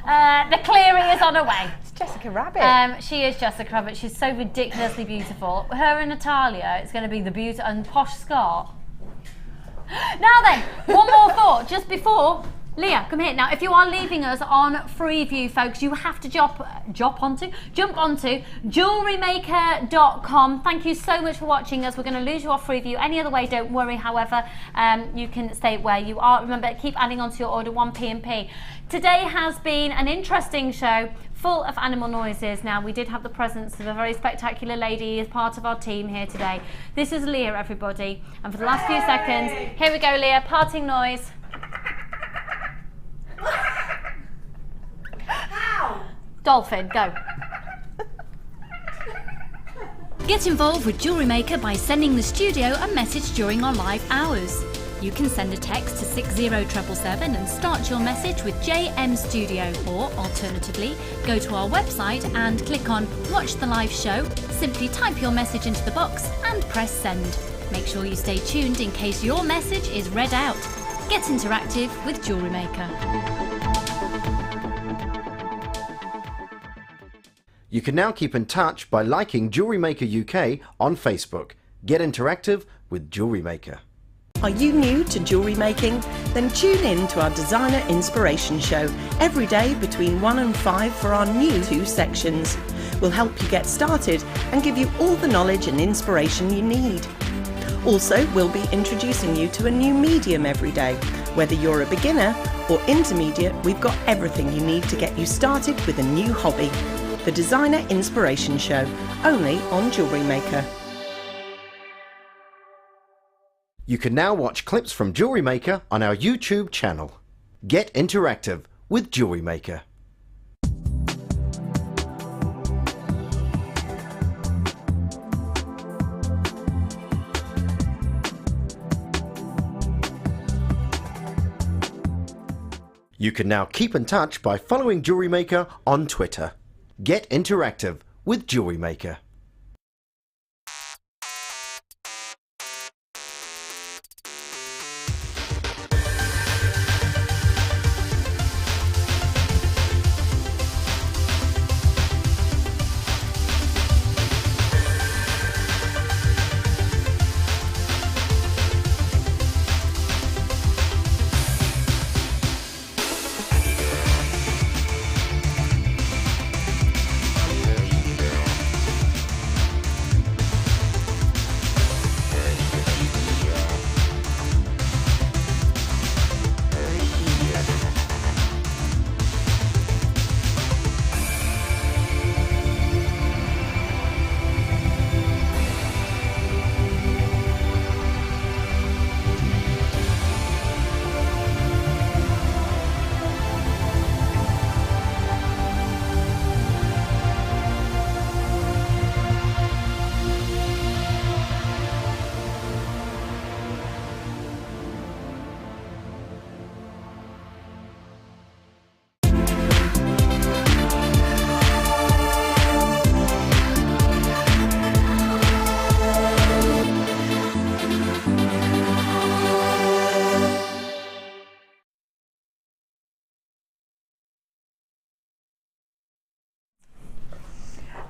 The Cleary is on her way. It's Jessica Rabbit. She is Jessica Rabbit. She's so ridiculously beautiful. Her and Natalia, it's going to be the beauty and posh skirt. Now then, one more thought just before. Leah, come here. Now, if you are leaving us on Freeview, folks, you have to jump onto JewelleryMaker.com. Thank you so much for watching us. We're going to lose you off Freeview any other way, don't worry. However, you can stay where you are. Remember, keep adding on to your order 1p&p. Today has been an interesting show, full of animal noises. Now, we did have the presence of a very spectacular lady as part of our team here today. This is Leah, everybody. And for the last few seconds, here we go, Leah, parting noise. How? Dolphin, go. Get involved with Jewellery Maker by sending the studio a message during our live hours. You can send a text to 60777 and start your message with JM Studio, or alternatively, go to our website and click on Watch the Live Show, simply type your message into the box and press send. Make sure you stay tuned in case your message is read out. Get interactive with Jewellery Maker. You can now keep in touch by liking Jewellery Maker UK on Facebook. Get interactive with Jewellery Maker. Are you new to jewellery making? Then tune in to our Designer Inspiration Show every day between 1 and 5 for our new 2 sections. We'll help you get started and give you all the knowledge and inspiration you need. Also, we'll be introducing you to a new medium every day. Whether you're a beginner or intermediate, we've got everything you need to get you started with a new hobby. The Designer Inspiration Show, only on Jewellery Maker. You can now watch clips from Jewellery Maker on our YouTube channel. Get interactive with Jewellery Maker. You can now keep in touch by following Jewellery Maker on Twitter. Get interactive with Jewellery Maker.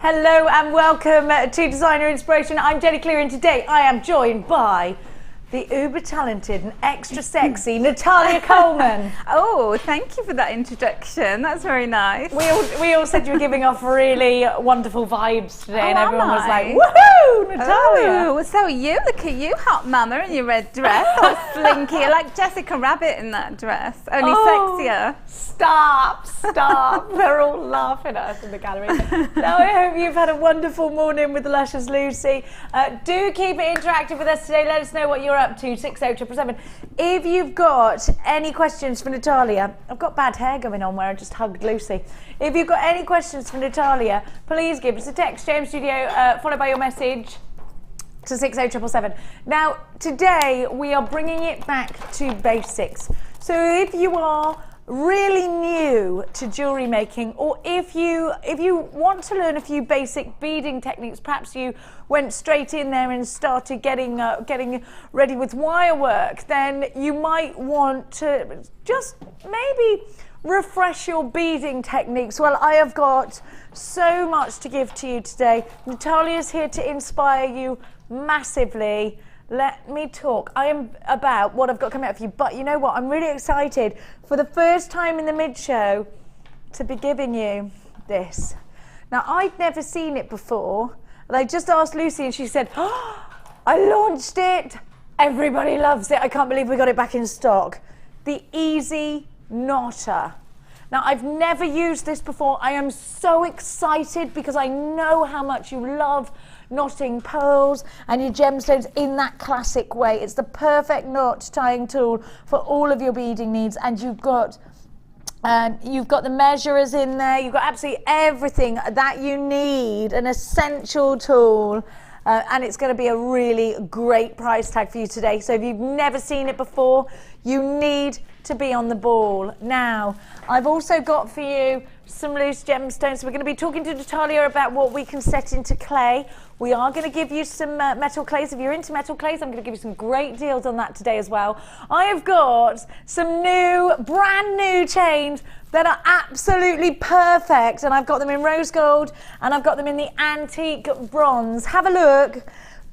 Hello and welcome to Designer Inspiration. I'm Jenny Cleary and today I am joined by the uber talented and extra sexy Natalia Coleman. Oh, thank you for that introduction. That's very nice. We all said you were giving off really wonderful vibes today, and am everyone was I? like, woohoo, Natalia! Oh, so you, look at you, hot mama, in your red dress, all slinky. You're like Jessica Rabbit in that dress, only sexier. Stop. They're all laughing at us in the gallery. Now I hope you've had a wonderful morning with the luscious Lucy. Do keep it interactive with us today. Let us know what you're up to, 60777. If you've got any questions for Natalia, I've got bad hair going on where I just hugged Lucy. If you've got any questions for Natalia, please give us a text, JM Studio, followed by your message to 60777. Now, today we are bringing it back to basics. So if you are really new to jewellery making, or if you want to learn a few basic beading techniques, perhaps you went straight in there and started getting ready with wire work, then you might want to just maybe refresh your beading techniques? Well, I have got so much to give to you today. Natalia's here to inspire you massively. Let me talk. I am about what I've got coming up for you, but you know what? I'm really excited for the first time in the mid-show to be giving you this. Now, I'd never seen it before, and I just asked Lucy, and she said, oh, I launched it. Everybody loves it. I can't believe we got it back in stock. The Easy Knotter. Now, I've never used this before. I am so excited because I know how much you love knotting pearls and your gemstones in that classic way. It's the perfect knot tying tool for all of your beading needs, and you've got the measurers in there. You've got absolutely everything that you need, an essential tool. And it's going to be a really great price tag for you today. So if you've never seen it before, you need to be on the ball. Now, I've also got for you some loose gemstones. So we're going to be talking to Natalia about what we can set into clay. We are going to give you some metal clays. If you're into metal clays, I'm going to give you some great deals on that today as well. I have got some brand new chains that are absolutely perfect, and I've got them in rose gold and I've got them in the antique bronze. Have a look.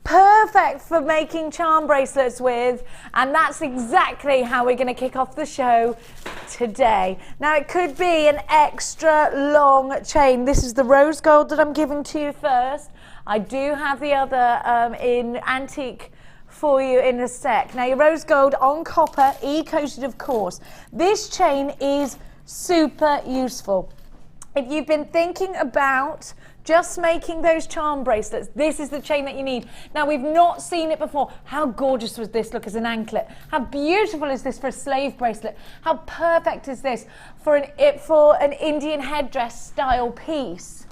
Perfect for making charm bracelets with, and that's exactly how we're going to kick off the show today. Now, it could be an extra long chain. This is the rose gold that I'm giving to you first. I do have the other in antique for you in a sec. Now, your rose gold on copper, E-coated of course. This chain is super useful. If you've been thinking about just making those charm bracelets, this is the chain that you need. Now, we've not seen it before. How gorgeous would this look as an anklet? How beautiful is this for a slave bracelet? How perfect is this for an Indian headdress style piece?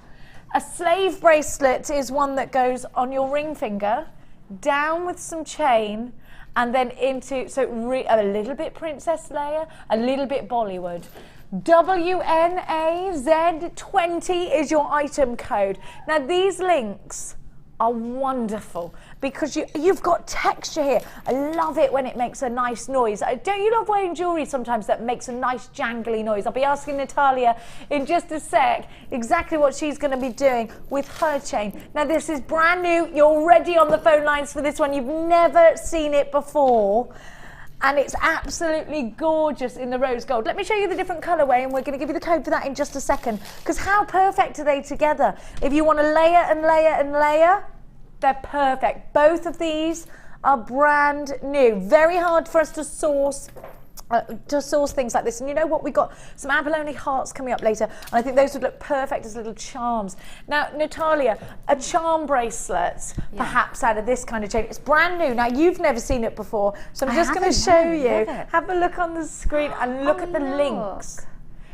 A slave bracelet is one that goes on your ring finger, down with some chain, and then into, a little bit Princess Leia, a little bit Bollywood. WNAZ20 is your item code. Now, these links are wonderful because you've got texture here. I love it when it makes a nice noise. Don't you love wearing jewellery sometimes that makes a nice jangly noise? I'll be asking Natalia in just a sec exactly what she's going to be doing with her chain. Now, this is brand new. You're already on the phone lines for this one. You've never seen it before. And it's absolutely gorgeous in the rose gold. Let me show you the different colourway, and we're going to give you the code for that in just a second. Because how perfect are they together? If you want to layer and layer and layer, they're perfect. Both of these are brand new. Very hard for us to source things like this. And you know what? We've got some abalone hearts coming up later, and I think those would look perfect as little charms. Now, Natalia, a charm bracelet, perhaps out of this kind of chain. It's brand new. Now, you've never seen it before, so I'm just going to show you. Have a look on the screen and look at the links.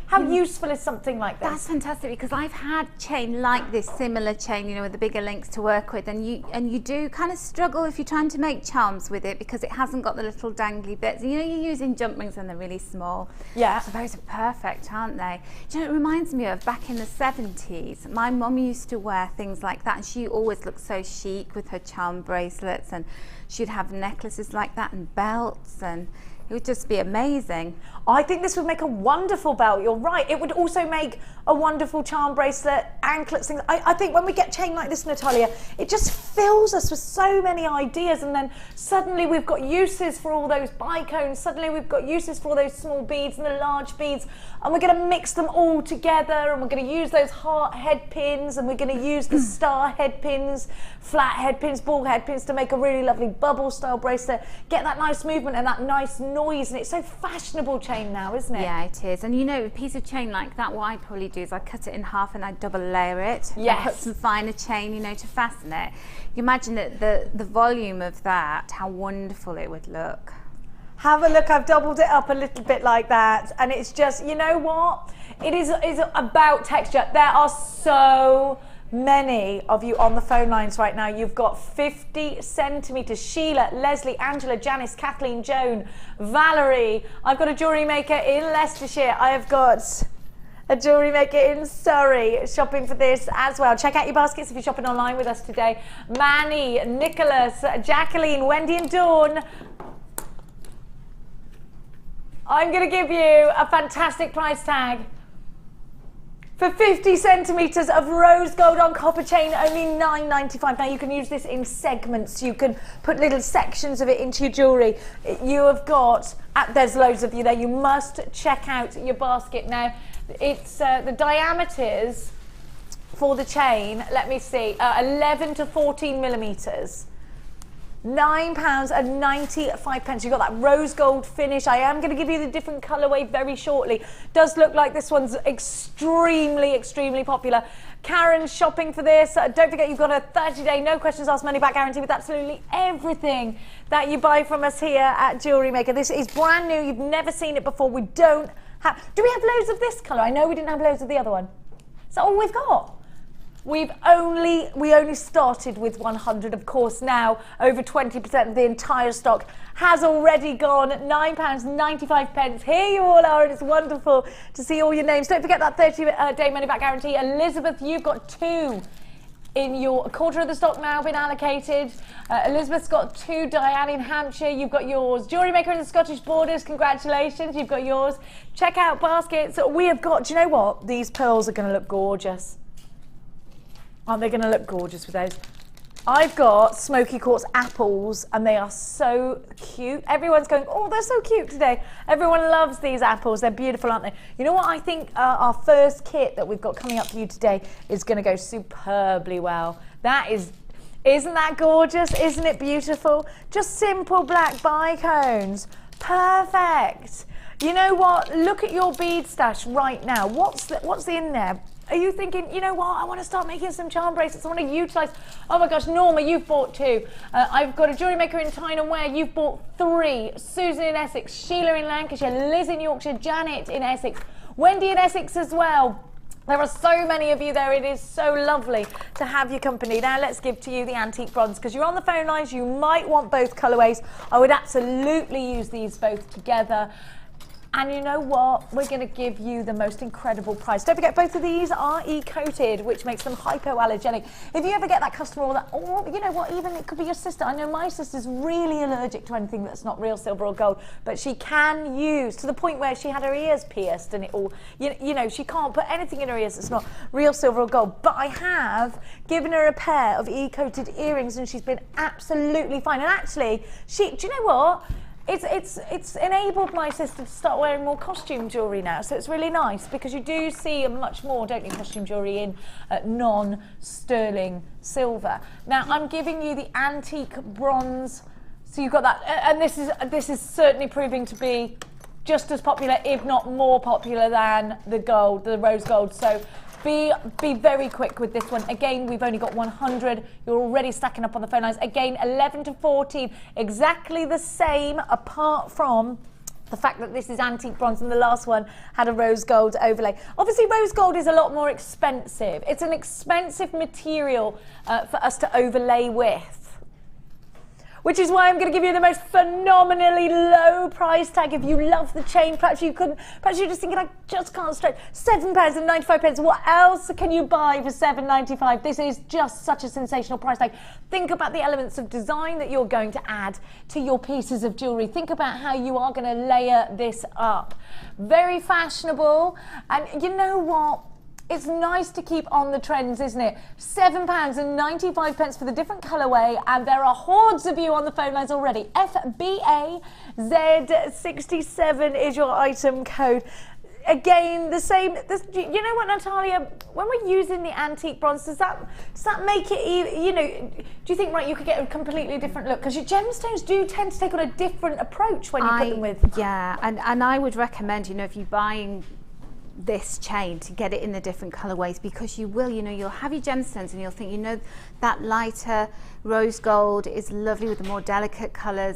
How useful is something like this? That's fantastic, because I've had chain like this, similar chain, you know, with the bigger links to work with, and you do kind of struggle if you're trying to make charms with it because it hasn't got the little dangly bits. You know, you're using jump rings and they're really small. Yeah. So those are perfect, aren't they? Do you know, it reminds me of back in the 70s. My mum used to wear things like that, and she always looked so chic with her charm bracelets, and she'd have necklaces like that and belts, and it would just be amazing. I think this would make a wonderful belt. You're right. It would also make a wonderful charm bracelet, anklets, things. I think when we get chain like this, Natalia, it just fills us with so many ideas, and then suddenly we've got uses for all those bicones. Suddenly we've got uses for all those small beads and the large beads, and we're going to mix them all together, and we're going to use those heart head pins, and we're going to use the star head pins, flat head pins, ball head pins to make a really lovely bubble style bracelet. Get that nice movement and that nice noise, and it's so fashionable chain now, isn't it? Yeah, it is. And you know, a piece of chain like that, what I'd probably do is I'd cut it in half and I'd double layer it. Yes. And put some finer chain, you know, to fasten it. You imagine that the volume of that, how wonderful it would look. Have a look. I've doubled it up a little bit like that, and it's just, you know what? It is about texture. There are so many of you on the phone lines right now. You've got 50 centimetres. Sheila, Leslie, Angela, Janice, Kathleen, Joan, Valerie. I've got a jewellery maker in Leicestershire. I have got a jewellery maker in Surrey shopping for this as well. Check out your baskets if you're shopping online with us today. Manny, Nicholas, Jacqueline, Wendy and Dawn. I'm going to give you a fantastic price tag. For 50 centimetres of rose gold on copper chain, only £9.95. Now you can use this in segments. You can put little sections of it into your jewellery. You have got, there's loads of you there. You must check out your basket. Now, it's the diameters for the chain, let me see, 11 to 14 millimetres. £9.95. You've got that rose gold finish. I am going to give you the different colourway very shortly. Does look like this one's extremely, extremely popular. Karen's shopping for this. Don't forget you've got a 30-day no questions asked money back guarantee with absolutely everything that you buy from us here at Jewellery Maker. This is brand new. You've never seen it before. We don't have... Do we have loads of this colour? I know we didn't have loads of the other one. Is that all we've got? We only started with 100, of course. Now over 20% of the entire stock has already gone. £9.95. Here you all are, and it's wonderful to see all your names. Don't forget that 30-day money back guarantee. Elizabeth, you've got 2 in your quarter of the stock now been allocated. Elizabeth's got 2. Diane in Hampshire, you've got yours. Jewellery Maker in the Scottish Borders, congratulations, you've got yours. Check out baskets. We have got, do you know what? These pearls are going to look gorgeous. Aren't they going to look gorgeous with those? I've got smoky quartz apples, and they are so cute. Everyone's going, oh, they're so cute today. Everyone loves these apples. They're beautiful, aren't they? You know what? I think our first kit that we've got coming up for you today is going to go superbly well. Isn't that gorgeous? Isn't it beautiful? Just simple black bicones. Perfect. You know what? Look at your bead stash right now. What's in there? Are you thinking, you know what, I want to start making some charm bracelets, I want to utilise... Oh my gosh, Norma, you've bought 2. I've got a Jewellery Maker in Tyne and Wear, you've bought 3. Susan in Essex, Sheila in Lancashire, Liz in Yorkshire, Janet in Essex, Wendy in Essex as well. There are so many of you there. It is so lovely to have your company. Now let's give to you the antique bronze, because you're on the phone lines, you might want both colourways. I would absolutely use these both together. And you know what? We're going to give you the most incredible price. Don't forget, both of these are e-coated, which makes them hypoallergenic. If you ever get that customer or you know what, even it could be your sister. I know my sister's really allergic to anything that's not real silver or gold, but she can use, to the point where she had her ears pierced and it all, you know, she can't put anything in her ears that's not real silver or gold. But I have given her a pair of e-coated earrings and she's been absolutely fine. And actually, do you know what? It's enabled my sister to start wearing more costume jewellery now, so it's really nice, because you do see much more, don't you, costume jewellery in non-sterling silver. Now I'm giving you the antique bronze, so you've got that, and this is certainly proving to be just as popular, if not more popular than the gold, the rose gold. So be very quick with this one. Again, we've only got 100. You're already stacking up on the phone lines. Again, 11 to 14, exactly the same, apart from the fact that this is antique bronze and the last one had a rose gold overlay. Obviously, rose gold is a lot more expensive. It's an expensive material for us to overlay with, which is why I'm going to give you the most phenomenally low price tag. If you love the chain, perhaps you're just thinking, I just can't stretch. £7.95. What else can you buy for £7.95? This is just such a sensational price tag. Think about the elements of design that you're going to add to your pieces of jewellery. Think about how you are going to layer this up. Very fashionable, and you know what? It's nice to keep on the trends, isn't it? £7.95 for the different colourway, and there are hordes of you on the phone lines already. FBAZ67 is your item code. Again, the same. You know what, Natalia? When we're using the antique bronze, does that make it? You know, do you think, right, you could get a completely different look? Because your gemstones do tend to take on a different approach when you put them with. Yeah, and I would recommend, you know, if you're buying this chain, to get it in the different colorways, because you will, you know, you'll have your gemstones and you'll think, you know, that lighter rose gold is lovely with the more delicate colors.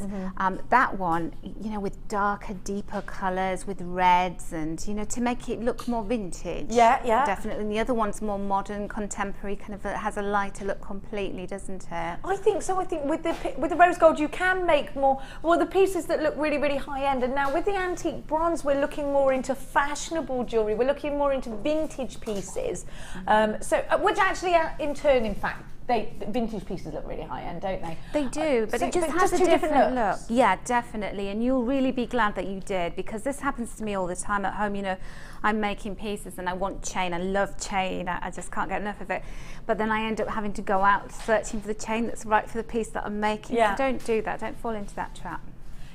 That one, you know, with darker, deeper colors, with reds, and, you know, to make it look more vintage. Yeah, definitely. And the other one's more modern, contemporary, kind of has a lighter look completely, doesn't it? I think so. I think with the rose gold you can make more, well, the pieces that look really, really high end. And now with the antique bronze, we're looking more into fashionable jewellery. jewellery. We're looking more into vintage pieces. Which actually, in turn, in fact, vintage pieces look really high end, don't they? They do, but it just has a different look. Yeah, definitely, and you'll really be glad that you did, because this happens to me all the time at home. You know, I'm making pieces and I want chain. I love chain. I just can't get enough of it. But then I end up having to go out searching for the chain that's right for the piece that I'm making. Yeah. So don't do that. Don't fall into that trap.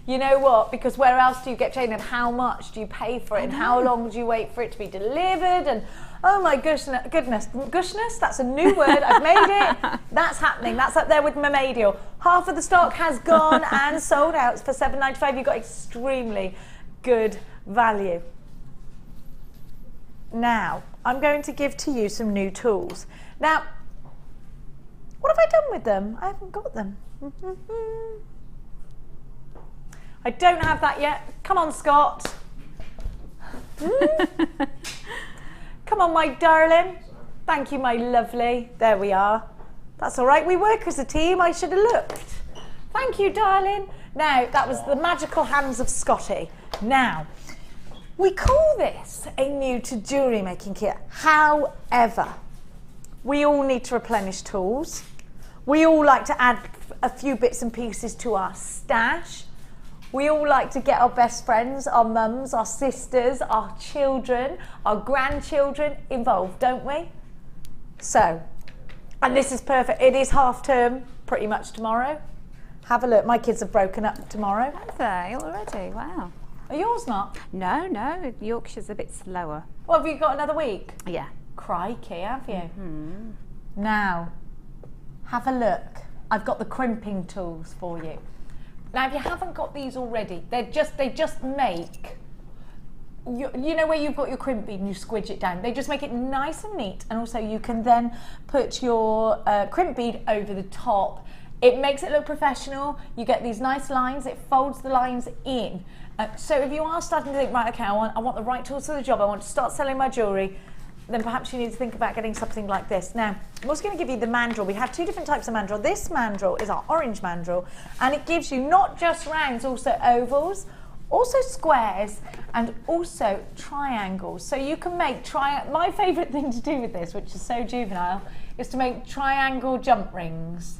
You know what? Because where else do you get chain, and how much do you pay for it, and how long do you wait for it to be delivered? And oh my goodness, that's a new word. I've made it. That's happening. That's up there with Mermaidial. Half of the stock has gone and sold out for £7.95. You've got extremely good value. Now, I'm going to give to you some new tools. Now, what have I done with them? I haven't got them. I don't have that yet. Come on, Scott. Come on, my darling. Thank you, my lovely. There we are. That's all right. We work as a team. I should have looked. Thank you, darling. Now, that was the magical hands of Scotty. Now, we call this a new to jewellery making kit. However, we all need to replenish tools. We all like to add a few bits and pieces to our stash. We all like to get our best friends, our mums, our sisters, our children, our grandchildren involved, don't we? So, and this is perfect. It is half term pretty much tomorrow. Have a look. My kids have broken up tomorrow. Have they already? Wow. Are yours not? No, no. Yorkshire's a bit slower. Well, have you got another week? Yeah. Crikey, have you? Now, have a look. I've got the crimping tools for you. Now, if you haven't got these already, they just make, you know where you've got your crimp bead and you squidge it down, they just make it nice and neat, and also you can then put your crimp bead over the top. It makes it look professional. You get these nice lines, it folds the lines in. So if you are starting to think, right, okay, I want the right tools for the job, I want to start selling my jewellery, then perhaps you need to think about getting something like this. Now, I'm also going to give you the mandrel. We have two different types of mandrel. This mandrel is our orange mandrel, and it gives you not just rounds, also ovals, also squares, and also triangles. So you can make my favourite thing to do with this, which is so juvenile, is to make triangle jump rings.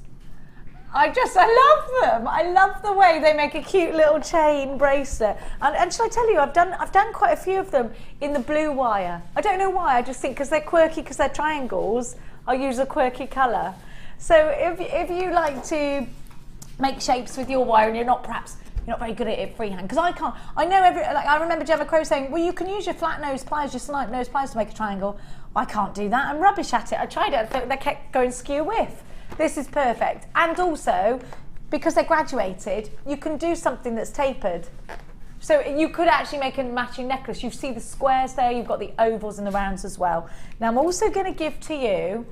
I love them. I love the way they make a cute little chain bracelet. And shall I tell you, I've done quite a few of them in the blue wire. I don't know why, I just think because they're quirky, because they're triangles, I'll use a quirky colour. So if you like to make shapes with your wire and you're not very good at it freehand, because I can't. I know I remember Gemma Crow saying, well, you can use your flat nose pliers, your snipe nose pliers to make a triangle. I can't do that. I'm rubbish at it. I tried it. They kept going skew whiff. This is perfect. And also, because they're graduated, you can do something that's tapered. So you could actually make a matching necklace. You see the squares there, you've got the ovals and the rounds as well. Now I'm also going to give to you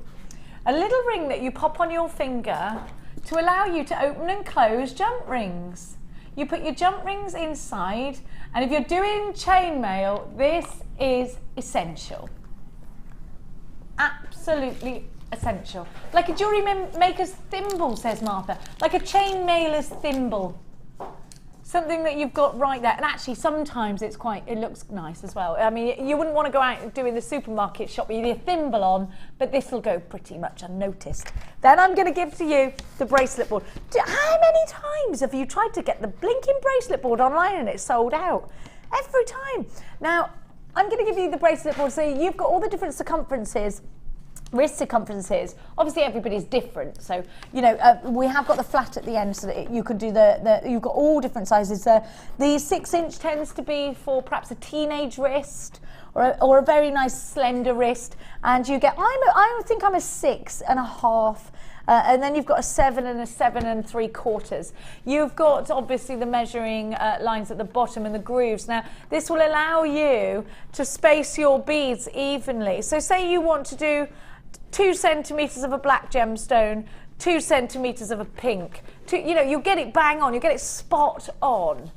a little ring that you pop on your finger to allow you to open and close jump rings. You put your jump rings inside, and if you're doing chainmail, this is essential. Absolutely essential. Like a jewellery maker's thimble, says Martha. Like a chain mailer's thimble. Something that you've got right there. And actually sometimes it looks nice as well. I mean, you wouldn't want to go out and do in the supermarket shop with your thimble on, but this will go pretty much unnoticed. Then I'm going to give to you the bracelet board. How many times have you tried to get the blinking bracelet board online and it's sold out? Every time. Now, I'm going to give you the bracelet board so you've got all the different circumferences, wrist circumferences. Obviously everybody's different, so you know we have got the flat at the end so that you could do you've got all different sizes there. The 6-inch tends to be for perhaps a teenage wrist or a very nice slender wrist, and you get I think I'm a 6.5. And then you've got a 7 and a 7 3/4. You've got obviously the measuring lines at the bottom and the grooves. Now this will allow you to space your beads evenly. So say you want to do 2 centimetres of a black gemstone, 2 centimetres of a pink. You'll get it bang on, you'll get it spot on.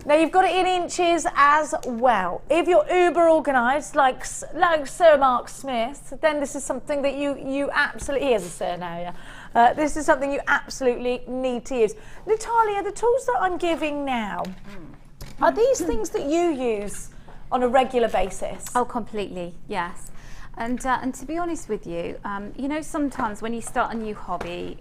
Now you've got it in inches as well. If you're uber organised, like Sir Mark Smith, then this is something that you absolutely, he is a Sir now, yeah. This is something you absolutely need to use. Natalia, the tools that I'm giving now, are these things that you use on a regular basis? Oh, completely, yes. And to be honest with you, you know, sometimes when you start a new hobby,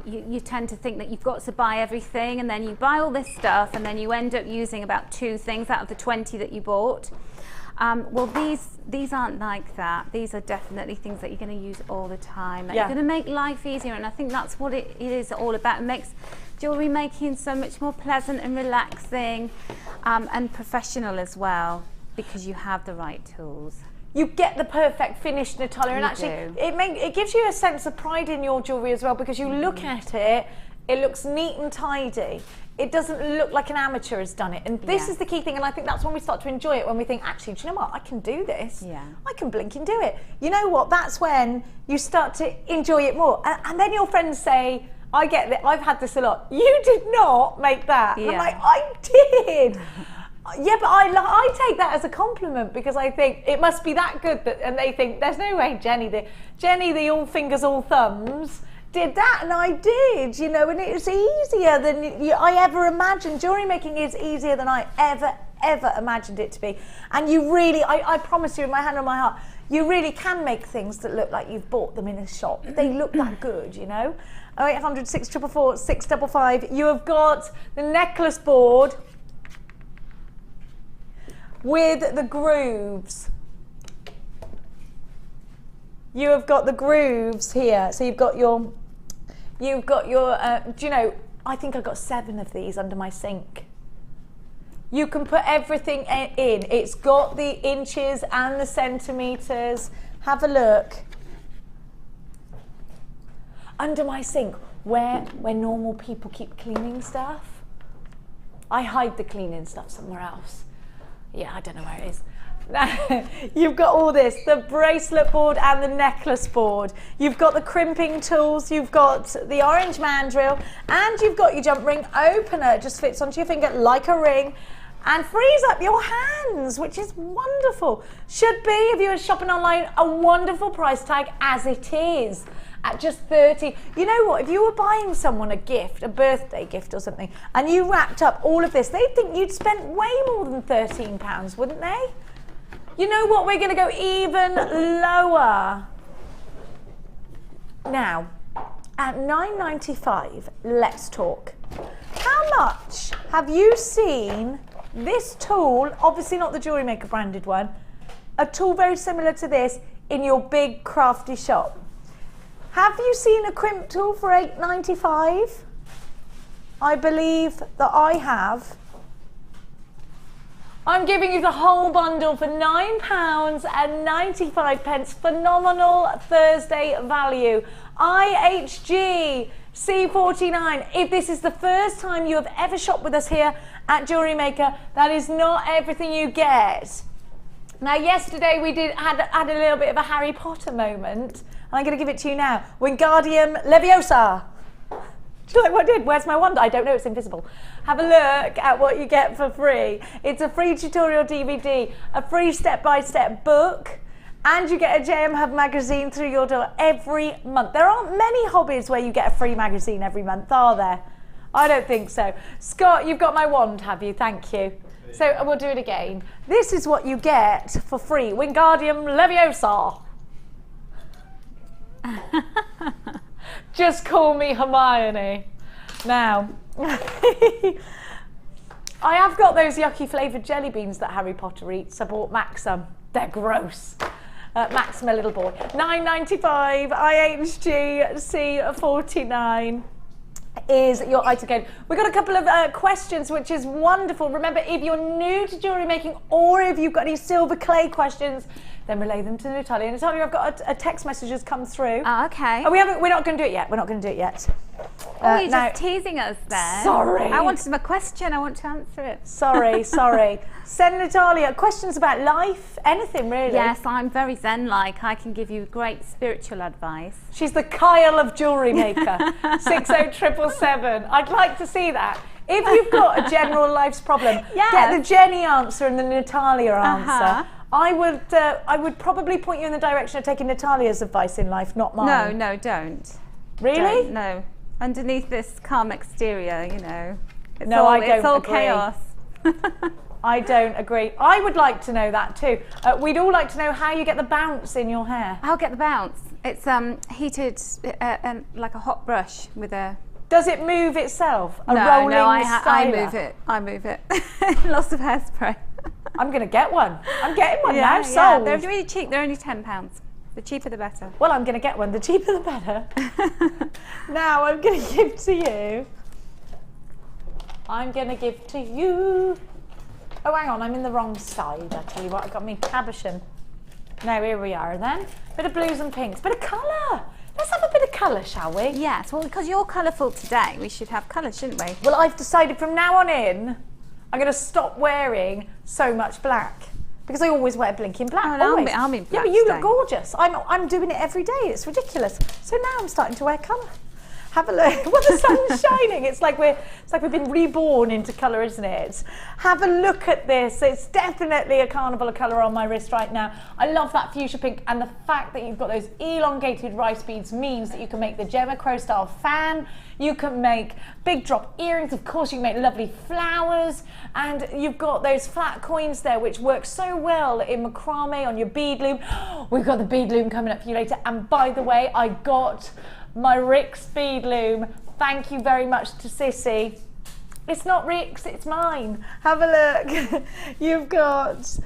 you tend to think that you've got to buy everything, and then you buy all this stuff, and then you end up using about 2 things out of the 20 that you bought. Well, these aren't like that. These are definitely things that you're going to use all the time. That You're going to make life easier, and I think that's what it is all about. It makes jewellery making so much more pleasant and relaxing, and professional as well, because you have the right tools. You get the perfect finish, Natalia, and You actually do. it gives you a sense of pride in your jewellery as well, because you look at it, it looks neat and tidy. It doesn't look like an amateur has done it, and this is the key thing, and I think that's when we start to enjoy it, when we think, actually, do you know what, I can do this. Yeah. I can blink and do it. You know what, that's when you start to enjoy it more. And then your friends say, I get that, I've had this a lot, you did not make that. And I'm like, I did. Yeah, but I take that as a compliment, because I think it must be that good, that, and they think, there's no way Jenny the all fingers, all thumbs, did that, and I did, you know, and it's easier than I ever imagined. Jewellery making is easier than I ever imagined it to be. And you really, I promise you, with my hand on my heart, you really can make things that look like you've bought them in a shop. They look that good, you know. 0800 644 655. You have got the necklace board with the grooves. You have got the grooves here. So you've got your, do you know, I think I've got 7 of these under my sink. You can put everything in. It's got the inches and the centimetres. Have a look. Under my sink, where normal people keep cleaning stuff, I hide the cleaning stuff somewhere else. Yeah, I don't know where it is. You've got all this, the bracelet board and the necklace board. You've got the crimping tools, you've got the orange mandrel, and you've got your jump ring opener. It just fits onto your finger like a ring and frees up your hands, which is wonderful. Should be, if you were shopping online, a wonderful price tag as it is. At just 30. You know what, if you were buying someone a gift, a birthday gift or something, and you wrapped up all of this, they'd think you'd spent way more than £13, wouldn't they? You know what, we're gonna go even lower. Now, at £9.95, let's talk. How much have you seen this tool, obviously not the JewelleryMaker branded one, a tool very similar to this in your big crafty shop? Have you seen a crimp tool for £8.95? I believe that I have. I'm giving you the whole bundle for £9.95. Phenomenal Thursday value. IHG C49. If this is the first time you have ever shopped with us here at JewelleryMaker, that is not everything you get. Now, yesterday we had a little bit of a Harry Potter moment. I'm going to give it to you now. Wingardium Leviosa. Do you like what I did? Where's my wand? I don't know, it's invisible. Have a look at what you get for free. It's a free tutorial DVD, a free step-by-step book, and you get a JM Hub magazine through your door every month. There aren't many hobbies where you get a free magazine every month, are there? I don't think so. Scott, you've got my wand, have you? Thank you. So we'll do it again. This is what you get for free. Wingardium Leviosa. Just call me Hermione. Now, I have got those yucky flavoured jelly beans that Harry Potter eats. I bought Max some. They're gross. Max, my little boy. £9.95, IHG C49 is your item code. We've got a couple of questions, which is wonderful. Remember, if you're new to jewellery making, or if you've got any silver clay questions, then relay them to Natalia. Natalia, I've got a text message has come through. Oh, okay. Oh, we're not going to do it yet. We're not going to do it yet. Oh, you're just teasing us then. Sorry. I wanted a question. I want to answer it. Sorry. Send Natalia questions about life, anything really. Yes, I'm very zen-like. I can give you great spiritual advice. She's the Kyle of JewelleryMaker. 60777. I'd like to see that. If you've got a general life's problem, get the Jenny answer and the Natalia answer. I would probably point you in the direction of taking Natalia's advice in life, not mine. No, don't. Really? Don't, no. Underneath this calm exterior, you know, it's I don't all agree. chaos. I don't agree. I would like to know that too. We'd all like to know how you get the bounce in your hair. I'll get the bounce. It's heated like a hot brush with a... Does it move itself? No, I move it. I move it. Lots of hairspray. I'm going to get one. I'm getting one now, sold. Yeah, they're really cheap. They're only £10. The cheaper the better. Well, I'm going to get one. The cheaper the better. Now I'm going to give to you. I'm going to give to you. Oh, hang on. I'm in the wrong side. I tell you what, I got me cabochon. Now, here we are then. Bit of blues and pinks. Bit of colour. Let's have a bit of colour, shall we? Yes, well, because you're colourful today, we should have colour, shouldn't we? Well, I've decided from now on in, I'm going to stop wearing so much black. Because I always wear blinking black. Oh, always. I'm in black. Yeah, but you today. look gorgeous. I'm doing it every day. It's ridiculous. So now I'm starting to wear colour. Have a look. Well, the sun's shining. It's like we've been reborn into colour, isn't it? Have a look at this. It's definitely a carnival of colour on my wrist right now. I love that fuchsia pink, and the fact that you've got those elongated rice beads means that you can make the Gemma Crow style fan. You can make big drop earrings. Of course, you can make lovely flowers, and you've got those flat coins there, which work so well in macrame on your bead loom. We've got the bead loom coming up for you later. And by the way, I got my Rick's bead loom. Thank you very much to Sissy. It's not Rick's, it's mine. Have a look. You've got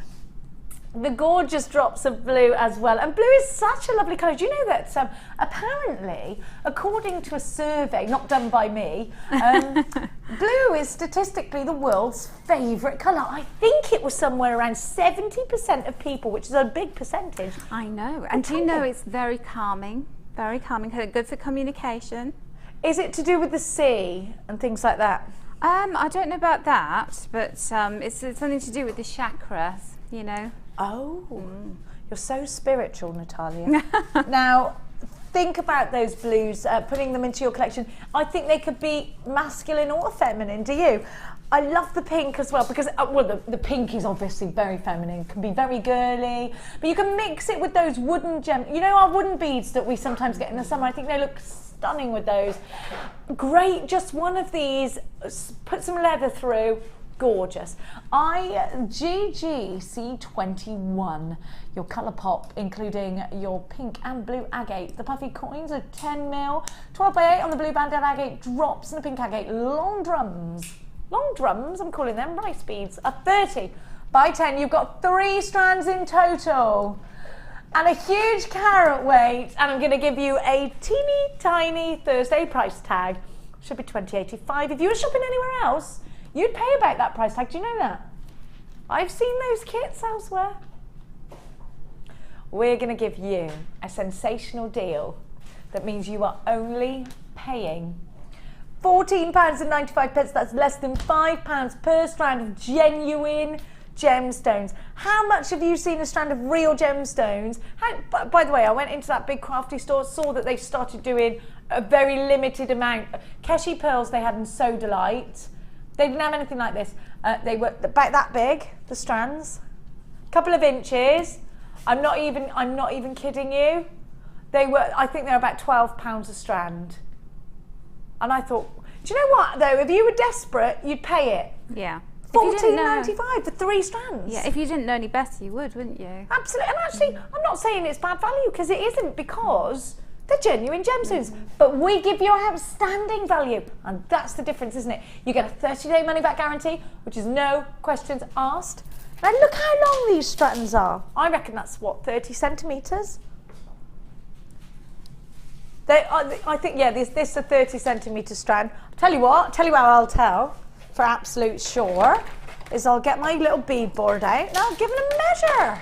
the gorgeous drops of blue as well. And blue is such a lovely colour. Do you know that apparently, according to a survey, not done by me, blue is statistically the world's favourite colour. I think it was somewhere around 70% of people, which is a big percentage. I know. And do you know it's very calming? Very calming, good for communication. Is it to do with the sea and things like that? I don't know about that, but it's something to do with the chakras, you know. Oh, you're so spiritual, Natalia. Now, think about those blues, putting them into your collection. I think they could be masculine or feminine, do you? I love the pink as well because, well, the pink is obviously very feminine, can be very girly, but you can mix it with those wooden gems. You know our wooden beads that we sometimes get in the summer? I think they look stunning with those. Great, just one of these, put some leather through, gorgeous. GGC21, your colour pop, including your pink and blue agate. The puffy coins are 10mm, 12x8 on the blue banded agate drops and the pink agate long drums. Long drums, I'm calling them, rice beads, are 30 by 10. You've got 3 strands in total and a huge carat weight, and I'm going to give you a teeny tiny Thursday price tag. Should be $20.85. If you were shopping anywhere else, you'd pay about that price tag. Do you know that? I've seen those kits elsewhere. We're going to give you a sensational deal that means you are only paying £14.95, that's less than £5 per strand of genuine gemstones. How much have you seen a strand of real gemstones? By the way, I went into that big crafty store, saw that they started doing a very limited amount. Keshi pearls they had in So Delight. They didn't have anything like this. They were about that big, the strands. A couple of inches. I'm not even kidding you. They were, I think they're about £12 a strand. And I thought, do you know what though? If you were desperate, you'd pay it. Yeah. £14.95 for 3 strands. Yeah, if you didn't know any better, you would, wouldn't you? Absolutely. And actually, I'm not saying it's bad value because it isn't, because they're genuine gemstones. But we give you outstanding value, and that's the difference, isn't it? You get a 30-day money-back guarantee, which is no questions asked. Now look how long these strands are. I reckon that's what, 30 centimetres. I think, yeah, this is a 30 centimetre strand. Tell you how I'll tell for absolute sure is I'll get my little bead board out and I'll give it a measure.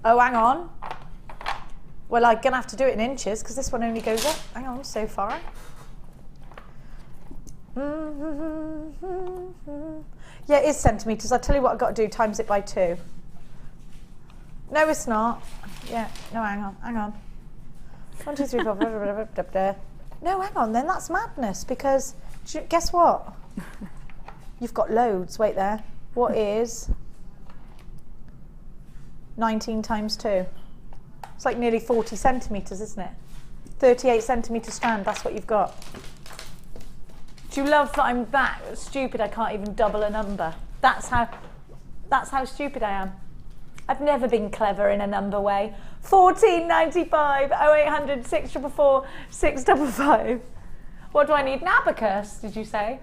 Oh, hang on. Well, I'm gonna have to do it in inches because this one only goes up, hang on, so far. Yeah, it is centimetres. I'll tell you what I've got to do, times it by 2. No, it's not. Yeah, no, hang on. 1, 2, 3, 4, no, hang on then, that's madness because guess what? You've got loads, wait there. What is 19 times 2? It's like nearly 40 centimetres, isn't it? 38 centimetre strand, that's what you've got. Do you love that I'm that stupid I can't even double a number? That's how stupid I am. I've never been clever in a number way. 14.95, 0800 644 655. What do I need? An abacus, did you say?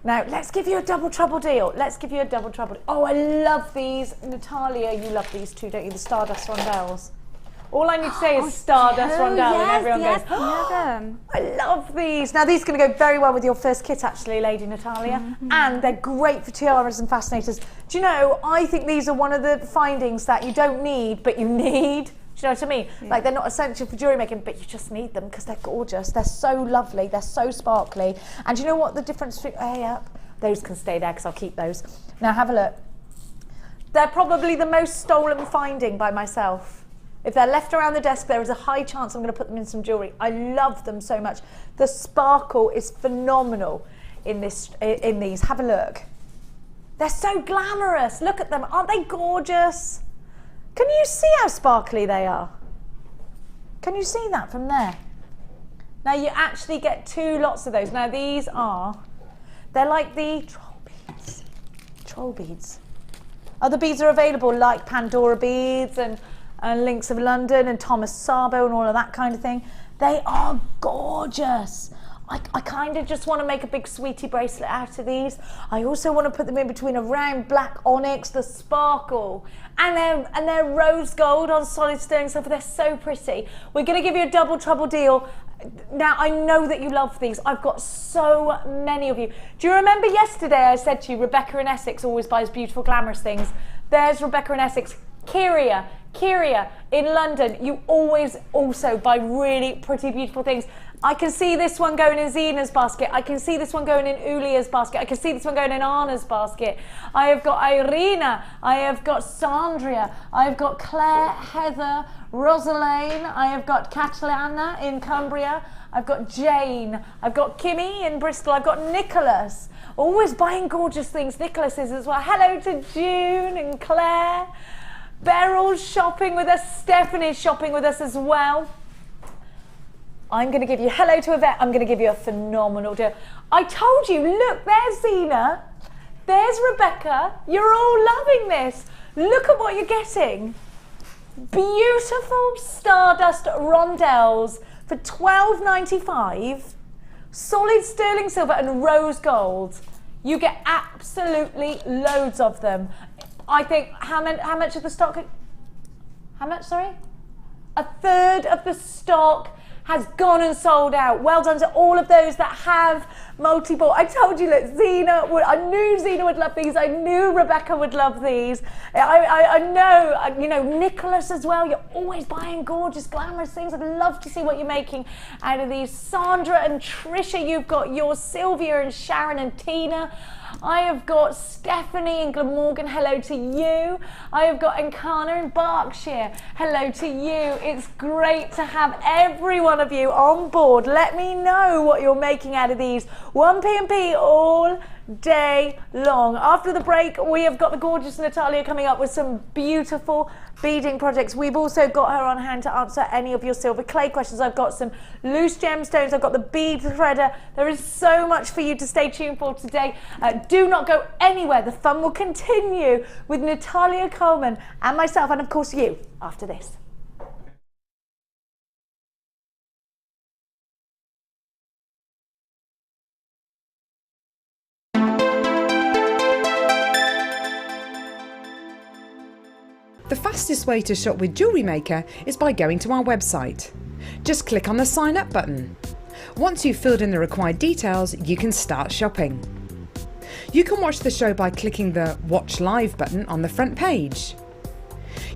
Now, let's give you a double trouble deal. Let's give you a double trouble deal. Oh, I love these. Natalia, you love these too, don't you? The Stardust Rondelles. All I need to say is Stardust Rondelle and everyone goes, oh, I love these. Now, these are going to go very well with your first kit, actually, Lady Natalia. And they're great for tiaras and fascinators. Do you know, I think these are one of the findings that you don't need, but you need. Do you know what I mean? Yeah. Like, they're not essential for jewellery making, but you just need them because they're gorgeous. They're so lovely. They're so sparkly. And do you know what the difference? Those can stay there because I'll keep those. Now, have a look. They're probably the most stolen finding by myself. If they're left around the desk, there is a high chance I'm going to put them in some jewellery. I love them so much. The sparkle is phenomenal in these. Have a look. They're so glamorous. Look at them. Aren't they gorgeous? Can you see how sparkly they are? Can you see that from there? Now you actually get 2 lots of those. Now these they're like the troll beads. Troll beads. Other beads are available like Pandora beads and Links of London and Thomas Sabo and all of that kind of thing. They are gorgeous. I kind of just want to make a big sweetie bracelet out of these. I also want to put them in between a round black onyx, the sparkle, and they're rose gold on solid sterling silver. They're so pretty. We're going to give you a double trouble deal. Now, I know that you love these. I've got so many of you. Do you remember yesterday I said to you, Rebecca in Essex always buys beautiful, glamorous things? There's Rebecca in Essex. Kyria in London, you always also buy really pretty, beautiful things. I can see this one going in Zena's basket. I can see this one going in Ulia's basket. I can see this one going in Anna's basket. I have got Irina. I have got Sandria. I have got Claire, Heather, Rosaline. I have got Catalana in Cumbria. I've got Jane. I've got Kimmy in Bristol. I've got Nicholas. Always buying gorgeous things. Nicholas is as well. Hello to June and Claire. Beryl's shopping with us. Stephanie's shopping with us as well. I'm going to give you, hello to Yvette, I'm going to give you a phenomenal deal. I told you, look, there's Zena, there's Rebecca, you're all loving this. Look at what you're getting. Beautiful Stardust Rondelles for $12.95, solid sterling silver and rose gold. You get absolutely loads of them. I think, how much of the stock, how much, sorry? 1/3 of the stock has gone and sold out. Well done to all of those that have multi-bought. I told you, look, I knew Zena would love these. I knew Rebecca would love these. I know, you know, Nicholas as well. You're always buying gorgeous, glamorous things. I'd love to see what you're making out of these. Sandra and Trisha, you've got yours. Sylvia and Sharon and Tina. I have got Stephanie in Glamorgan, hello to you. I have got Encana in Berkshire, hello to you. It's great to have every one of you on board. Let me know what you're making out of these. 1P&P all day long. After the break, we have got the gorgeous Natalia coming up with some beautiful beading projects. We've also got her on hand to answer any of your silver clay questions. I've got some loose gemstones. I've got the bead threader. There is so much for you to stay tuned for today. Do not go anywhere. The fun will continue with Natalia Coleman and myself, and of course you, after this. The fastest way to shop with JewelleryMaker is by going to our website. Just click on the sign up button. Once you've filled in the required details, you can start shopping. You can watch the show by clicking the Watch Live button on the front page.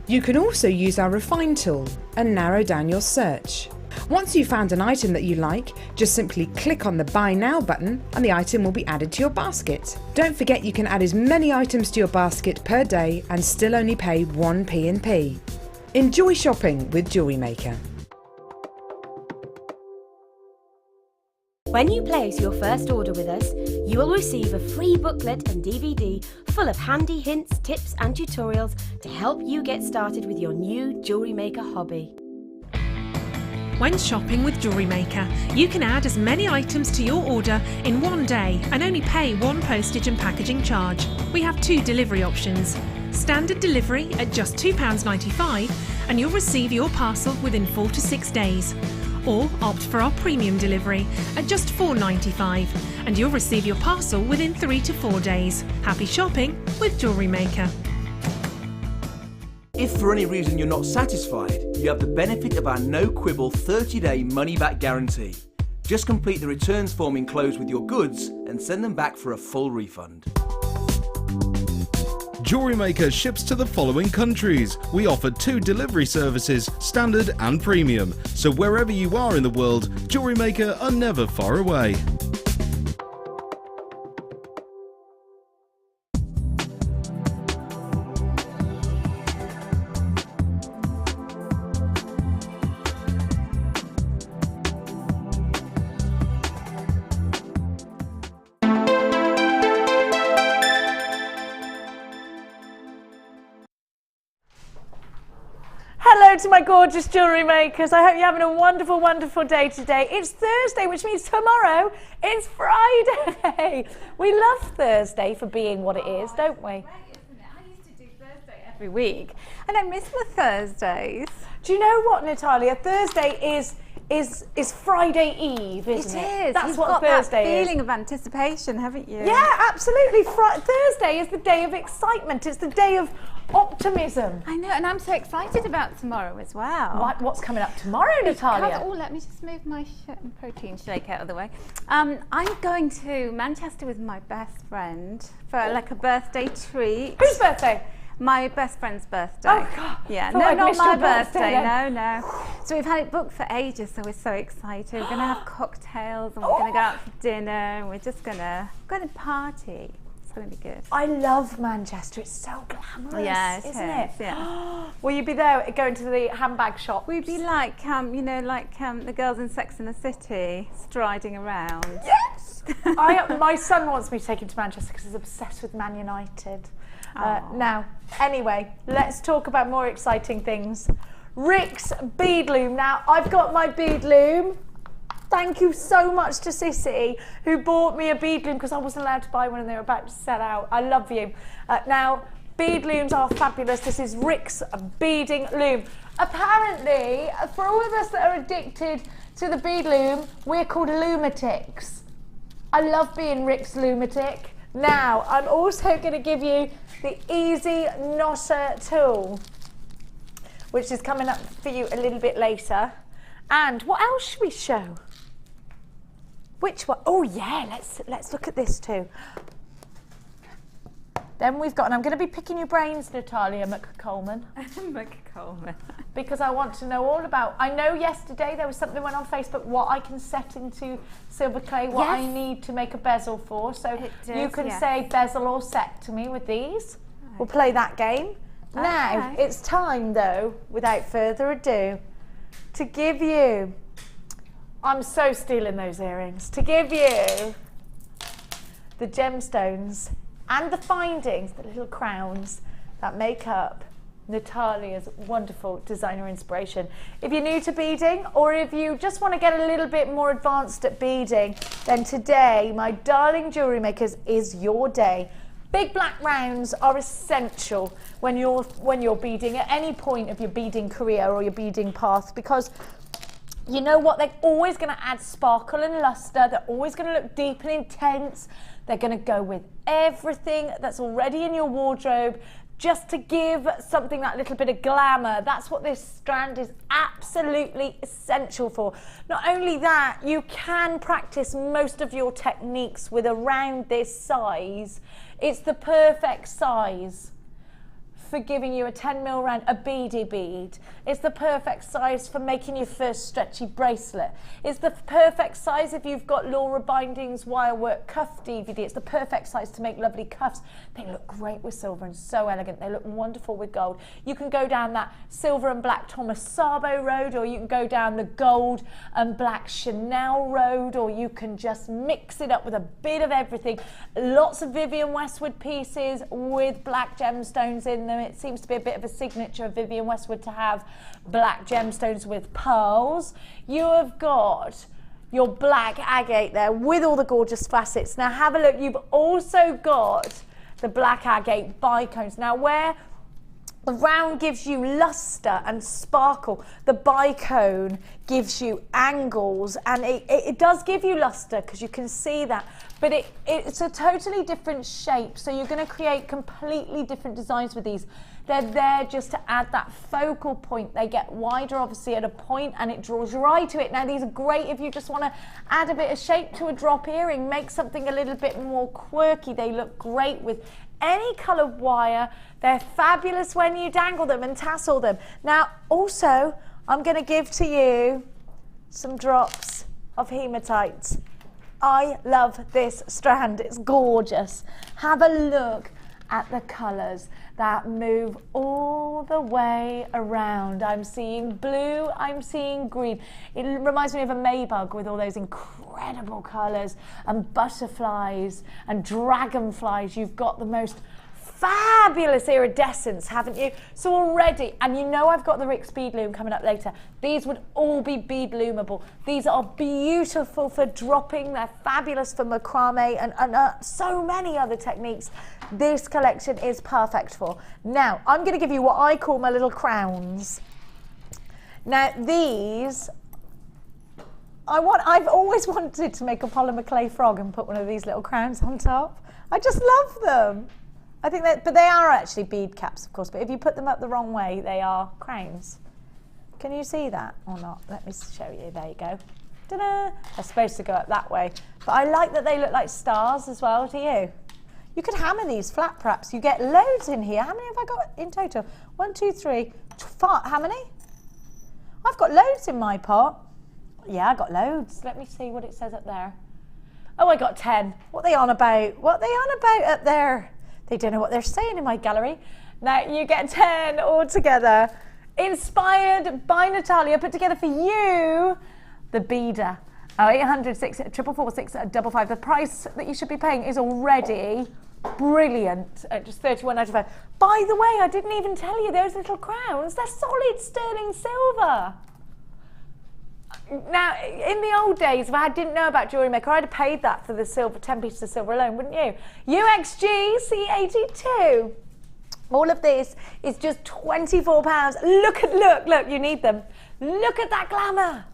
You can also use our Refine tool and narrow down your search. Once you've found an item that you like, just simply click on the Buy Now button and the item will be added to your basket. Don't forget you can add as many items to your basket per day and still only pay 1P&P. Enjoy shopping with JewelleryMaker. When you place your first order with us, you will receive a free booklet and DVD full of handy hints, tips and tutorials to help you get started with your new JewelleryMaker hobby. When shopping with JewelleryMaker, you can add as many items to your order in one day and only pay one postage and packaging charge. We have 2 delivery options. Standard delivery at just £2.95 and you'll receive your parcel within 4 to 6 days. Or opt for our premium delivery at just £4.95 and you'll receive your parcel within 3 to 4 days. Happy shopping with JewelleryMaker. If for any reason you're not satisfied, you have the benefit of our no-quibble 30-day money-back guarantee. Just complete the returns form enclosed with your goods and send them back for a full refund. JewelleryMaker ships to the following countries. We offer 2 delivery services, standard and premium. So wherever you are in the world, JewelleryMaker are never far away. Hello to my gorgeous jewellery makers. I hope you're having a wonderful, wonderful day today. It's Thursday, which means tomorrow is Friday. We love Thursday for being what it is, don't we? I used to do Thursday every week, and I miss the Thursdays. Do you know what, Natalia? Thursday is Friday Eve, isn't it? It is. That's You've what got Thursday that is. feeling of anticipation, haven't you? Yeah, absolutely. Thursday is the day of excitement. It's the day of optimism. I know, and I'm so excited about tomorrow as well. What's coming up tomorrow, Natalia? Oh, let me just move my protein shake out of the way. I'm going to Manchester with my best friend for like a birthday treat. Whose birthday? My best friend's birthday. Oh, God. Yeah, Thought no, I'd not missed my your birthday birthday, no. So we've had it booked for ages, so we're so excited. We're going to have cocktails and we're going to go out for dinner and we're just going to party. It's going to be good. I love Manchester. It's so glamorous, Yeah, it isn't it? Yeah. Will you be there going to the handbag shop? We'd be like, the girls in Sex and the City, striding around. Yes! My son wants me to take him to Manchester because he's obsessed with Man United. Now, anyway, let's talk about more exciting things. Rick's bead loom. Now, I've got my bead loom. Thank you so much to Sissy, who bought me a bead loom because I wasn't allowed to buy one and they were about to sell out. I love you. Now, bead looms are fabulous. This is Rick's beading loom. Apparently, for all of us that are addicted to the bead loom, we're called lumatics. I love being Rick's lumatic. Now, I'm also going to give you the Easy Knotter tool, which is coming up for you a little bit later. And what else should we show? Which one? Oh yeah, let's look at this too. Then we've got, and I'm going to be picking your brains, Natalia Coleman. Coleman. Because I want to know all about, I know yesterday there was something went on Facebook, what I can set into silver clay, what I need to make a bezel for. So you can say bezel or set to me with these. Right. We'll play that game. Okay. Now, it's time though, without further ado, to give you, I'm so stealing those earrings, to give you the gemstones and the findings, the little crowns that make up Natalia's wonderful designer inspiration. If you're new to beading, or if you just want to get a little bit more advanced at beading, then today, my darling jewellery makers, is your day. Big black rounds are essential when you're beading at any point of your beading career or your beading path, because you know what, they're always going to add sparkle and luster, they're always going to look deep and intense, they're going to go with everything that's already in your wardrobe, just to give something that little bit of glamour. That's what this strand is absolutely essential for. Not only that, you can practice most of your techniques with a round this size. It's the perfect size for giving you a 10mm round, a beady bead. It's the perfect size for making your first stretchy bracelet. It's the perfect size if you've got Laura Binding's wire work cuff DVD. It's the perfect size to make lovely cuffs. They look great with silver and so elegant. They look wonderful with gold. You can go down that silver and black Thomas Sabo road, or you can go down the gold and black Chanel road, or you can just mix it up with a bit of everything. Lots of Vivienne Westwood pieces with black gemstones in them it seems to be a bit of a signature of Vivienne Westwood to have black gemstones with pearls. You have got your black agate there with all the gorgeous facets. Now have a look, you've also got the black agate bicones. Now where the round gives you luster and sparkle, the bicone gives you angles, and it does give you luster because you can see that, but it's a totally different shape, so you're going to create completely different designs with these. They're there just to add that focal point. They get wider obviously at a point and it draws your eye to it. Now these are great if you just want to add a bit of shape to a drop earring, make something a little bit more quirky. They look great with any coloured wire. They're fabulous when you dangle them and tassel them. Now also I'm going to give to you some drops of hematite. I love this strand, it's gorgeous. Have a look at the colours that move all the way around. I'm seeing blue, I'm seeing green. It reminds me of a Maybug with all those incredible colours and butterflies and dragonflies. You've got the most fabulous iridescence, haven't you? So already, and you know I've got the Rick's bead loom coming up later. These would all be bead loomable. These are beautiful for dropping. They're fabulous for macrame and so many other techniques. This collection is perfect for. Now, I'm going to give you what I call my little crowns. Now, these, I've always wanted to make a polymer clay frog and put one of these little crowns on top. I just love them. I think that, but they are actually bead caps, of course, but if you put them up the wrong way, they are crowns. Can you see that or not? Let me show you. There you go. Ta-da! They're supposed to go up that way. But I like that they look like stars as well, do you? You could hammer these flat, perhaps. You get loads in here. How many have I got in total? 1, 2, 3, 4. How many? I've got loads in my pot. Yeah, I got loads. Let me see what it says up there. Oh, I got 10. What are they on about? What are they on about up there? They don't know what they're saying in my gallery. Now you get 10 all together. Inspired by Natalia, put together for you, the beader. 0800 444 655. The price that you should be paying is already brilliant at just $31.95. By the way, I didn't even tell you those little crowns. They're solid sterling silver. Now, in the old days, if I didn't know about JewelleryMaker, I'd have paid that for the silver, 10 pieces of silver alone, wouldn't you? UXG C82. All of this is just £24. Look, you need them. Look at that glamour.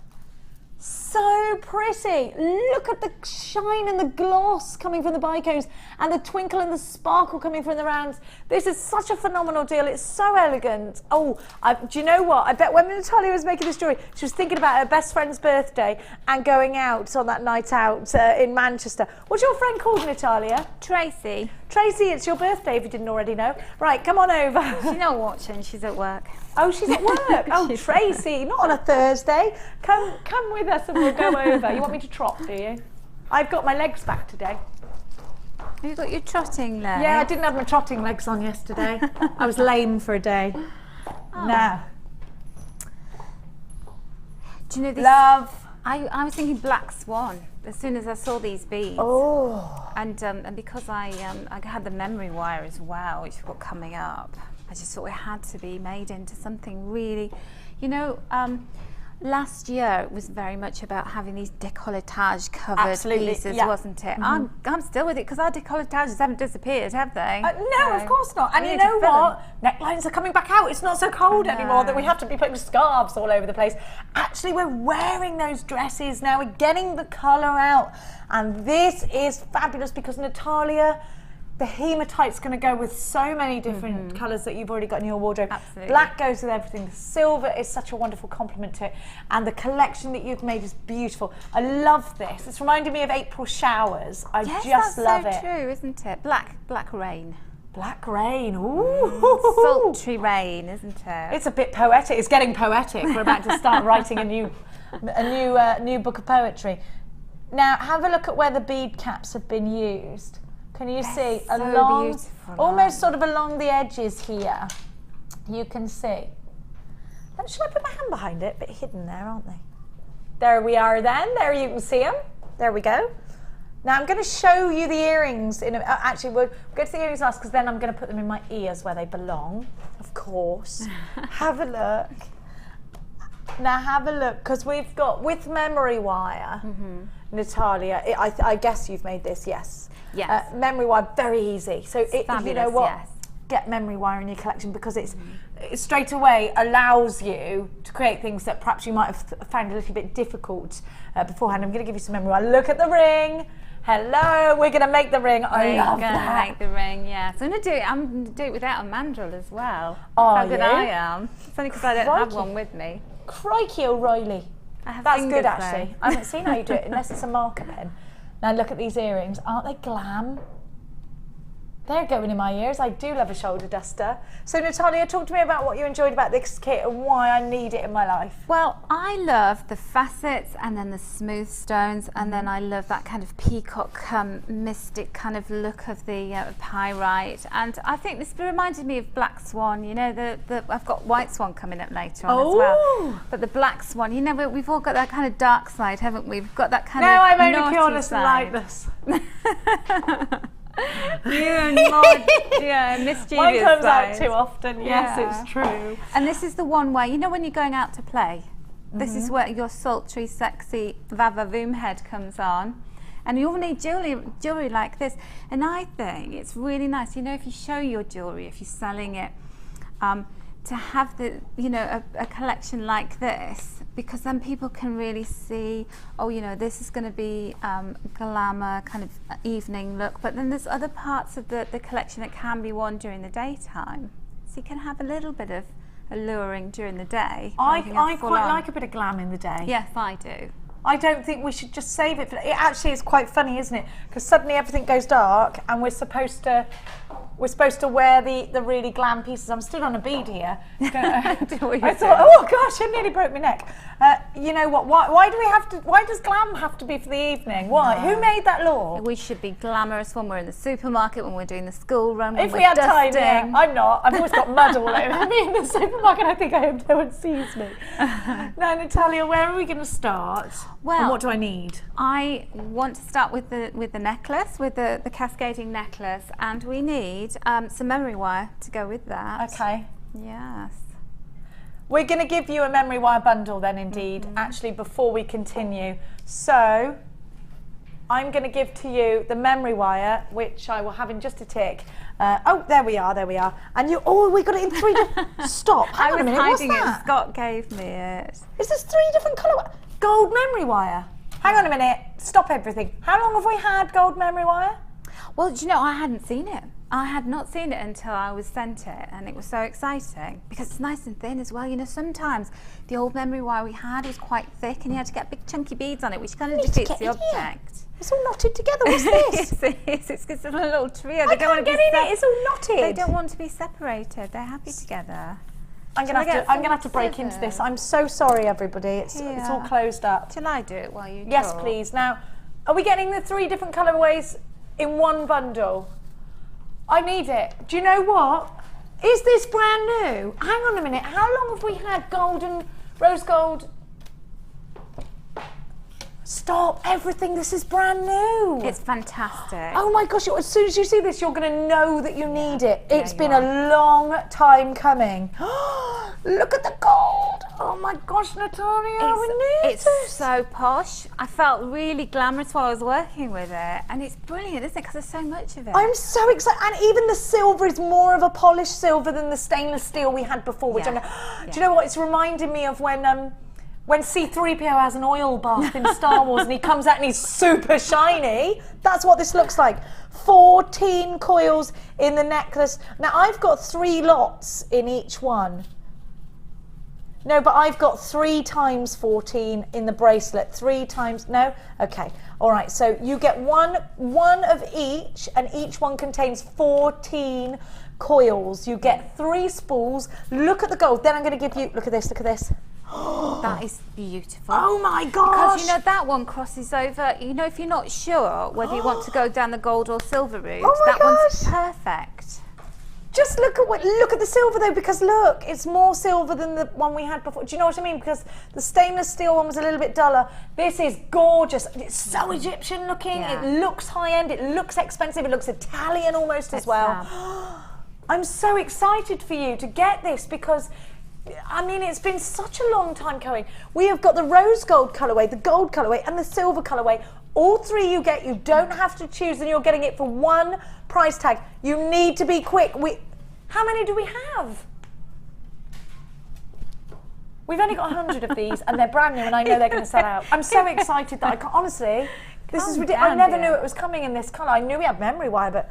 So pretty. Look at the shine and the gloss coming from the bicones and the twinkle and the sparkle coming from the rounds. This is such a phenomenal deal. It's so elegant. Oh, do you know what? I bet when Natalia was making this jewellery, she was thinking about her best friend's birthday and going out on that night out in Manchester. What's your friend called, Natalia? Tracy. Tracy, it's your birthday if you didn't already know. Right, come on over. She's not watching, she's at work. Oh, she's at work. Oh, Tracy, not on a Thursday. Come with us and we'll go over. You want me to trot, do you? I've got my legs back today. You've got your trotting legs? Yeah, I didn't have my trotting legs on yesterday. I was lame for a day. Oh. Now. Do you know this? Love. I was thinking Black Swan as soon as I saw these beads. Oh. And because I had the memory wire as well, which we've got coming up, I just thought it had to be made into something really, you know, last year it was very much about having these décolletage covered pieces, wasn't it? I'm still with it because our décolletages haven't disappeared, have they? No, of course not. And you know what? Necklines are coming back out. It's not so cold anymore that we have to be putting scarves all over the place. Actually, we're wearing those dresses now. We're getting the colour out. And this is fabulous because Natalia, the hematite's going to go with so many different colours that you've already got in your wardrobe. Absolutely. Black goes with everything. The silver is such a wonderful complement to it. And the collection that you've made is beautiful. I love this. It's reminding me of April showers. I just love it. That's so true, isn't it? Black rain. Black rain. Ooh. Sultry rain, isn't it? It's a bit poetic. It's getting poetic. We're about to start writing a new book of poetry. Now, have a look at where the bead caps have been used. Can you see along, almost sort of along the edges here? You can see. Shall I put my hand behind it? A bit hidden there, aren't they? There we are then. There you can see them. There we go. Now I'm going to show you the earrings. Actually, we'll go to the earrings last because then I'm going to put them in my ears where they belong, of course. Have a look. Now have a look, because we've got, with memory wire, Natalia, I guess you've made this, yes. Yes. Memory wire, very easy. So Fabulous, you know what? yes. Get memory wire in your collection, because it straight away allows you to create things that perhaps you might have found a little bit difficult beforehand. I'm going to give you some memory wire. Look at the ring. Hello, we're going to make the ring. I love that. We're going to make the ring, yeah. So I'm going to do it without a mandrel as well. Are How good you? I am. It's only because I don't have one with me. Crikey O'Reilly. That's good, actually. I haven't seen how you do it unless it's a marker pen. Now look at these earrings. Aren't they glam? They're going in my ears. I do love a shoulder duster. So Natalia, talk to me about what you enjoyed about this kit and why I need it in my life. Well, I love the facets and then the smooth stones, and then I love that kind of peacock, mystic kind of look of the pyrite. And I think this reminded me of Black Swan. You know, I've got White Swan coming up later on as well. But the Black Swan, you know, we've all got that kind of dark side, haven't we? We've got that kind of I'm only naughty pureness and side. lightness. You and more, mischievous Mine comes side. out too often, yes, Yeah. it's true. And this is the one where, you know, when you're going out to play, this is where your sultry, sexy va-va-voom head comes on. And you all need jewellery like this. And I think it's really nice, you know, if you show your jewellery, if you're selling it, to have the, you know, a collection like this, because then people can really see, oh, you know, this is going to be glamour kind of evening look, but then there's other parts of the collection that can be worn during the daytime, so you can have a little bit of alluring during the day. I quite like a bit of glam in the day. Yes, I do. I don't think we should just save it for it. Actually, it's quite funny, isn't it? Because suddenly everything goes dark, and we're supposed to wear the really glam pieces. I'm stood on a bead here. I thought, oh gosh, I nearly broke my neck. You know what? Why does glam have to be for the evening? Why? No. Who made that law? We should be glamorous when we're in the supermarket, when we're doing the school run, when If we're we had dusting. time, yeah. I'm not. I've always got mud all over me in the supermarket. I think I hope no one sees me. Now, Natalia, where are we going to start? Well, and what do I need? I want to start with the necklace, with the cascading necklace, and we need some memory wire to go with that. Okay. Yes. We're going to give you a memory wire bundle then, indeed, actually, before we continue. So, I'm going to give to you the memory wire, which I will have in just a tick. Oh, there we are. And we got it in three different... Stop, hang on a minute, what's hiding that? it, Scott gave me it. Is this three different colour... Gold memory wire. Hang on a minute, stop everything. How long have we had gold memory wire? Well, do you know, I hadn't seen it. I had not seen it until I was sent it, and it was so exciting because it's nice and thin as well. You know, sometimes the old memory wire we had was quite thick, and you had to get big chunky beads on it, which kind of defeats the object. It's all knotted together. What's this? It's a little trio. I can't get in it. It's all knotted. They don't want to be separated. They're happy together. I'm gonna have to break into this. I'm so sorry, everybody. It's all closed up. Shall I do it while you Yes, talk? please. Now, are we getting the three different colourways in one bundle? I need it. Do you know what? Is this brand new? Hang on a minute. How long have we had gold and rose gold? Stop everything. This is brand new. It's fantastic. Oh my gosh, as soon as you see this, you're going to know that you need it. It's been a long time coming. Look at the gold. Oh my gosh, Natalia, we need It's this. so posh. I felt really glamorous while I was working with it. And it's brilliant, isn't it? Because there's so much of it. I'm so excited. And even the silver is more of a polished silver than the stainless steel we had before. Which do you know what? It's reminding me of when C-3PO has an oil bath in Star Wars and he comes out and he's super shiny. That's what this looks like. 14 coils in the necklace. Now, I've got 3 lots in each one. No, but I've got 3 times 14 in the bracelet. 3 times, no? Okay, all right, so you get one of each, and each one contains 14 coils. You get 3 spools. Look at the gold. Then I'm going to give you, look at this. That is beautiful. Oh my gosh! Because you know that one crosses over. You know, if you're not sure whether you want to go down the gold or silver route, that one's perfect. Just look at the silver though, because look, it's more silver than the one we had before. Do you know what I mean? Because the stainless steel one was a little bit duller. This is gorgeous. It's so Egyptian looking. Yeah. It looks high end. It looks expensive. It looks Italian almost as well. I'm so excited for you to get this because, I mean, it's been such a long time going. We have got the rose gold colourway, the gold colourway, and the silver colourway. All three you get. You don't have to choose, and you're getting it for one price tag. You need to be quick. How many do we have? We've only got 100 of these, and they're brand new, and I know they're going to sell out. I'm so excited that I can't, honestly, this is ridiculous. I never knew it was coming in this colour. I knew we had memory wire, but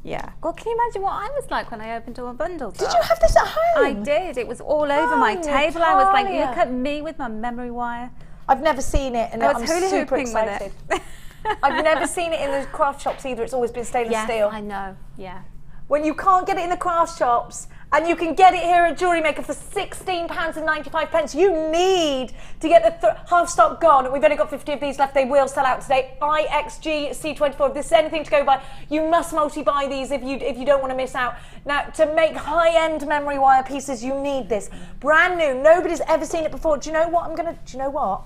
yeah. Well, can you imagine what I was like when I opened all my bundles? Did you have this at home? I did. It was all over my table. I was like, look at me with my memory wire. I've never seen it, and I'm super excited. With it. I've never seen it in the craft shops either. It's always been stainless steel. I know. Yeah. When you can't get it in the craft shops, and you can get it here at JewelleryMaker for £16.95, you need to get the half stock gone. We've only got 50 of these left. They will sell out today. IXGC24. If this is anything to go by, you must multi-buy these if you don't want to miss out. Now, to make high-end memory wire pieces, you need this. Brand new. Nobody's ever seen it before. Do you know what? Do you know what?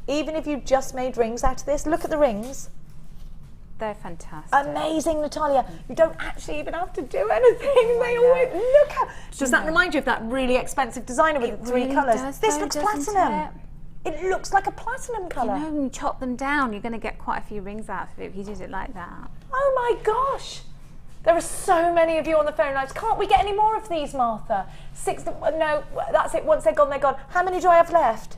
Even if you just made rings out of this, look at the rings. They're fantastic. Amazing, Natalia. You don't actually even have to do anything. They always look at. Does that remind you of that really expensive designer with three colours? This looks platinum. It looks like a platinum colour. You know, when you chop them down, you're going to get quite a few rings out of it if you did it like that. Oh my gosh. There are so many of you on the phone lines. Can't we get any more of these, Martha? No, that's it. Once they're gone, they're gone. How many do I have left?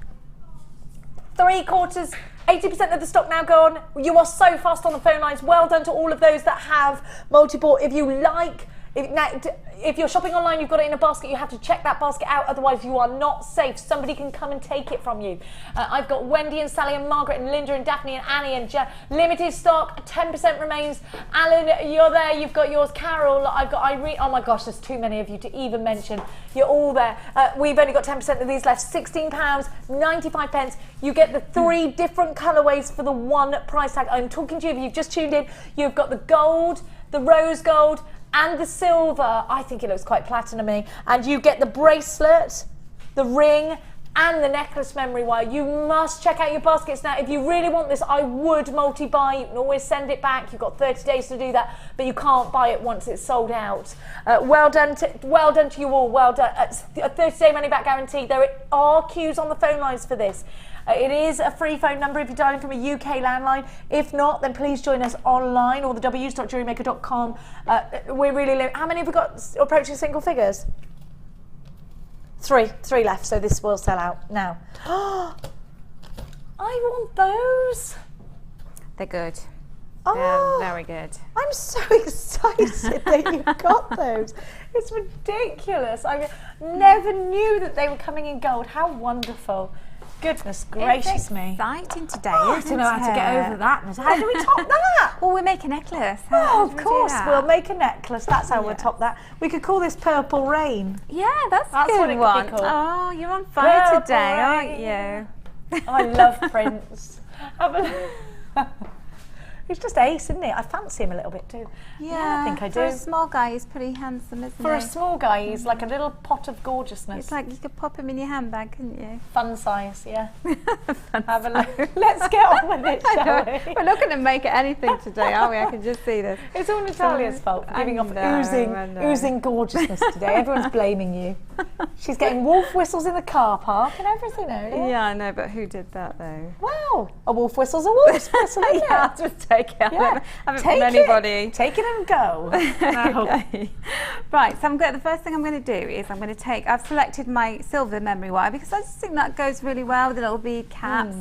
3/4. 80% of the stock now gone. You are so fast on the phone lines. Well done to all of those that have multi-bought. If you like, if you're shopping online, you've got it in a basket, you have to check that basket out, otherwise you are not safe. Somebody can come and take it from you. I've got Wendy and Sally and Margaret and Linda and Daphne and Annie and Jen. Limited stock, 10% remains. Alan, you're there, you've got yours. Carol, I've got Irene. Oh my gosh, there's too many of you to even mention. You're all there. We've only got 10% of these left. £16.95. You get the 3 different colourways for the one price tag. I'm talking to you if you've just tuned in. You've got the gold, the rose gold, and the silver. I think it looks quite platinum-y. And you get the bracelet, the ring, and the necklace memory wire. You must check out your baskets now. If you really want this, I would multi-buy. You can always send it back. You've got 30 days to do that, but you can't buy it once it's sold out. Well done to you all. Well done. A 30-day money-back guarantee. There are queues on the phone lines for this. It is a free phone number if you're dialing from a UK landline. If not, then please join us online or the ws.jewellerymaker.com. We're really how many have we got approaching single figures? 3 left, so this will sell out now. I want those. They're good. Oh, they're very good. I'm so excited that you got those. It's ridiculous. I never knew that they were coming in gold. How wonderful. Goodness gracious me. It's exciting today, I don't know how to get over that. How do we top that? Well, we make a necklace. Of course, we'll make a necklace. That's how we'll top that. We could call this Purple Rain. Yeah, that's a what good it one. could be called. Oh, you're on fire Purple today, Rain. aren't you? I love Prince. He's just ace, isn't he? I fancy him a little bit too. Yeah, I think I do. For a small guy, he's pretty handsome, isn't he? For a small guy, he's like a little pot of gorgeousness. It's like you could pop him in your handbag, couldn't you? Fun size, yeah. Have a look. Let's get on with it, shall we? We're not going to make it anything today, are we? I can just see this. It's all Natalia's fault for giving off oozing gorgeousness today. Everyone's blaming you. She's getting wolf whistles in the car park and everything, earlier. Yeah, I know, but who did that though? Well, a wolf whistle's a wolf's whistle, isn't it? Yeah, just take it. Yeah. I haven't been anybody. Take it and go. Okay. Right, so the first thing I'm going to do is I've selected my silver memory wire because I just think that goes really well with the little bead caps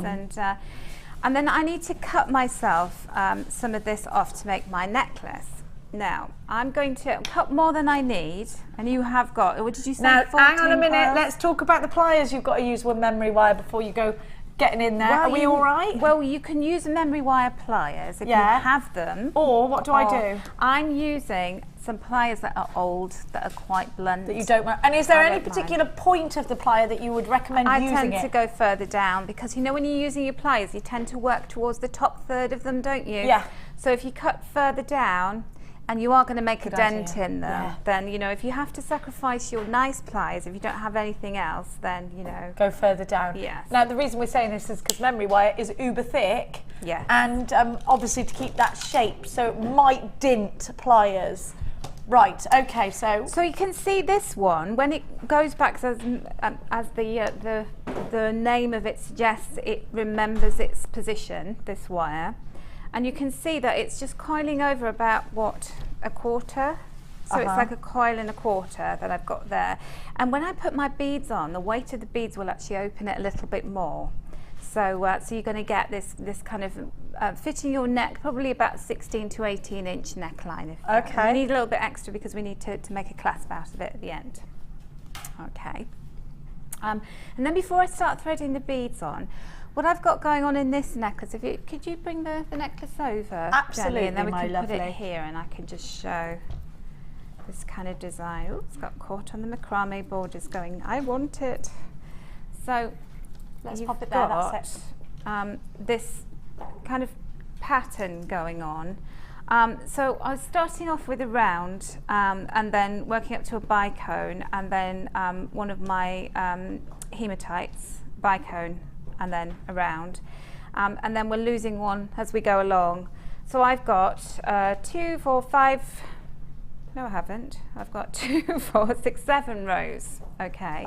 and then I need to cut myself some of this off to make my necklace. Now, I'm going to cut more than I need, and you have got, what did you say? Now, hang on a minute, pliers? let's talk about the pliers you've got to use with memory wire before you go getting in there. Well, are we all right? Well, you can use memory wire pliers if you have them. Or what do I do? I'm using some pliers that are old, that are quite blunt. That you don't mind. And is there any particular point of the plier that you would recommend using I tend to go further down because, you know, when you're using your pliers, you tend to work towards the top third of them, don't you? Yeah. So if you cut further down, and you are going to make Good a dent idea. in them, then, you know, if you have to sacrifice your nice pliers, if you don't have anything else, then, you know. Go further down. Yes. Now, the reason we're saying this is because memory wire is uber thick. Yes. And obviously to keep that shape, so it might dint pliers. Right, okay, so you can see this one, when it goes back, as the name of it suggests, it remembers its position, this wire. And you can see that it's just coiling over about, what, a quarter? So it's like a coil and a quarter that I've got there. And when I put my beads on, the weight of the beads will actually open it a little bit more. So, so you're going to get this kind of fitting your neck, probably about 16 to 18 inch neckline. Okay. We need a little bit extra because we need to make a clasp out of it at the end. Okay. And then before I start threading the beads on, what I've got going on in this necklace, could you bring the necklace over, absolutely, Jenny, and then we my can lovely. put it here and I can just show this kind of design. Oh, it's got caught on the macrame borders going, I want it. So let's you've pop it there, got, that's it. This kind of pattern going on. So I was starting off with a round and then working up to a bicone, and then one of my hematites, bicone, and then a round. And then we're losing one as we go along. So I've got 2, 4, 5, no I haven't, I've got 2, 4, 6, 7 rows, okay.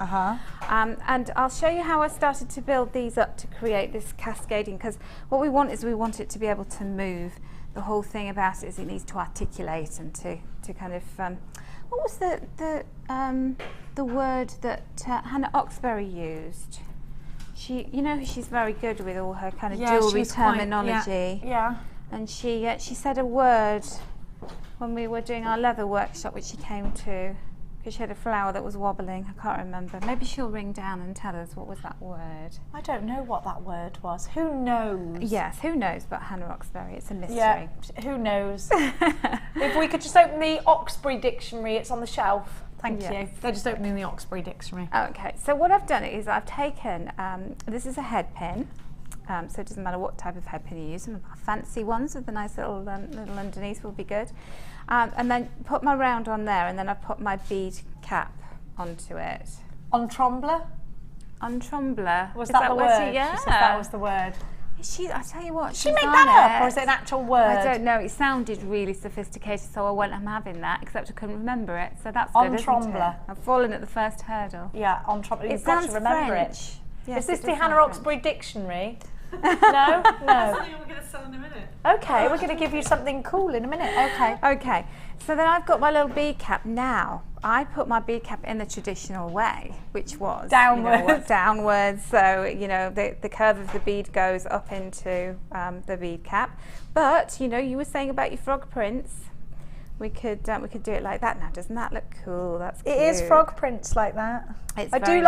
And I'll show you how I started to build these up to create this cascading, because what we want is we want it to be able to move. The whole thing about it is it needs to articulate and to kind of, what was the word that Hannah Oxbury used? She, you know, she's very good with all her kind of jewellery terminology. Yeah. And she said a word when we were doing our leather workshop, which she came to, because she had a flower that was wobbling. I can't remember. Maybe she'll ring down and tell us what was that word. I don't know what that word was. Who knows? Yes, who knows? But Hannah Oxbury, it's a mystery. Yeah, who knows? If we could just open the Oxbury dictionary, it's on the shelf. Thank you. They're just opening the Oxbury dictionary. Okay, so what I've done is I've taken, this is a head pin, so it doesn't matter what type of head pin you use. Some fancy ones with the nice little underneath will be good. And then put my round on there, and then I've put my bead cap onto it. On trembler? On trembler. Was that the word? Yeah. She said that was the word. I tell you what, Did she make that up, or is it an actual word? I don't know. It sounded really sophisticated, so I went, I'm having that, except I couldn't remember it. So that's on good, isn't trembler. it? I've fallen at the first hurdle. Yeah, on trembler. You've It got sounds to remember French. it. Yes, Is this it the does Hannah sound Oxbury dictionary? No? No. That's something we're going to sell in a minute. Okay, we're going to give you something cool in a minute. Okay. Okay, so then I've got my little bead cap now. I put my bead cap in the traditional way, which was downwards. Downwards. So, you know, the curve of the bead goes up into the bead cap. But, you know, you were saying about your frog prints. We could do it like that now. Doesn't that look cool? That's cute. It is frog prints like that. It's I do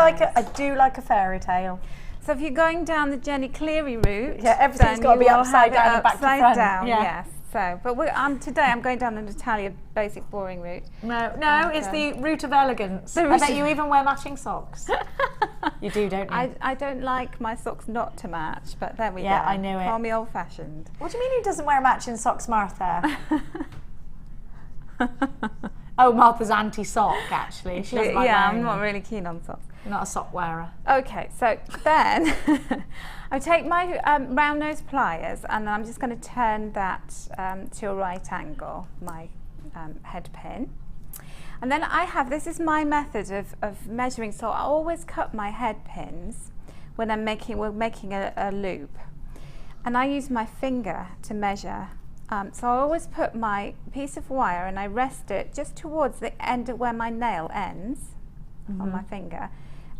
like a fairy tale. So if you're going down the Jenny Cleary route, yeah, everything's got to be upside down and back to front. Down, yeah. yes. So, but today I'm going down the Natalia basic boring route. No, it's the route of elegance. I bet you even wear matching socks. You do, don't you? I don't like my socks not to match, but there we go. Yeah, I knew it. Call me old-fashioned. What do you mean he doesn't wear matching socks, Martha? Oh, Martha's anti-sock, actually. She doesn't like I'm not really keen on socks. You're not a sock wearer. Okay, so then I take my round nose pliers, and then I'm just going to turn that to a right angle, my head pin. And then this is my method of measuring, so I always cut my head pins when we're making a loop. And I use my finger to measure. So I always put my piece of wire and I rest it just towards the end of where my nail ends on my finger,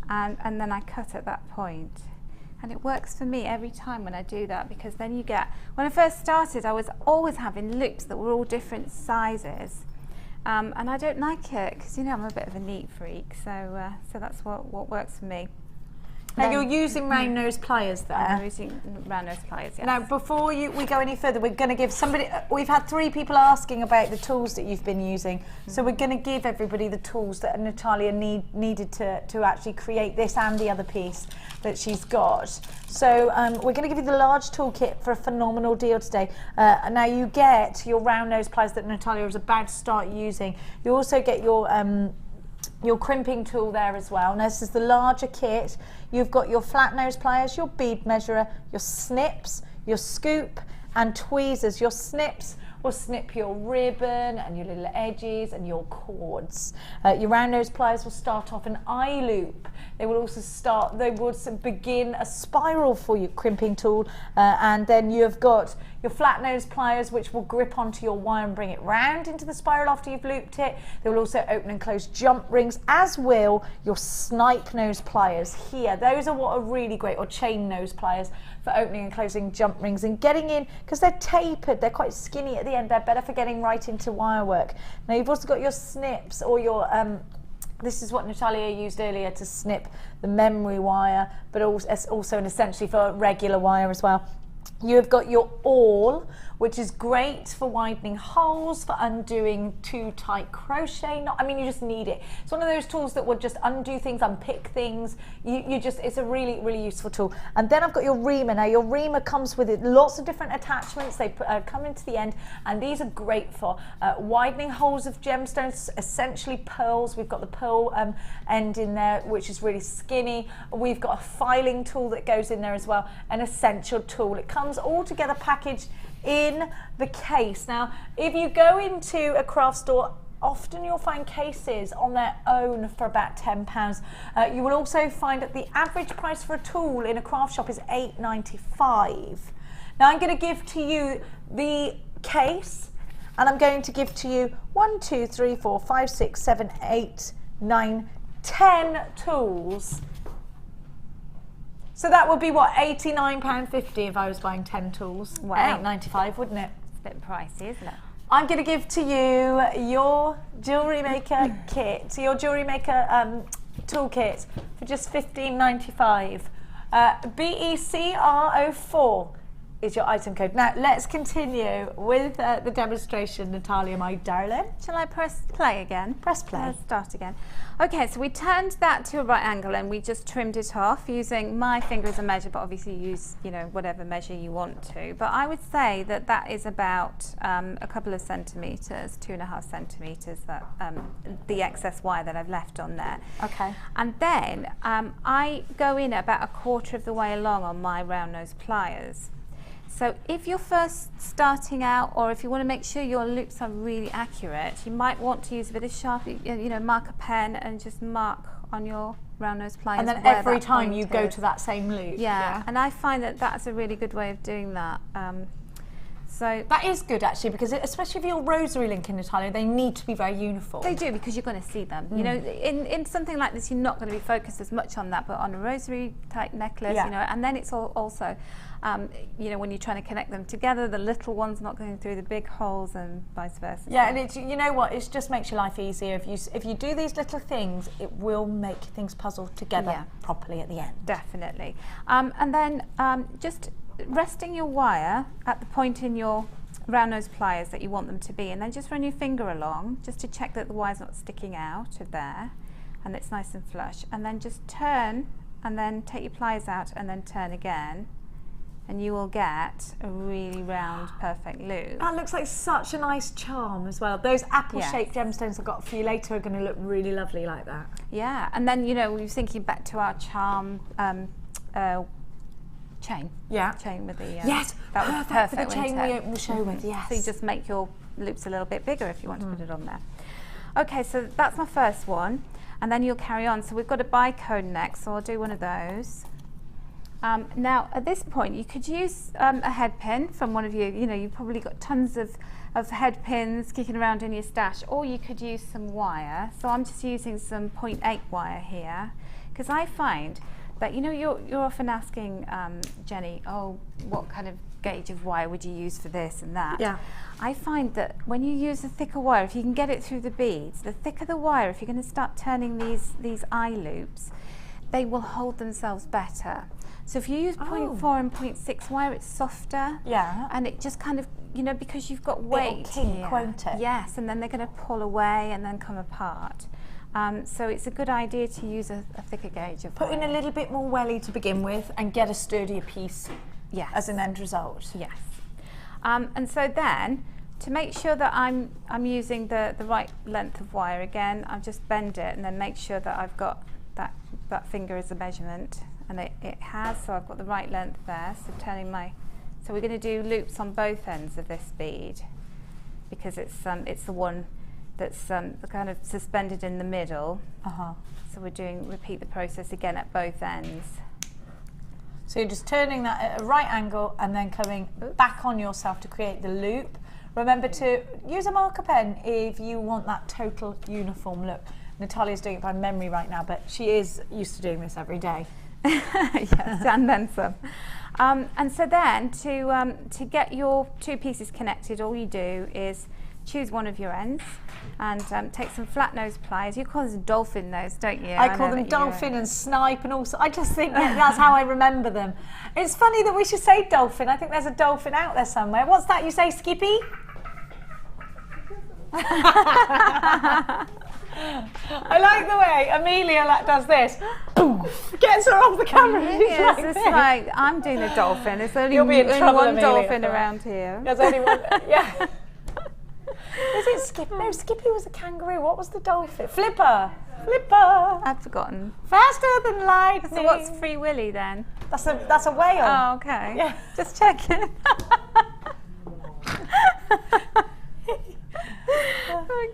and then I cut at that point. And it works for me every time when I do that, because then you get, when I first started I was always having loops that were all different sizes, and I don't like it because, you know, I'm a bit of a neat freak, so that's what works for me. Now you're using round nose pliers there. I'm using round nose pliers, yes. Now before we go any further, we're going to give somebody, we've had 3 people asking about the tools that you've been using, so we're going to give everybody the tools that Natalia needed to actually create this and the other piece. that she's got. So we're going to give you the large toolkit for a phenomenal deal today. Now you get your round nose pliers that Natalia is about to start using. You also get your crimping tool there as well. Now this is the larger kit. You've got your flat nose pliers, your bead measurer, your snips, your scoop and tweezers. Your snips will snip your ribbon and your little edges and your cords. Your round nose pliers will start off an eye loop. They will begin a spiral for your crimping tool, and then you've got your flat nose pliers which will grip onto your wire and bring it round into the spiral after you've looped it. They will also open and close jump rings, as will your snipe nose pliers here. Those are what are really great, or chain nose pliers for opening and closing jump rings and getting in, because they're tapered, they're quite skinny at the end, they're better for getting right into wire work. Now you've also got your snips, or your this is what Natalia used earlier to snip the memory wire, but also and essentially for regular wire as well. You have got your awl, which is great for widening holes, for undoing too tight crochet. You just need it. It's one of those tools that will just undo things, unpick things. It's a really, really useful tool. And then I've got your reamer. Now your reamer comes with lots of different attachments. They come into the end, and these are great for widening holes of gemstones, essentially pearls. We've got the pearl end in there, which is really skinny. We've got a filing tool that goes in there as well, an essential tool. It comes all together packaged in the case. Now, if you go into a craft store, often you'll find cases on their own for about £10. You will also find that the average price for a tool in a craft shop is £8.95. Now, I'm going to give to you the case, and I'm going to give to you 1, 2, 3, 4, 5, 6, 7, 8, 9, 10 tools. So that would be what, £89.50 if I was buying 10 tools. Wow. £8.95, wouldn't it? It's a bit pricey, isn't it? I'm going to give to you your JewelleryMaker kit, your JewelleryMaker toolkit for just £15.95. BECR04 is your item code. Now let's continue with the demonstration, Natalia, my darling. Shall I press play again? Press play. Let's start again. Okay, so we turned that to a right angle and we just trimmed it off using my finger as a measure, but obviously use whatever measure you want to. But I would say that that is about a couple of centimetres, 2.5 centimetres, that the excess wire that I've left on there. Okay. And then I go in about 1/4 of the way along on my round nose pliers. So if you're first starting out, or if you want to make sure your loops are really accurate, you might want to use a bit of Sharpie, mark a pen and just mark on your round nose pliers. And then every time you go to that same loop. Yeah, and I find that that's a really good way of doing that. So that is good actually, because especially if you're rosary linking, Natalia, they need to be very uniform. They do, because you're going to see them. In something like this, you're not going to be focused as much on that, but on a rosary type necklace, and then it's also, when you're trying to connect them together, the little one's not going through the big holes and vice versa. Yeah, and it's, it just makes your life easier. If you do these little things, it will make things puzzle together properly at the end. Definitely. And then just resting your wire at the point in your round nose pliers that you want them to be, and then just run your finger along just to check that the wire's not sticking out of there and it's nice and flush, and then just turn and then take your pliers out and then turn again, and you will get a really round, perfect loop. That looks like such a nice charm as well. Those apple-shaped gemstones I've got for you later are going to look really lovely like that. Yeah, and then we were thinking back to our charm chain. Yeah. Chain with the yes, that was perfect for the chain we opened the show with. Yes. So you just make your loops a little bit bigger if you want to put it on there. Okay, so that's my first one, and then you'll carry on. So we've got a bicone next, so I'll do one of those. Now at this point you could use a head pin from one of you've probably got tons of head pins kicking around in your stash, or you could use some wire. So I'm just using some 0.8 wire here, because I find that you're often asking Jenny, oh, what kind of gauge of wire would you use for this and that? Yeah. I find that when you use a thicker wire, if you can get it through the beads, the thicker the wire, if you're going to start turning these eye loops, they will hold themselves better. So if you use 0.4 and 0.6 wire, it's softer. Yeah. And it just kind of, because you've got weight. It'll kink, won't it? Yes, and then they're going to pull away and then come apart. So it's a good idea to use a thicker gauge of Put in a little bit more welly to begin with and get a sturdier piece as an end result. Yes. And so then, to make sure that I'm using the right length of wire again, I'll just bend it and then make sure that I've got that finger as a measurement, and it has, so I've got the right length there. So so we're going to do loops on both ends of this bead, because it's the one that's kind of suspended in the middle. So repeat the process again at both ends. So you're just turning that at a right angle and then coming back on yourself to create the loop. Remember to use a marker pen if you want that total uniform look. Natalia's doing it by memory right now, but she is used to doing this every day. Yes, and then some. And so then to get your two pieces connected, all you do is choose one of your ends and take some flat nose pliers. You call them dolphin nose, don't you? I call them dolphin and snipe, and also I just think that's how I remember them. It's funny that we should say dolphin. I think there's a dolphin out there somewhere. What's that you say, Skippy? I like the way Amelia does this. Gets her off the camera. Yes, it's like I'm doing a dolphin. There's only one Amelia, dolphin around here. There's only one. Yeah. Is it Skippy? No, Skippy was a kangaroo. What was the dolphin? Flipper. I've forgotten. Faster than lightning. So what's Free Willy then? That's a whale. Oh, okay. Yeah. Just checking.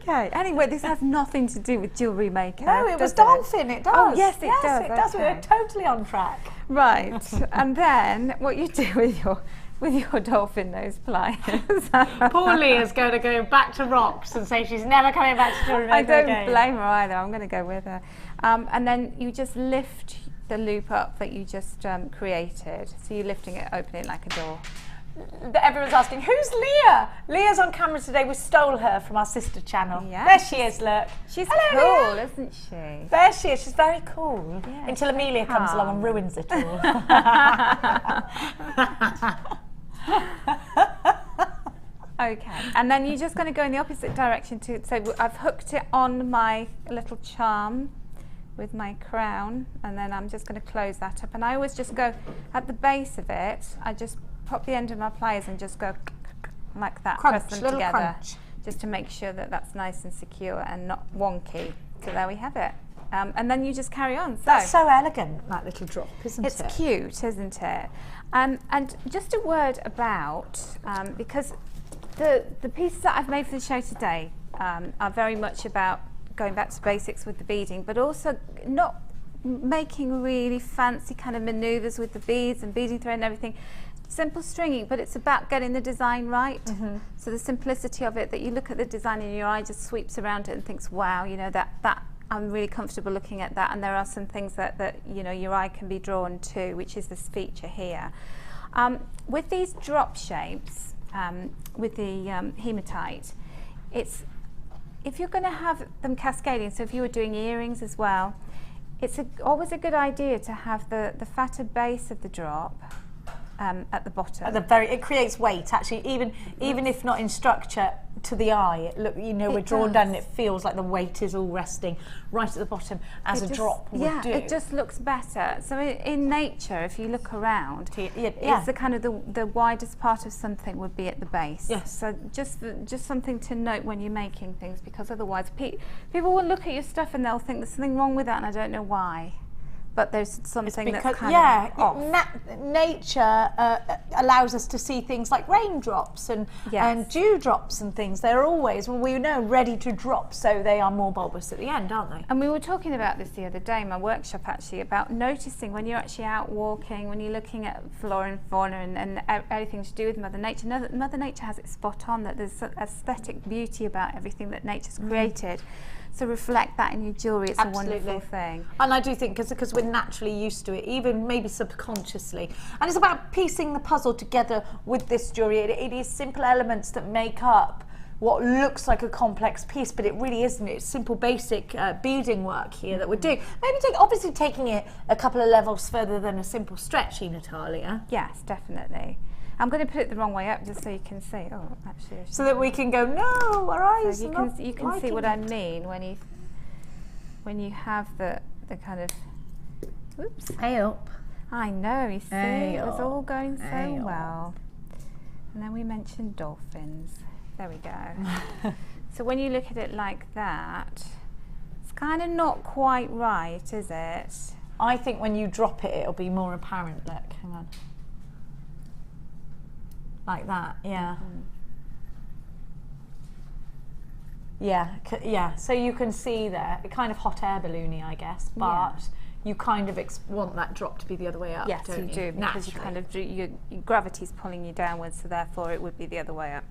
Okay. Anyway, this has nothing to do with JewelleryMaker. No, it was dolphin. It does. Oh, yes, it does. It does. Okay. We're totally on track. Right. And then what you do with your dolphin nose pliers. Poor Leah's going to go back to rocks and say she's never coming back to JewelleryMaker I don't again. blame her either. I'm going to go with her. And then you just lift the loop up that you just created. So you're lifting it, opening it like a door. Everyone's asking, who's Leah? Leah's on camera today. We stole her from our sister channel. Yes. There she is, look. She's Hello, cool, Leah. isn't she? There she is. She's very cool. Yeah, until Amelia comes along and ruins it all. Okay, and then you're just going to go in the opposite direction too. So I've hooked it on my little charm with my crown, and then I'm just going to close that up. And I always just go at the base of it. I just pop the end of my pliers and just go like that, Crunch, press them little together, crunch. just to make sure that that's nice and secure and not wonky. So there we have it. And then you just carry on. So That's so elegant, that little drop, isn't it? It's cute, isn't it? And just a word about, because the pieces that I've made for the show today are very much about going back to basics with the beading, but also not making really fancy kind of maneuvers with the beads and beading thread and everything. Simple stringing, but it's about getting the design right. So the simplicity of it, that you look at the design and your eye just sweeps around it and thinks, wow, you know, that I'm really comfortable looking at that, and there are some things that you know your eye can be drawn to, which is this feature here. With these drop shapes, with the hematite, if you're going to have them cascading, so if you were doing earrings as well, it's always a good idea to have the fatter base of the drop at the bottom. It creates weight, actually, even if not in structure, to the eye. We're drawn down and it feels like the weight is all resting right at the bottom, as a drop would do. It just looks better. So in nature, if you look around, it's the kind of the widest part of something would be at the base. Yes. So just something to note when you're making things, because otherwise people will look at your stuff and they'll think there's something wrong with that, and I don't know why. But there's something that's kind of off. Nature allows us to see things like raindrops and dewdrops and things. They're always, we know, ready to drop, so they are more bulbous at the end, aren't they? And we were talking about this the other day in my workshop, actually, about noticing when you're actually out walking, when you're looking at flora and fauna and everything to do with Mother Nature. Mother Nature has it spot on, that there's aesthetic beauty about everything that nature's created. So reflect that in your jewellery. It's Absolutely. a wonderful thing. And I do think, because we're naturally used to it, even maybe subconsciously. And it's about piecing the puzzle together with this jewellery. It is simple elements that make up what looks like a complex piece, but it really isn't. It's simple, basic beading work here that we're doing. Maybe obviously taking it a couple of levels further than a simple stretchy, Natalia. Yes, definitely. I'm going to put it the wrong way up just so you can see. Oh, actually. So that we can go, no, our eyes so you can see what I mean when you... when you have the kind of, oops. Hey up. I know, you see, Hey it was up. all going so Hey up. well. And then we mentioned dolphins. There we go. So when you look at it like that, it's kind of not quite right, is it? I think when you drop it, it'll be more apparent. Look, hang on. Like that, yeah. Yeah, so you can see there, kind of hot air balloony, I guess, but you kind of want that drop to be the other way up, Yes, don't you do, because you kind of your gravity's pulling you downwards, so therefore it would be the other way up.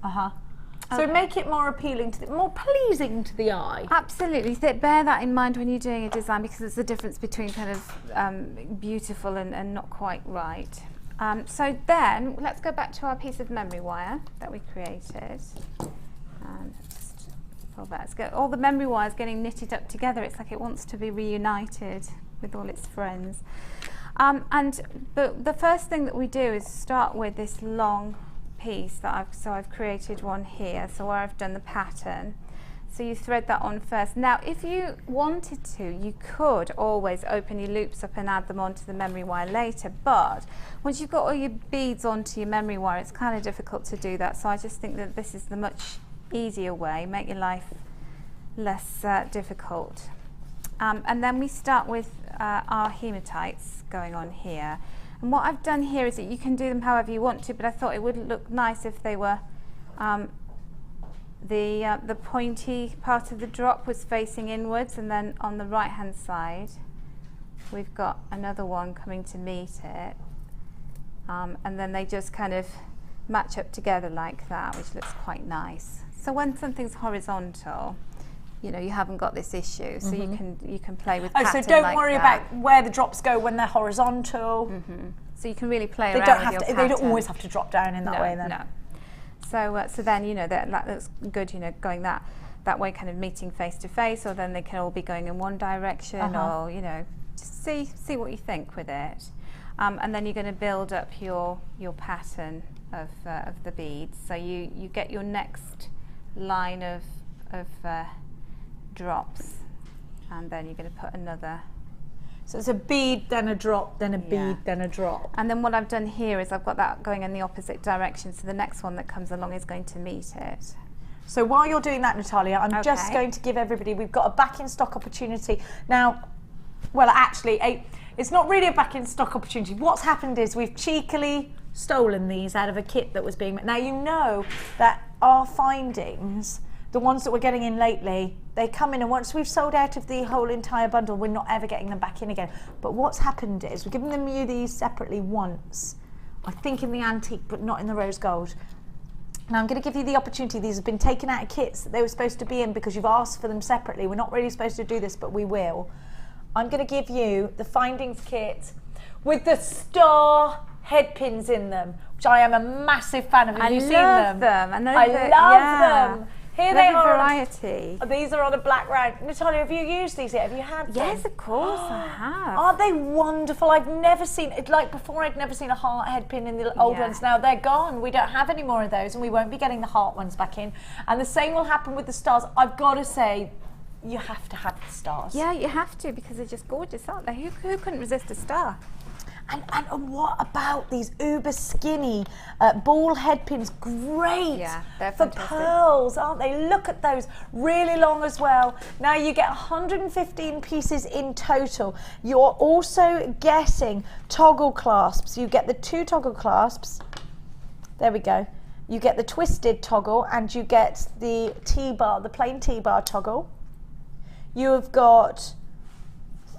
So make it more appealing, more pleasing to the eye. Absolutely. So bear that in mind when you're doing a design, because there's a difference between kind of beautiful and not quite right. So then let's go back to our piece of memory wire that we created. Just pull that. It's got all the memory wires getting knitted up together. It's like it wants to be reunited with all its friends. And the first thing that we do is start with this long piece that I've created one here, so where I've done the pattern. So you thread that on first. Now if you wanted to, you could always open your loops up and add them onto the memory wire later, but once you've got all your beads onto your memory wire, it's kind of difficult to do that. So I just think that this is the much easier way, make your life less difficult. And then we start with our hematites going on here. And what I've done here is that you can do them however you want to, but I thought it would look nice if they were the pointy part of the drop was facing inwards, and then on the right hand side we've got another one coming to meet it, and then they just kind of match up together like that, which looks quite nice. So when something's horizontal, you know, you haven't got this issue, so you can play with pattern so don't like worry that. about where the drops go when they're horizontal. So you can really play They around don't with have your to. pattern. They don't always have to drop down in that way. Then. No. So then, you know, that looks good, you know, going that way, kind of meeting face to face, or then they can all be going in one direction, or, you know, just see what you think with it. And then you're going to build up your pattern of the beads. So you get your next line of drops, and then you're going to put another. So it's a bead, then a drop, then a bead, then a drop. And then what I've done here is I've got that going in the opposite direction, so the next one that comes along is going to meet it. So while you're doing that, Natalia, I'm just going to give everybody, we've got a back in stock opportunity. Now, well, actually, it's not really a back in stock opportunity. What's happened is we've cheekily stolen these out of a kit that was being made. Now, you know that our findings, the ones that we're getting in lately, they come in, and once we've sold out of the whole entire bundle, we're not ever getting them back in again. But what's happened is we've given you these separately once, I think in the antique, but not in the rose gold. Now I'm going to give you the opportunity. These have been taken out of kits that they were supposed to be in because you've asked for them separately. We're not really supposed to do this, but we will. I'm going to give you the findings kit with the star head pins in them, which I am a massive fan of. Have you seen them? I love them. Here they are. Variety. These are on a black round. Natalia, have you used these yet? Have you had them? Yes, of course I have. Aren't they wonderful? I've never seen it. Like before, I'd never seen a heart head pin in the old ones. Now they're gone. We don't have any more of those, and we won't be getting the heart ones back in. And the same will happen with the stars. I've got to say, you have to have the stars. Yeah, you have to, because they're just gorgeous, aren't they? Who couldn't resist a star? And what about these uber skinny ball head pins? Great, yeah, they're for fantastic. pearls, aren't they? Look at those, really long as well. Now you get 115 pieces in total. You're also getting toggle clasps. You get the 2 toggle clasps. There we go. You get the twisted toggle, and you get the T-bar, the plain T-bar toggle. You have got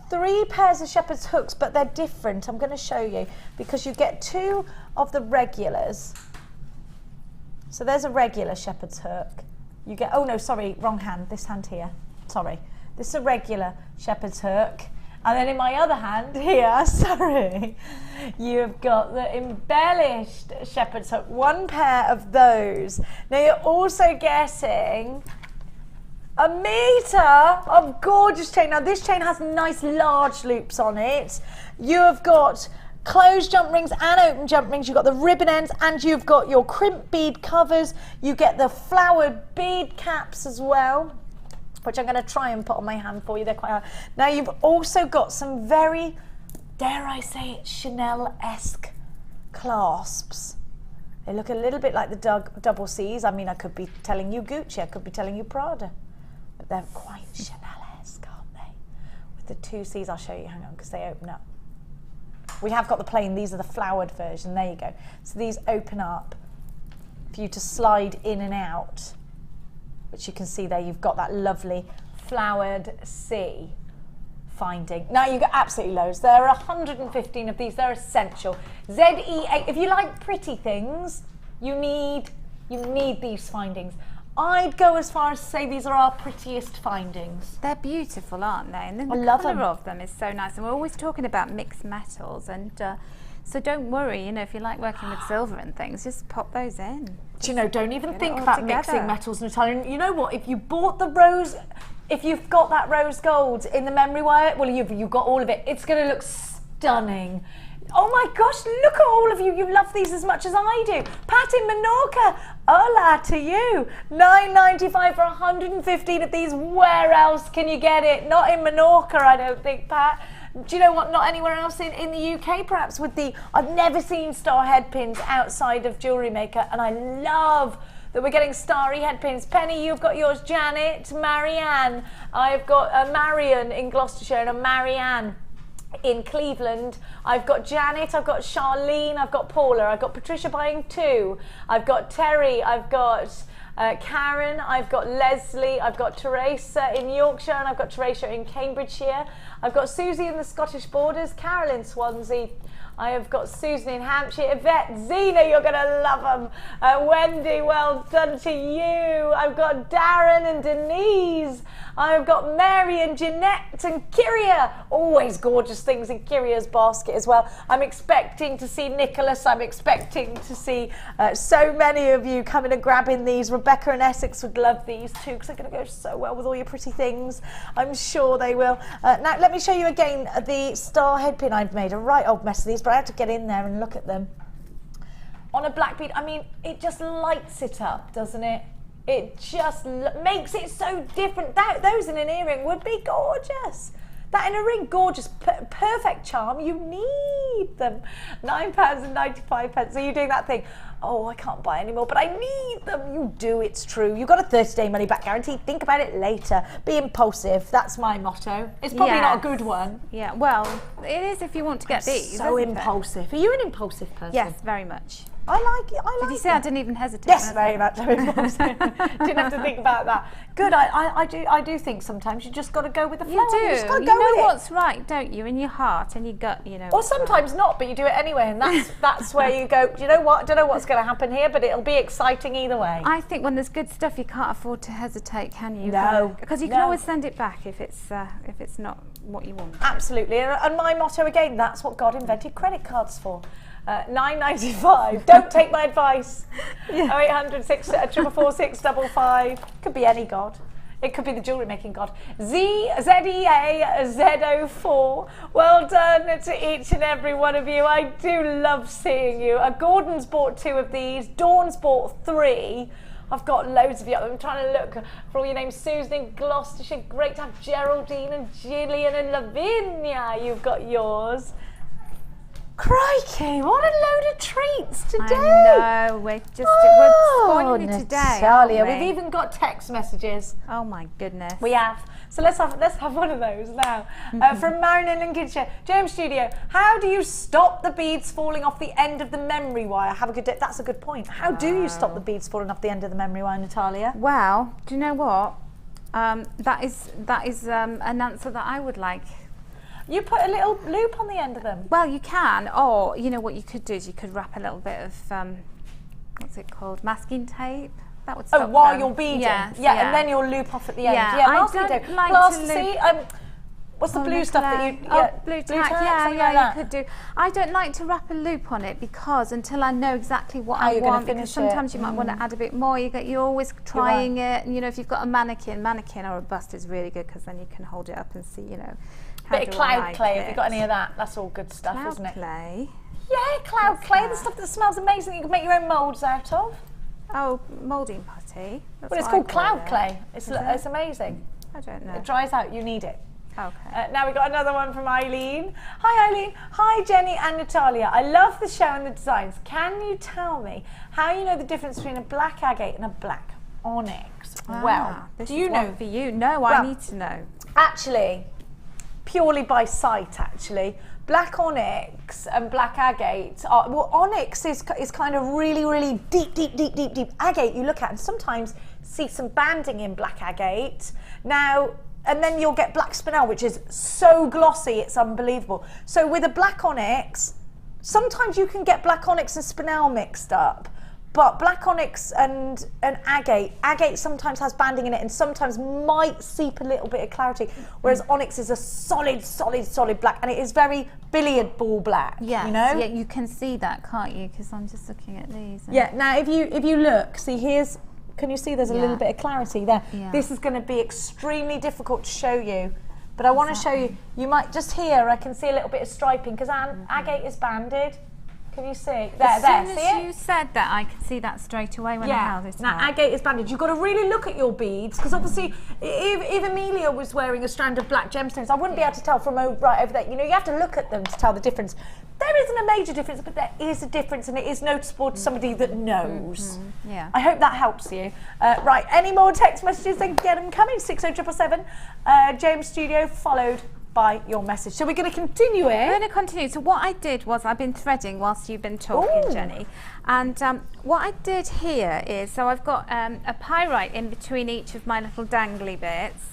3 pairs of shepherd's hooks, but they're different. I'm going to show you, because you get 2 of the regulars. So there's a regular shepherd's hook. You get, oh no, sorry, wrong hand, this hand here. Sorry. This is a regular shepherd's hook. And then in my other hand here, sorry, you've got the embellished shepherd's hook. 1 pair of those. Now you're also getting a metre of gorgeous chain. Now this chain has nice large loops on it. You have got closed jump rings and open jump rings. You've got the ribbon ends, and you've got your crimp bead covers. You get the flowered bead caps as well. which I'm going to try and put on my hand for you. They're quite hard. Now you've also got some very, dare I say it, Chanel-esque clasps. They look a little bit like the double C's. I mean, I could be telling you Gucci, I could be telling you Prada, but they're quite Chanel-esque, aren't they? With the 2 C's, I'll show you, hang on, because they open up. We have got the plain, these are the flowered version, there you go. So these open up for you to slide in and out, which you can see there, you've got that lovely flowered C finding. Now you get absolutely loads. There are 115 of these, they're essential. ZE8, if you like pretty things, you need these findings. I'd go as far as to say these are our prettiest findings. They're beautiful, aren't they? And then the colour of them is so nice. And we're always talking about mixed metals, and so don't worry, you know, if you like working with silver and things, just pop those in. Do you know, don't even think about mixing metals, Natalia. You know what, if you bought the rose, if you've got that rose gold in the memory wire, well, you've got all of it, it's going to look stunning. Oh my gosh, look at all of you. You love these as much as I do. Pat in Menorca, hola to you. $9.95 for 115 of these. Where else can you get it? Not in Menorca, I don't think, Pat. Do you know what? Not anywhere else in the UK, perhaps, with the... I've never seen star head pins outside of Jewellery Maker, and I love that we're getting starry head pins. Penny, you've got yours. Janet, Marianne. I've got a Marion in Gloucestershire and a Marianne in Cleveland. I've got Janet, I've got Charlene, I've got Paula, I've got Patricia buying 2, I've got Terry, I've got Karen, I've got Leslie, I've got Teresa in Yorkshire, and I've got Teresa in Cambridgeshire. I've got Susie in the Scottish Borders, Carol in Swansea. I have got Susan in Hampshire, Yvette, Zena, you're going to love them. Wendy, well done to you. I've got Darren and Denise. I've got Mary and Jeanette and Kyria. Always gorgeous things in Kyria's basket as well. I'm expecting to see Nicholas. I'm expecting to see so many of you coming and grabbing these. Rebecca and Essex would love these too, because they're going to go so well with all your pretty things. I'm sure they will. Now, let me show you again the star head pin I've made. A right old mess of these, but I had to get in there and look at them. On a black bead, I mean, it just lights it up, doesn't it? It just makes it so different. Those in an earring would be gorgeous. That in a ring, gorgeous, perfect charm. You need them. £9.95. So you're doing that thing. Oh, I can't buy any more, but I need them. You do, it's true. You've got a 30-day money-back guarantee. Think about it later. Be impulsive. That's my motto. It's probably not a good one. Yeah, well, it is if you want to get these. So impulsive. Are you an impulsive person? Yes, very much. I like it. Did you say I didn't even hesitate? Yes, very much. Didn't have to think about that. Good. I do think sometimes you just got to go with the flow. You do. You just got to you go know with what's right, don't you? In your heart and your gut, you know. Or sometimes not, but you do it anyway, and that's where you go. Do you know what? I don't know what's going to happen here, but it'll be exciting either way. I think when there's good stuff, you can't afford to hesitate, can you? No, because you can always send it back if it's not what you want. Absolutely. And my motto again: that's what God invented credit cards for. $9.95. Don't take my advice. 0800 444 655. Could be any God. It could be the jewellery making God. ZEA Z04. Well done to each and every one of you. I do love seeing you. Gordon's bought 2 of these. Dawn's bought 3. I've got loads of you. I'm trying to look for all your names. Susan in Gloucestershire. Great to have Geraldine and Gillian and Lavinia. You've got yours. Crikey, what a load of treats today. I know, we're spoiling it today. Natalia, we've even got text messages. Oh my goodness. We have. So let's have one of those now. From Marion in Lincolnshire. JM Studio, how do you stop the beads falling off the end of the memory wire? Have a good day. That's a good point. How do you stop the beads falling off the end of the memory wire, Natalia? Well, do you know what? That is an answer that I would like. You put a little loop on the end of them. Well, you can, or you know what you could do is you could wrap a little bit of what's it called, masking tape. That would stop while them. you're beading. Yes, yeah, and then you'll loop off at the end. Yeah, masking tape. What's the blue stuff that you? Blue tack. You could do. I don't like to wrap a loop on it because until I know exactly what I want, because sometimes you might want to add a bit more. You're always trying it. And, you know, if you've got a mannequin or a bust is really good because then you can hold it up and see, you know. Bit of cloud clay, have you got any of that? That's all good stuff, isn't it? Cloud clay? Yeah, cloud clay, the stuff that smells amazing, you can make your own moulds out of. Oh, moulding putty. Well, it's called cloud clay. It's amazing. I don't know. It dries out, you need it. Okay. Now we've got another one from Eileen. Hi Eileen. Hi Jenny and Natalia. I love the show and the designs. Can you tell me how you know the difference between a black agate and a black onyx? Well, do you know? For you? No, I need to know. Actually, purely by sight actually. Black onyx and black agate are, well, onyx is kind of really deep. Agate you look at and sometimes see some banding in black agate. Now, and then you'll get black spinel, which is so glossy, it's unbelievable. So with a black onyx, sometimes you can get black onyx and spinel mixed up. But black onyx and agate sometimes has banding in it and sometimes might seep a little bit of clarity, whereas onyx is a solid black, and it is very billiard ball black. Yes, you know? Yeah, you can see that, can't you? Because I'm just looking at these. Yeah. Now, if you look, see here's. Can you see there's a little bit of clarity there? Yeah. This is going to be extremely difficult to show you, but I want to show you. You might just here. I can see a little bit of striping because agate is banded. Can you see? There, as see soon as you said that, I could see that straight away when I held it now up. agate is banded. You've got to really look at your beads because obviously, if Amelia was wearing a strand of black gemstones, I wouldn't be able to tell from right over there. You know, you have to look at them to tell the difference. There isn't a major difference, but there is a difference, and it is noticeable to somebody that knows. Yeah. I hope that helps you. Right, any more text messages? Then get them coming. 60777. James Studio followed by your message. So we're going to continue it. We're going to continue. So what I did was I've been threading whilst you've been talking, Jenny. And what I did here is, so I've got a pyrite in between each of my little dangly bits.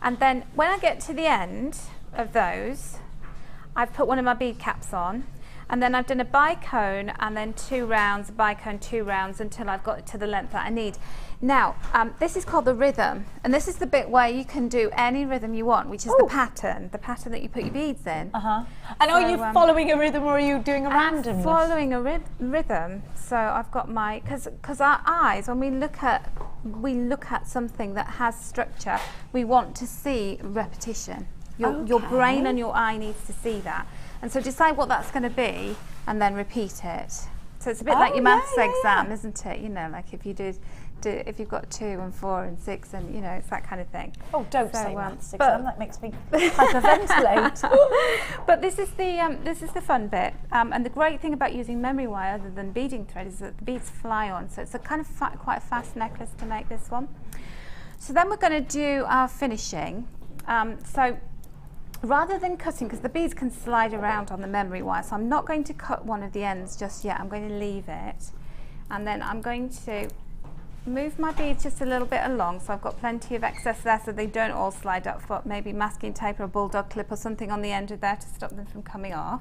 And then when I get to the end of those, I've put one of my bead caps on. And then I've done a bicone and then 2 rounds, a bicone, 2 rounds until I've got it to the length that I need. Now, this is called the rhythm, and this is the bit where you can do any rhythm you want, which is the pattern that you put your beads in. And are you following a rhythm or are you doing a random? Following a rhythm. So I've got my, because our eyes, when we look at something that has structure, we want to see repetition. Your brain and your eye needs to see that. And so decide what that's going to be and then repeat it. So it's a bit like your maths exam, isn't it? You know, like if you if you've got 2 and 4 and 6 and, you know, it's that kind of thing. Oh, don't say maths exam, that makes me hyperventilate. But this is the fun bit. And the great thing about using memory wire other than beading thread is that the beads fly on. So it's a kind of quite a fast necklace to make this one. So then we're going to do our finishing. So rather than cutting, because the beads can slide around on the memory wire, so I'm not going to cut one of the ends just yet. I'm going to leave it. And then I'm going to move my beads just a little bit along, so I've got plenty of excess there so they don't all slide up. But maybe masking tape or a bulldog clip or something on the end of there to stop them from coming off.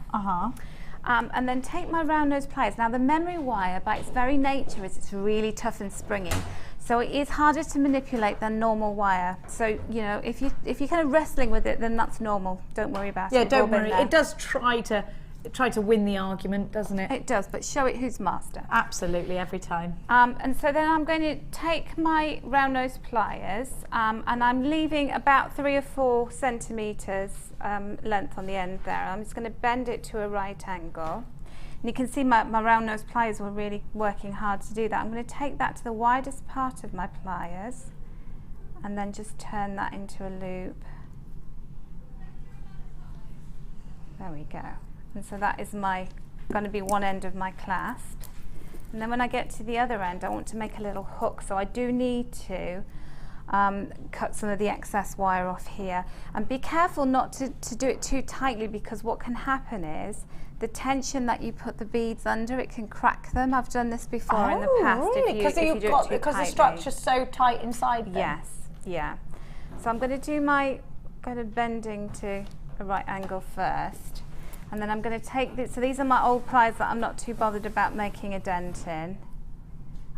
And then take my round nose pliers. Now the memory wire, by its very nature, is it's really tough and springy. So it is harder to manipulate than normal wire. So, you know, if you're kind of wrestling with it, then that's normal. Don't worry about it. Yeah, don't worry. It does try to win the argument, doesn't it? It does, but show it who's master. Absolutely, every time. And so then I'm going to take my round nose pliers and I'm leaving about 3 or 4 centimetres length on the end there. I'm just going to bend it to a right angle. And you can see my round nose pliers were really working hard to do that. I'm going to take that to the widest part of my pliers and then just turn that into a loop. There we go. And so that is going to be one end of my clasp. And then when I get to the other end, I want to make a little hook. So I do need to cut some of the excess wire off here. And be careful not to do it too tightly, because what can happen is the tension that you put the beads under, it can crack them. I've done this before in the past. Really? Because the structure's so tight inside them. Yes, yeah. So I'm going to do my bending to a right angle first. And then I'm going to take this. So these are my old pliers that I'm not too bothered about making a dent in.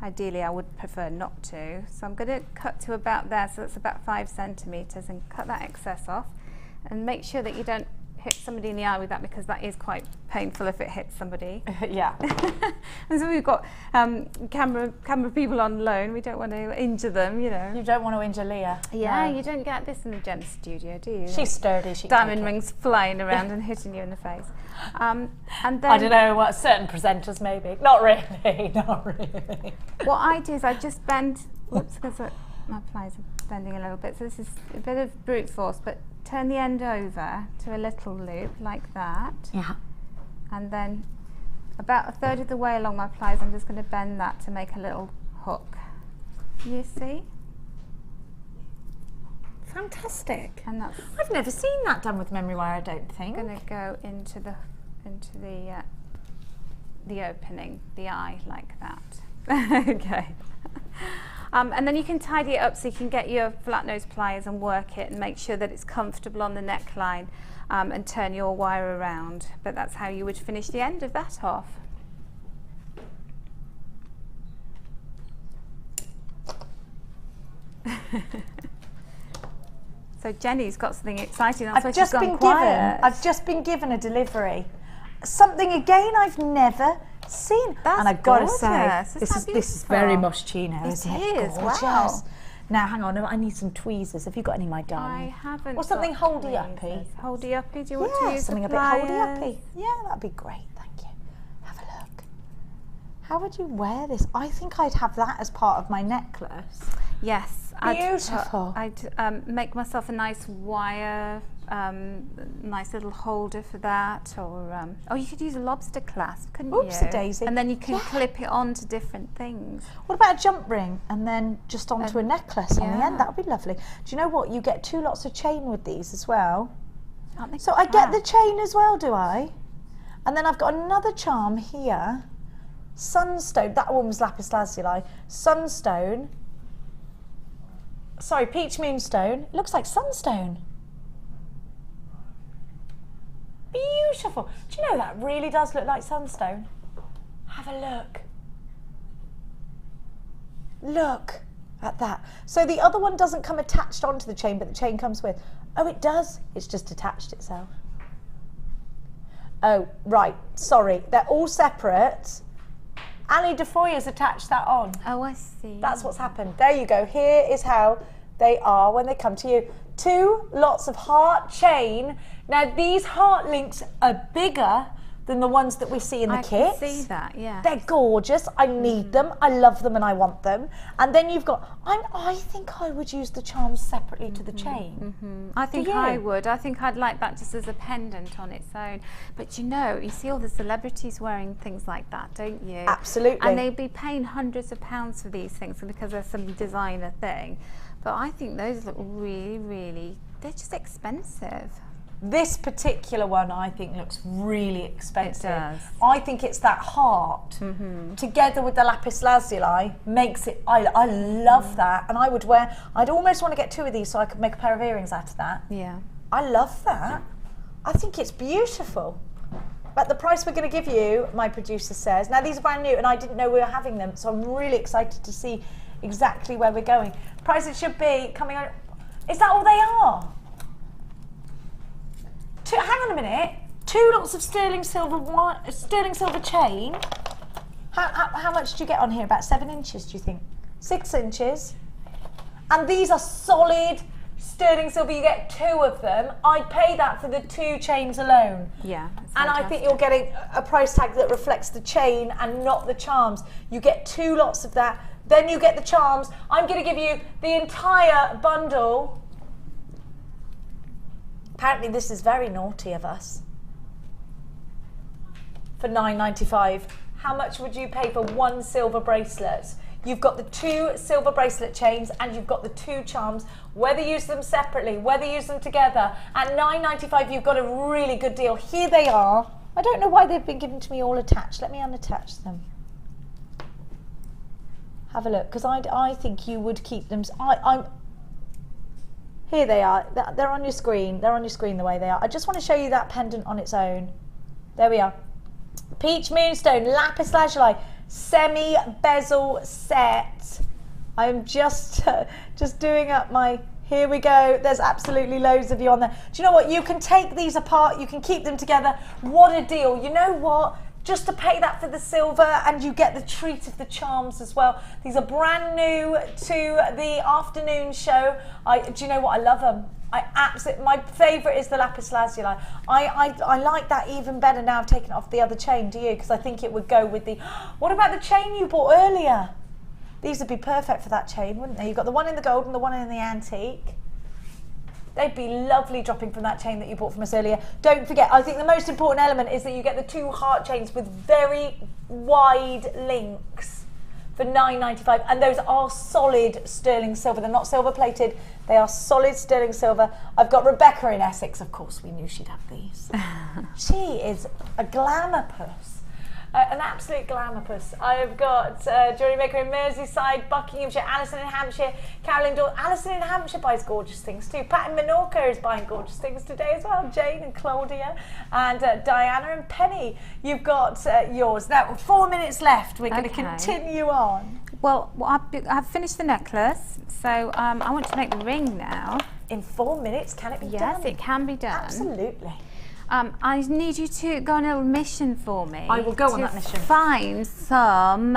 Ideally, I would prefer not to. So I'm going to cut to about there, so that's about 5 centimetres, and cut that excess off. And make sure that you don't hit somebody in the eye with that, because that is quite painful if it hits somebody. Yeah. And so we've got camera people on loan. We don't want to injure them, you know. You don't want to injure Leah. Yeah, no. You don't get this in the gem studio, do you? She's sturdy. Diamond rings flying around and hitting you in the face. And then I don't know, what certain presenters maybe. Not really, not really. What I do is I just bend. Oops, because my pliers are bending a little bit. So this is a bit of brute force, but turn the end over to a little loop like that. Yeah. And then about a third of the way along my plies, I'm just going to bend that to make a little hook. You see? Fantastic. And that's I've never seen that done with memory wire, I don't think. going to go into the opening, the eye, like that. Okay. And then you can tidy it up so you can get your flat nose pliers and work it and make sure that it's comfortable on the neckline, and turn your wire around. But that's how you would finish the end of that off. So Jenny's got something exciting. That's why she's gone quiet. I've just been given a delivery. Something again I've never seen. That's and I've got to say, gorgeous. this is very moschino, isn't it? It is, Gorgeous. wow. Now hang on, I need some tweezers. Have you got any, my darling? I haven't. Or something got holdy-uppy. tweezers. Holdy-uppy, do you want to Yeah, use something the a bit pliers? holdy-uppy. Yeah, that'd be great, thank you. Have a look. How would you wear this? I think I'd have that as part of my necklace. Yes. Beautiful. I'd make myself a nice wire, nice little holder for that, or you could use a lobster clasp, couldn't you? Oopsie-daisy. And then you can clip it on to different things. What about a jump ring and then just onto a necklace on the yeah. end? That would be lovely. Do you know what? You get 2 lots of chain with these as well. Aren't they So I get the fab? chain as well, do I? And then I've got another charm here. Sunstone. That one was lapis lazuli. Sunstone. Sorry, peach moonstone. It looks like sunstone. Beautiful. Do you know that really does look like sunstone? Have a look. Look at that. So the other one doesn't come attached onto the chain, but the chain comes with. Oh, it does. It's just attached itself. Oh, right. Sorry. They're all separate. Ali Defoy has attached that on. Oh, I see. That's what's happened. There you go. Here is how they are when they come to you. 2 lots of heart chain. Now, these heart links are bigger than the ones that we see in the kits. I can see that, yeah. They're gorgeous. I need them. I love them and I want them. And then you've got, I think I would use the charms separately to the chain. I think Do you? I would. I think I'd like that just as a pendant on its own. But you see all the celebrities wearing things like that, don't you? Absolutely. And they'd be paying hundreds of pounds for these things because they're some designer thing. But I think those look really, really, they're just expensive. This particular one, I think, looks really expensive. It does. I think it's that heart together with the lapis lazuli makes it. I love that, and I would wear. I'd almost want to get 2 of these so I could make a pair of earrings out of that. Yeah. I love that. I think it's beautiful. But the price we're going to give you, my producer says. Now these are brand new, and I didn't know we were having them, so I'm really excited to see exactly where we're going. Prices should be coming on. Is that all they are? Hang on a minute. 2 lots of sterling silver chain. How much do you get on here? About 7 inches, do you think? 6 inches. And these are solid sterling silver. You get 2 of them. I'd pay that for the 2 chains alone. Yeah. And I think you're getting a price tag that reflects the chain and not the charms. You get 2 lots of that. Then you get the charms. I'm going to give you the entire bundle. Apparently this is very naughty of us. For $9.95. How much would you pay for 1 silver bracelet? You've got the 2 silver bracelet chains and you've got the 2 charms. Whether you use them separately, whether you use them together. At $9.95 you've got a really good deal. Here they are. I don't know why they've been given to me all attached. Let me unattach them. Have a look, because I think you would keep them. Here they are. They're on your screen. They're on your screen the way they are. I just want to show you that pendant on its own. There we are. Peach Moonstone, Lapis Lazuli, semi-bezel set. I'm just doing up my... Here we go. There's absolutely loads of you on there. Do you know what? You can take these apart. You can keep them together. What a deal. You know what? Just to pay that for the silver, and you get the treat of the charms as well. These are brand new to the afternoon show. Do you know what? I love them. My favourite is the lapis lazuli. I like that even better now. I've taken it off the other chain. Do you? Because I think it would go with the. What about the chain you bought earlier? These would be perfect for that chain, wouldn't they? You've got the one in the gold and the one in the antique. They'd be lovely dropping from that chain that you bought from us earlier. Don't forget, I think the most important element is that you get the 2 heart chains with very wide links for $9.95, and those are solid sterling silver. They're not silver plated, they are solid sterling silver. I've got Rebecca in Essex, of course we knew she'd have these. She is a glamour puss. An absolute glamour puss. I've got JewelleryMaker in Merseyside, Buckinghamshire, Alison in Hampshire, Carolyn Dawn. Alison in Hampshire buys gorgeous things too. Pat in Menorca is buying gorgeous things today as well. Jane and Claudia and Diana and Penny. You've got yours. Now, 4 minutes left. We're going to continue on. Well, I've finished the necklace, so I want to make the ring now. In 4 minutes, can it be done? Yes, it can be done. Absolutely. I need you to go on a little mission for me. I will go on that mission. Find some,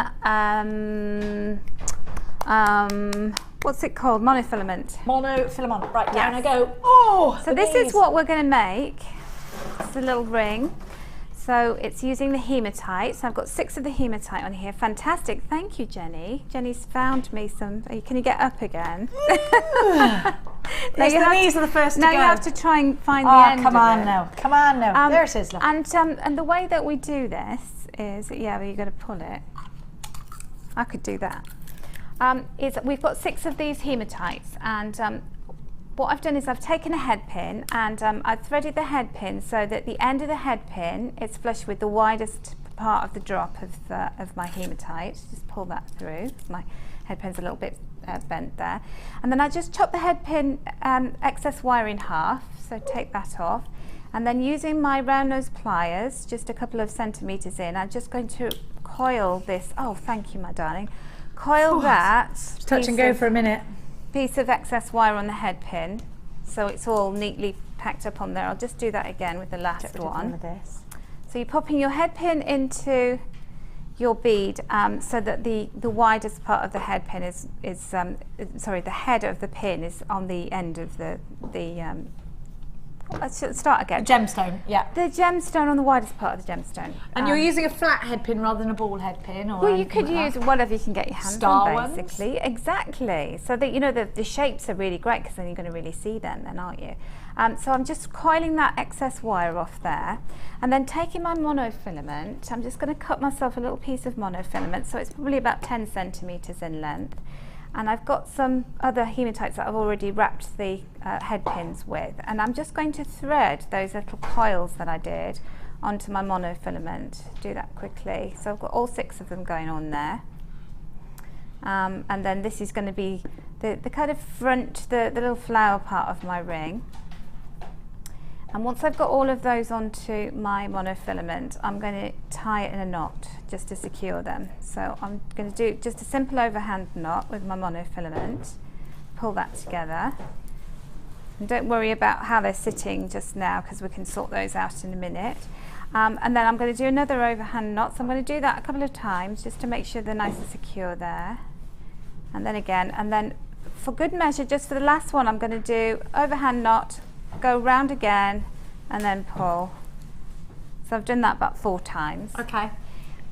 what's it called? Monofilament. Monofilament. Right, down I Yes. go. Oh! So this is what we're going to make. It's a little ring. So it's using the hematite. So I've got 6 of the hematite on here. Fantastic. Thank you, Jenny. Jenny's found me some. Can you get up again? These are the first to go. Now you have to try and find the end come of on it. now. Come on now. There it is. Look. And the way that we do this is, yeah, well, you've got to pull it. I could do that. Is we've got 6 of these hematites, and what I've done is I've taken a head pin and I've threaded the head pin so that the end of the head pin is flush with the widest part of the drop of my hematite. Just pull that through. My head pin's a little bit bent there. And then I just chop the head pin excess wire in half, so take that off. And then using my round nose pliers, just a couple of centimetres in, I'm just going to coil this. Oh, thank you, my darling. Coil that. Touch and go for a minute. Piece of excess wire on the head pin, so it's all neatly packed up on there. I'll just do that again with the last one. So you're popping your head pin into your bead so that the widest part of the head pin is sorry, the head of the pin is on the end of the let's start again. Gemstone, yeah. The gemstone on the widest part of the gemstone. And you're using a flat head pin rather than a ball head pin? Or well, you could use whatever you can get your hands Star on, basically. Ones? Exactly. So that, you know, the shapes are really great because then you're going to really see them then, aren't you? So I'm just coiling that excess wire off there. And then taking my monofilament, I'm just going to cut myself a little piece of monofilament. So it's probably about 10 centimetres in length. And I've got some other hematites that I've already wrapped the head pins with, and I'm just going to thread those little coils that I did onto my monofilament. Do that quickly. So I've got all 6 of them going on there, and then this is going to be the kind of front, the little flower part of my ring. And once I've got all of those onto my monofilament, I'm going to tie it in a knot just to secure them. So I'm going to do just a simple overhand knot with my monofilament, pull that together. And don't worry about how they're sitting just now because we can sort those out in a minute. And then I'm going to do another overhand knot. So I'm going to do that a couple of times just to make sure they're nice and secure there. And then again, and then for good measure, just for the last one, I'm going to do overhand knot, go round again and then pull. So I've done that about 4 times. Okay.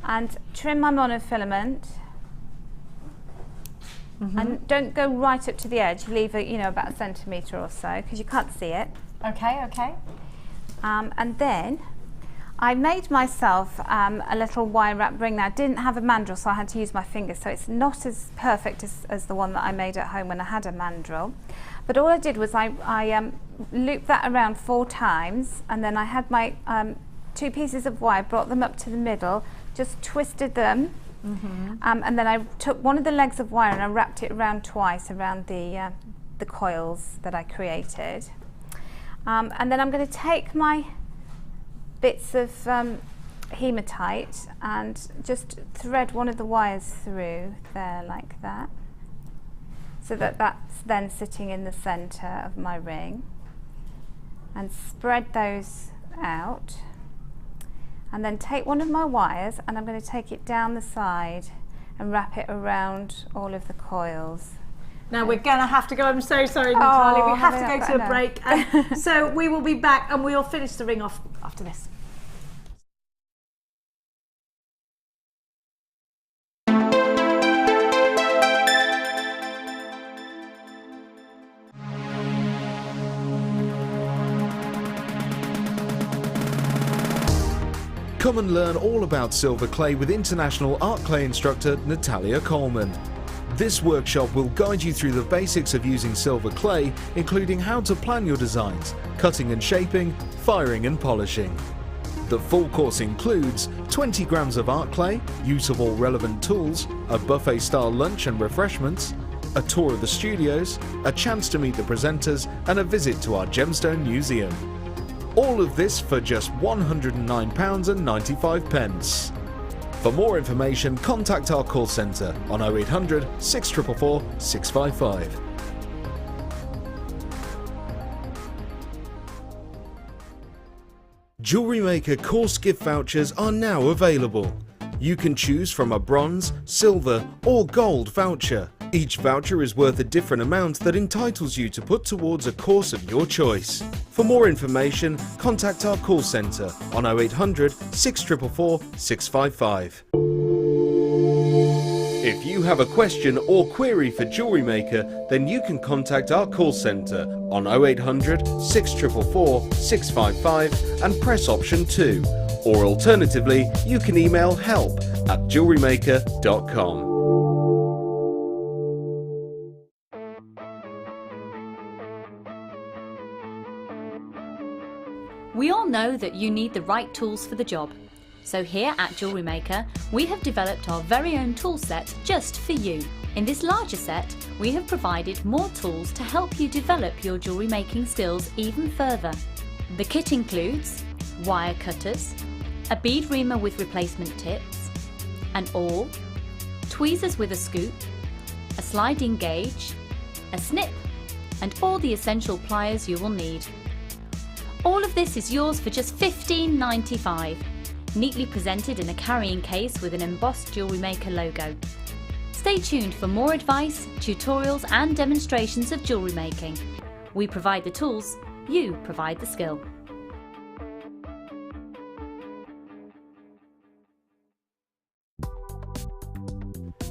And trim my monofilament. And don't go right up to the edge, leave it, you know, about 1 centimetre or so because you can't see it. Okay, okay. And then I made myself a little wire wrap ring. Now I didn't have a mandrel, so I had to use my fingers, so it's not as perfect as the one that I made at home when I had a mandrel. But all I did was I looped that around 4 times, and then I had my 2 pieces of wire, brought them up to the middle, just twisted them, and then I took one of the legs of wire and I wrapped it around twice around the coils that I created. And then I'm going to take my bits of hematite and just thread one of the wires through there like that, so that that's then sitting in the centre of my ring, and spread those out, and then take one of my wires and I'm going to take it down the side and wrap it around all of the coils. Now we're going to have to go. I'm so sorry, Natalia. We have to go to a break. So we will be back and we'll finish the ring off after this. Come and learn all about silver clay with international art clay instructor Natalia Coleman. This workshop will guide you through the basics of using silver clay, including how to plan your designs, cutting and shaping, firing and polishing. The full course includes 20 grams of art clay, use of all relevant tools, a buffet-style lunch and refreshments, a tour of the studios, a chance to meet the presenters, and a visit to our Gemstone Museum. All of this for just £109.95. For more information, contact our call centre on 0800 644 655. JewelleryMaker course gift vouchers are now available. You can choose from a bronze, silver or gold voucher. Each voucher is worth a different amount that entitles you to put towards a course of your choice. For more information, contact our call centre on 0800 644 655. If you have a question or query for JewelleryMaker, then you can contact our call centre on 0800 644 655 and press option 2. Or alternatively, you can email help@jewellerymaker.com. We all know that you need the right tools for the job. So here at JewelleryMaker, we have developed our very own tool set just for you. In this larger set, we have provided more tools to help you develop your jewellery making skills even further. The kit includes wire cutters, a bead reamer with replacement tips, an awl, tweezers with a scoop, a sliding gauge, a snip, and all the essential pliers you will need. All of this is yours for just $15.95, neatly presented in a carrying case with an embossed JewelleryMaker logo. Stay tuned for more advice, tutorials and demonstrations of jewellery making. We provide the tools, you provide the skill.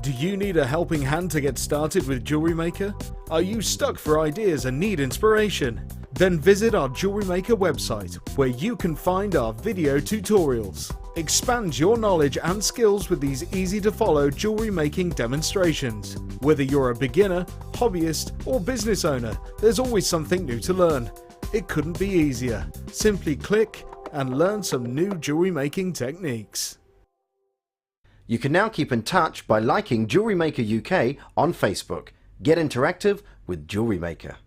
Do you need a helping hand to get started with JewelleryMaker? Are you stuck for ideas and need inspiration? Then visit our JewelleryMaker website, where you can find our video tutorials. Expand your knowledge and skills with these easy-to-follow jewellery making demonstrations. Whether you're a beginner, hobbyist, or business owner, there's always something new to learn. It couldn't be easier. Simply click and learn some new jewellery making techniques. You can now keep in touch by liking JewelleryMaker UK on Facebook. Get interactive with JewelleryMaker.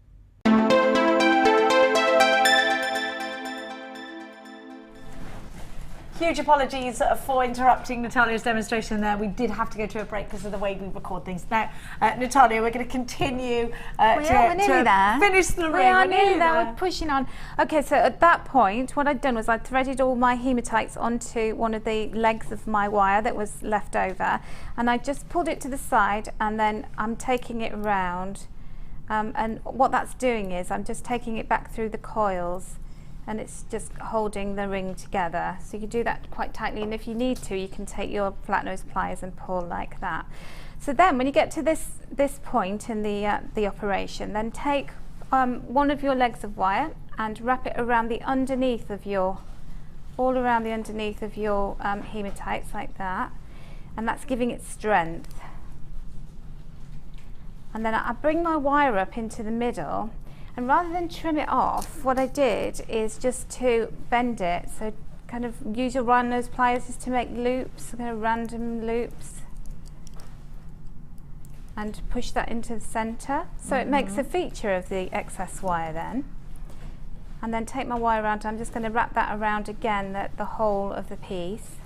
Huge apologies for interrupting Natalia's demonstration there. We did have to go to a break because of the way we record things. Now, Natalia, we're going to continue to finish the ring. We are nearly there. We're pushing on. Okay, so at that point, what I'd done was I threaded all my hematites onto one of the legs of my wire that was left over, and I just pulled it to the side, and then I'm taking it around. And what that's doing is I'm just taking it back through the coils, and it's just holding the ring together. So you do that quite tightly, and if you need to, you can take your flat nose pliers and pull like that. So then when you get to this point in the operation, then take one of your legs of wire and wrap it around the underneath of your, all around the underneath of your hematites like that, and that's giving it strength. And then I bring my wire up into the middle, and rather than trim it off, what I did is just to bend it. So kind of use your round nose pliers just to make loops, kind of random loops, and push that into the center. So it makes a feature of the excess wire then. And then take my wire around, I'm just going to wrap that around again, the whole of the piece,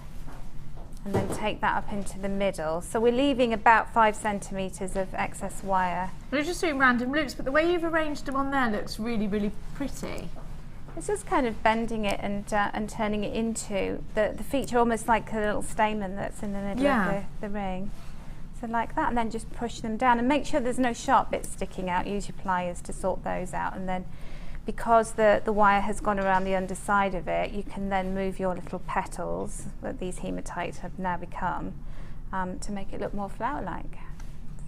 and then take that up into the middle. So we're leaving about 5 centimetres of excess wire. We're just doing random loops, but the way you've arranged them on there looks really, really pretty. It's just kind of bending it and turning it into the feature, almost like a little stamen that's in the middle of the ring. So like that, and then just push them down and make sure there's no sharp bits sticking out. Use your pliers to sort those out, and then because the wire has gone around the underside of it, you can then move your little petals that these hematites have now become to make it look more flower-like.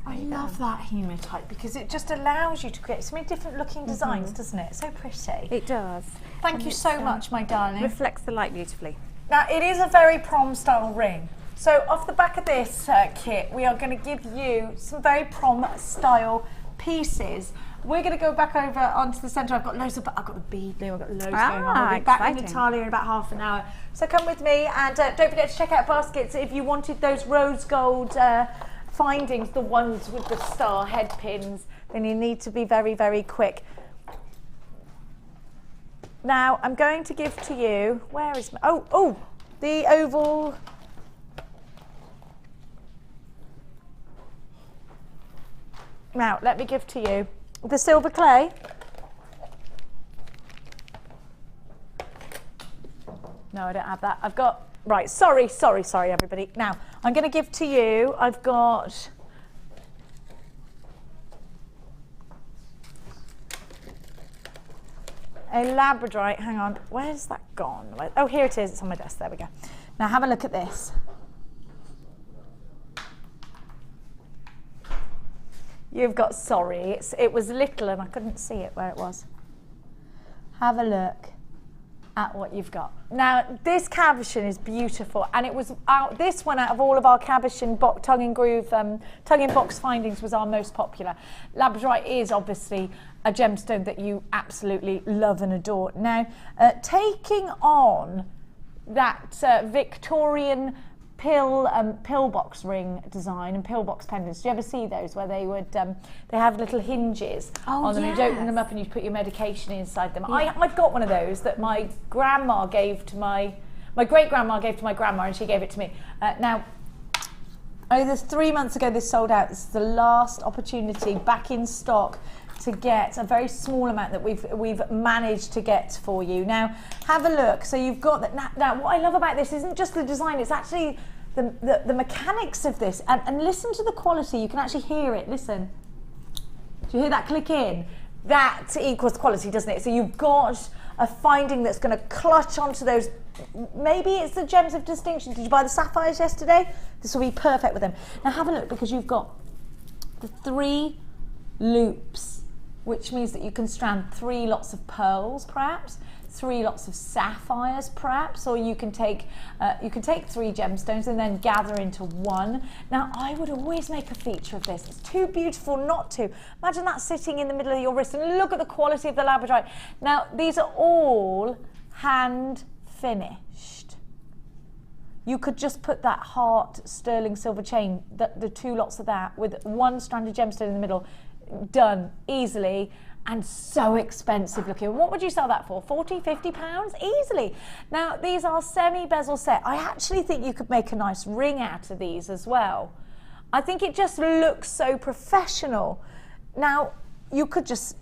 I love that hematite because it just allows you to create so many different looking designs, doesn't it? So pretty. It does. Thank you so much, my darling. Reflects the light beautifully. Now, it is a very prom style ring. So off the back of this kit, we are going to give you some very prom style pieces. We're going to go back over onto the centre. I've got the bead blue, I've got loads going on. We'll be back with Natalia in about half an hour. So come with me, and don't forget to check out baskets if you wanted those rose gold findings, the ones with the star head pins, then you need to be very, very quick. Now, I'm going to give to you, where is my, the oval. Now, let me give to you the silver clay. No, I don't have that. I've got, right, sorry everybody. Now, I'm going to give to you, I've got a labradorite. Hang on, where's that gone? Oh, here it is, it's on my desk, there we go. Now have a look at this. You've got, it was little and I couldn't see it where it was. Have a look at what you've got. Now, this cabochon is beautiful, and it was this one out of all of our cabochon tongue and box findings was our most popular. Labradorite is obviously a gemstone that you absolutely love and adore. Now, taking on that Victorian pillbox ring design and pillbox pendants. Do you ever see those where they would they have little hinges on them? Yes. You'd open them up and you'd put your medication inside them. Yeah. I've got one of those that my grandma gave to my great grandma gave to my grandma, and she gave it to me. Now, this 3 months ago this sold out. This is the last opportunity back in stock to get a very small amount that we've managed to get for you. Now, have a look. So you've got that. Now, what I love about this isn't just the design, it's actually the mechanics of this. And listen to the quality. You can actually hear it. Listen. Do you hear that click in? That equals quality, doesn't it? So you've got a finding that's going to clutch onto those. Maybe it's the gems of distinction. Did you buy the sapphires yesterday? This will be perfect with them. Now have a look, because you've got the 3 loops, which means that you can strand 3 lots of pearls, perhaps 3 lots of sapphires, perhaps, or you can take 3 gemstones and then gather into one. Now, I would always make a feature of this. It's too beautiful not to. Imagine that sitting in the middle of your wrist, and look at the quality of the labradorite. Now, these are all hand finished. You could just put that heart sterling silver chain, the 2 lots of that, with 1 stranded gemstone in the middle, done easily, and so expensive looking. What would you sell that for? 40, 50 pounds? Easily. Now, these are semi-bezel set. I actually think you could make a nice ring out of these as well. I think it just looks so professional. Now, you could just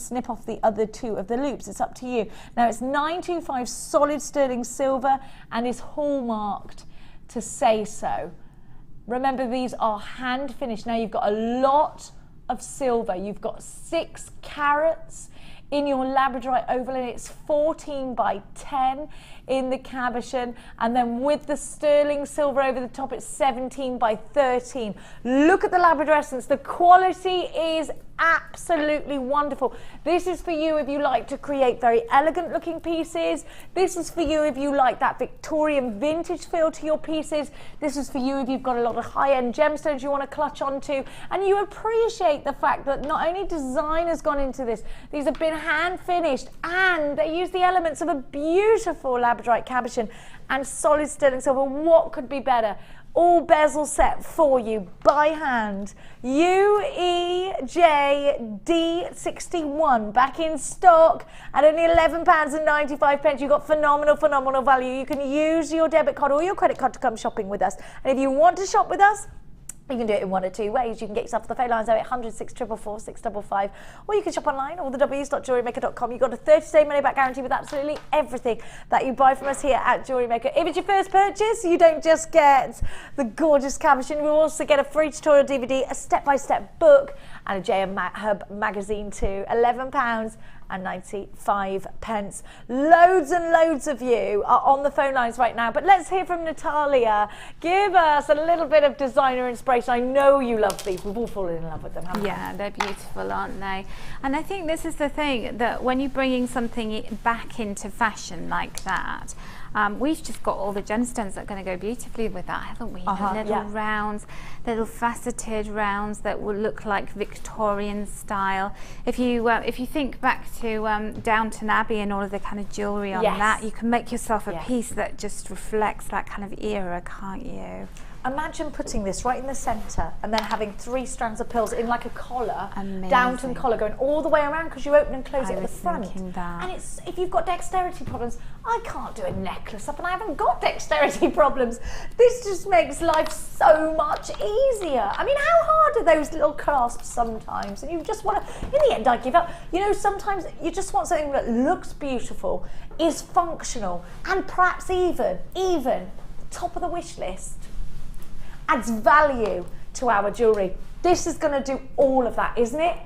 snip off the other 2 of the loops. It's up to you. Now, it's 925 solid sterling silver and is hallmarked to say so. Remember, these are hand finished. Now, you've got a lot of silver. You've got 6 carats in your labradorite oval, and it's 14 by 10 in the cabochon, and then with the sterling silver over the top, it's 17 by 13. Look at the labradorescence. The quality is absolutely wonderful. This is for you if you like to create very elegant looking pieces. This is for you if you like that Victorian vintage feel to your pieces. This is for you if you've got a lot of high-end gemstones you want to clutch onto, and you appreciate the fact that not only design has gone into this, these have been hand finished, and they use the elements of a beautiful labradorite cabochon and solid sterling silver. What could be better? All bezel set for you by hand. UEJD61 back in stock at only £11.95. You've got phenomenal value. You can use your debit card or your credit card to come shopping with us. And if you want to shop with us, you can do it in 1 or 2 ways. You can get yourself to the phone lines 0800 644 655, or you can shop online, all the w's.jewellerymaker.com. You've got a 30-day money-back guarantee with absolutely everything that you buy from us here at Jewellery Maker. If it's your first purchase, you don't just get the gorgeous cabochon, you also get a free tutorial DVD, a step-by-step book, and a JM Hub magazine too. £11.95. Loads and loads of you are on the phone lines right now, but let's hear from Natalia. Give us a little bit of designer inspiration. I know you love these. We've all fallen in love with them, haven't we? Yeah, they're beautiful, aren't they? And I think this is the thing, that when you're bringing something back into fashion like that, We've just got all the gemstones that are going to go beautifully with that, haven't we? Little rounds, little faceted rounds that will look like Victorian style. If you think back to Downton Abbey and all of the kind of jewellery on that, you can make yourself a piece that just reflects that kind of era, can't you? Imagine putting this right in the centre and then having 3 strands of pearls in like a collar, Downton collar, going all the way around because you open and close it at the front. And it's, if you've got dexterity problems, I can't do a necklace up and I haven't got dexterity problems. This just makes life so much easier. I mean, how hard are those little clasps sometimes? And you just want to, in the end I give up. You know, sometimes you just want something that looks beautiful, is functional, and perhaps even top of the wish list. Adds value to our jewellery. This is going to do all of that, isn't it?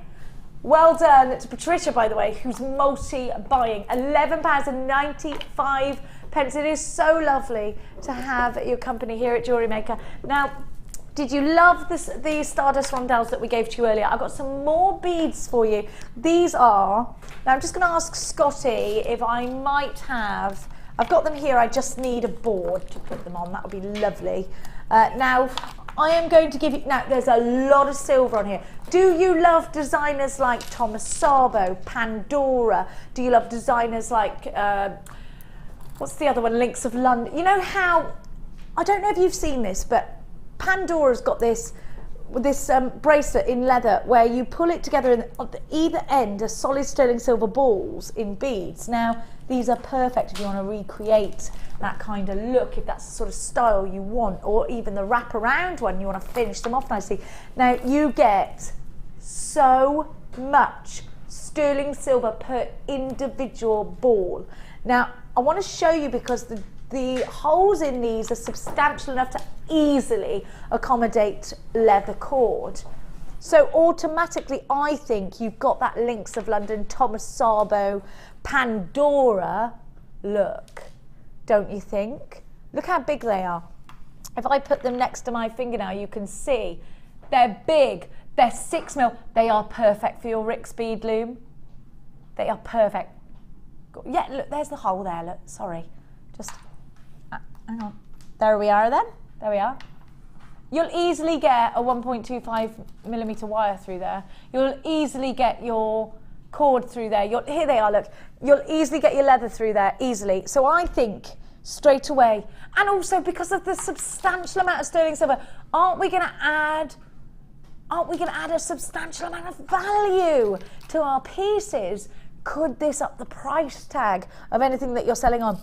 Well done to Patricia, by the way, who's multi-buying. £11.95. It is so lovely to have your company here at JewelleryMaker. Now, did you love the Stardust rondelles that we gave to you earlier? I've got some more beads for you. These are, now I'm just going to ask Scotty if I might have, I've got them here, I just need a board to put them on. That would be lovely. Now, I am going to give you, now there's a lot of silver on here. Do you love designers like Thomas Sabo, Pandora? Do you love designers like, what's the other one, Links of London? You know how, I don't know if you've seen this, but Pandora's got this bracelet in leather where you pull it together and on either end are solid sterling silver balls in beads. Now, these are perfect if you want to recreate that kind of look, if that's the sort of style you want, or even the wraparound one, you want to finish them off nicely. Now, you get so much sterling silver per individual ball. Now, I want to show you because the holes in these are substantial enough to easily accommodate leather cord. So automatically, I think you've got that Links of London, Thomas Sabo, Pandora look, don't you think? Look how big they are. If I put them next to my finger now, you can see they're big. They're 6mm. They are perfect for your Rick's bead loom. They are perfect. Yeah, look, there's the hole there, look, sorry. Just, hang on. There we are then, there we are. You'll easily get a 1.25mm wire through there. You'll easily get your cord through there. Here they are, look. You'll easily get your leather through there, easily. So I think straight away, and also because of the substantial amount of sterling silver, aren't we going to add a substantial amount of value to our pieces? Could this up the price tag of anything that you're selling on?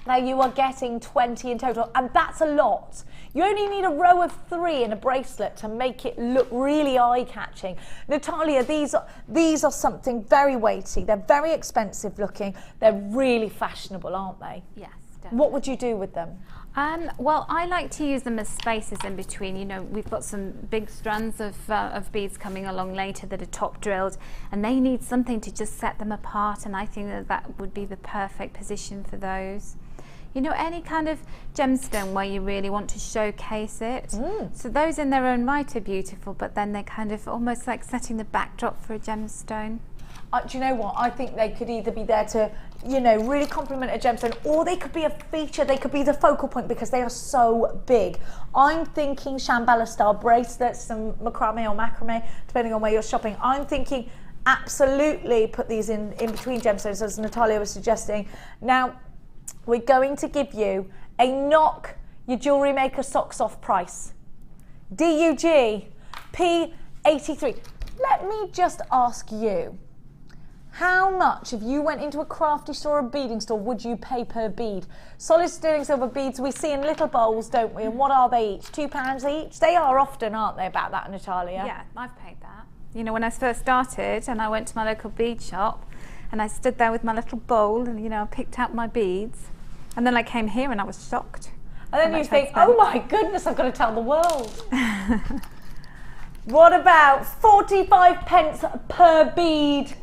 Now you are getting 20 in total, and that's a lot. You only need a row of 3 in a bracelet to make it look really eye-catching. Natalia, these are something very weighty. They're very expensive looking. They're really fashionable, aren't they? Yes, definitely. What would you do with them? Well, I like to use them as spaces in between. You know, we've got some big strands of beads coming along later that are top drilled, and they need something to just set them apart, and I think that would be the perfect position for those. You know, any kind of gemstone where you really want to showcase it. So those in their own right are beautiful, but then they're kind of almost like setting the backdrop for a gemstone. Do you know what? I think they could either be there to, you know, really complement a gemstone, or they could be a feature. They could be the focal point because they are so big. I'm thinking Shambhala style bracelets, some macrame or macrame, depending on where you're shopping. I'm thinking absolutely put these in between gemstones, as Natalia was suggesting. Now, we're going to give you a knock your JewelleryMaker socks off price. DUG P83. Let me just ask you, how much, if you went into a crafty store or a beading store, would you pay per bead? Solid sterling silver beads we see in little bowls, don't we? And what are they each? £2 each? They are often, aren't they, about that, Natalia? Yeah, I've paid that. You know, when I first started and I went to my local bead shop and I stood there with my little bowl and, you know, I picked out my beads, and then I came here and I was shocked. And then you think, oh my goodness, I've got to tell the world. What about 45p per bead?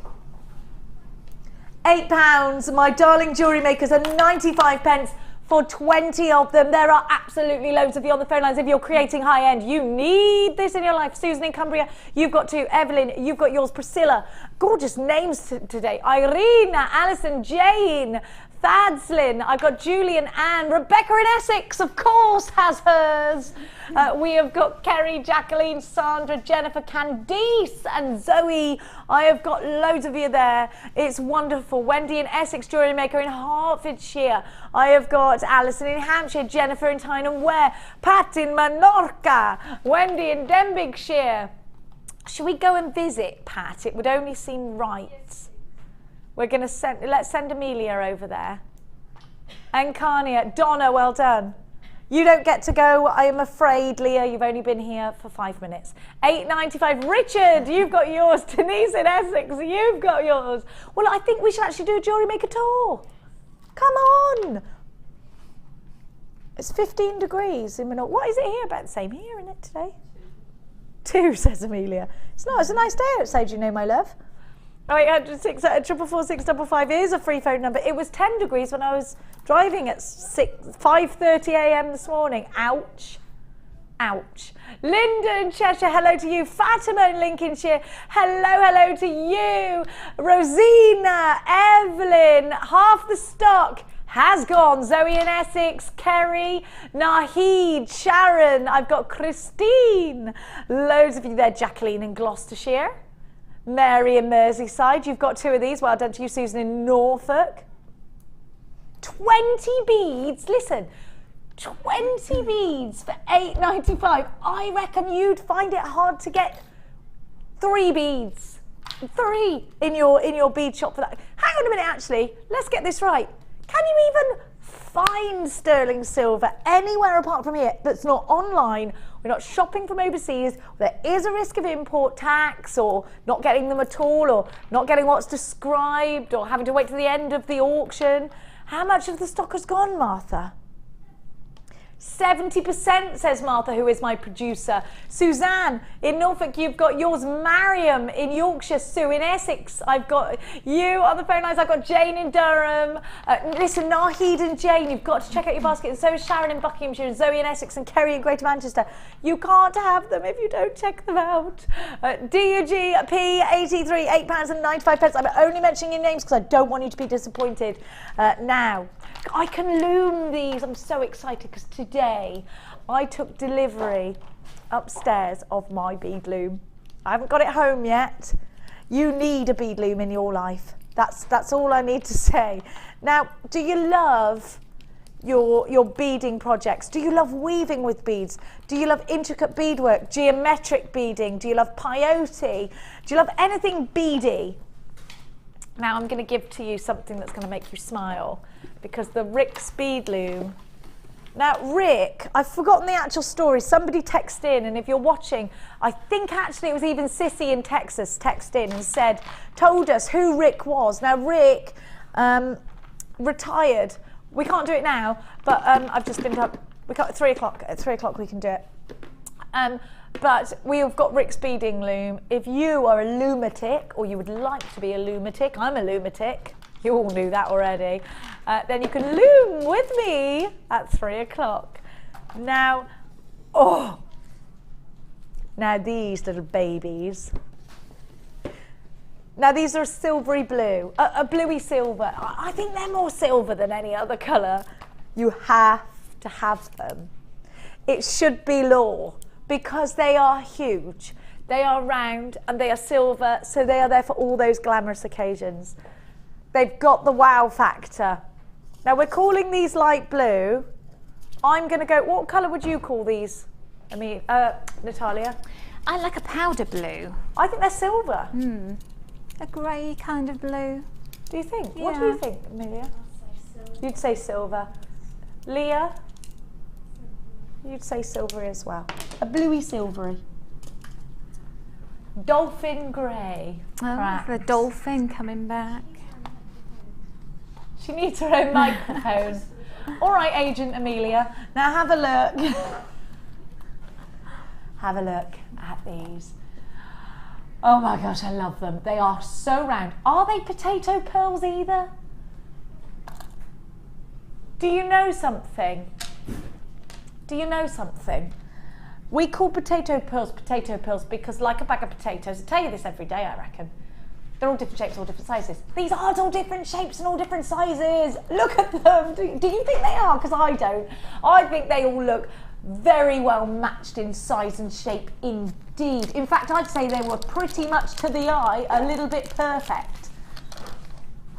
£8. My darling JewelleryMakers are 95p for 20 of them. There are absolutely loads of you on the phone lines. If you're creating high end, you need this in your life. Susan in Cumbria, you've got 2. Evelyn, you've got yours. Priscilla, gorgeous names today. Irene, Alison, Jane, Thadslin, I've got Julie and Anne. Rebecca in Essex, of course, has hers. We have got Kerry, Jacqueline, Sandra, Jennifer, Candice and Zoe. I have got loads of you there. It's wonderful. Wendy in Essex, JewelleryMaker in Hertfordshire. I have got Alison in Hampshire, Jennifer in Tyne and Ware, Pat in Menorca, Wendy in Denbighshire. Should we go and visit Pat? It would only seem right. We're going to let's send Amelia over there. And Carnia, Donna, well done. You don't get to go, I am afraid, Leah. You've only been here for 5 minutes. £8.95. Richard, you've got yours. Denise in Essex, you've got yours. Well, I think we should actually do a JewelleryMaker tour. Come on. It's 15 degrees in Menorca. What is it here? About the same here, isn't it, today? 2, says Amelia. It's not. It's a nice day outside, you know, my love. 0800 644 655 is a free phone number. It was 10 degrees when I was driving at 5:30 a.m. this morning. Ouch. Ouch. Linda in Cheshire, hello to you. Fatima in Lincolnshire, hello to you. Rosina, Evelyn, half the stock has gone. Zoe in Essex, Kerry, Nahid, Sharon. I've got Christine. Loads of you there. Jacqueline in Gloucestershire. Mary in Merseyside, you've got 2 of these. Well done to you, Susan in Norfolk. 20 beads, listen, 20 beads for £8.95. I reckon you'd find it hard to get 3 beads. 3 in your bead shop for that. Hang on a minute, actually, let's get this right. Can you even find sterling silver anywhere apart from here that's not online? We're not shopping from overseas. There is a risk of import tax or not getting them at all or not getting what's described or having to wait to the end of the auction. How much of the stock has gone, Martha? 70%, says Martha, who is my producer. Suzanne in Norfolk, you've got yours. Mariam in Yorkshire. Sue in Essex, I've got you on the phone lines. I've got Jane in Durham. Listen, Nahid and Jane, you've got to check out your basket. And so is Sharon in Buckinghamshire, and Zoe in Essex, and Kerry in Greater Manchester. You can't have them if you don't check them out. DUGP 83, £8.95. I'm only mentioning your names because I don't want you to be disappointed. Now, I can loom these. I'm so excited because today I took delivery upstairs of my bead loom. I haven't got it home yet. You need a bead loom in your life. That's all I need to say. Now, do you love your beading projects? Do you love weaving with beads? Do you love intricate beadwork, geometric beading? Do you love peyote? Do you love anything beady? Now I'm going to give to you something that's going to make you smile, because the Rick's bead loom. Now Rick, I've forgotten the actual story. Somebody texted in, and if you're watching, I think actually it was even Sissy in Texas texted in and told us who Rick was. Now Rick retired. We can't do it now, but I've just been up. We got 3 o'clock. At 3 o'clock we can do it. But we've got Rick's beading loom. If you are a lumatic, or you would like to be a lumatic, I'm a lumatic. You all knew that already. Then you can loom with me at 3 o'clock. Now, now these little babies. Now these are a silvery blue, a bluey silver. I think they're more silver than any other colour. You have to have them. It should be law, because they are huge. They are round and they are silver, so they are there for all those glamorous occasions. They've got the wow factor. Now we're calling these light blue. I'm going to go, what colour would you call these? I mean, Natalia? I like a powder blue. I think they're silver. A grey kind of blue. Do you think? Yeah. What do you think, Amelia? You'd say silver. Leah? You'd say silvery as well. A bluey silvery. Dolphin grey. Oh, the dolphin coming back. She needs her own microphone. All right, Agent Amelia. Now have a look. Have a look at these. Oh my gosh, I love them. They are so round. Are they potato pearls either? Do you know something? Do you know something? We call potato pearls because, like a bag of potatoes, I tell you this every day, I reckon, they're all different shapes, all different sizes. These aren't all different shapes and all different sizes. Look at them. Do you think they are? Because I don't. I think they all look very well matched in size and shape indeed. In fact, I'd say they were pretty much to the eye a little bit perfect.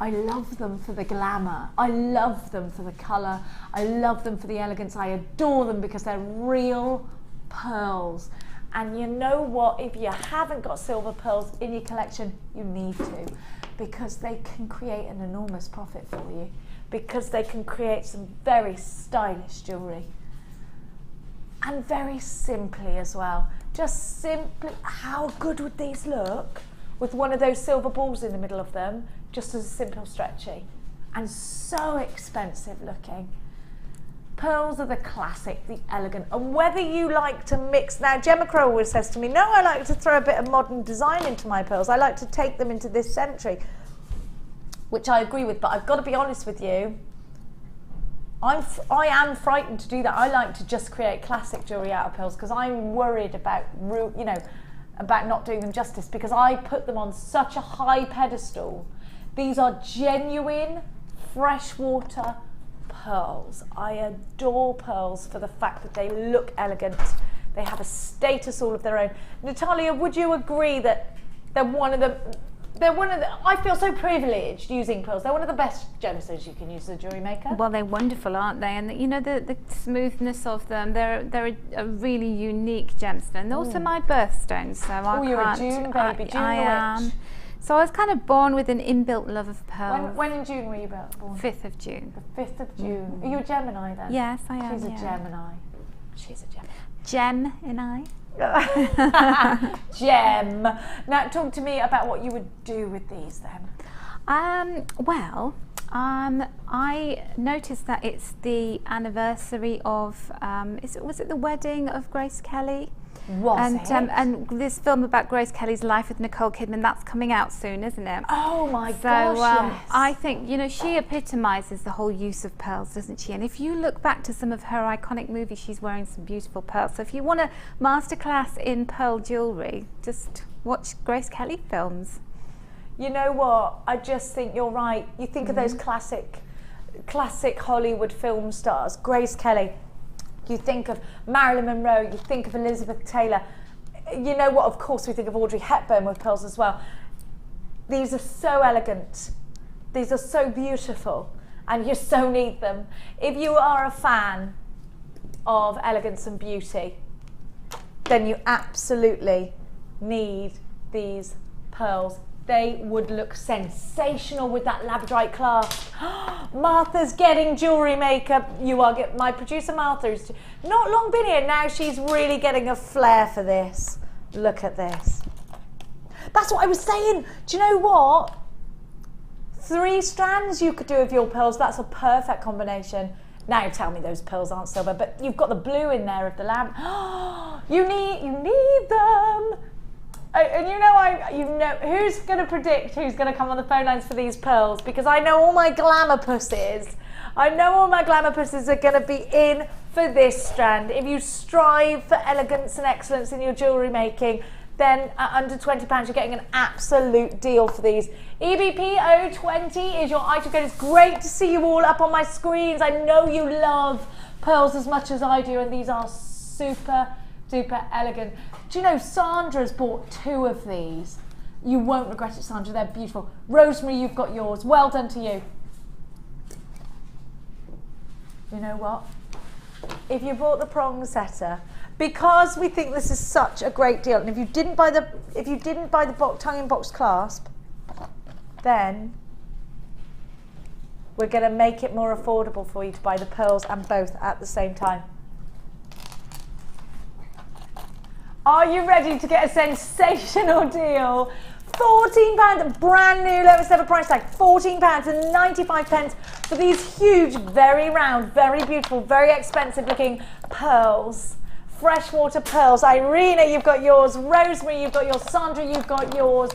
I love them for the glamour. I love them for the colour. I love them for the elegance. I adore them because they're real pearls. And you know what? If you haven't got silver pearls in your collection, you need to, because they can create an enormous profit for you, because they can create some very stylish jewellery. And very simply as well. Just simply, how good would these look with one of those silver balls in the middle of them, just as a simple stretchy, and so expensive looking. Pearls are the classic, the elegant, and whether you like to mix, now Gemma Crow always says to me, no, I like to throw a bit of modern design into my pearls, I like to take them into this century, which I agree with, but I've got to be honest with you, I am frightened to do that. I like to just create classic jewellery out of pearls because I'm worried about, you know, about not doing them justice, because I put them on such a high pedestal. These are genuine freshwater pearls. I adore pearls for the fact that they look elegant. They have a status all of their own. Natalia, would you agree that they're one of the, I feel so privileged using pearls. They're one of the best gemstones you can use as a jewellery maker. Well, they're wonderful, aren't they? And you know, the smoothness of them, they're a really unique gemstone. They're also my birthstones, so you're a June baby, June I am. witch. So I was kind of born with an inbuilt love of pearls. When in June were you born? 5th of June. The 5th of June. Are you a Gemini then? Yes, I am. She's a Gemini. She's a Gemini. Gem in I. Gem. Now talk to me about what you would do with these then. I noticed that it's the anniversary of, was it the wedding of Grace Kelly? And this film about Grace Kelly's life with Nicole Kidman, that's coming out soon, isn't it? Oh my gosh, yes. I think, you know, she epitomises the whole use of pearls, doesn't she? And if you look back to some of her iconic movies, she's wearing some beautiful pearls. So if you want a masterclass in pearl jewellery, just watch Grace Kelly films. You know what? I just think you're right. You think of those classic Hollywood film stars, Grace Kelly. You think of Marilyn Monroe, you think of Elizabeth Taylor. You know what, of course we think of Audrey Hepburn with pearls as well. These are so elegant. These are so beautiful, and you so need them. If you are a fan of elegance and beauty, then you absolutely need these pearls. They would look sensational with that labradorite clasp. Martha's getting jewellery makeup. My producer Martha, who's not long been here, now she's really getting a flair for this. Look at this. That's what I was saying. Do you know what? 3 strands you could do of your pearls. That's a perfect combination. Now tell me those pearls aren't silver, but you've got the blue in there of the lamp. You need them. And you know who's going to predict who's going to come on the phone lines for these pearls, because I know all my glamour pussies. I know all my glamour pussies are going to be in for this strand. If you strive for elegance and excellence in your jewellery making, then at under £20 you're getting an absolute deal for these. EBP020 is your item code. It's great to see you all up on my screens. I know you love pearls as much as I do, and these are super duper elegant. Do you know Sandra's bought 2 of these? You won't regret it, Sandra. They're beautiful. Rosemary, you've got yours. Well done to you. You know what? If you bought the prong setter, because we think this is such a great deal, and if you didn't buy the tongue in box clasp, then we're going to make it more affordable for you to buy the pearls and both at the same time. Are you ready to get a sensational deal? £14, brand new, lowest ever price tag, £14.95 for these huge, very round, very beautiful, very expensive looking pearls. Freshwater pearls. Irina, you've got yours. Rosemary, you've got yours. Sandra, you've got yours.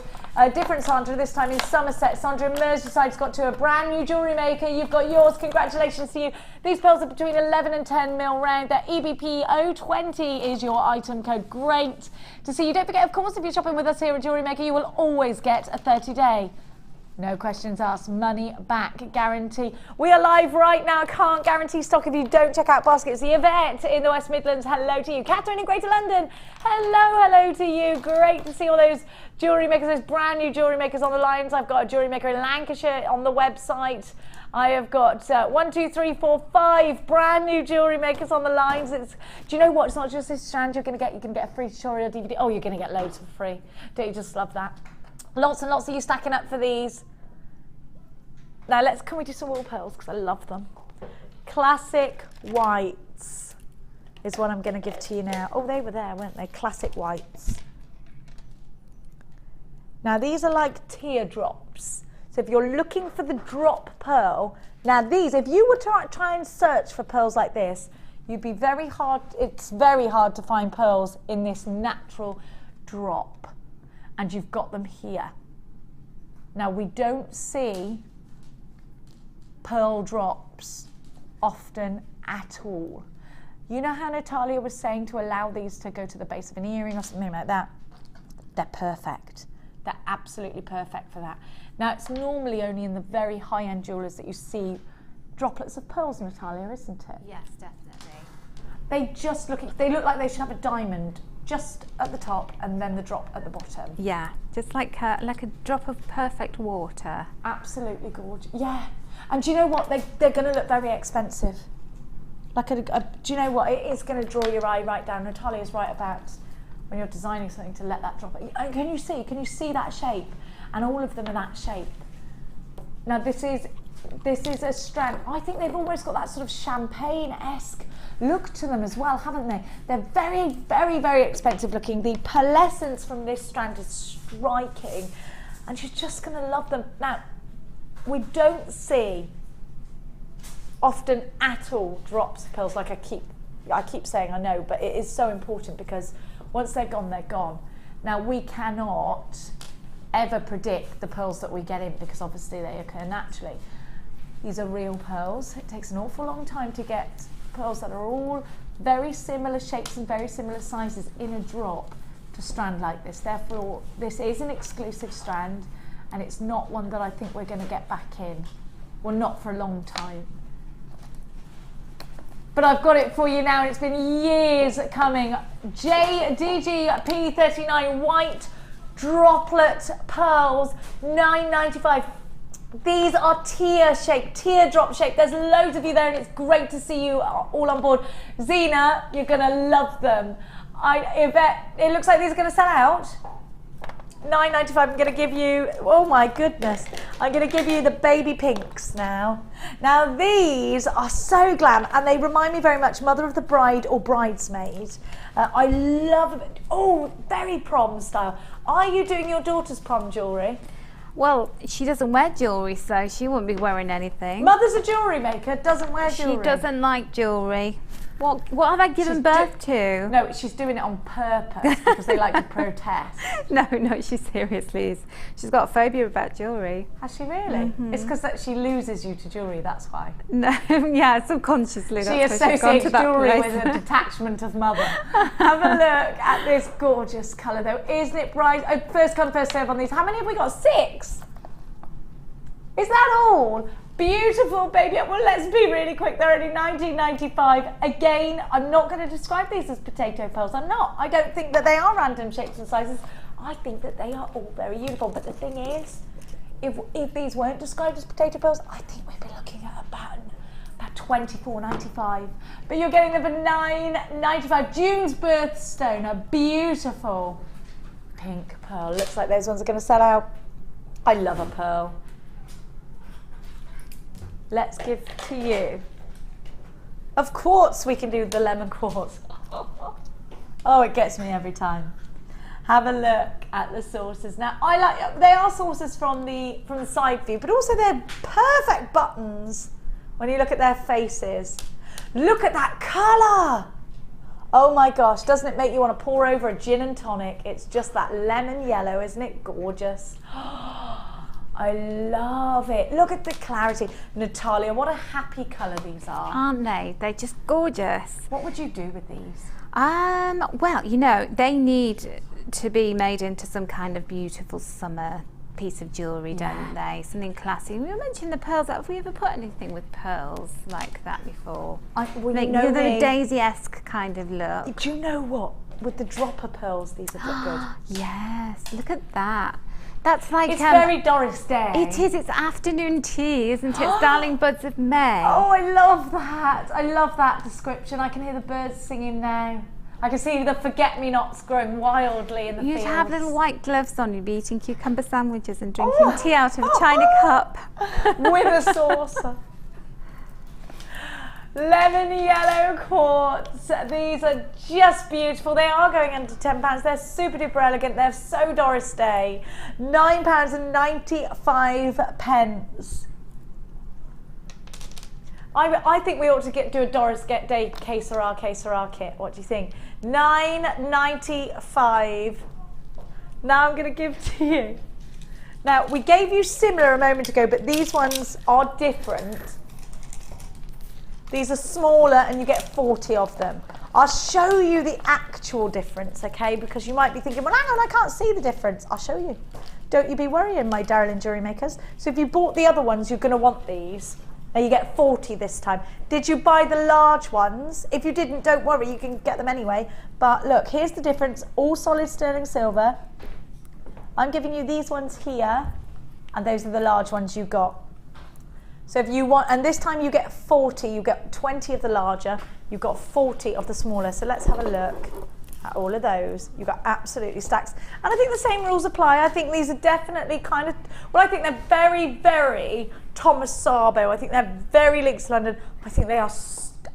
Different Sandra, this time in Somerset. Sandra in Merseyside's got to a brand new jewellery maker. You've got yours. Congratulations to you. These pearls are between 11 and 10 mil round. Their EBP020 is your item code. Great to see you. Don't forget, of course, if you're shopping with us here at Jewellery Maker, you will always get a 30-day. No questions asked, money back guarantee. We are live right now. Can't guarantee stock if you don't check out baskets. The Yvette in the West Midlands, hello to you. Catherine in Greater London, hello to you. Great to see all those jewellery makers, those brand new jewellery makers on the lines. I've got a jewellery maker in Lancashire on the website. I have got 1, 2, 3, 4, 5 brand new jewellery makers on the lines. Do you know what? It's not just this strand you're going to get. You can get a free tutorial DVD. Oh, you're going to get loads for free. Don't you just love that? Lots and lots of you stacking up for these. Now can we do some wool pearls, because I love them. Classic whites is what I'm going to give to you now. Oh, they were there, weren't they? Classic whites. Now these are like teardrops. So if you're looking for the drop pearl, now these, if you were to try and search for pearls like this, it's very hard to find pearls in this natural drop. And you've got them here. Now we don't see pearl drops often at all. You know how Natalia was saying to allow these to go to the base of an earring or something like that? They're perfect. They're absolutely perfect for that. Now it's normally only in the very high-end jewellers that you see droplets of pearls, Natalia, isn't it? Yes, definitely. They look like they should have a diamond just at the top and then the drop at the bottom. Yeah, just like a drop of perfect water. Absolutely gorgeous. Yeah, and do you know what? They're going to look very expensive. Do you know what? It is going to draw your eye right down. Natalia's right about when you're designing something to let that drop. Can you see that shape? And all of them are that shape. Now this is a strand. I think they've almost got that sort of champagne-esque look to them as well, haven't they? They're very, very, very expensive looking. The pearlescence from this strand is striking, and you're just going to love them. Now, we don't see often at all drops of pearls, like I keep saying, I know, but it is so important because once they're gone, they're gone. Now, we cannot ever predict the pearls that we get in because obviously they occur naturally. These are real pearls. It takes an awful long time to get pearls that are all very similar shapes and very similar sizes in a drop to strand like this. Therefore, this is an exclusive strand and it's not one that I think we're going to get back in. Well, not for a long time. But I've got it for you now, and it's been years coming. DGP39 white droplet pearls, $9.95. These are tear-shaped, teardrop shaped. There's loads of you there, and it's great to see you all on board. Zena, you're gonna love them. Yvette, it looks like these are gonna sell out. $9.95. I'm gonna give you, oh my goodness, I'm gonna give you the baby pinks now. Now these are so glam, and they remind me very much Mother of the Bride or Bridesmaid. I love them. Oh, very prom style. Are you doing your daughter's prom jewellery? Well, she doesn't wear jewellery, so she won't be wearing anything. Mother's a jewellery maker, doesn't wear jewellery. She doesn't like jewellery. What have I given birth to? No, she's doing it on purpose because they like to protest. No, she seriously is. She's got a phobia about jewellery. Has she really? Mm-hmm. It's because she loses you to jewellery, that's why. No, yeah, subconsciously. She associates jewellery with a detachment of mother. Have a look at this gorgeous colour though. Isn't it bright? Oh, first come, first serve on these. How many have we got? 6? Is that all? Beautiful, baby. Well, let's be really quick. They're only $19.95. Again, I'm not going to describe these as potato pearls. I'm not. I don't think that they are random shapes and sizes. I think that they are all very uniform. But the thing is, if these weren't described as potato pearls, I think we'd be looking at about $24.95. But you're getting them for $9.95. June's birthstone, a beautiful pink pearl. Looks like those ones are going to sell out. I love a pearl. Let's give to you. Of course we can do the lemon quartz. Oh, it gets me every time. Have a look at the saucers. Now, they are saucers from the side view, but also they're perfect buttons when you look at their faces. Look at that colour. Oh my gosh, doesn't it make you want to pour over a gin and tonic? It's just that lemon yellow, isn't it gorgeous? I love it. Look at the clarity. Natalia, what a happy colour these are. Aren't they? They're just gorgeous. What would you do with these? Well, you know, they need to be made into some kind of beautiful summer piece of jewellery, don't they? Something classy. We were mentioning the pearls. Have we ever put anything with pearls like that before? You know the daisy-esque kind of look. Do you know what? With the dropper pearls, these would look good. Yes, look at that. That's like it's very Doris Day. It is. It's afternoon tea, isn't it? It's Darling Buds of May. Oh, I love that. I love that description. I can hear the birds singing now. I can see the forget-me-nots growing wildly in the fields. You'd have little white gloves on. You'd be eating cucumber sandwiches and drinking tea out of a china cup. With a saucer. Lemon yellow quartz. These are just beautiful. They are going under £10. They're super duper elegant. They're so Doris Day. £9.95. I think we ought to do a Doris Day que sera kit. What do you think? $9.95. Now I'm going to give to you. Now we gave you similar a moment ago, but these ones are different. These are smaller and you get 40 of them. I'll show you the actual difference, okay? Because you might be thinking, well, hang on, I can't see the difference. I'll show you. Don't you be worrying, my darling jewellery makers. So if you bought the other ones, you're going to want these. Now you get 40 this time. Did you buy the large ones? If you didn't, don't worry, you can get them anyway. But look, here's the difference. All solid sterling silver. I'm giving you these ones here, and those are the large ones you got. So if you want, and this time you get 40, you get 20 of the larger, you've got 40 of the smaller. So let's have a look at all of those. You've got absolutely stacks. And I think the same rules apply. I think these are definitely kind of, well, I think they're very, very Thomas Sabo. I think they're very Links to London. I think they are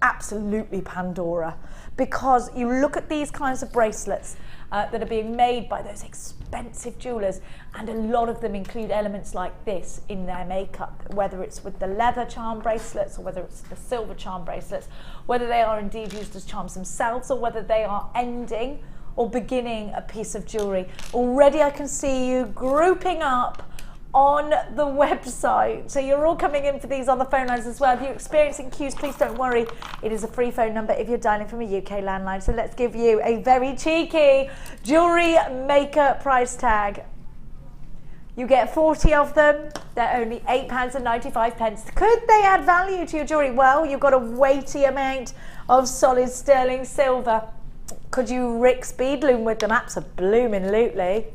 absolutely Pandora. Because you look at these kinds of bracelets that are being made by those expensive jewellers, and a lot of them include elements like this in their makeup, whether it's with the leather charm bracelets or whether it's the silver charm bracelets, whether they are indeed used as charms themselves or whether they are ending or beginning a piece of jewellery. Already I can see you grouping up on the website. So you're all coming in for these on the phone lines as well. If you're experiencing queues, please don't worry. It is a free phone number if you're dialing from a UK landline. So let's give you a very cheeky JewelleryMaker price tag. You get 40 of them. They're only £8.95. Could they add value to your jewellery? Well, you've got a weighty amount of solid sterling silver. Could you rick speed loom with them? Absolutely.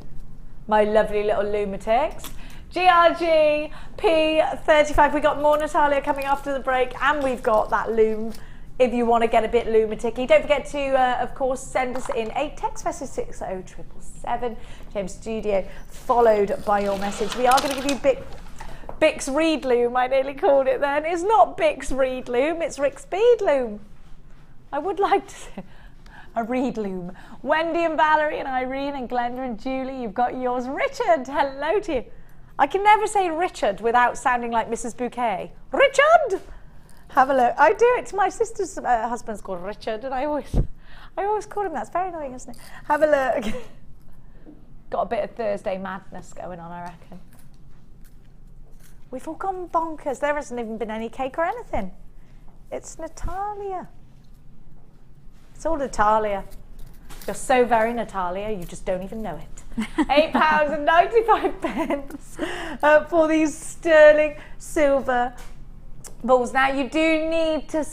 My lovely little lumatics. GRG P35. We got more Natalia coming after the break, and we've got that loom if you want to get a bit lumaticky. Don't forget to, of course, send us in a text message 60777 James Studio, followed by your message. We are going to give you Bix Reed Loom. I nearly called it then. It's not Bix Reed Loom, it's Rick Speed Loom. I would like to say a Reed Loom. Wendy and Valerie and Irene and Glenda and Julie, you've got yours. Richard, hello to you. I can never say Richard without sounding like Mrs. Bouquet. Richard! Have a look. I do it to my sister's husband's called Richard, and I always call him that. It's very annoying, isn't it? Have a look. Got a bit of Thursday madness going on, I reckon. We've all gone bonkers. There hasn't even been any cake or anything. It's Natalia. It's all Natalia. You're so very Natalia, you just don't even know it. £8.95 for these sterling silver balls. Now you do need to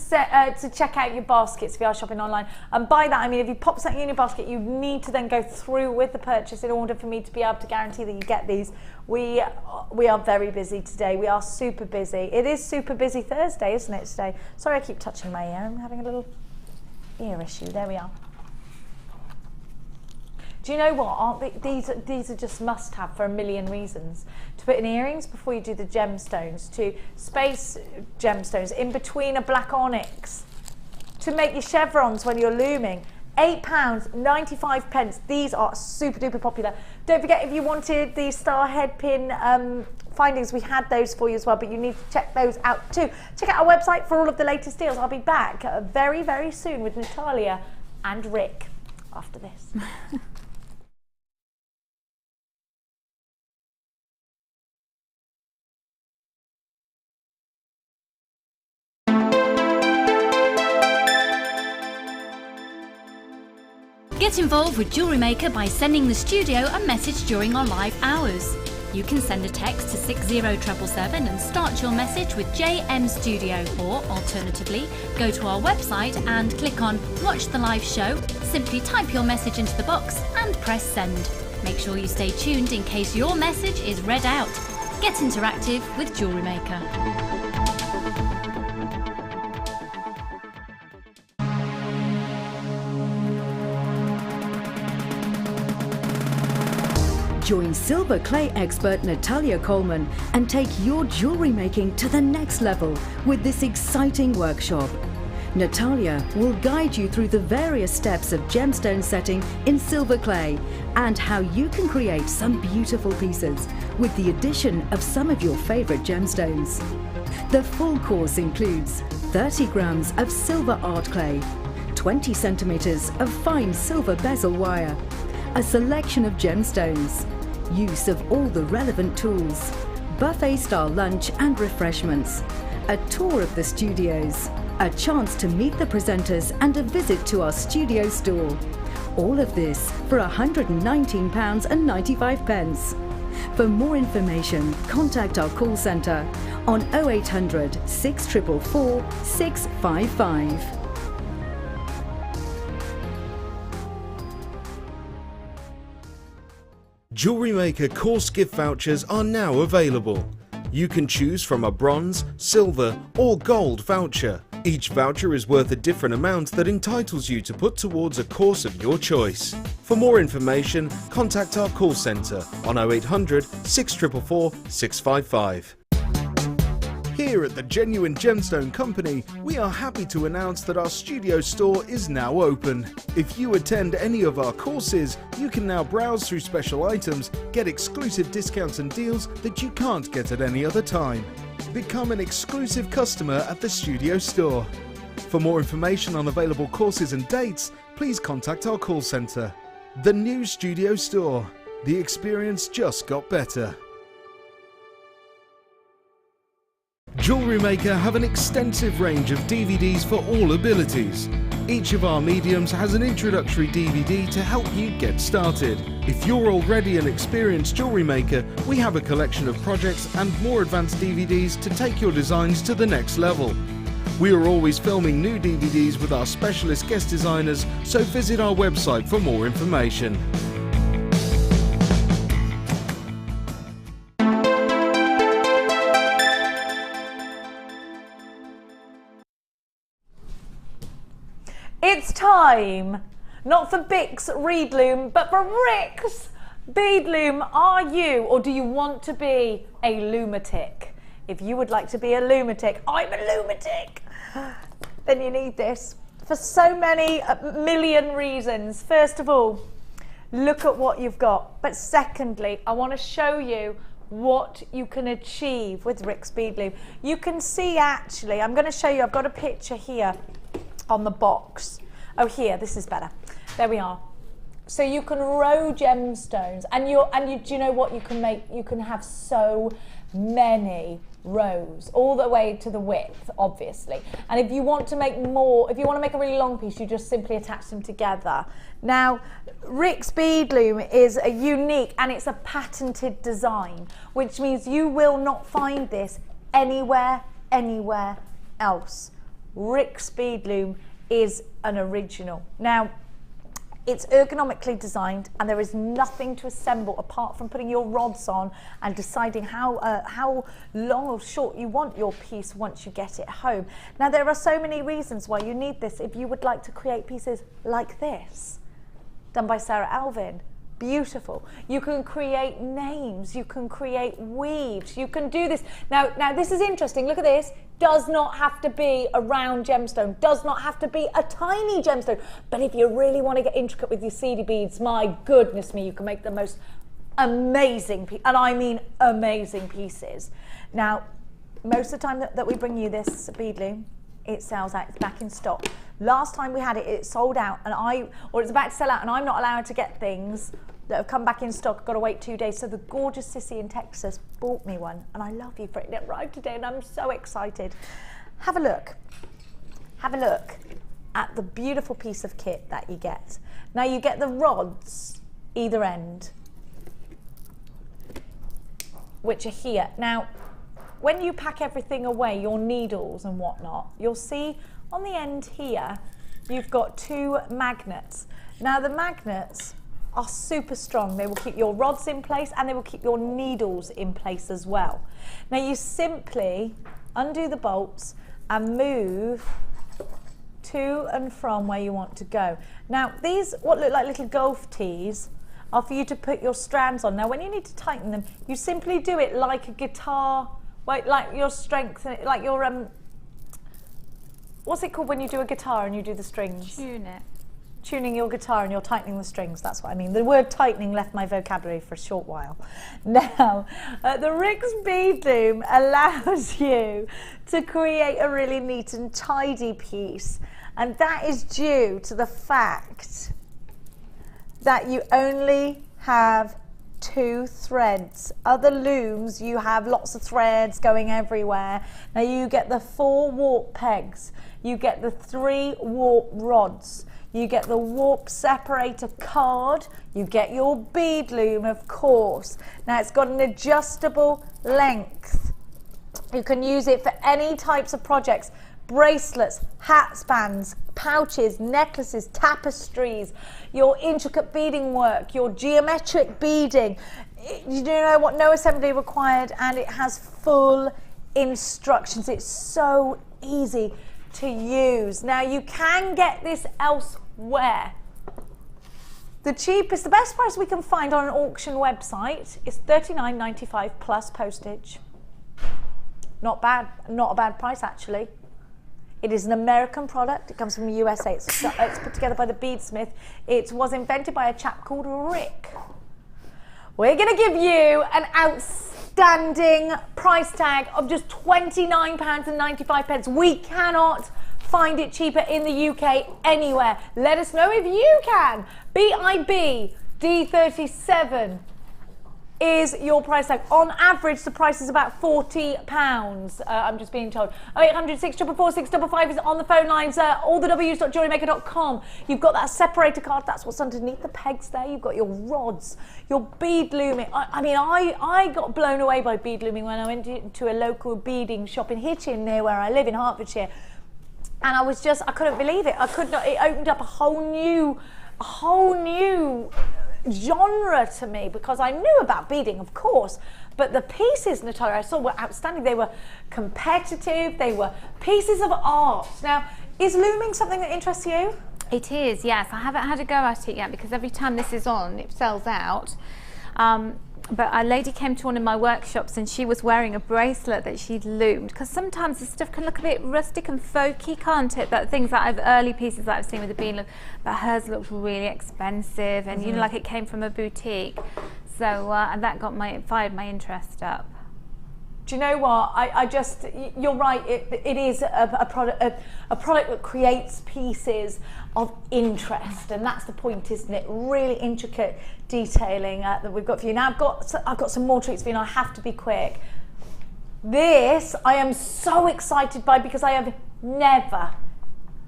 check out your baskets if you are shopping online, and by that I mean if you pop something in your basket, you need to then go through with the purchase in order for me to be able to guarantee that you get these. We are very busy today. We are super busy. It is super busy Thursday, isn't it, today? Sorry I keep touching my ear. I'm having a little ear issue. There we are. Do you know what? Aren't these are just must-have for a million reasons. To put in earrings before you do the gemstones, to space gemstones in between a black onyx, to make your chevrons when you're looming. £8.95. These are super duper popular. Don't forget, if you wanted the star head pin findings, we had those for you as well, but you need to check those out too. Check out our website for all of the latest deals. I'll be back very, very soon with Natalia and Rick after this. Get involved with JewelleryMaker by sending the studio a message during our live hours. You can send a text to 60777 and start your message with JM Studio, or alternatively, go to our website and click on Watch the Live Show, simply type your message into the box and press send. Make sure you stay tuned in case your message is read out. Get interactive with JewelleryMaker. Join silver clay expert Natalia Coleman and take your jewellery making to the next level with this exciting workshop. Natalia will guide you through the various steps of gemstone setting in silver clay and how you can create some beautiful pieces with the addition of some of your favourite gemstones. The full course includes 30 grams of silver art clay, 20 centimetres of fine silver bezel wire, a selection of gemstones, use of all the relevant tools, buffet-style lunch and refreshments, a tour of the studios, a chance to meet the presenters and a visit to our studio store. All of this for £119.95. For more information, contact our call centre on 0800 644 655. JewelleryMaker course gift vouchers are now available. You can choose from a bronze, silver or gold voucher. Each voucher is worth a different amount that entitles you to put towards a course of your choice. For more information, contact our call centre on 0800 644 655. Here at the Genuine Gemstone Company, we are happy to announce that our studio store is now open. If you attend any of our courses, you can now browse through special items, get exclusive discounts and deals that you can't get at any other time. Become an exclusive customer at the studio store. For more information on available courses and dates, please contact our call centre. The new studio store. The experience just got better. JewelleryMaker have an extensive range of DVDs for all abilities. Each of our mediums has an introductory DVD to help you get started. If you're already an experienced jewellery maker, we have a collection of projects and more advanced DVDs to take your designs to the next level. We are always filming new DVDs with our specialist guest designers, so visit our website for more information. It's time, not for Bix Reed Loom, but for Rick's Bead Loom. Are you, or do you want to be, a lunatic? If you would like to be a lunatic, I'm a lunatic, then you need this for so many million reasons. First of all, look at what you've got. But secondly, I want to show you what you can achieve with Rick's Bead Loom. You can see, actually, I'm going to show you, I've got a picture here on the box. Oh, here, this is better. There we are. So you can row gemstones, and do you know what you can make? You can have so many rows, all the way to the width, obviously. And if you want to make more, if you want to make a really long piece, you just simply attach them together. Now, Rick's Bead Loom is a unique, and it's a patented design, which means you will not find this anywhere else. Rick's Bead Loom is an original. Now, it's ergonomically designed, and there is nothing to assemble apart from putting your rods on and deciding how long or short you want your piece once you get it home. Now, there are so many reasons why you need this. If you would like to create pieces like this, done by Sarah Alvin, beautiful. You can create names, you can create weaves, you can do this. Now this is interesting, look at this. Does not have to be a round gemstone, does not have to be a tiny gemstone, but if you really want to get intricate with your seedy beads, my goodness me, you can make the most amazing, and I mean amazing pieces. Now, most of the time that we bring you this bead loom, it sells out, it's back in stock. Last time we had it, it sold out, and it's about to sell out, and I'm not allowed to get things that have come back in stock. I've got to wait 2 days. So the gorgeous Sissy in Texas bought me one, and I love you for it. It arrived today, and I'm so excited. Have a look. Have a look at the beautiful piece of kit that you get. Now you get the rods either end, which are here. Now, when you pack everything away, your needles and whatnot, you'll see on the end here, you've got 2 magnets. Now the magnets are super strong. They will keep your rods in place and they will keep your needles in place as well. Now you simply undo the bolts and move to and from where you want to go. Now these, what look like little golf tees, are for you to put your strands on. Now when you need to tighten them, you simply do it like a guitar, like your strength, like your, what's it called when you do a guitar and you do the strings? Tune it. Tuning your guitar and you're tightening the strings, that's what I mean. The word tightening left my vocabulary for a short while. Now, the Rix bead loom allows you to create a really neat and tidy piece, and that is due to the fact that you only have 2 threads. Other looms, you have lots of threads going everywhere. Now you get the 4 warp pegs, you get the 3 warp rods, you get the warp separator card, you get your bead loom, of course. Now it's got an adjustable length. You can use it for any types of projects: bracelets, hat bands, pouches, necklaces, tapestries, your intricate beading work, your geometric beading. You know what, no assembly required, and it has full instructions. It's so easy to use. Now you can get this elsewhere. The cheapest, the best price we can find on an auction website is $39.95 plus postage. Not bad, not a bad price actually. It is an American product. It comes from the USA. It's put together by the beadsmith. It was invented by a chap called Rick. We're going to give you an outstanding price tag of just £29.95. We cannot find it cheaper in the UK anywhere. Let us know if you can. BIB D37 is your price tag. On average, the price is about £40. I'm just being told. 0800 644 655 is on the phone lines. All the W's.JewelleryMaker.com. You've got that separator card. That's what's underneath the pegs there. You've got your rods, your bead looming. I got blown away by bead looming when I went to a local beading shop in Hitchin, near where I live in Hertfordshire. And I couldn't believe it. I could not. It opened up a whole new genre to me, because I knew about beading, of course, but the pieces, Natalia, I saw were outstanding. They were competitive. They were pieces of art. Now, is looming something that interests you? It is, yes. I haven't had a go at it yet, because every time this is on, it sells out. But a lady came to one of my workshops and she was wearing a bracelet that she'd loomed, because sometimes this stuff can look a bit rustic and folky, can't it? But things that early pieces that I've seen with the bead loom, but hers looked really expensive, and you know, like it came from a boutique. So and that fired my interest up. Do you know what? You're right. It is a product that creates pieces of interest, and that's the point, isn't it? Really intricate detailing that we've got for you. Now I've got some more treats for you, and I have to be quick. This I am so excited by, because I have never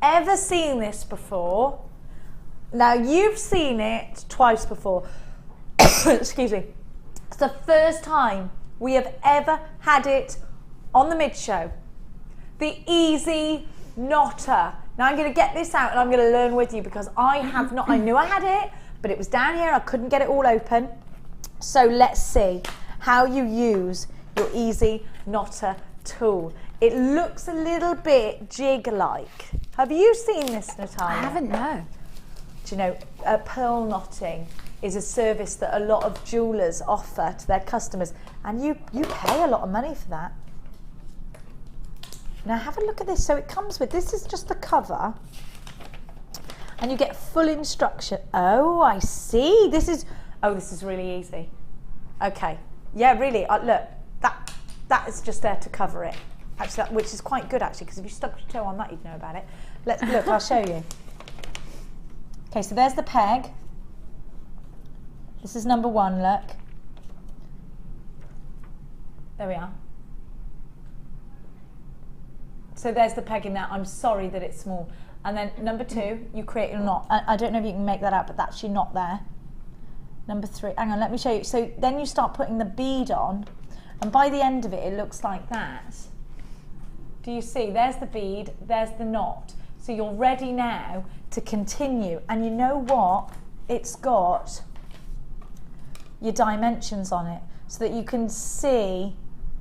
ever seen this before. Now you've seen it twice before. Excuse me. It's the first time we have ever had it on the mid-show. The Easy Knotter. Now I'm going to get this out and I'm going to learn with you, because I have not, I knew I had it, but it was down here, I couldn't get it all open. So let's see how you use your Easy Knotter tool. It looks a little bit jig-like. Have you seen this, Natalia? I haven't, no. Do you know, pearl knotting is a service that a lot of jewellers offer to their customers, and you pay a lot of money for that. Now have a look at this. So it comes with, this is just the cover, and you get full instruction. Oh, I see. This is really easy. Okay, yeah, really. Look, that is just there to cover it. Actually, which is quite good actually, because if you stuck your toe on that, you'd know about it. Let's look, I'll show you. Okay, so there's the peg. This is number 1, look. There we are. So there's the peg in there. I'm sorry that it's small. And then number 2, you create your knot. I don't know if you can make that out, but that's your knot there. Number 3, hang on, let me show you. So then you start putting the bead on, and by the end of it, it looks like that. Do you see? There's the bead, there's the knot. So you're ready now to continue. And you know what? It's got your dimensions on it so that you can see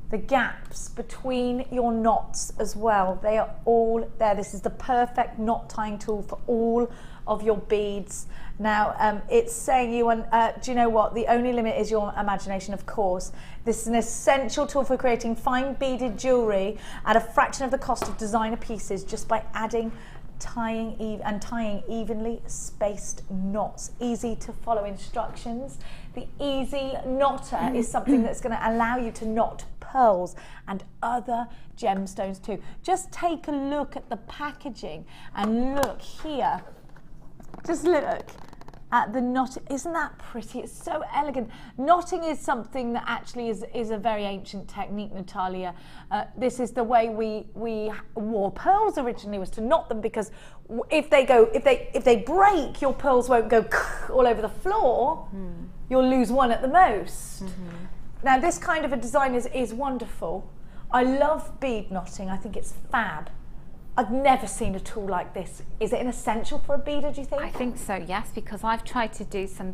the gaps between your knots as well. They are all there. This is the perfect knot tying tool for all of your beads. Now it's saying you want, do you know what? The only limit is your imagination, of course. This is an essential tool for creating fine beaded jewellery at a fraction of the cost of designer pieces just by adding tying evenly spaced knots. Easy to follow instructions. The easy knotter is something that's going to allow you to knot pearls and other gemstones too. Just take a look at the packaging and look here. Just look at the knot. Isn't that pretty? It's so elegant. Knotting is something that actually is a very ancient technique, Natalia. This is the way we wore pearls originally, was to knot them, because if they break, your pearls won't go all over the floor. You'll lose one at the most. Now this kind of a design is wonderful. I love bead knotting. I think it's fab. I've never seen a tool like this. Is it an essential for a beader, do you think? I think so, yes, because I've tried to do some,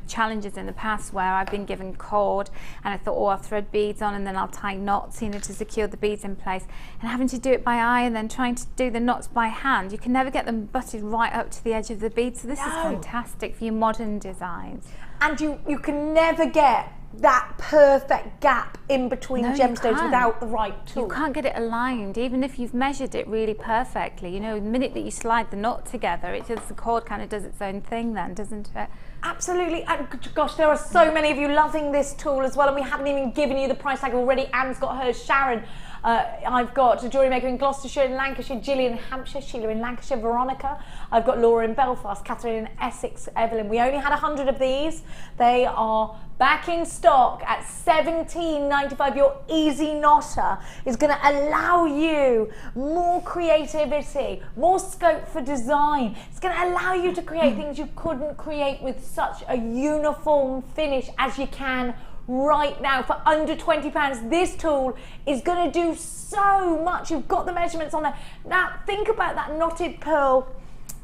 challenges in the past where I've been given cord and I thought, oh, I'll thread beads on and then I'll tie knots, to secure the beads in place. And having to do it by eye and then trying to do the knots by hand, you can never get them butted right up to the edge of the bead. So this is fantastic for your modern designs. And you can never get that perfect gap in between gemstones without the right tool. You can't get it aligned, even if you've measured it really perfectly. The minute that you slide the knot together, the cord kind of does its own thing then, doesn't it? Absolutely. And gosh, there are so many of you loving this tool as well, and we haven't even given you the price tag already. Anne's got hers, Sharon. I've got a JewelleryMaker in Gloucestershire, in Lancashire, Gillian in Hampshire, Sheila in Lancashire, Veronica. I've got Laura in Belfast, Catherine in Essex, Evelyn. We only had 100 of these. They are back in stock at £17.95. Your easy knotter is going to allow you more creativity, more scope for design. It's going to allow you to create things you couldn't create with such a uniform finish as you can right now for under £20. This tool is going to do so much. You've got the measurements on there. Now think about that knotted pearl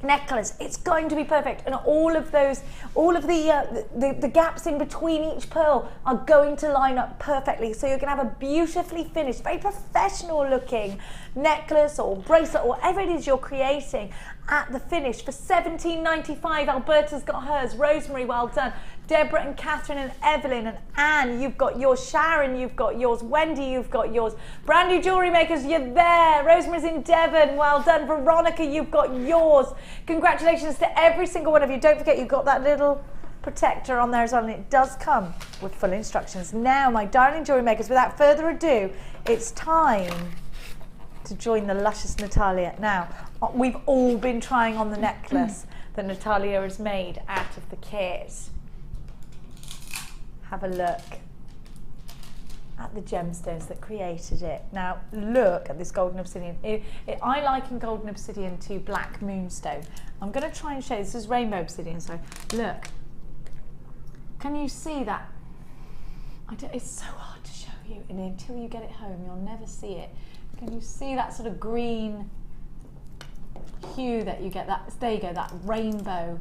necklace. It's going to be perfect, and all of the gaps in between each pearl are going to line up perfectly, so you're going to have a beautifully finished, very professional looking necklace or bracelet or whatever it is you're creating at the finish for £17.95. Alberta's got hers, Rosemary, well done, Deborah and Catherine and Evelyn and Anne, you've got yours, Sharon, you've got yours, Wendy, you've got yours, brand new jewellery makers, you're there, Rosemary's in Devon, well done, Veronica, you've got yours. Congratulations to every single one of you. Don't forget you've got that little protector on there as well, and it does come with full instructions. Now, my darling jewellery makers, without further ado, it's time to join the luscious Natalia. Now, we've all been trying on the necklace that Natalia has made out of the kit. Have a look at the gemstones that created it. Now, look at this golden obsidian. I liken golden obsidian to black moonstone. I'm going to try and show you. This is rainbow obsidian, so look. Can you see that? It's so hard to show you, and until you get it home, you'll never see it. Can you see that sort of green hue that you get? There you go, that rainbow.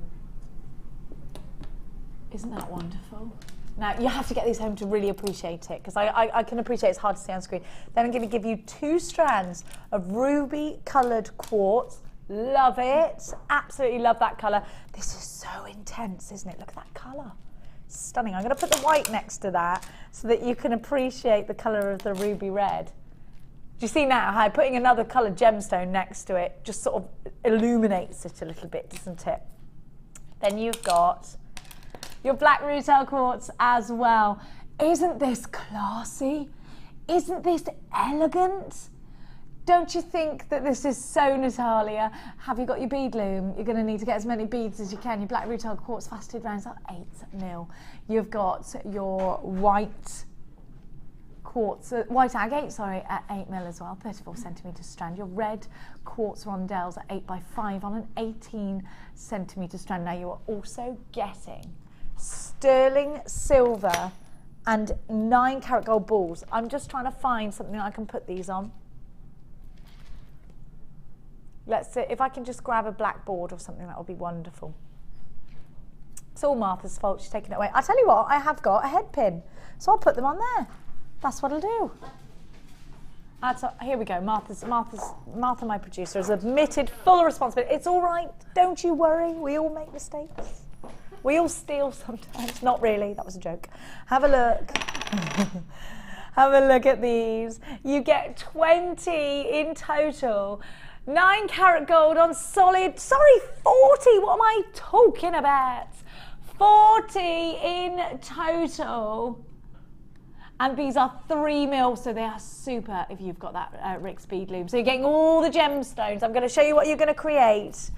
Isn't that wonderful? Now, you have to get these home to really appreciate it, because I can appreciate it's hard to see on screen. Then I'm going to give you 2 strands of ruby coloured quartz. Love it. Absolutely love that colour. This is so intense, isn't it? Look at that colour. Stunning. I'm going to put the white next to that so that you can appreciate the colour of the ruby red. Do you see now how putting another coloured gemstone next to it just sort of illuminates it a little bit, doesn't it? Then you've got your black retail quartz as well. Isn't this classy? Isn't this elegant? don't you think that this is so Natalia? Have you got your bead loom? You're going to need to get as many beads as you can. Your black retail quartz faceted rounds are 8 mil. You've got your white quartz, white agate, sorry, at 8 mil as well, 34 centimetre strand. Your red quartz rondelles are 8x5 on an 18 centimetre strand. Now you are also getting sterling silver and 9 karat gold balls. I'm just trying to find something I can put these on. Let's see if I can just grab a black board or something. That would be wonderful. It's all Martha's fault. She's taking it away. I tell you what, I have got a head pin, so I'll put them on there. That's what I'll do. Here we go. Martha, my producer, has admitted full responsibility. It's all right. Don't you worry. We all make mistakes. We all steal sometimes. Not really. That was a joke. Have a look. Have a look at these. You get 20 in total. 9 karat gold on solid. Sorry, 40. What am I talking about? 40 in total. And these are 3 mil, so they are super if you've got that Rick's bead loom. So you're getting all the gemstones. I'm going to show you what you're going to create.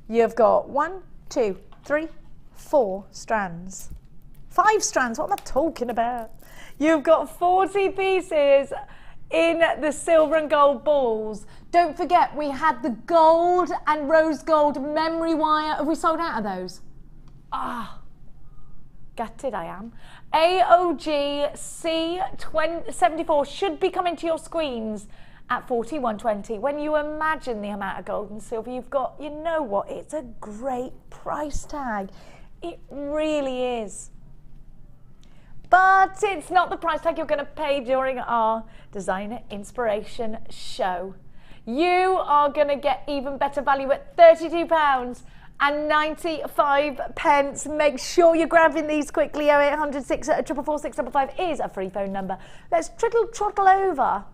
You've got 1, 2, 3, 4 strands. 5 strands, what am I talking about? You've got 40 pieces in the silver and gold balls. Don't forget, we had the gold and rose gold memory wire. Have we sold out of those? Ah, gutted I am. AOG C74 should be coming to your screens at 41.20. When you imagine the amount of gold and silver you've got, you know what? It's a great price tag. It really is. But it's not the price tag you're going to pay during our Designer Inspiration show. You are going to get even better value at £32 and 95 pence. Make sure you're grabbing these quickly. 0800 444 655 is a free phone number. Let's trottle over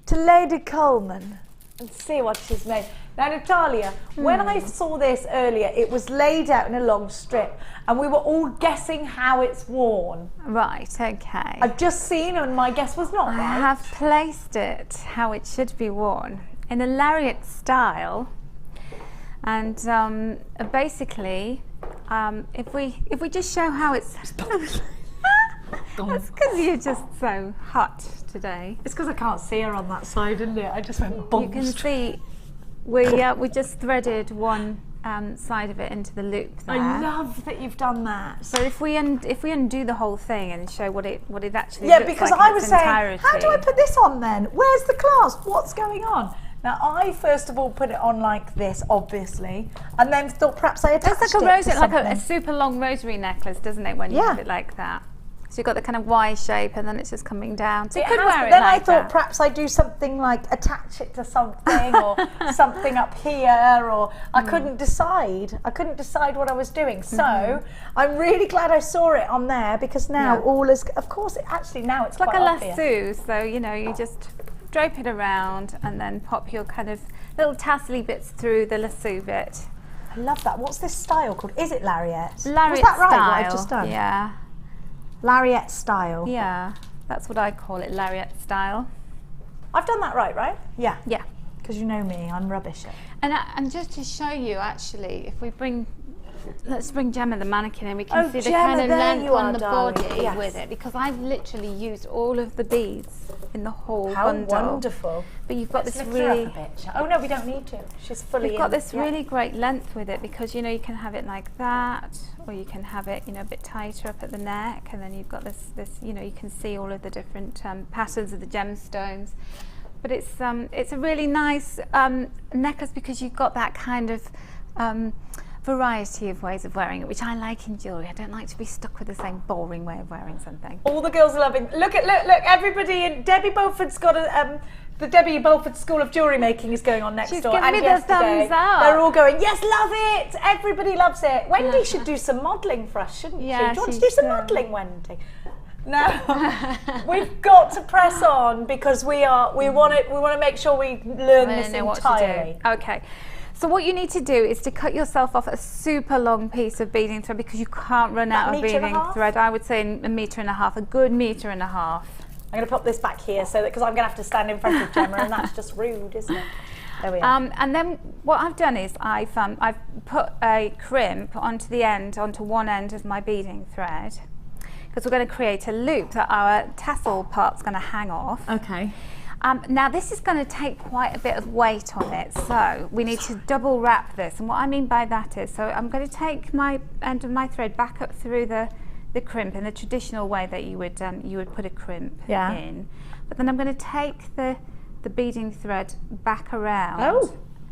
to Lady Coleman and see what she's made. Now, Natalia, when I saw this earlier, it was laid out in a long strip and we were all guessing how it's worn. Right, okay. I've just seen and my guess was not right. I have placed it how it should be worn in a lariat style. And basically, if we just show how it's... That's because you're just so hot today. It's because I can't see her on that side, isn't it? I just went boom. You can see we just threaded one side of it into the loop there. I love that you've done that. So if we undo the whole thing and show what it actually looks like, because I was saying, how do I put this on then? Where's the clasp? What's going on? Now, I first of all put it on like this, obviously, and then thought perhaps I attached it. It's like a super long rosary necklace, doesn't it, when you have it like that? So you've got the kind of Y shape and then it's just coming down. So you could wear it then like I thought perhaps I do something like attach it to something or something up here, or I couldn't decide. I couldn't decide what I was doing. So I'm really glad I saw it on there, because now all is, of course, now it's like quite a obvious. lasso. So, you know, you just drape it around and then pop your kind of little tassely bits through the lasso bit. I love that. What's this style called? Is it lariat? Lariat Was that right, style. what I've just done? Yeah. Lariat style. Yeah, that's what I call it, lariat style. I've done that right? Yeah. Yeah. Because you know me, I'm rubbish at it. And just to show you, actually, if we let's bring Gemma the mannequin and we can see the kind of length on the body with it, because I've literally used all of the beads in the whole bundle. How wonderful. But you've got this lift really... her up a bit. Oh no, we don't need to. She's fully You've got this really great length with it, because, you know, you can have it like that, or you can have it, you know, a bit tighter up at the neck, and then you've got this you know, you can see all of the different patterns of the gemstones. But it's a really nice necklace, because you've got that kind of variety of ways of wearing it, which I like in jewellery. I don't like to be stuck with the same boring way of wearing something. All the girls are loving. Look, everybody in Debbie Beaufort's got the Debbie Beaufort School of Jewellery Making is going on next door. She's giving me the thumbs up. They're all going, yes, love it. Everybody loves it. Wendy should do some modelling for us, shouldn't she? Do you want to do some modelling, Wendy? No, we've got to press on, because we want to make sure we learn this entirely. Okay. So what you need to do is to cut yourself off a super long piece of beading thread, because you can't run out of beading thread. I would say 1.5 meters, a good 1.5 meters. I'm going to pop this back here so that, because I'm going to have to stand in front of Gemma and that's just rude, isn't it? There we are. And then what I've done is I've put a crimp onto the end, onto one end of my beading thread, because we're going to create a loop that our tassel part's going to hang off. Okay. Now this is going to take quite a bit of weight on it, so we need to double wrap this. And what I mean by that is, so I'm going to take my end of my thread back up through the crimp in the traditional way that you would put a crimp in, but then I'm going to take the beading thread back around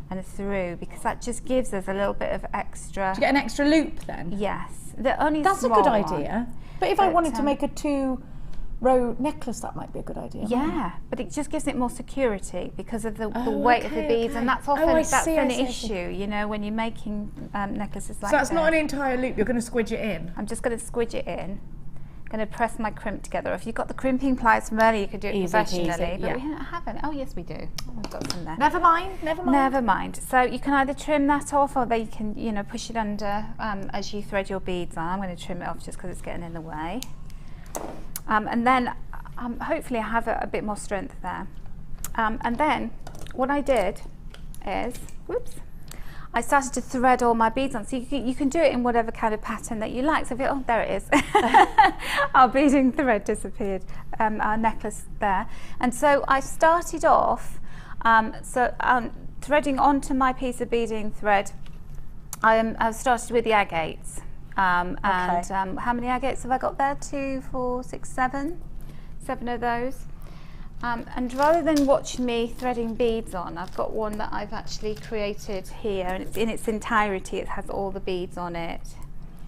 and through, because that just gives us a little bit of extra. Do you get an extra loop then? Yes, that's a good idea. But if I wanted to make a 2-row necklace, that might be a good idea. Yeah, but it just gives it more security because of the weight of the beads, and that's often an issue, you know, when you're making necklaces like that. So that's not an entire loop, you're going to squidge it in? I'm just going to squidge it in. I'm going to press my crimp together. If you've got the crimping pliers from earlier, you could do it professionally, but we haven't. Oh yes, we do. We've got some there. Never mind, never mind. Never mind. So you can either trim that off, or you can, you know, push it under as you thread your beads on. I'm going to trim it off just because it's getting in the way. And then hopefully I have a bit more strength there. And then what I did is, I started to thread all my beads on. So you can do it in whatever kind of pattern that you like. So if you, there it is. Our beading thread disappeared, our necklace there. And so I started off, threading onto my piece of beading thread. I started with the agates. And how many agates have I got there? 2, 4, 6, 7. 7 of those. And rather than watch me threading beads on, I've got one that I've actually created here, and it's in its entirety. It has all the beads on it.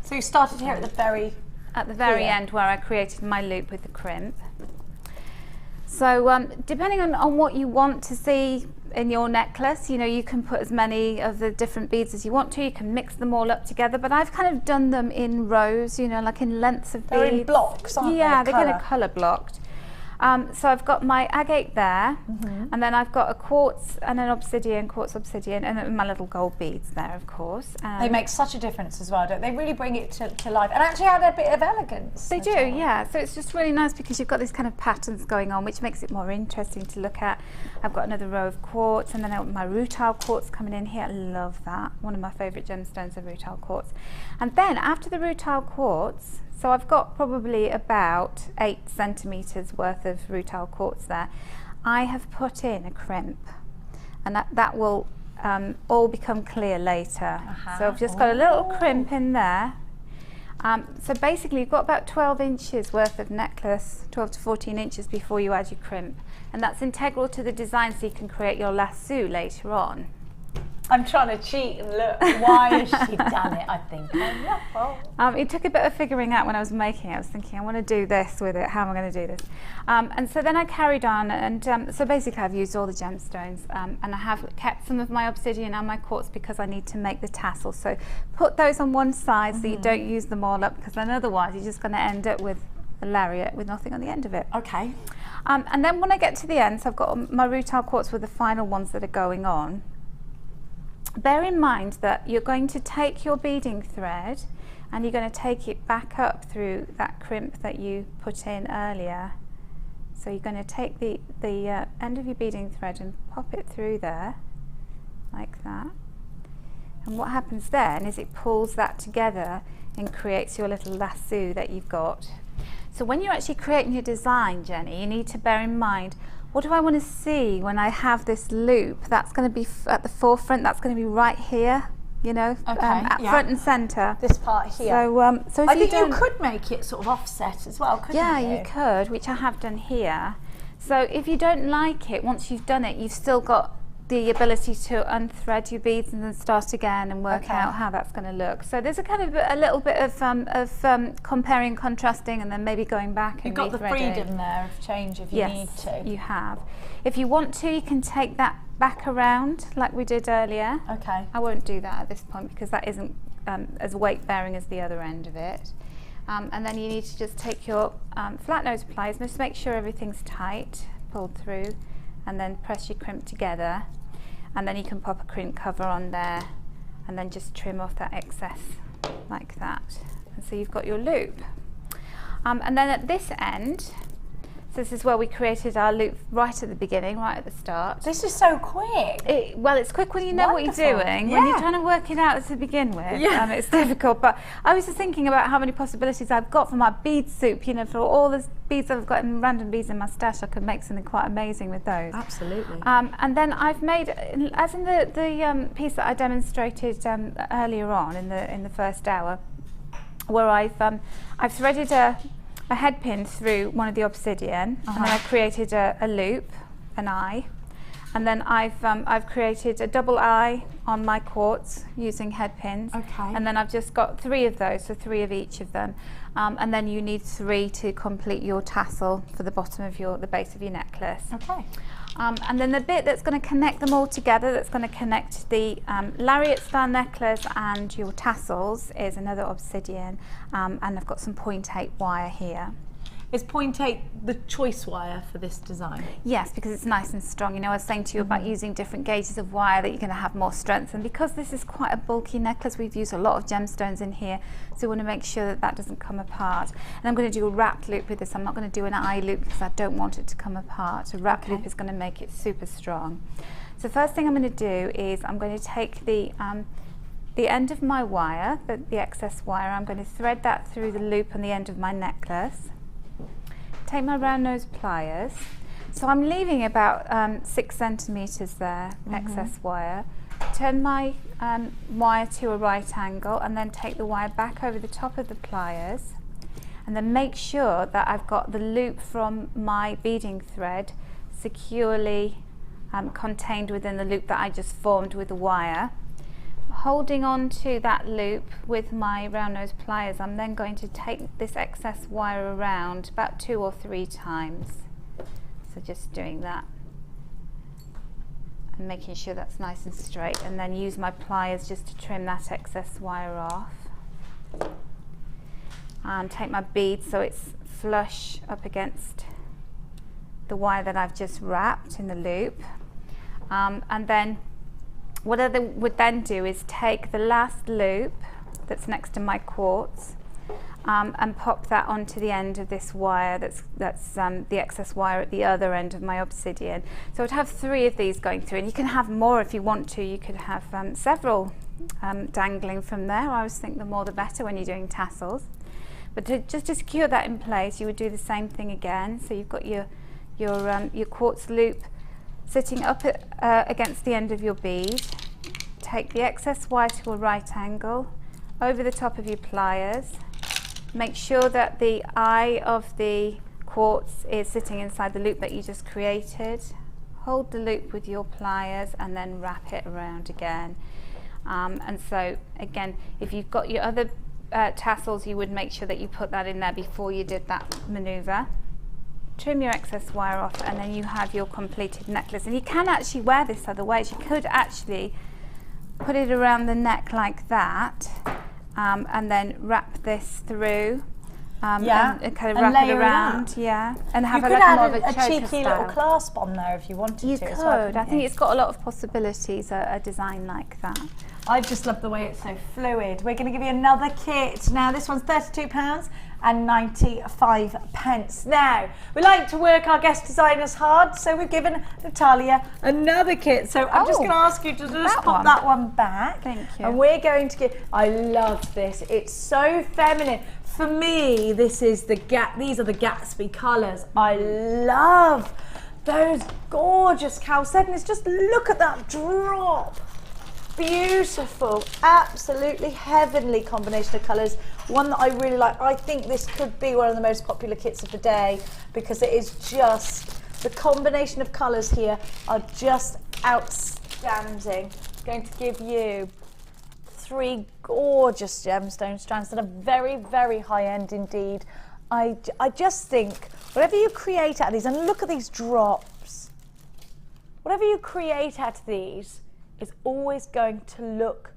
So you started here at the very end, where I created my loop with the crimp. So depending on what you want to see in your necklace, you know, you can put as many of the different beads as you want to. You can mix them all up together, but I've kind of done them in rows, you know, like in lengths of beads. They're in blocks, aren't they? Yeah, they're kind of colour blocked. So I've got my agate there, and then I've got a quartz and an obsidian, and then my little gold beads there, of course. They make such a difference as well, don't they? They really bring it to life, and actually add a bit of elegance. They do, yeah. So it's just really nice because you've got these kind of patterns going on, which makes it more interesting to look at. I've got another row of quartz, and then I've got my rutile quartz coming in here. I love that. One of my favourite gemstones, of rutile quartz. And then after the rutile quartz, so I've got probably about 8 centimetres worth of rutile quartz there. I have put in a crimp, and that will all become clear later. So I've just got a little crimp in there. So basically you've got about 12 inches worth of necklace, 12 to 14 inches before you add your crimp. And that's integral to the design, so you can create your lasso later on. I'm trying to cheat and look. Why has she done it? I think. It took a bit of figuring out when I was making it. I was thinking, I want to do this with it. How am I going to do this? And so then I carried on, and so basically I've used all the gemstones, and I have kept some of my obsidian and my quartz because I need to make the tassel. So put those on one side so you don't use them all up, because then otherwise you're just going to end up with a lariat with nothing on the end of it. Okay. And then when I get to the end, so I've got my rutile quartz with the final ones that are going on. Bear in mind that you're going to take your beading thread and you're going to take it back up through that crimp that you put in earlier. So you're going to take the end of your beading thread and pop it through there, like that. And what happens then is it pulls that together and creates your little lasso that you've got. So when you're actually creating your design, Jenny, you need to bear in mind, what do I want to see when I have this loop? That's going to be at the forefront, that's going to be right here, you know, front and centre. This part here. So if I think you could make it sort of offset as well, couldn't you? Yeah, you could, which I have done here. So if you don't like it, once you've done it, you've still got the ability to unthread your beads and then start again and work out how that's going to look. So there's a kind of a little bit of comparing, contrasting, and then maybe going back and You've got the rethreading. freedom there of change if you need to. You have. If you want to, you can take that back around like we did earlier. Okay. I won't do that at this point because that isn't as weight bearing as the other end of it. And then you need to just take your flat nose pliers, just make sure everything's tight, pulled through, and then press your crimp together. And then you can pop a crimp cover on there and then just trim off that excess like that. And so you've got your loop. And then at this end, So this is where we created our loop right at the beginning, right at the start. This is so quick. Well, it's quick when you know what you're doing. Yeah. When you're trying to work it out to begin with, it's difficult. But I was just thinking about how many possibilities I've got for my bead soup, you know, for all the beads I've got in random beads in my stash, I could make something quite amazing with those. Absolutely. And then I've made, as in the piece that I demonstrated earlier on in the first hour, where I've threaded a head pin through one of the obsidian, and then I created a loop, an eye, and then I've created a double eye on my quartz using head pins. Okay. And then I've just got 3 of those, so 3 of each of them, and then you need 3 to complete your tassel for the bottom of the base of your necklace. Okay. And then the bit that's going to connect them all together, that's going to connect the lariat style necklace and your tassels, is another obsidian, and I've got some 0.8 wire here. Is 0.8 the choice wire for this design? Yes, because it's nice and strong. You know, I was saying to you about using different gauges of wire that you're going to have more strength, and because this is quite a bulky necklace, we've used a lot of gemstones in here, so we want to make sure that that doesn't come apart. And I'm going to do a wrapped loop with this. I'm not going to do an eye loop because I don't want it to come apart. A wrapped loop is going to make it super strong. So first thing I'm going to do is I'm going to take the end of my wire, the excess wire, I'm going to thread that through the loop on the end of my necklace. Take my round nose pliers. So I'm leaving about 6 centimetres there, excess wire. Turn my wire to a right angle and then take the wire back over the top of the pliers, and then make sure that I've got the loop from my beading thread securely contained within the loop that I just formed with the wire. Holding on to that loop with my round nose pliers, I'm then going to take this excess wire around about 2 or 3 times. So just doing that and making sure that's nice and straight, and then use my pliers just to trim that excess wire off. And take my bead so it's flush up against the wire that I've just wrapped in the loop. And then what I would then do is take the last loop that's next to my quartz and pop that onto the end of this wire that's the excess wire at the other end of my obsidian. So I'd have 3 of these going through, and you can have more if you want to. You could have several dangling from there. I always think the more the better when you're doing tassels. But to secure that in place, you would do the same thing again. So you've got your quartz loop sitting up against the end of your bead. Take the excess wire to a right angle over the top of your pliers. Make sure that the eye of the quartz is sitting inside the loop that you just created. Hold the loop with your pliers and then wrap it around again. And so again, if you've got your other tassels, you would make sure that you put that in there before you did that maneuver. Trim your excess wire off, and then you have your completed necklace. And you can actually wear this other ways. You could actually put it around the neck like that, and then wrap this through, and kind of wrap it around, and have you it could like more add of a a choker cheeky style. little clasp on there if you wanted You to. could. Well, I think it's got a lot of possibilities, a design like that. I just love the way it's so fluid. We're going to give you another kit. Now this one's £32 and 95 pence. Now, we like to work our guest designers hard, so we've given Natalia another kit. So I'm just going to ask you to just pop that one back. Thank you. And we're going to get, I love this. It's so feminine. For me, this is these are the Gatsby colours. I love those gorgeous chalcedonies. Just look at that drop. Beautiful, absolutely heavenly combination of colours. One that I really like. I think this could be one of the most popular kits of the day because it is just, the combination of colours here are just outstanding. I'm going to give you 3 gorgeous gemstone strands that are very, very high end indeed. I just think whatever you create out of these, and look at these drops, whatever you create out of these is always going to look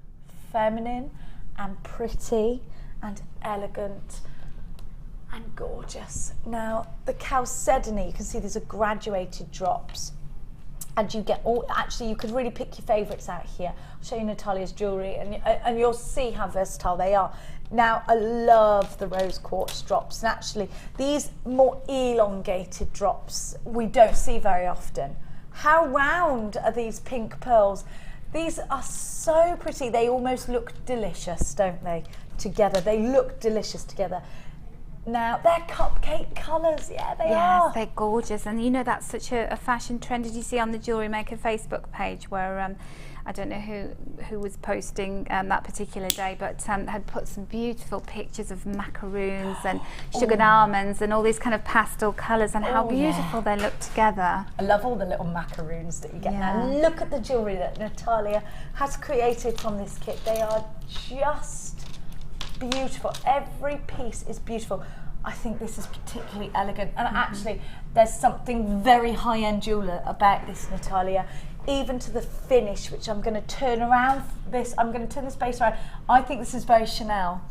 feminine and pretty and elegant and gorgeous. Now, the chalcedony, you can see these are graduated drops. And you get all, actually you could really pick your favourites out here. I'll show you Natalia's jewellery and you'll see how versatile they are. Now, I love the rose quartz drops, and actually these more elongated drops we don't see very often. How round are these pink pearls? These are so pretty, they almost look delicious, don't they, together? They look delicious together. Now, they're cupcake colours, yeah, they are. Yes, they're gorgeous, and you know that's such a fashion trend. Did you see on the JewelleryMaker Facebook page where I don't know who was posting that particular day, but had put some beautiful pictures of macaroons and sugared almonds and all these kind of pastel colours, and how beautiful they look together. I love all the little macaroons that you get now. Look at the jewellery that Natalia has created from this kit. They are just beautiful. Every piece is beautiful. I think this is particularly elegant, and actually there's something very high-end jeweller about this, Natalia, even to the finish, which I'm going to turn around this. I'm going to turn this base around. I think this is very Chanel,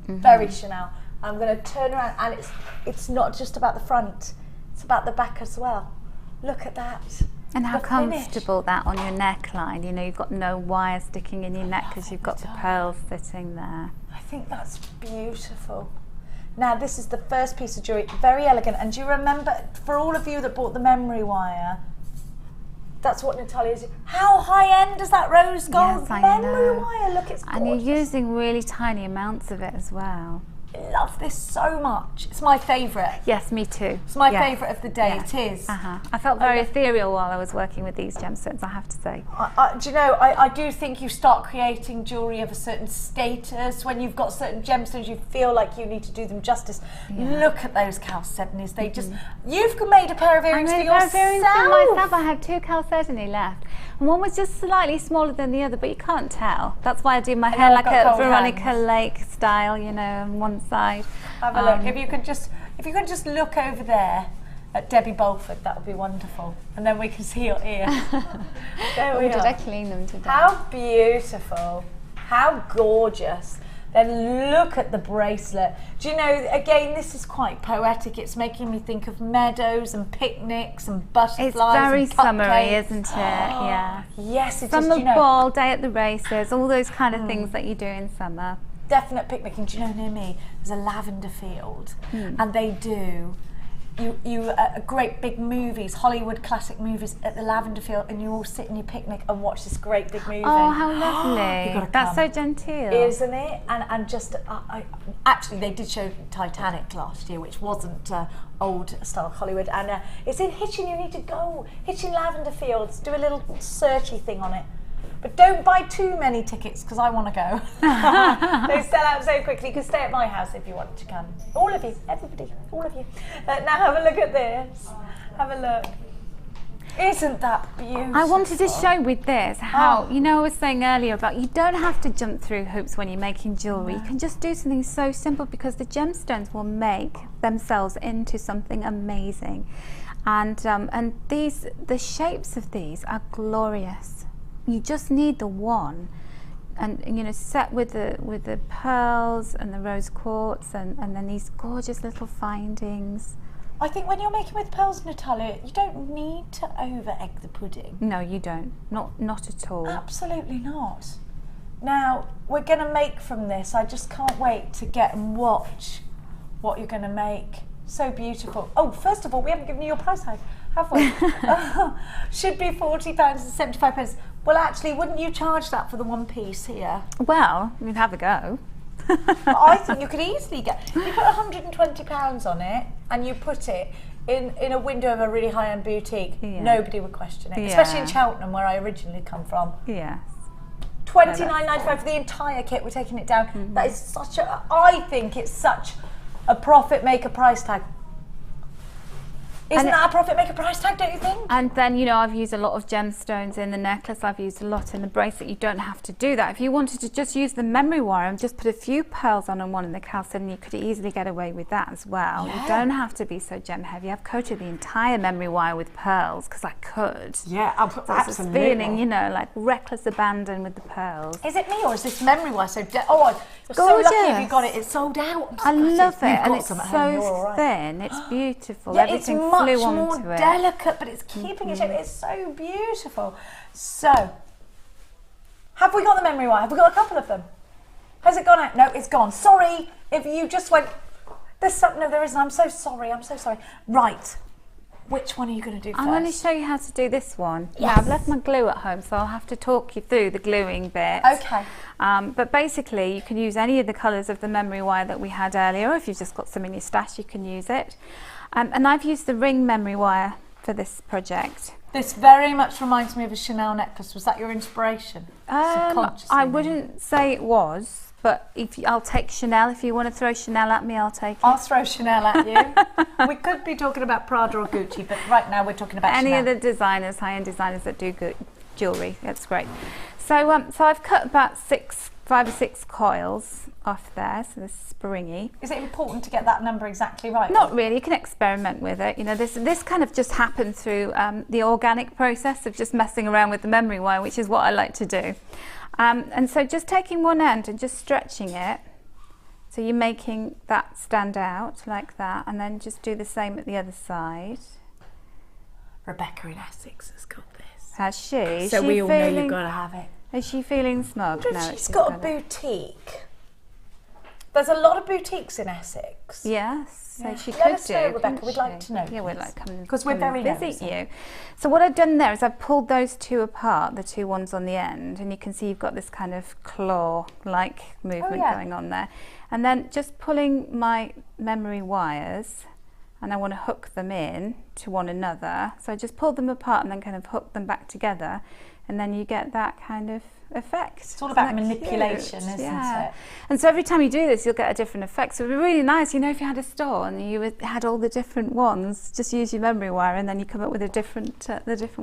very Chanel. I'm going to turn around, and it's not just about the front, it's about the back as well. Look at that. And how comfortable that on your neckline. You know, you've got no wire sticking in your neck because you've got the pearls sitting there. I think that's beautiful. Now, this is the first piece of jewellery, very elegant. And do you remember, for all of you that bought the memory wire, that's what Natalia's. How high end is that rose gold memory wire? Look, it's gorgeous. And you're using really tiny amounts of it as well. I love this so much. It's my favourite. Yes, me too. It's my favourite of the day. It is. I felt very ethereal while I was working with these gemstones, I have to say. Do you know, I do think you start creating jewellery of a certain status. When you've got certain gemstones, you feel like you need to do them justice. Look at those chalcedonies. They just, you've made a pair of earrings for yourself. I had 2 chalcedony left. And one was just slightly smaller than the other, but you can't tell. That's why I do my hair like a Veronica Lake style, you know, on one side. Have a look. If you could just look over there at Debbie Bolford, that would be wonderful. And then we can see your ear. There we are. Did I clean them today? How beautiful. How gorgeous. Then look at the bracelet. Do you know, again, this is quite poetic. It's making me think of meadows and picnics and butterflies. It's very and summery, isn't it? Yeah. Yes, it summer is. Summer ball, day at the races, all those kind of things that you do in summer. Definite picnicking. Do you know, near me, there's a lavender field, and they do great big movies, Hollywood classic movies at the lavender field, and you all sit in your picnic and watch this great big movie. Oh, how lovely. That's so genteel. Isn't it? And just, actually they did show Titanic last year, which wasn't old style Hollywood, and it's in Hitchin. You need to go. Hitchin Lavender Fields, do a little searchy thing on it. But don't buy too many tickets, because I want to go. They sell out so quickly. You can stay at my house if you want to come. All of you, everybody, all of you. Now have a look at this. Have a look. Isn't that beautiful? I wanted to show with this how, you know, I was saying earlier about you don't have to jump through hoops when you're making jewellery. You can just do something so simple, because the gemstones will make themselves into something amazing. And the shapes of these are glorious. You just need the one, and you know, set with the pearls and the rose quartz, and then these gorgeous little findings. I think when you're making with pearls, Natalia, you don't need to over egg the pudding. No, you don't. Not at all. Absolutely not. Now we're going to make from this. I just can't wait to get and watch what you're going to make. So beautiful. Oh, first of all, we haven't given you your price tag, have we? Should be £40 and 75 pence. Well, actually, wouldn't you charge that for the one piece here? Well, we'd have a go. I think you could easily get. You put £120 on it, and you put it in a window of a really high-end boutique. Nobody would question it, especially in Cheltenham, where I originally come from. Yes. £29.95 for the entire kit. We're taking it down. That is such a. I think it's such a profit maker price tag. Isn't that a profit maker price tag, don't you think? And then, you know, I've used a lot of gemstones in the necklace, I've used a lot in the bracelet. You don't have to do that. If you wanted to just use the memory wire and just put a few pearls on and one in the chalcedony, you could easily get away with that as well. You don't have to be so gem heavy. I've coated the entire memory wire with pearls because I could. Yeah, absolutely. It's feeling, you know, like reckless abandon with the pearls. Is it me, or is this memory wire so Gorgeous. So lucky if you got it. It's sold out. I love it, You've and got it's some at home, you're all so right. thin. It's beautiful. Yeah, Everything it's much flew more onto it. delicate, but it's keeping its shape. It's so beautiful. So, have we got the memory wire? Have we got a couple of them? Has it gone out? No, it's gone. Sorry if you just went, there's something, no, there isn't. I'm so sorry. I'm so sorry. Right. Which one are you going to do first? I'm going to show you how to do this one. Yes. Now, I've left my glue at home, so I'll have to talk you through the gluing bit. Okay. But basically, you can use any of the colours of the memory wire that we had earlier. If you've just got some in your stash, you can use it. And I've used the ring memory wire for this project. This very much reminds me of a Chanel necklace. Was that your inspiration? I wouldn't say it was, but I'll take Chanel. If you want to throw Chanel at me, I'll take it. I'll throw Chanel at you. We could be talking about Prada or Gucci, but right now we're talking about any Chanel. of the designers, high-end designers that do good jewellery. That's great. So, so I've cut about 5 or 6 coils off there, so this is springy. Is it important to get that number exactly right? Not really. You can experiment with it. You know, this kind of just happened through the organic process of just messing around with the memory wire, which is what I like to do. And so just taking one end and just stretching it, so you're making that stand out like that, and then just do the same at the other side. Rebecca in Essex has got this. Has she? So we all know you've got to have it. Is she feeling smug? No, She's got a boutique. There's a lot of boutiques in Essex. Yes, so Yeah. she Let could us do. know, Rebecca. couldn't We'd like she? to know. Yeah, we'd like to come because we're very visit nosy. you. So what I've done there is I've pulled those two apart, the two ones on the end, and you can see you've got this kind of claw-like movement going on there. And then just pulling my memory wires, and I want to hook them in to one another. So I just pull them apart and then kind of hook them back together, and then you get that kind of effect. It's all about manipulation, isn't it? And so every time you do this, you'll get a different effect. So it'd be really nice, you know, if you had a store and you had all the different ones, just use your memory wire and then you come up with a different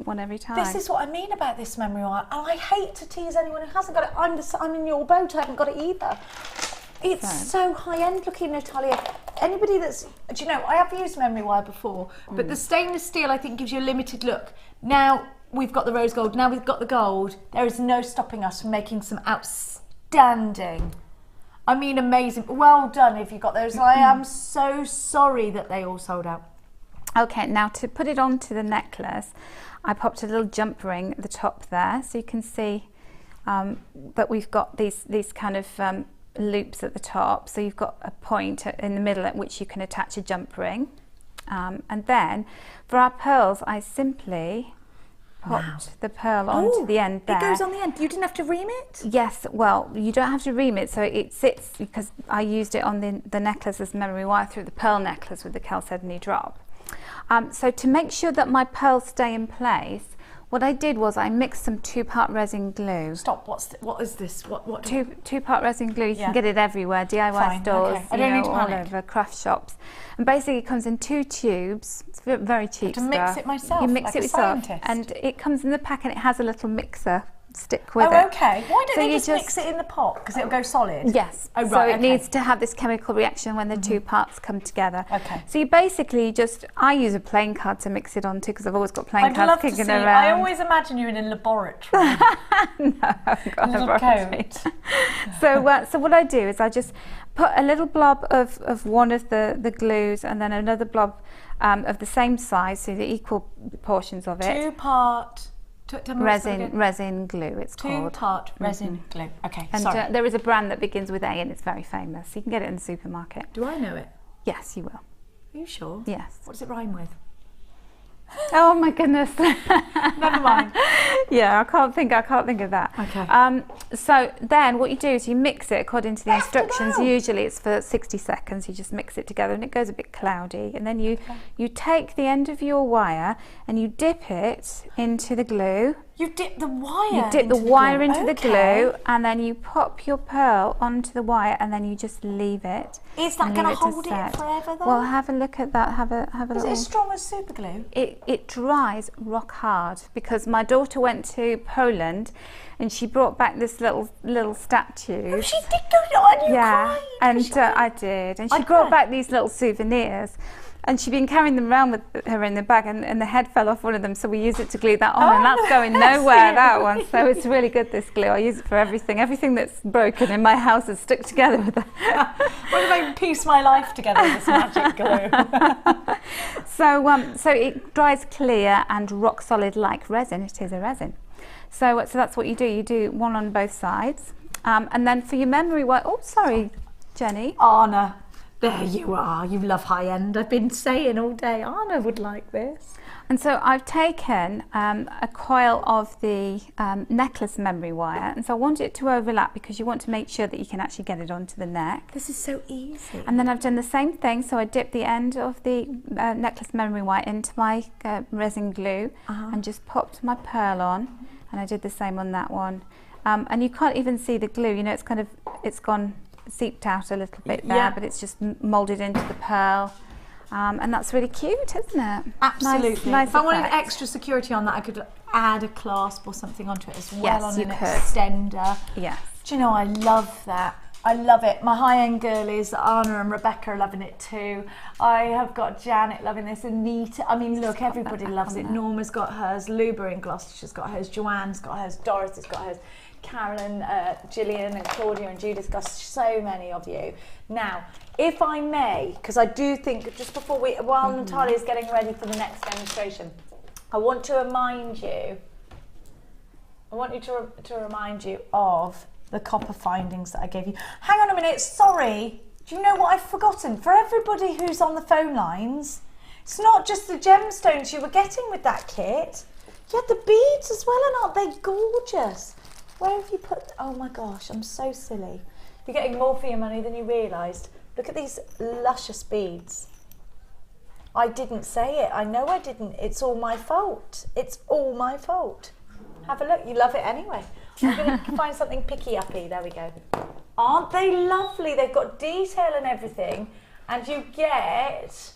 one every time. This is what I mean about this memory wire. And I hate to tease anyone who hasn't got it. I'm in your boat, I haven't got it either. It's so high-end looking, Natalia. Anybody that's, do you know, I have used memory wire before, but the stainless steel I think gives you a limited look. Now, we've got the rose gold, now we've got the gold. There is no stopping us from making some outstanding, I mean amazing, well done if you got those. I am so sorry that they all sold out. Okay, now to put it onto the necklace, I popped a little jump ring at the top there, so you can see that we've got these kind of loops at the top, so you've got a point in the middle at which you can attach a jump ring. And then for our pearls, I simply popped the pearl onto the end there. It goes on the end. You didn't have to ream it? Yes, well, you don't have to ream it, so it sits, because I used it on the necklace as memory wire through the pearl necklace with the chalcedony drop. So to make sure that my pearls stay in place, what I did was I mixed some 2-part resin glue. Stop, what is this? What? Two-part resin glue, you can get it everywhere, DIY stores, okay. I don't need to all panic. over, craft shops. And basically it comes in 2 tubes, it's very cheap to stuff. mix it myself, You mix like it a yourself, scientist. and it comes in the pack and it has a little mixer stick with it. Oh, okay. Why don't So they you just mix it in the pot? Because it'll go solid? Yes. Oh, right, So it okay. needs to have this chemical reaction when the 2 parts come together. Okay. So you basically I use a playing card to mix it onto, because I've always got playing I'd cards love to kicking see. around. I always imagine you in a laboratory. No, I've got a little laboratory. coat. So what I do is I just put a little blob of one of the glues, and then another blob of the same size, so the equal portions of it. 2-part resin glue, it's called. 2-part resin glue. Okay, And sorry. there is a brand that begins with A, and it's very famous. You can get it in the supermarket. Do I know it? Yes, you will. Are you sure? Yes. What does it rhyme with? Oh my goodness. Never mind. Yeah, I can't think of that. Okay. So then what you do is you mix it according to the instructions. Usually it's for 60 seconds. You just mix it together and it goes a bit cloudy. And then you take the end of your wire and you dip it into the glue. You dip the wire You dip the wire into the glue, and then you pop your pearl onto the wire, and then you just leave it. Is that going to hold it forever though? Well, have a look at that. Have a Is little. it as strong as super glue? It dries rock hard, because my daughter went to Poland and she brought back this little statue. Oh, she did go on, you cried. And I did. And she brought back these little souvenirs. And she'd been carrying them around with her in the bag, and the head fell off one of them, so we used it to glue that on, and that's going nowhere, that one. So it's really good, this glue. I use it for everything. Everything that's broken in my house is stuck together with it. What if I piece my life together with this magic glue? So it dries clear and rock solid like resin. It is a resin. So that's what you do. You do one on both sides. And then for your memory work, oh, sorry, Jenny. Anna. There you are. You love high end. I've been saying all day, Anna would like this. And so I've taken a coil of the necklace memory wire, and so I want it to overlap because you want to make sure that you can actually get it onto the neck. This is so easy. And then I've done the same thing, so I dipped the end of the necklace memory wire into my resin glue and just popped my pearl on, and I did the same on that one. And you can't even see the glue, you know, it's gone seeped out a little bit there, but it's just moulded into the pearl. And that's really cute, isn't it? Absolutely. Nice if I wanted extra security on that, I could add a clasp or something onto it as well, on an extender. Yes. Do you know, I love that. I love it. My high-end girlies, Anna and Rebecca, are loving it too. I have got Janet loving this, Anita. I mean, look, everybody loves it. Norma's got hers, Luba in Gloucestershire's got hers, Joanne's got hers, Dorothy's got hers, Carolyn, Gillian and Claudia and Judith, got so many of you. Now, if I may, because I do think just before while Natalia's getting ready for the next demonstration, I want to remind you, to remind you of the copper findings that I gave you. Hang on a minute, sorry. Do you know what I've forgotten? For everybody who's on the phone lines, it's not just the gemstones you were getting with that kit. You had the beads as well, and aren't they gorgeous? Where have you put, oh my gosh, I'm so silly. You're getting more for your money than you realised. Look at these luscious beads. I didn't say it, I know I didn't. It's all my fault. It's all my fault. Have a look, you love it anyway. I'm going to find something picky-uppy, there we go. Aren't they lovely? They've got detail and everything. And you get,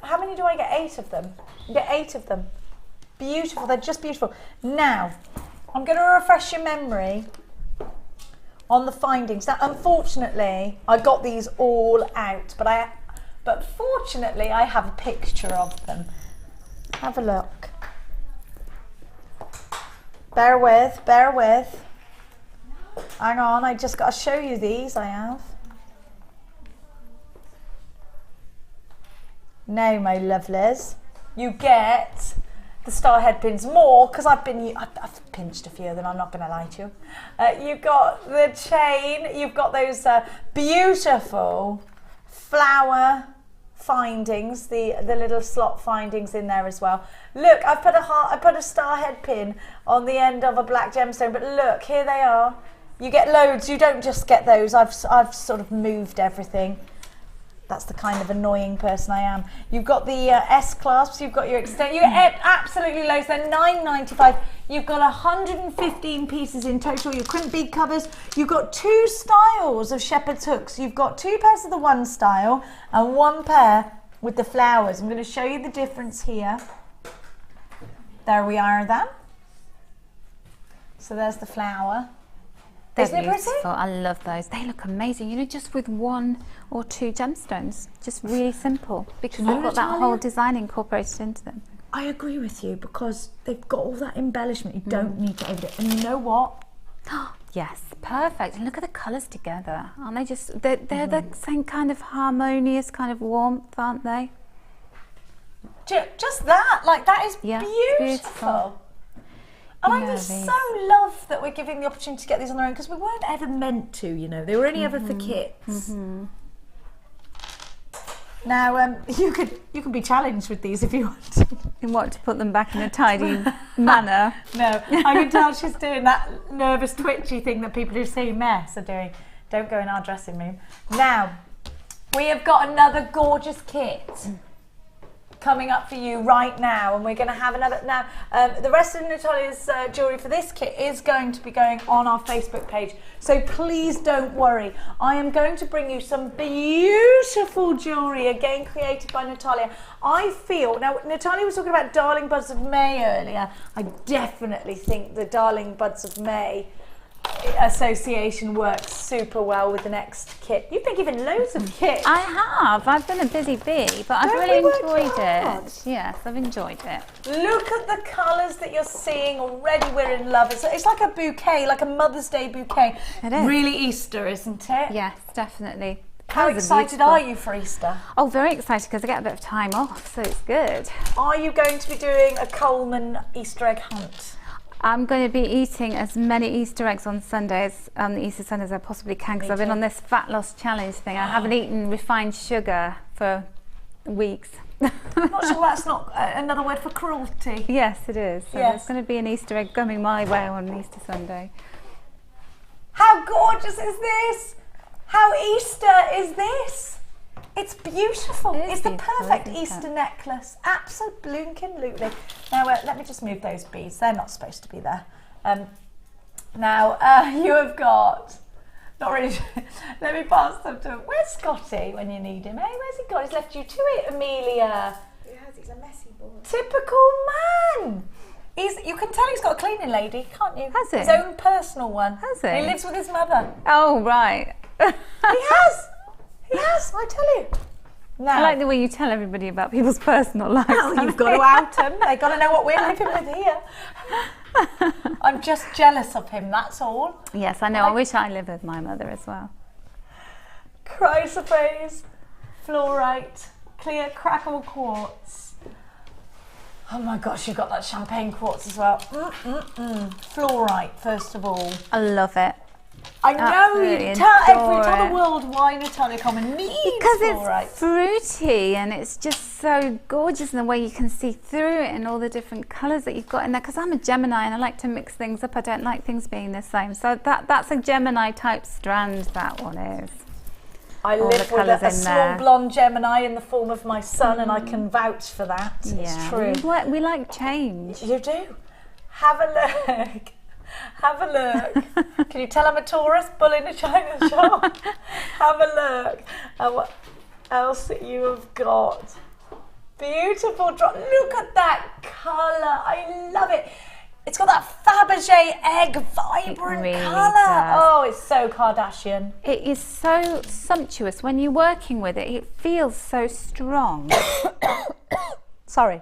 how many do I get? 8 of them. You get 8 of them. Beautiful, they're just beautiful. Now, I'm going to refresh your memory on the findings. Now, unfortunately, I got these all out, but fortunately, I have a picture of them. Have a look. Bear with. Hang on, I just got to show you these, I have. Now, my lovelies, you get the star head pins more, because I've pinched a few of them, I'm not going to lie to you. You've got the chain, you've got those beautiful flower findings, the little slot findings in there as well. Look, I put a star head pin on the end of a black gemstone, but look, here they are. You get loads, you don't just get those. I've sort of moved everything. That's the kind of annoying person I am. You've got the S clasps, you've got your extent, you get absolutely loads. They're $9.95. You've got 115 pieces in total. Your crimp bead covers. You've got 2 styles of shepherd's hooks. You've got 2 pairs of the one style and 1 pair with the flowers. I'm going to show you the difference here. There we are then. So there's the flower. They're Isn't it beautiful. pretty? I love those. They look amazing. You know, just with 1 or 2 gemstones. Just really simple. Because they've got that whole design incorporated into them. I agree with you, because they've got all that embellishment. You don't need to overdo it. And you know what? Yes, perfect. And look at the colours together. Aren't they just, they're the same kind of harmonious kind of warmth, aren't they? Just that, like, that is beautiful. And I just so love that we're giving the opportunity to get these on their own, because we weren't ever meant to, you know. They were only ever for kits. Now, you can be challenged with these if you want to. You want to put them back in a tidy manner. No, I can tell she's doing that nervous, twitchy thing that people who see mess are doing. Don't go in our dressing room. Now, we have got another gorgeous kit. coming up for you right now, and we're going to have another. Now, the rest of Natalia's jewellery for this kit is going to be going on our Facebook page, so please don't worry. I am going to bring you some beautiful jewellery, again created by Natalia. I feel, now Natalia was talking about Darling Buds of May earlier. I definitely think the Darling Buds of May association works super well with the next kit. You've been given loads of kits. I have. I've been a busy bee, but I've really enjoyed it. Yes, I've enjoyed it. Look at the colours that you're seeing already. We're in love. It's like a bouquet, like a Mother's Day bouquet. It is. Really Easter, isn't it? Yes, definitely. How excited are you for Easter? Oh, very excited because I get a bit of time off, so it's good. Are you going to be doing a Coleman Easter egg hunt? I'm going to be eating as many Easter eggs on Sundays, the Easter Sunday, as I possibly can, because I've been on this fat loss challenge thing. I haven't eaten refined sugar for weeks. I'm not sure that's not another word for cruelty. Yes, it is. So yes. There's going to be an Easter egg coming my way on Easter Sunday. How gorgeous is this? How Easter is this? It's beautiful. It's the perfect Easter necklace. Absolutely. Now, let me just move those beads. They're not supposed to be there. Now, you have got, not really, let me pass them to, where's Scotty when you need him, eh? Where's he gone? He's left you to it, Amelia. He has, he's a messy boy. Typical man. You can tell he's got a cleaning lady, can't you? Has he? His own personal one. Has he? He lives with his mother. Oh, right. He has. Yes, I tell you. Now, I like the way you tell everybody about people's personal lives. Well, you've got to out them. They've got to know what we're living with here. I'm just jealous of him, that's all. Yes, I know. I wish I lived with my mother as well. Chrysoprase, fluorite, clear crackle quartz. Oh my gosh, you've got that champagne quartz as well. Fluorite, first of all. I love it. I know, you tell the world why Natalia Coleman needs fluorite. It's fruity and it's just so gorgeous in the way you can see through it and all the different colours that you've got in there. Because I'm a Gemini and I like to mix things up. I don't like things being the same. So that's a Gemini type strand, that one is. I live with a small blonde Gemini in the form of my son, and I can vouch for that. It's true. We like change. You do. Have a look. Have a look. Can you tell I'm a Taurus? Bull in a china shop. Have a look at what else that you have got. Beautiful drop. Look at that colour. I love it. It's got that Fabergé egg vibrant colour. Oh, it's so Kardashian. It is so sumptuous. When you're working with it, it feels so strong. Sorry.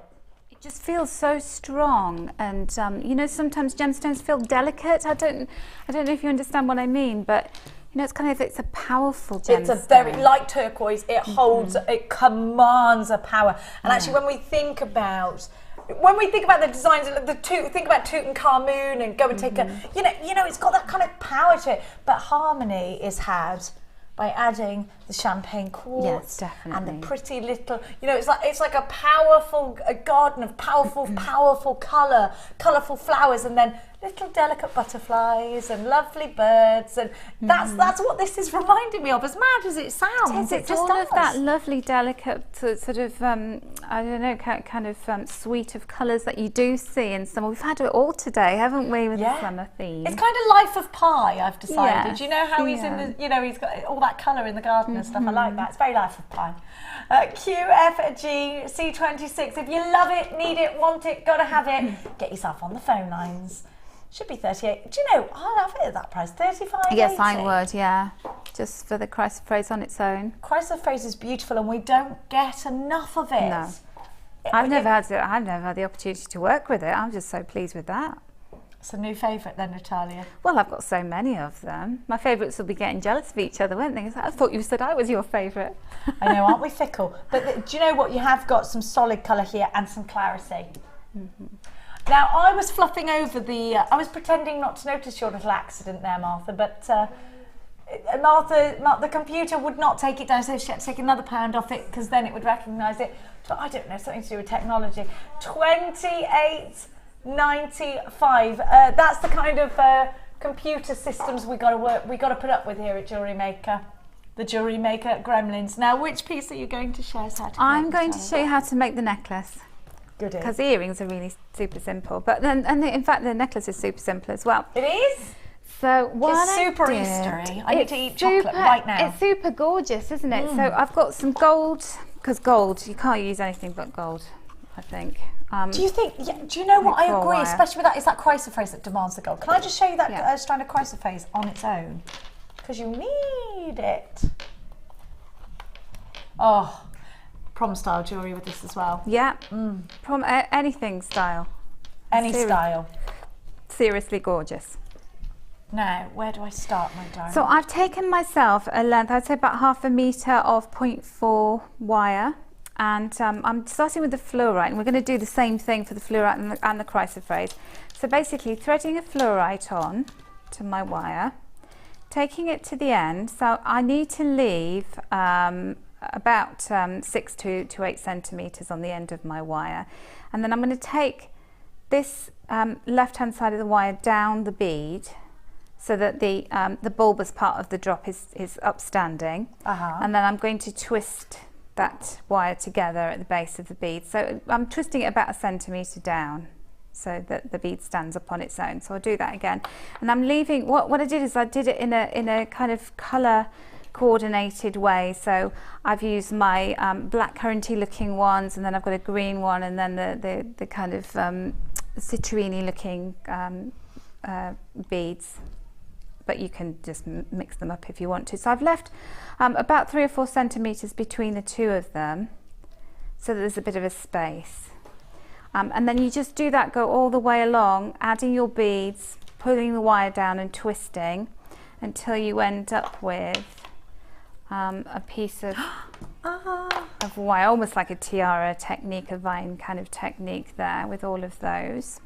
It just feels so strong, and you know, sometimes gemstones feel delicate. I don't know if you understand what I mean, but you know, it's a powerful gemstone. It's a very light turquoise. It holds, it commands a power. And actually, when we think about the designs, think about Tutankhamun and go and take a, you know, it's got that kind of power to it. But harmony is had by adding the champagne quartz and the pretty little, you know, it's like a powerful garden of powerful colour, colourful flowers, and then little delicate butterflies and lovely birds, and that's what this is reminding me of. As mad as it sounds, it's all of that lovely, delicate sort of I don't know, kind of suite of colours that you do see in summer. We've had it all today, haven't we, with the summer theme? It's kind of Life of Pi, I've decided. You know how he's in the, you know, he's got all that colour in the garden and stuff. I like that. It's very Life of Pi. QFG C26. If you love it, need it, want it, gotta have it, get yourself on the phone lines. Should be 38. Do you know, I'll have it at that price, 35. Yes, I would, yeah. Just for the chrysoprase on its own. Chrysoprase is beautiful, and we don't get enough of it. No. I've never had the opportunity to work with it. I'm just so pleased with that. It's a new favourite then, Natalia. Well, I've got so many of them. My favourites will be getting jealous of each other, won't they? I thought you said I was your favourite. I know, aren't we fickle? But do you know what? You have got some solid colour here and some clarity. Now, I was fluffing over I was pretending not to notice your little accident there, Martha, but Martha, the computer would not take it down, so she had to take another pound off it, because then it would recognise it. So I don't know, something to do with technology. 28.95. That's the kind of computer systems we got to put up with here at JewelleryMaker. the Jewellery Maker Gremlins. Now, which piece are you going to show us how to make? I'm going to show you how to make the necklace. Good. Because the earrings are really super simple, but then, in fact, the necklace is super simple as well. It is? So what it's super Eastery. I need to eat chocolate right now. It's super gorgeous, isn't it? So I've got some gold, because gold, you can't use anything but gold, I think. Do you think, do you know what I agree, especially with that, it's that chrysoprase that demands the gold. Can I just show you that strand of chrysoprase on its own? Because you need it. Oh, prom style jewellery with this as well. Yeah, prom, anything style. Any style. Seriously gorgeous. Now, where do I start, my darling? So I've taken myself a length, I'd say about 1/2 metre of 0.4 wire, and I'm starting with the fluorite, and we're going to do the same thing for the fluorite and the chrysoprase. So basically threading a fluorite on to my wire, taking it to the end, so I need to leave about 6 to 8 centimetres on the end of my wire, and then I'm going to take this left hand side of the wire down the bead, so that the bulbous part of the drop is upstanding, and then I'm going to twist that wire together at the base of the bead. So I'm twisting it about 1 centimetre down, so that the bead stands up on its own. So I'll do that again, and I'm leaving. What I did is I did it in a kind of colour coordinated way. So I've used my black curranty looking ones, and then I've got a green one, and then the kind of citrine looking beads. But you can just mix them up if you want to. So I've left about 3 or 4 centimetres between the two of them, so that there's a bit of a space. And then you just do that, go all the way along, adding your beads, pulling the wire down and twisting until you end up with a piece of wire, almost like a tiara technique, a vine kind of technique there with all of those.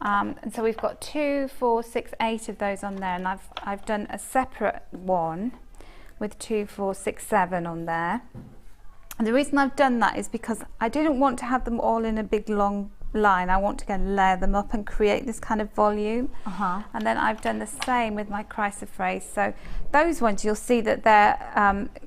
And so we've got 2, 4, 6, 8 of those on there, and I've done a separate one with 2, 4, 6, 7 on there. And the reason I've done that is because I didn't want to have them all in a big long line. I want to go and layer them up and create this kind of volume. And then I've done the same with my chrysoprase. So those ones, you'll see that they're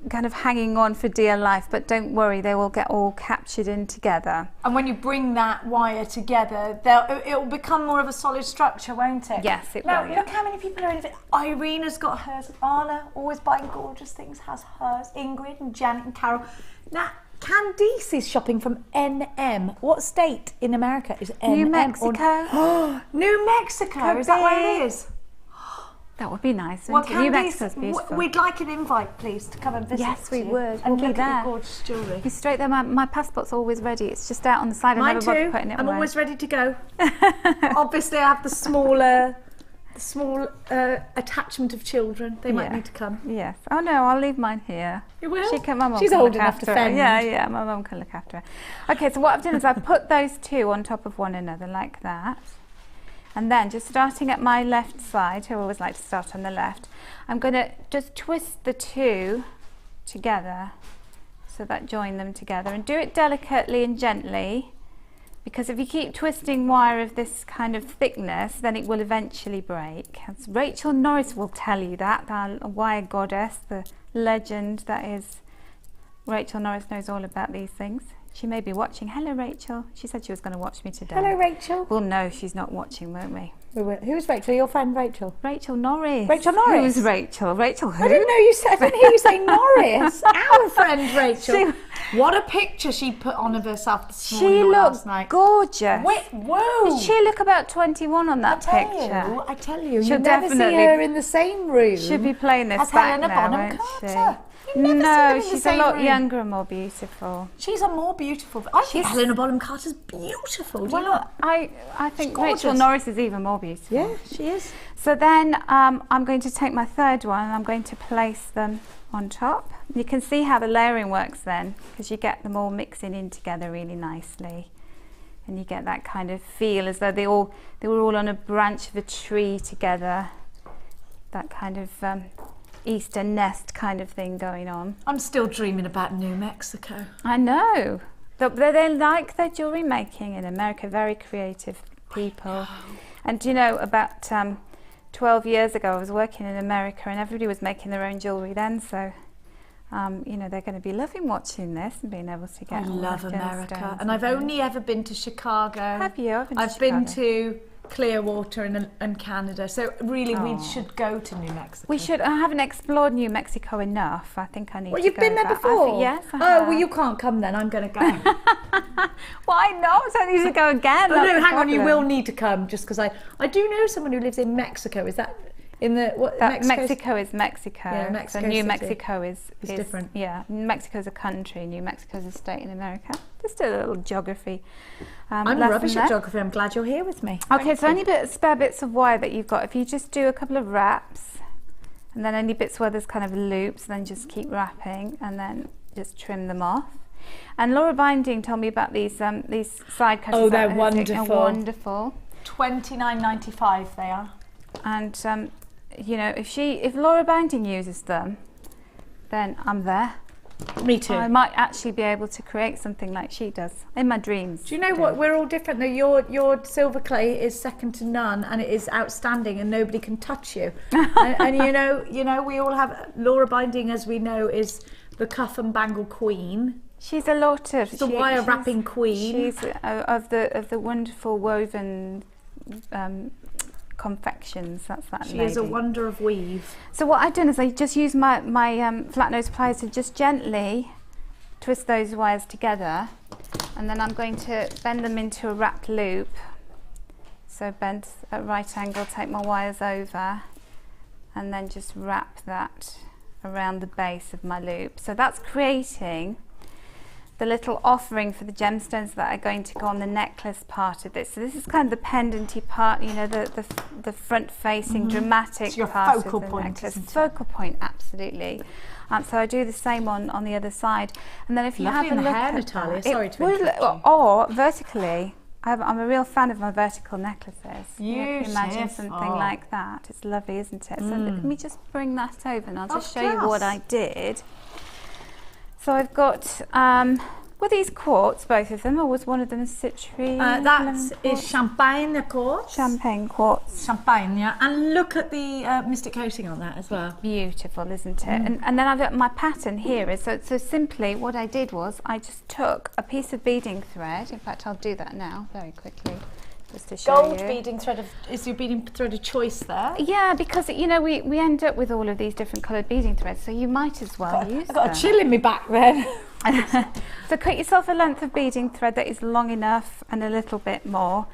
kind of hanging on for dear life, but don't worry, they will get all captured in together. And when you bring that wire together, it will become more of a solid structure, won't it? Yes, it will. Now, look how many people are in it. Irina's got hers. Anna, always buying gorgeous things, has hers. Ingrid and Janet and Carol. Now, Candice is shopping from NM. What state in America is NM? New Mexico. New Mexico, is that where it is? That would be nice, Well, wouldn't it? New Mexico's Candice, beautiful. we'd like an invite, please, to come and visit. Yes, we you would. And We'll look be at there. your gorgeous jewellery. Be straight there. My passport's always ready. It's just out on the side. Mine I never bother too. putting it I'm away. always ready to go. Obviously, I have the small attachment of children. They might need to come. Yes. Oh no, I'll leave mine here. You will? My mum She's can old look enough after to her. fend. Yeah, my mum can look after her. Okay, so what I've done is I've put those two on top of one another like that. And then just starting at my left side, I always like to start on the left, I'm going to just twist the two together so that join them together, and do it delicately and gently, because if you keep twisting wire of this kind of thickness, then it will eventually break. As Rachel Norris will tell you that, our wire goddess, the legend that is Rachel Norris, knows all about these things. She may be watching. Hello, Rachel. She said she was going to watch me today. Hello, Rachel. Well, no, she's not watching, won't we? Who's Rachel? Your friend Rachel? Rachel Norris. Rachel Norris? Who's Rachel? Rachel who? I didn't know you said. I didn't hear you say Norris. Our friend Rachel. What a picture she put on of herself this morning or last night. She looked gorgeous. Wait, whoa. Did she look about 21 on that picture? I tell you, She'll you'll never see definitely her in the same room. She'll be playing this as back Helena now, Bonham won't Carter. she? No, She's a lot younger and more beautiful. She's a more beautiful. I think Helena Bonham Carter's beautiful. Do you Well, not? I think gorgeous. Rachel Norris is even more beautiful. Yeah, she is. So then I'm going to take my third one and I'm going to place them on top. You can see how the layering works then, because you get them all mixing in together really nicely, and you get that kind of feel as though they were all on a branch of a tree together. That kind of Easter nest kind of thing going on. I'm still dreaming about New Mexico. I know. They like their jewellery making in America, very creative people. And you know, about 12 years ago I was working in America and everybody was making their own jewellery then, so you know, they're going to be loving watching this and being able to get. I love America, gemstones and I've only ever been to Chicago. Have you? I've been to Clearwater and Canada, so really we should go to New Mexico. We should. I haven't explored New Mexico enough. I think I need to go. You've been there before? Yes, I Oh, have. well, you can't come then. I'm going to go. Why not? I need to go again. Oh, no, hang on. You will need to come just because I do know someone who lives in Mexico. Is that in the what? Mexico is Mexico. Yeah, Mexico So New City Mexico is different. Yeah, Mexico is a country. New Mexico is a state in America. Just a little geography. I'm rubbish at geography. I'm glad you're here with me. Okay, so any spare bits of wire that you've got, if you just do a couple of wraps, and then any bits where there's kind of loops, then just keep wrapping, and then just trim them off. And Laura Binding told me about these side cutters. Oh, they're wonderful. They're wonderful. $29.95 they are. And you know, if Laura Binding uses them, then I'm there. Me too. I might actually be able to create something like she does in my dreams. Do you know what? We're all different though. Your silver clay is second to none, and it is outstanding, and nobody can touch you. and you know, we all have Laura Binding, as we know, is the cuff and bangle queen. She's a lot of the wire wrapping queen. She's of the wonderful woven confections. That's that She lady. is a wonder of weave. So what I've done is I just use my flat nose pliers to just gently twist those wires together, and then I'm going to bend them into a wrapped loop. So bend at right angle, take my wires over, and then just wrap that around the base of my loop. So that's creating the little offering for the gemstones that are going to go on the necklace part of this. So this is kind of the pendenty part, you know, the front facing dramatic part of the necklace. Focal point, absolutely. So I do the same on the other side. And then if you have a look at Natalia. that, Sorry to interrupt you. or vertically, I'm a real fan of my vertical necklaces. You Beautiful. can imagine something like that. It's lovely, isn't it? So let me just bring that over and I'll just show you what I did. So I've got, were these quartz, both of them, or was one of them a citrine? That is champagne quartz. Champagne quartz. Champagne, yeah. And look at the mystic coating on that as well. Beautiful, isn't it? And then I've got my pattern here. So simply what I did was I just took a piece of beading thread. In fact, I'll do that now very quickly. Just to show Gold you. beading thread is your beading thread of choice there? Yeah, because you know we end up with all of these different coloured beading threads, so you might as well use I've got a chill in my back then. So cut yourself a length of beading thread that is long enough and a little bit more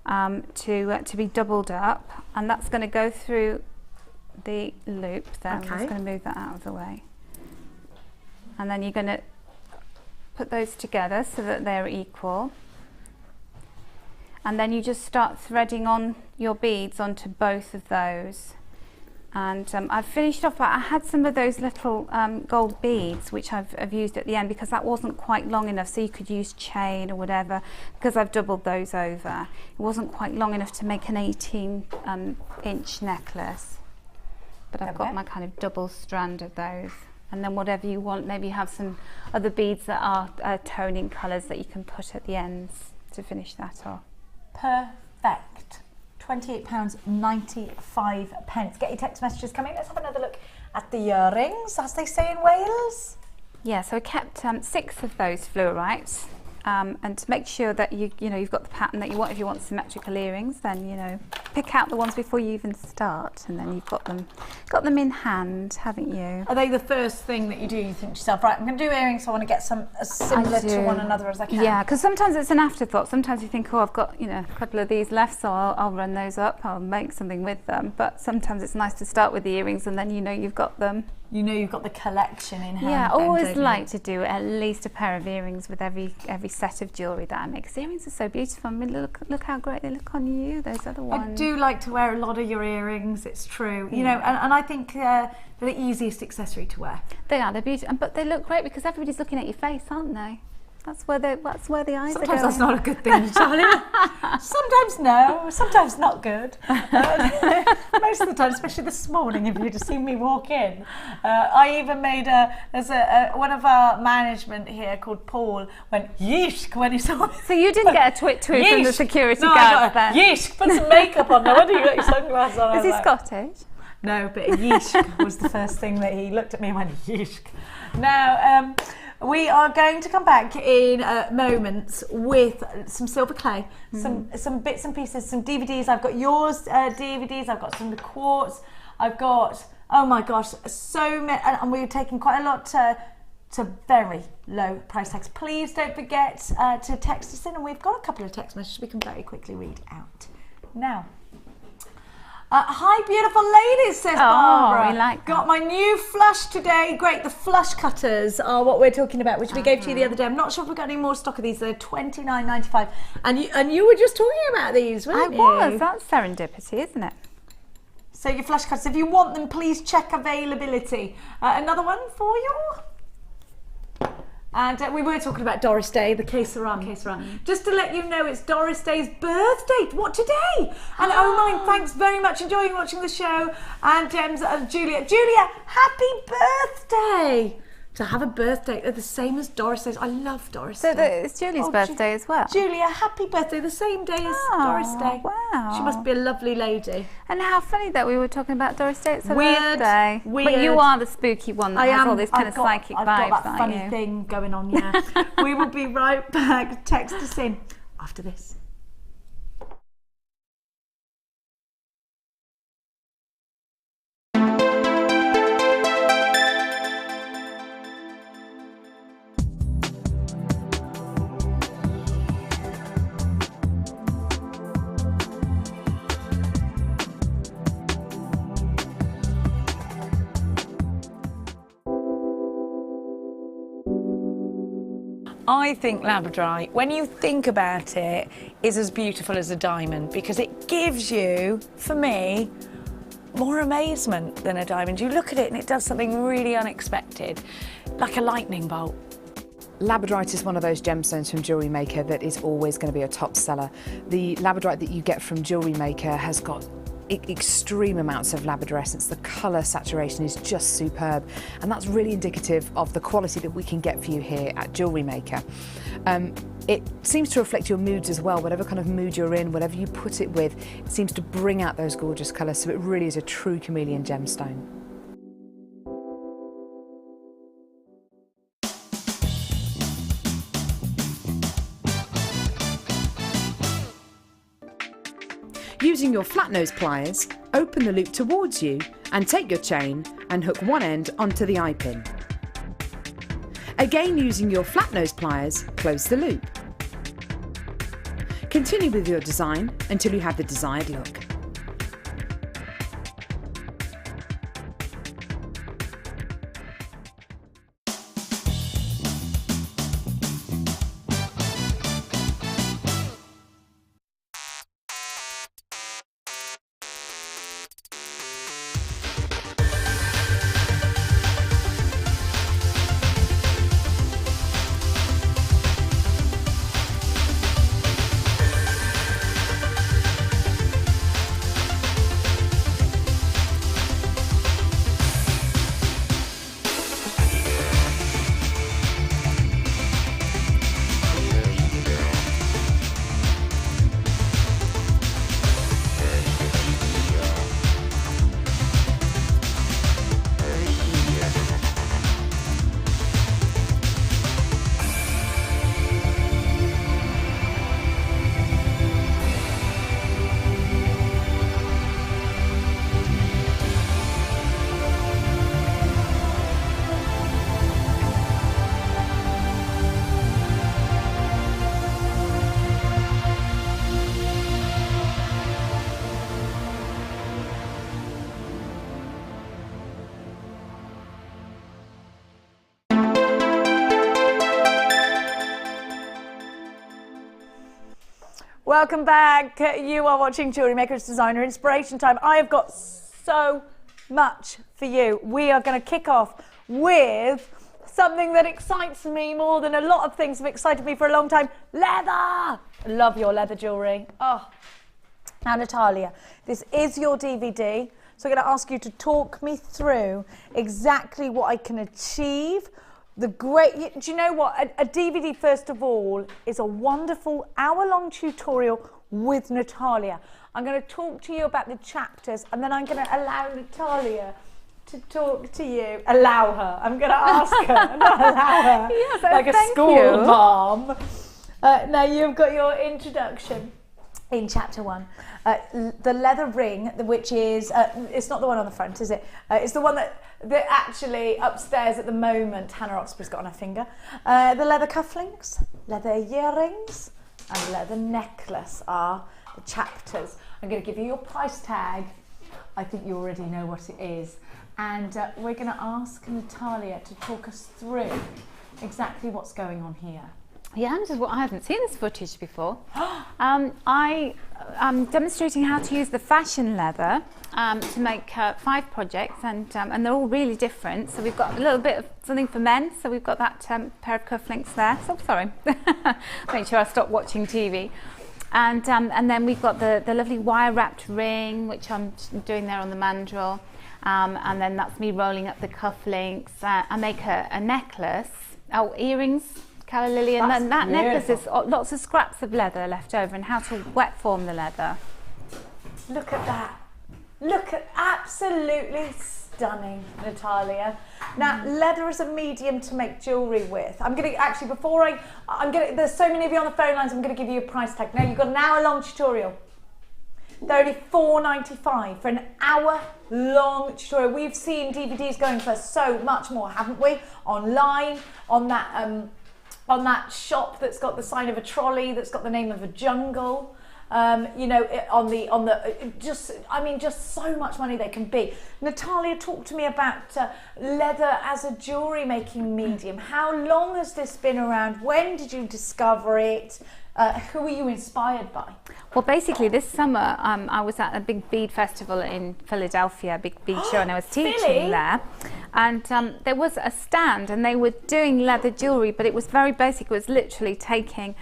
to be doubled up, and that's going to go through the loop there. Okay. I'm just going to move that out of the way, and then you're going to put those together so that they're equal. And then you just start threading on your beads onto both of those. And I've finished off, but I had some of those little gold beads which I've used at the end because that wasn't quite long enough, so you could use chain or whatever, because I've doubled those over. It wasn't quite long enough to make an 18-inch necklace. But I've got my kind of double strand of those. And then whatever you want, maybe you have some other beads that are toning colours that you can put at the ends to finish that off. Perfect. £28.95. Get your text messages coming. Let's have another look at the earrings, as they say in Wales. Yeah, so I kept 6 of those fluorites, and to make sure that you know you've got the pattern that you want. If you want symmetrical earrings, then you know pick out the ones before you even start, and then you've got them in hand, haven't you? Are they the first thing that you do? You think to yourself, right, I'm going to do earrings, so I want to get some as similar to one another as I can. Yeah, because sometimes it's an afterthought. Sometimes you think, oh, I've got a couple of these left, so I'll run those up. I'll make something with them. But sometimes it's nice to start with the earrings, and then you know you've got them. You know you've got the collection in hand. Yeah, I always like to do at least a pair of earrings with every set of jewellery that I make. Because earrings are so beautiful. I mean, look how great they look on you. Those other ones. I do like to wear a lot of your earrings. It's true. You know, and I think they're the easiest accessory to wear. They are. They're beautiful, but they look great because everybody's looking at your face, aren't they? That's where the eyes are going. Sometimes that's not a good thing, Natalia. Sometimes no, sometimes not good. Most of the time, especially this morning, if you'd have seen me walk in. I even made one of our management here called Paul went yeesh when he saw me. So you didn't get a twit from the security guard then? Yeesh, put some makeup on. No wonder you got your sunglasses on. Is he Scottish? No, but yeesh was the first thing that he looked at me and went, yeesh. Now, we are going to come back in moments with some silver clay, some bits and pieces, some DVDs. I've got yours DVDs, I've got some of the quartz, I've got, oh my gosh, so many, and we're taking quite a lot to very low price tags. Please don't forget to text us in, and we've got a couple of text messages we can very quickly read out now. Hi, beautiful ladies, says Barbara. We like that. Got my new flush today. Great, the flush cutters are what we're talking about, which we gave to you the other day. I'm not sure if we've got any more stock of these. They're $29.95. And you were just talking about these, weren't you? I was. That's serendipity, isn't it? So your flush cutters, if you want them, please check availability. Another one for you. And we were talking about Doris Day, the Kesara. Just to let you know, it's Doris Day's birthday. What, today? And oh my, thanks very much. Enjoying watching the show. And Julia, happy birthday! To have a birthday, they're the same as Doris Day's. I love Doris Day. So it's Julie's birthday as well? Julia, happy birthday, the same day as Doris Day. Wow. She must be a lovely lady. And how funny that we were talking about Doris Day. It's her Weird, birthday. weird. But you are the spooky one that has all this kind of psychic I've vibes, got that aren't funny you? thing going on, yeah. We will be right back. Text us in after this. I think labradorite, when you think about it, is as beautiful as a diamond because it gives you, for me, more amazement than a diamond. You look at it and it does something really unexpected, like a lightning bolt. Labradorite is one of those gemstones from JewelleryMaker that is always going to be a top seller. The labradorite that you get from JewelleryMaker has got extreme amounts of labradorescence. The colour saturation is just superb, and that's really indicative of the quality that we can get for you here at JewelleryMaker. It seems to reflect your moods as well. Whatever kind of mood you're in, whatever you put it with, it seems to bring out those gorgeous colours, so it really is a true chameleon gemstone. Using your flat nose pliers, open the loop towards you and take your chain and hook one end onto the eye pin. Again, using your flat nose pliers, close the loop. Continue with your design until you have the desired look. Welcome back. You are watching JewelleryMaker's Designer Inspiration Time. I have got so much for you. We are going to kick off with something that excites me more than a lot of things have excited me for a long time. Leather! I love your leather jewellery. Oh. Now, Natalia, this is your DVD. So I'm going to ask you to talk me through exactly what I can achieve Do you know what? A DVD, first of all, is a wonderful hour-long tutorial with Natalia. I'm going to talk to you about the chapters, and then I'm going to allow Natalia to talk to you. Allow her. I'm going to ask her, not allow her. Yes, like a school mom. Now you've got your introduction in chapter 1. The leather ring, which is, it's not the one on the front, is it? It's the one that actually upstairs at the moment Hannah Oxbury's got on her finger. The leather cufflinks, leather earrings, and leather necklace are the chapters. I'm going to give you your price tag. I think you already know what it is. And we're going to ask Natalia to talk us through exactly what's going on here. Yeah, I haven't seen this footage before. I am demonstrating how to use the fashion leather to make 5 projects, and they're all really different. So we've got a little bit of something for men. So we've got that pair of cufflinks there. So sorry, make sure I stop watching TV. And then we've got the lovely wire wrapped ring, which I'm doing there on the mandrel. And then that's me rolling up the cufflinks. I make a necklace, earrings, calla lily, and then that necklace is lots of scraps of leather left over, and how to wet form the leather. Look at that. Look at, absolutely stunning, Natalia. Now, leather is a medium to make jewellery with. I'm going to actually, there's so many of you on the phone lines, I'm going to give you a price tag. Now, you've got an hour-long tutorial. They're only $4.95 for an hour-long tutorial. We've seen DVDs going for so much more, haven't we? Online, on that shop that's got the sign of a trolley, that's got the name of a jungle. You know, just so much money they can be. Natalia, talk to me about leather as a jewellery making medium. How long has this been around? When did you discover it? Who were you inspired by? Well, basically this summer I was at a big bead festival in Philadelphia, a big bead show, and I was teaching there. And there was a stand, and they were doing leather jewellery, but it was very basic. It was literally taking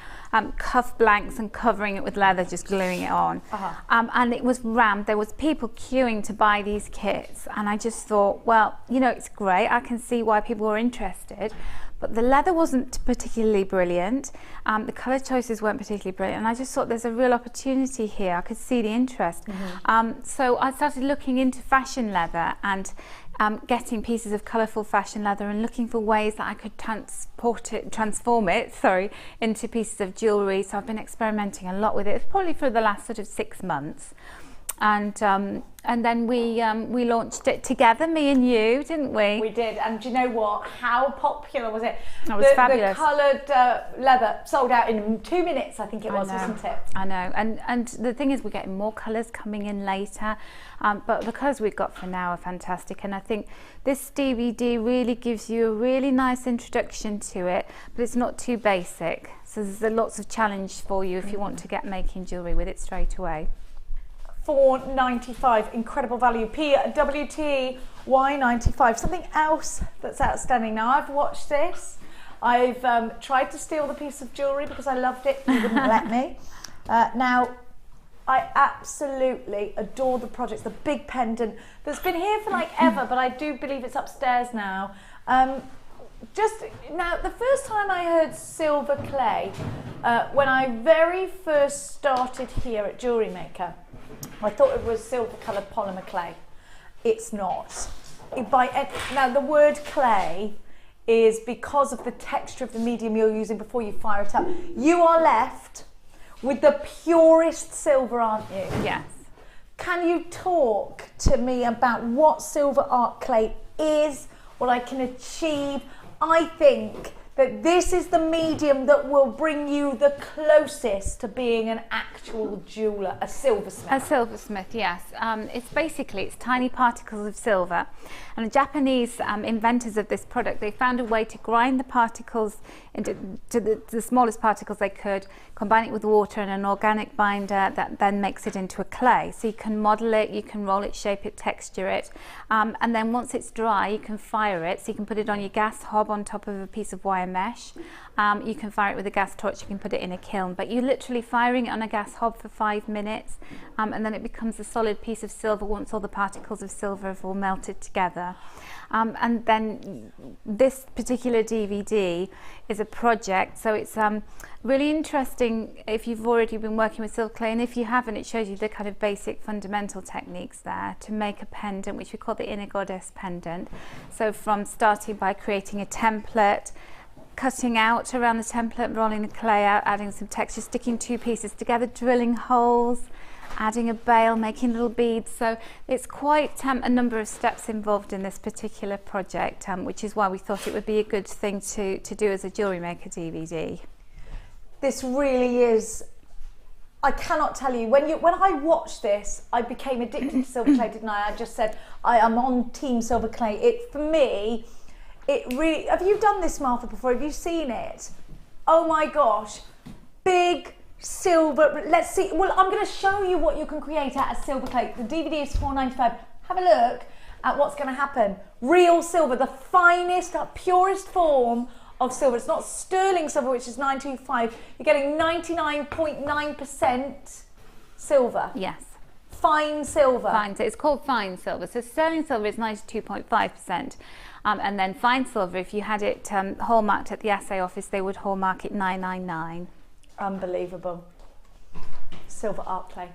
cuff blanks and covering it with leather, just gluing it on. And it was rammed. There was people queuing to buy these kits, and I just thought, well, you know, it's great. I can see why people were interested. But the leather wasn't particularly brilliant. The colour choices weren't particularly brilliant, and I just thought there's a real opportunity here. I could see the interest. So I started looking into fashion leather and getting pieces of colourful fashion leather and looking for ways that I could transform it into pieces of jewellery. So I've been experimenting a lot with it, probably for the last sort of 6 months. And then we launched it together, me and you, didn't we? We did, and do you know what? How popular was it? It was fabulous. The coloured leather sold out in 2 minutes, I think it was, wasn't it? I know, and the thing is, we're getting more colours coming in later, but the colours we've got for now are fantastic, and I think this DVD really gives you a really nice introduction to it, but it's not too basic, so there's lots of challenge for you if you want to get making jewellery with it straight away. $4.95, incredible value. PWT Y95. Something else that's outstanding. Now, I've watched this. I've tried to steal the piece of jewellery because I loved it. You wouldn't let me. Now, I absolutely adore the projects. The big pendant that's been here for like ever, but I do believe it's upstairs now. Just now, the first time I heard silver clay, when I very first started here at JewelleryMaker, I thought it was silver coloured polymer clay. It's not. Now, the word clay is because of the texture of the medium you're using before you fire it up. You are left with the purest silver, aren't you? Yes. Can you talk to me about what silver art clay is, what I can achieve? I think that this is the medium that will bring you the closest to being an actual jeweller, a silversmith. A silversmith, yes. It's tiny particles of silver, and the Japanese inventors of this product, they found a way to grind the particles into the smallest particles they could, combine it with water and an organic binder that then makes it into a clay. So you can model it, you can roll it, shape it, texture it, and then once it's dry, you can fire it. So you can put it on your gas hob on top of a piece of wire wire mesh. You can fire it with a gas torch, you can put it in a kiln, but you're literally firing it on a gas hob for 5 minutes, and then it becomes a solid piece of silver once all the particles of silver have all melted together. And then this particular DVD is a project, so it's really interesting if you've already been working with silver clay, and if you haven't, it shows you the kind of basic fundamental techniques there to make a pendant, which we call the Inner Goddess pendant. So from starting by creating a template, cutting out around the template, rolling the clay out, adding some texture, sticking 2 pieces together, drilling holes, adding a bail, making little beads. So it's quite a number of steps involved in this particular project, which is why we thought it would be a good thing to do as a Jewellery Maker DVD. This really is, I cannot tell you, when I watched this, I became addicted to silver clay, didn't I? I just said, I am on team silver clay. For me, it really, have you done this, Martha, before? Have you seen it? Oh my gosh, big silver. Let's see. Well, I'm going to show you what you can create out of silver clay. The DVD is £4.95. Have a look at what's going to happen. Real silver, the finest, purest form of silver. It's not sterling silver, which is 925. You're getting 99.9% silver. Yes. Fine silver. Fine. So it's called fine silver. So sterling silver is 92.5%. And then fine silver, if you had it hallmarked at the assay office, they would hallmark it 999. Unbelievable. Silver art clay,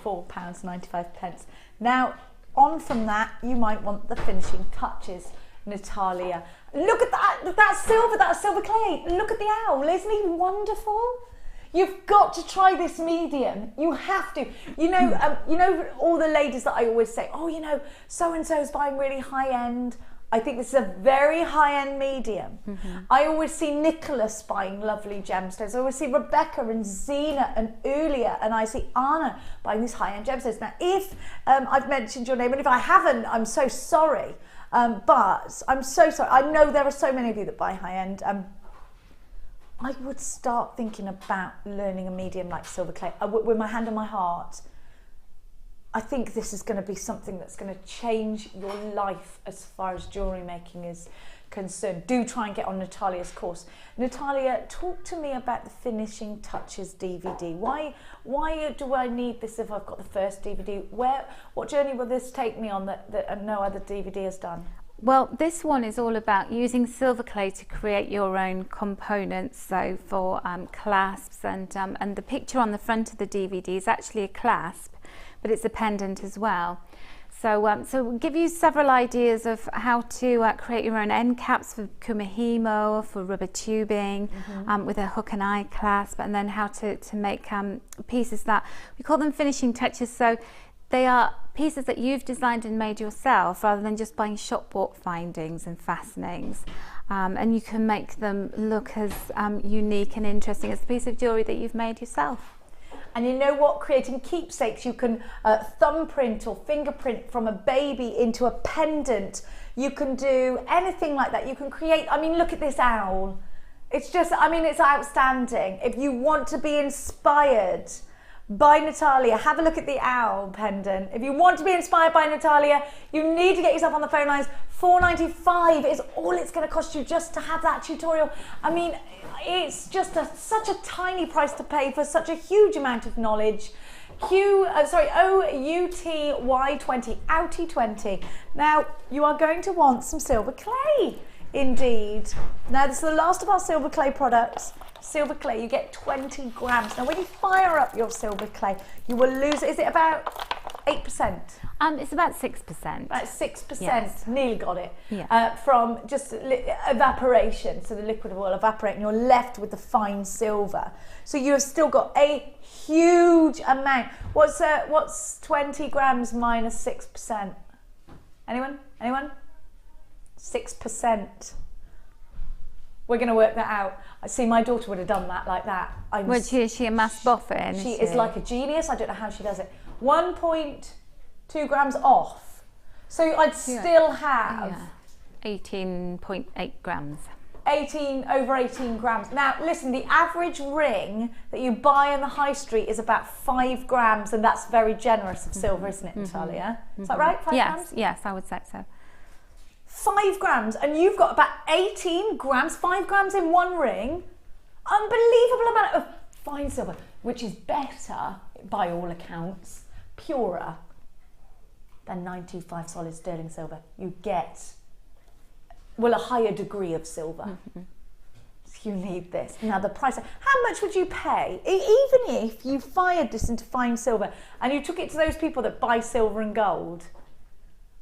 £4.95. Now, on from that, you might want the finishing touches, Natalia. Look at that silver clay. Look at the owl, isn't he wonderful? You've got to try this medium. You have to. You know all the ladies that I always say, oh, you know, so-and-so's buying really high-end. I think this is a very high-end medium. I always see Nicholas buying lovely gemstones. I always see Rebecca and Zena and Ulia, and I see Anna buying these high-end gemstones. Now, if I've mentioned your name, and if I haven't, I'm so sorry. But I'm so sorry. I know there are so many of you that buy high-end. I would start thinking about learning a medium like silver clay. With my hand on my heart, I think this is going to be something that's going to change your life as far as jewellery making is concerned. Do try and get on Natalia's course. Natalia, talk to me about the Finishing Touches DVD. Why do I need this if I've got the first DVD? What journey will this take me on that no other DVD has done? Well, this one is all about using silver clay to create your own components. So for clasps, and the picture on the front of the DVD is actually a clasp, but it's a pendant as well. So we'll give you several ideas of how to create your own end caps for kumihimo, for rubber tubing, with a hook and eye clasp, and then how to make pieces that, we call them finishing touches. So they are pieces that you've designed and made yourself rather than just buying shop bought findings and fastenings. And you can make them look as unique and interesting as the piece of jewellery that you've made yourself. And you know what? Creating keepsakes, you can thumbprint or fingerprint from a baby into a pendant. You can do anything like that. You can create, I mean, look at this owl. It's just, I mean, it's outstanding. If you want to be inspired by Natalia, have a look at the owl pendant. If you want to be inspired by Natalia, you need to get yourself on the phone lines. $4.95 is all it's going to cost you just to have that tutorial. I mean, it's just such a tiny price to pay for such a huge amount of knowledge. OUTY20, Outy 20. Now, you are going to want some silver clay, indeed. Now, this is the last of our silver clay products. Silver clay, you get 20 grams. Now, when you fire up your silver clay, you will lose, is it about 8%? It's about 6%. About 6%, yes. Nearly got it. Yeah. From just evaporation, so the liquid will evaporate and you're left with the fine silver. So you have still got a huge amount. What's 20 grams minus 6%? Anyone? 6%. We're going to work that out. I see my daughter would have done that like that. Is she a mass boffin? She is like a genius. I don't know how she does it. 1.2 grams off. So I'd still have 18.8 grams. Over 18 grams. Now, listen, the average ring that you buy in the high street is about 5 grams, and that's very generous of silver, isn't it, Natalia? Is that right? 5 grams? Yes, I would say so. 5 grams, and you've got about 18 grams, 5 grams in one ring. Unbelievable amount of fine silver, which is better, by all accounts, purer than 925 solid sterling silver. You get, well, a higher degree of silver. So you need this. Now the price, how much would you pay? Even if you fired this into fine silver and you took it to those people that buy silver and gold,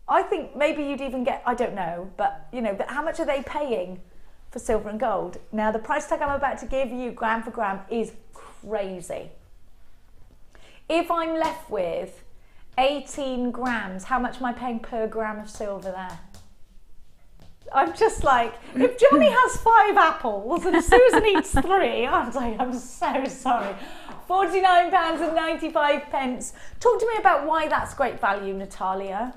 I think maybe you'd even get, I don't know, but you know, but how much are they paying for silver and gold? Now the price tag I'm about to give you, gram for gram, is crazy. If I'm left with 18 grams, how much am I paying per gram of silver there? I'm just like, if Johnny has 5 apples and Susan eats 3, I'm like, I'm so sorry. £49.95. Talk to me about why that's great value, Natalia.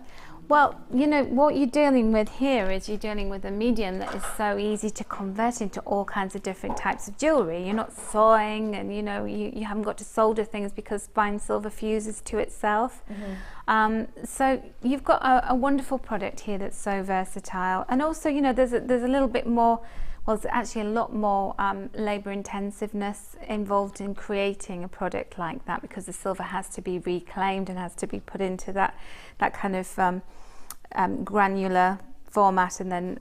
Well, you know, what you're dealing with here is you're dealing with a medium that is so easy to convert into all kinds of different types of jewellery. You're not sawing, and you know, you haven't got to solder things because fine silver fuses to itself. So you've got a wonderful product here that's so versatile. And also, you know, there's a little bit more, well, there's actually a lot more labour intensiveness involved in creating a product like that, because the silver has to be reclaimed and has to be put into that kind of granular format, and then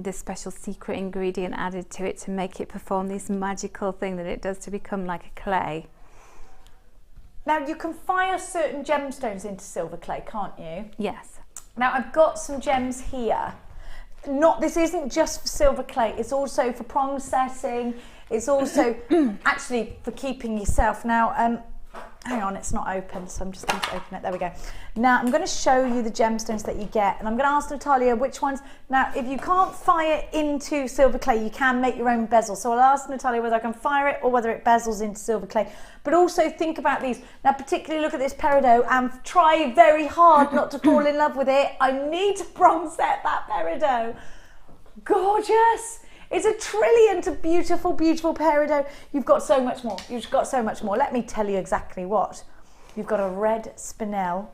this special secret ingredient added to it to make it perform this magical thing that it does to become like a clay. Now you can fire certain gemstones into silver clay, can't you? Yes. Now I've got some gems here. This isn't just for silver clay, it's also for prong setting, it's also actually for keeping yourself. Now, hang on, it's not open, so I'm just going to open it. There we go. Now, I'm going to show you the gemstones that you get, and I'm going to ask Natalia which ones. Now, if you can't fire into silver clay, you can make your own bezel. So I'll ask Natalia whether I can fire it or whether it bezels into silver clay. But also think about these. Now, particularly look at this peridot and try very hard not to fall in love with it. I need to prong set that peridot. Gorgeous. It's a trillion to beautiful, beautiful peridot. You've got so much more. You've got so much more. Let me tell you exactly what. You've got a red spinel.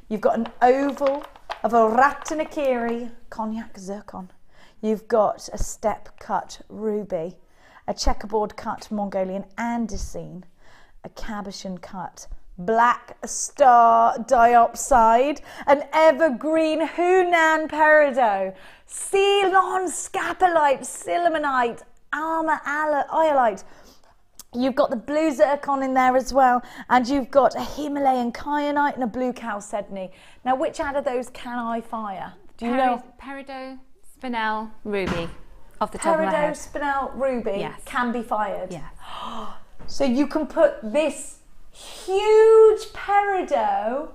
You've got an oval of a Ratanakiri cognac zircon. You've got a step cut ruby, a checkerboard cut Mongolian andesine, a cabochon cut black star diopside, an evergreen Hunan peridot, Ceylon scapulite, sillimanite, Alma iolite. You've got the blue zircon in there as well, and you've got a Himalayan kyanite and a blue chalcedony. Now, which out of those can I fire? Do you know? Peridot, spinel, ruby, off the top of my head. Peridot, spinel, ruby can be fired. Yes. So you can put this huge peridot,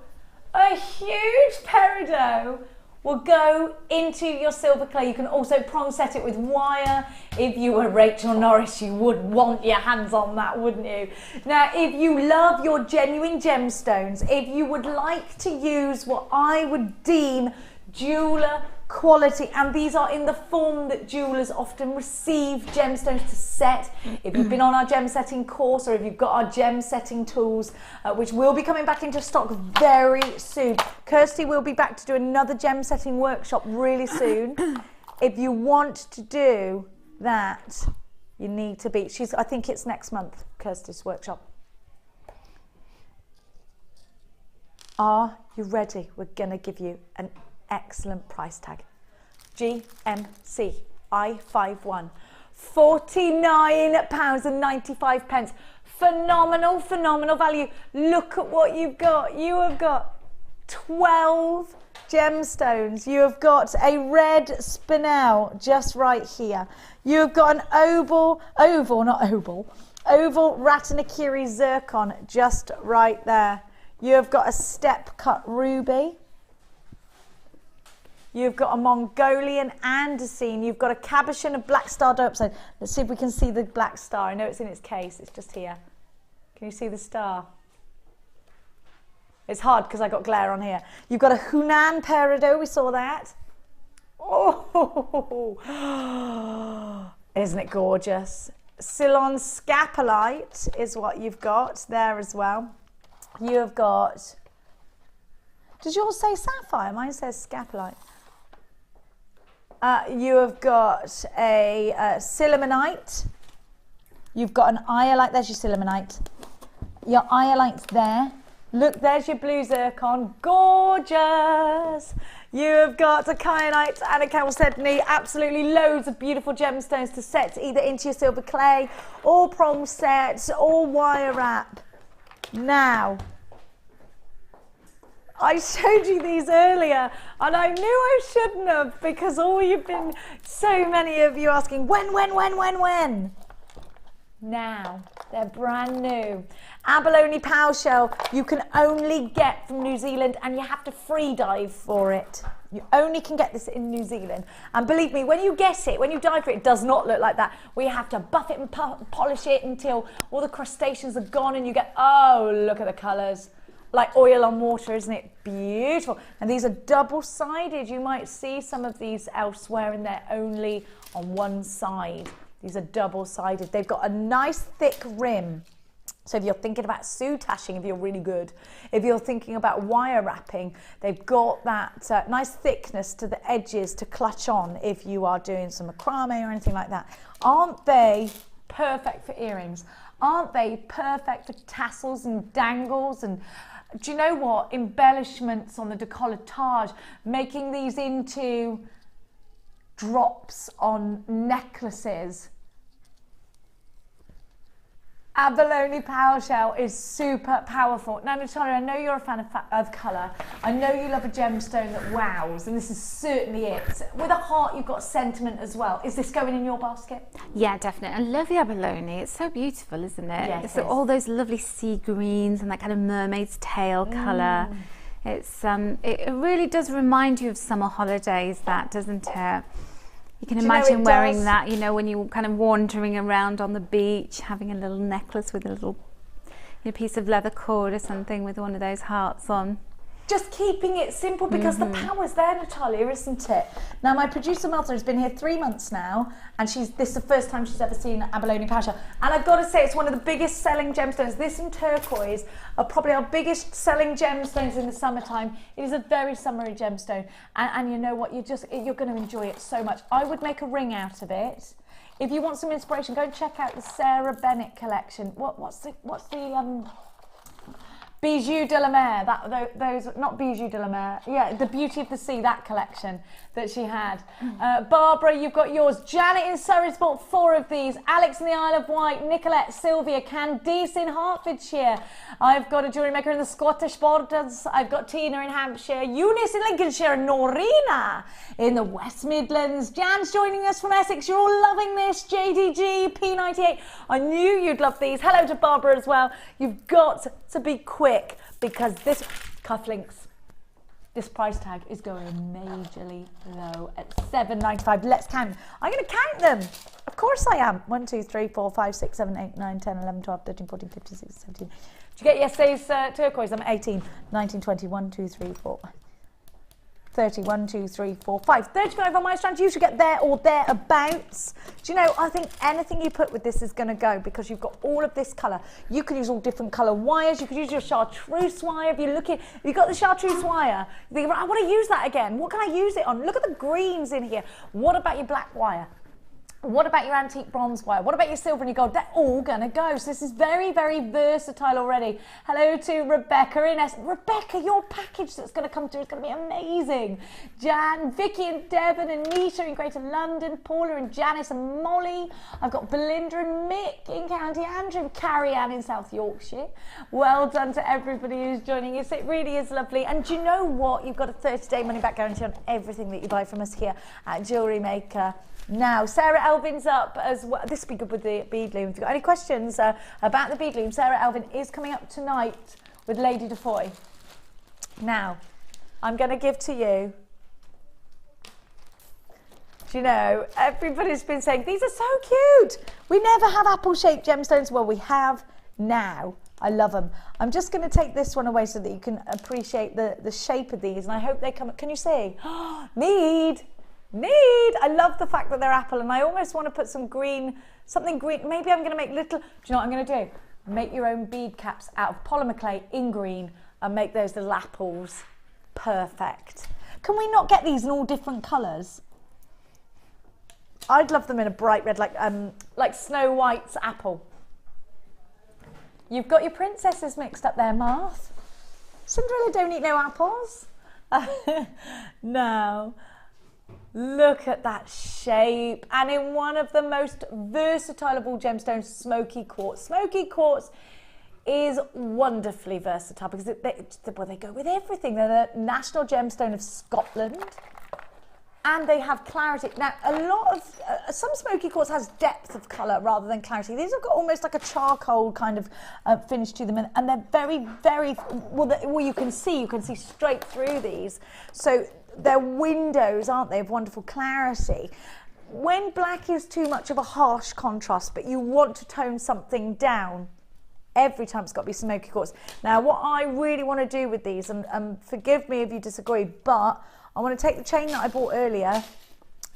a huge peridot will go into your silver clay. You can also prong set it with wire. If you were Rachel Norris, you would want your hands on that, wouldn't you? Now, if you love your genuine gemstones, if you would like to use what I would deem jeweller quality, and these are in the form that jewellers often receive gemstones to set. If you've been on our gem setting course, or if you've got our gem setting tools, which will be coming back into stock very soon. Kirsty will be back to do another gem setting workshop really soon. If you want to do that, you need to be, I think it's next month, Kirsty's workshop. Are you ready? We're gonna give you an excellent price tag. GMC I51, £49.95. Phenomenal, phenomenal value. Look at what you've got. You have got 12 gemstones. You have got a red spinel just right here. You have got an oval Ratanakiri zircon just right there. You have got a step cut ruby. You've got a Mongolian andesine. You've got a cabochon of black star diopside. Let's see if we can see the black star. I know it's in its case. It's just here. Can you see the star? It's hard because I got glare on here. You've got a Hunan peridot. We saw that. Oh, isn't it gorgeous? Ceylon scapulite is what you've got there as well. You have got, does yours say sapphire? Mine says scapulite. You have got a Sillimanite. You've got an iolite. There's your Sillimanite. Your iolite's there. Look, there's your blue zircon. Gorgeous. You have got a kyanite and a chalcedony. Absolutely loads of beautiful gemstones to set either into your silver clay or prong sets or wire wrap. Now, I showed you these earlier and I knew I shouldn't have, because so many of you asking, when? Now, they're brand new. Abalone power shell, you can only get from New Zealand and you have to free dive for it. You only can get this in New Zealand. And believe me, when you get it, when you dive for it, it does not look like that. We have to buff it and polish it until all the crustaceans are gone and you get, oh, look at the colours. Like oil on water, isn't it beautiful? And these are double-sided. You might see some of these elsewhere and they're only on one side. These are double-sided. They've got a nice thick rim. So if you're thinking about soutashing, if you're really good, if you're thinking about wire wrapping, they've got that nice thickness to the edges to clutch on if you are doing some macrame or anything like that. Aren't they perfect for earrings? Aren't they perfect for tassels and dangles and, do you know what, embellishments on the décolletage, making these into drops on necklaces. Abalone power shell is super powerful. Now, Natalia, I know you're a fan of colour. I know you love a gemstone that wows, and this is certainly it. With a heart, you've got sentiment as well. Is this going in your basket? Yeah, definitely. I love the abalone. It's so beautiful, isn't it? Yes, It's all those lovely sea greens and that kind of mermaid's tail colour. It's it really does remind you of summer holidays, that, doesn't it? You can imagine wearing that, you know, when you're kind of wandering around on the beach, having a little necklace with a little piece of leather cord or something with one of those hearts on. Just keeping it simple, because the power's there, Natalia, isn't it? Now, my producer Martha has been here 3 months now, and this is the first time she's ever seen abalone power shell. And I've got to say, it's one of the biggest selling gemstones. This and turquoise are probably our biggest selling gemstones in the summertime. It is a very summery gemstone, and you know what? You're going to enjoy it so much. I would make a ring out of it. If you want some inspiration, go and check out the Sarah Bennett collection. What's the Bijou de la Mer, those, not Bijou de la Mer, yeah, the Beauty of the Sea, that collection that she had. Barbara, you've got yours. Janet in Surrey's bought 4 of these. Alex in the Isle of Wight, Nicolette, Sylvia, Candice in Hertfordshire. I've got a jewellery maker in the Scottish borders. I've got Tina in Hampshire, Eunice in Lincolnshire, Norina in the West Midlands. Jan's joining us from Essex. You're all loving this. JDG, P98. I knew you'd love these. Hello to Barbara as well. You've got to be quick, because this cufflinks, this price tag is going majorly low at $7.95. Let's count. I'm going to count them. Of course I am. 1, 2, 3, 4, 5, 6, 7, 8, 9, 10, 11, 12, 13, 14, 15, 16, 17. Did you get yesterday's turquoise? I'm 18, 19, 20, 1, 2, 3, 4. 30, 1, 2, 3, 4, 5. 35 on my strand. You should get there or thereabouts. Do you know, I think anything you put with this is going to go, because you've got all of this colour. You could use all different colour wires. You could use your chartreuse wire. If you've got the chartreuse wire, you think, I want to use that again. What can I use it on? Look at the greens in here. What about your black wire? What about your antique bronze wire? What about your silver and your gold? They're all going to go. So this is very, very versatile already. Hello to Rebecca in Essex. Rebecca, your package that's going to come through is going to be amazing. Jan, Vicky and Devon and Nita in Greater London, Paula and Janice and Molly. I've got Belinda and Mick in County Antrim, and Carrie Ann in South Yorkshire. Well done to everybody who's joining us. It really is lovely. And do you know what? You've got a 30-day money-back guarantee on everything that you buy from us here at Jewellery Maker. Now, Sarah Elvin's up as well. This will be good with the bead loom. If you've got any questions about the bead loom, Sarah Elvin is coming up tonight with Lady Defoy. Now, I'm going to give to you. Do you know, everybody's been saying, these are so cute. We never have apple-shaped gemstones. Well, we have now. I love them. I'm just going to take this one away so that you can appreciate the shape of these. And I hope they come. Can you see? Need. I love the fact that they're apple, and I almost want to put some green, something green. Maybe I'm going to make little, do you know what I'm going to do? Make your own bead caps out of polymer clay in green and make those little apples. Perfect. Can we not get these in all different colours? I'd love them in a bright red, like Snow White's apple. You've got your princesses mixed up there, Marth. Cinderella don't eat no apples. No. Look at that shape. And in one of the most versatile of all gemstones, smoky quartz. Smoky quartz is wonderfully versatile because they go with everything. They're the national gemstone of Scotland. And they have clarity. Now, a lot of, some smoky quartz has depth of colour rather than clarity. These have got almost like a charcoal kind of finish to them. And they're very, very, well, you can see straight through these. So they're windows, aren't they, of wonderful clarity. When black is too much of a harsh contrast, but you want to tone something down, every time it's got to be smoky quartz. Now, what I really want to do with these, and forgive me if you disagree, but I want to take the chain that I bought earlier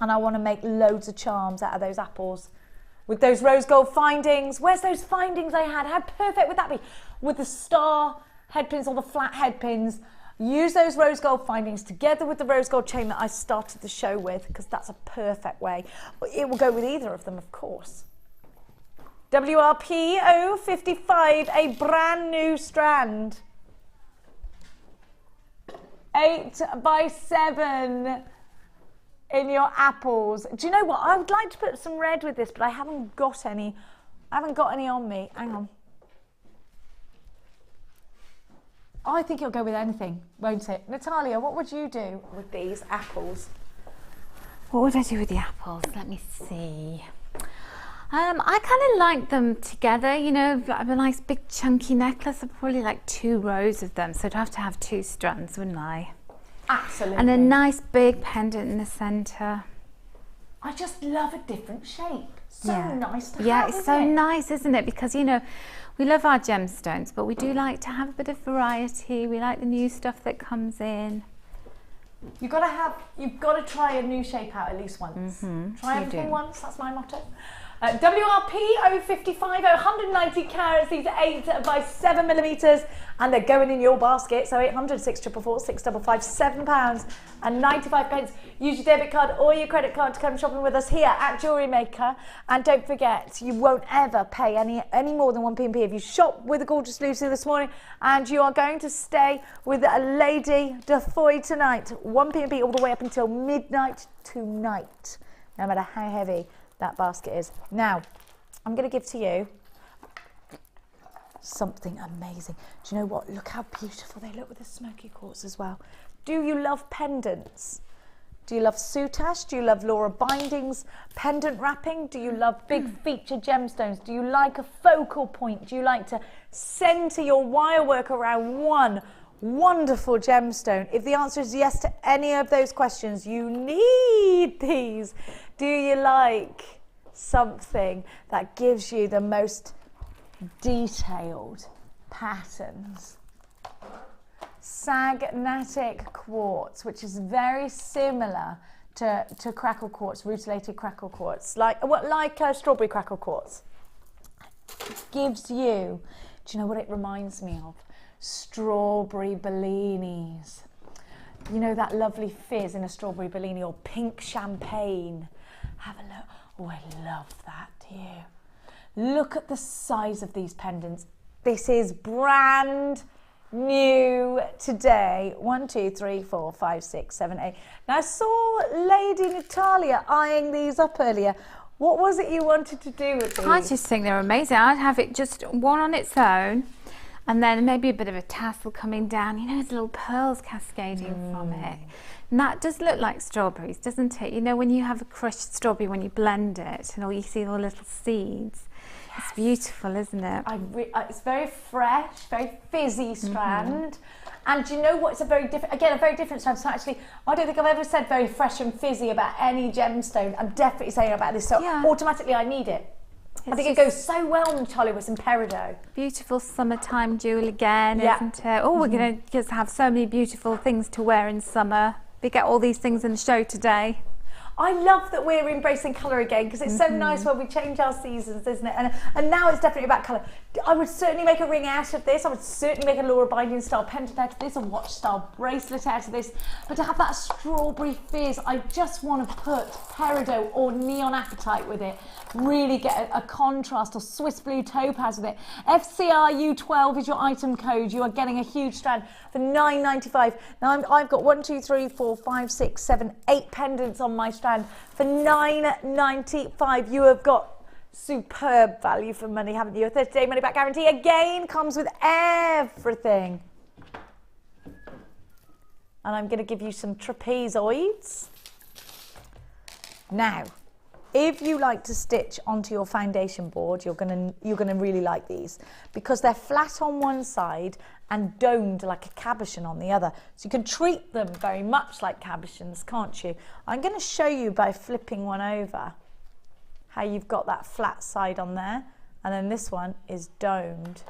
and I want to make loads of charms out of those apples with those rose gold findings. Where's those findings I had? How perfect would that be? With the star head pins or the flat head pins. Use those rose gold findings together with the rose gold chain that I started the show with, because that's a perfect way. It will go with either of them, of course. WRP 055, a brand new strand. 8 by 7 in your apples. Do you know what? I would like to put some red with this, but I haven't got any. I haven't got any on me. Hang on. I think it'll go with anything, won't it? Natalia, what would you do with these apples? What would I do with the apples? Let me see. I kind of like them together, you know, like a nice big chunky necklace. I'd probably like 2 rows of them, so I'd have to have 2 strands, wouldn't I? Absolutely. And a nice big pendant in the centre. I just love a different shape. So nice to have, yeah, it's so nice, isn't it? Because, you know, we love our gemstones, but we do like to have a bit of variety. We like the new stuff that comes in. You've got to try a new shape out at least once. Try everything once, that's my motto. WRP 055, 190 carats, these are 8 by 7 millimetres, and they're going in your basket. So 800 644 655, £7.95. Use your debit card or your credit card to come shopping with us here at Jewellery Maker. And don't forget, you won't ever pay any more than 1p&p if you shop with the gorgeous Lucy this morning, and you are going to stay with a Lady Defoy tonight. 1p&p all the way up until midnight tonight, no matter how heavy that basket is. Now, I'm going to give to you something amazing. Do you know what? Look how beautiful they look with the smoky quartz as well. Do you love pendants? Do you love soutache? Do you love Laura bindings, pendant wrapping? Do you love big feature gemstones? Do you like a focal point? Do you like to centre your wire work around one wonderful gemstone? If the answer is yes to any of those questions, you need these. Do you like something that gives you the most detailed patterns? Sagnatic quartz, which is very similar to crackle quartz, rutilated crackle quartz, like strawberry crackle quartz. It gives you, do you know what it reminds me of? Strawberry bellinis. You know that lovely fizz in a strawberry bellini, or pink champagne. Have a look. Oh, I love that, do you? Look at the size of these pendants. This is brand new today. 1, 2, 3, 4, 5, 6, 7, 8. Now, I saw Lady Natalia eyeing these up earlier. What was it you wanted to do with these? I just think they're amazing. I'd have it just one on its own, and then maybe a bit of a tassel coming down. You know, there's little pearls cascading from it. And that does look like strawberries, doesn't it? You know, when you have a crushed strawberry, when you blend it, and all you see all the little seeds. Yes. It's beautiful, isn't it? It's very fresh, very fizzy strand. And you know what? It's a very different strand. So actually, I don't think I've ever said very fresh and fizzy about any gemstone. I'm definitely saying about this. So automatically, I need it. I think it goes so well, Natalia, with some peridot. Beautiful summertime jewel again, isn't it? Oh, we're going to just have so many beautiful things to wear in summer. We get all these things in the show today. I love that we're embracing colour again, because it's so nice when we change our seasons, isn't it? And now it's definitely about colour. I would certainly make a ring out of this. I would certainly make a Laura Binding style pendant out of this, a watch style bracelet out of this. But to have that strawberry fizz, I just want to put peridot or neon apatite with it. Really get a contrast, or Swiss blue topaz with it. FCRU12 is your item code. You are getting a huge strand for £9.95. Now I've got 1, 2, 3, 4, 5, 6, 7, 8 pendants on my strand for £9.95. You have got superb value for money, haven't you? A 30-day money back guarantee again comes with everything. And I'm going to give you some trapezoids. Now, if you like to stitch onto your foundation board, you're gonna really like these, because they're flat on one side and domed like a cabochon on the other. So you can treat them very much like cabochons, can't you? I'm going to show you by flipping one over how you've got that flat side on there, and then this one is domed.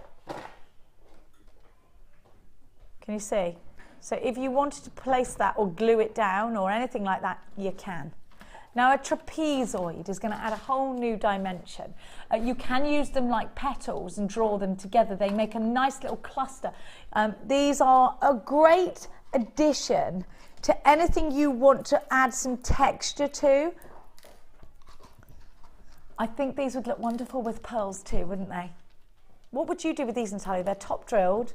Can you see? So if you wanted to place that or glue it down or anything like that, you can. Now a trapezoid is going to add a whole new dimension. You can use them like petals and draw them together. They make a nice little cluster. These are a great addition to anything you want to add some texture to. I think these would look wonderful with pearls too, wouldn't they? What would you do with these, Natalia? They're top drilled,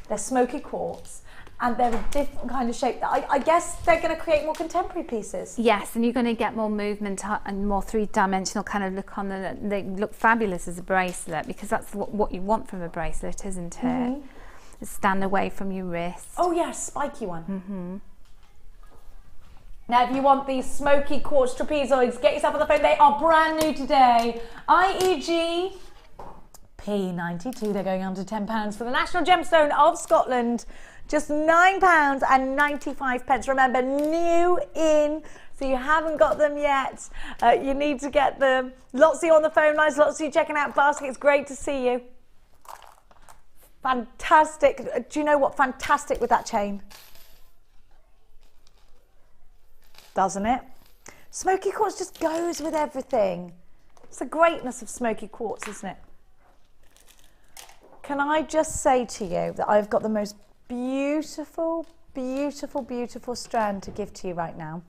they're smoky quartz, and they're a different kind of shape. I guess they're going to create more contemporary pieces. Yes, and you're going to get more movement and more three-dimensional kind of look on them. They look fabulous as a bracelet, because that's what you want from a bracelet, isn't it? Stand away from your wrist. Oh yeah, spiky one. Now if you want these smoky quartz trapezoids, get yourself on the phone. They are brand new today. IEG P92, they're going under £10 for the National Gemstone of Scotland. Just £9.95. Remember, new in, so you haven't got them yet. You need to get them. Lots of you on the phone lines, lots of you checking out Basket. It's great to see you. Fantastic. Do you know what? Fantastic with that chain. Doesn't it? Smoky quartz just goes with everything. It's the greatness of smoky quartz, isn't it? Can I just say to you that I've got the most beautiful, beautiful, beautiful strand to give to you right now.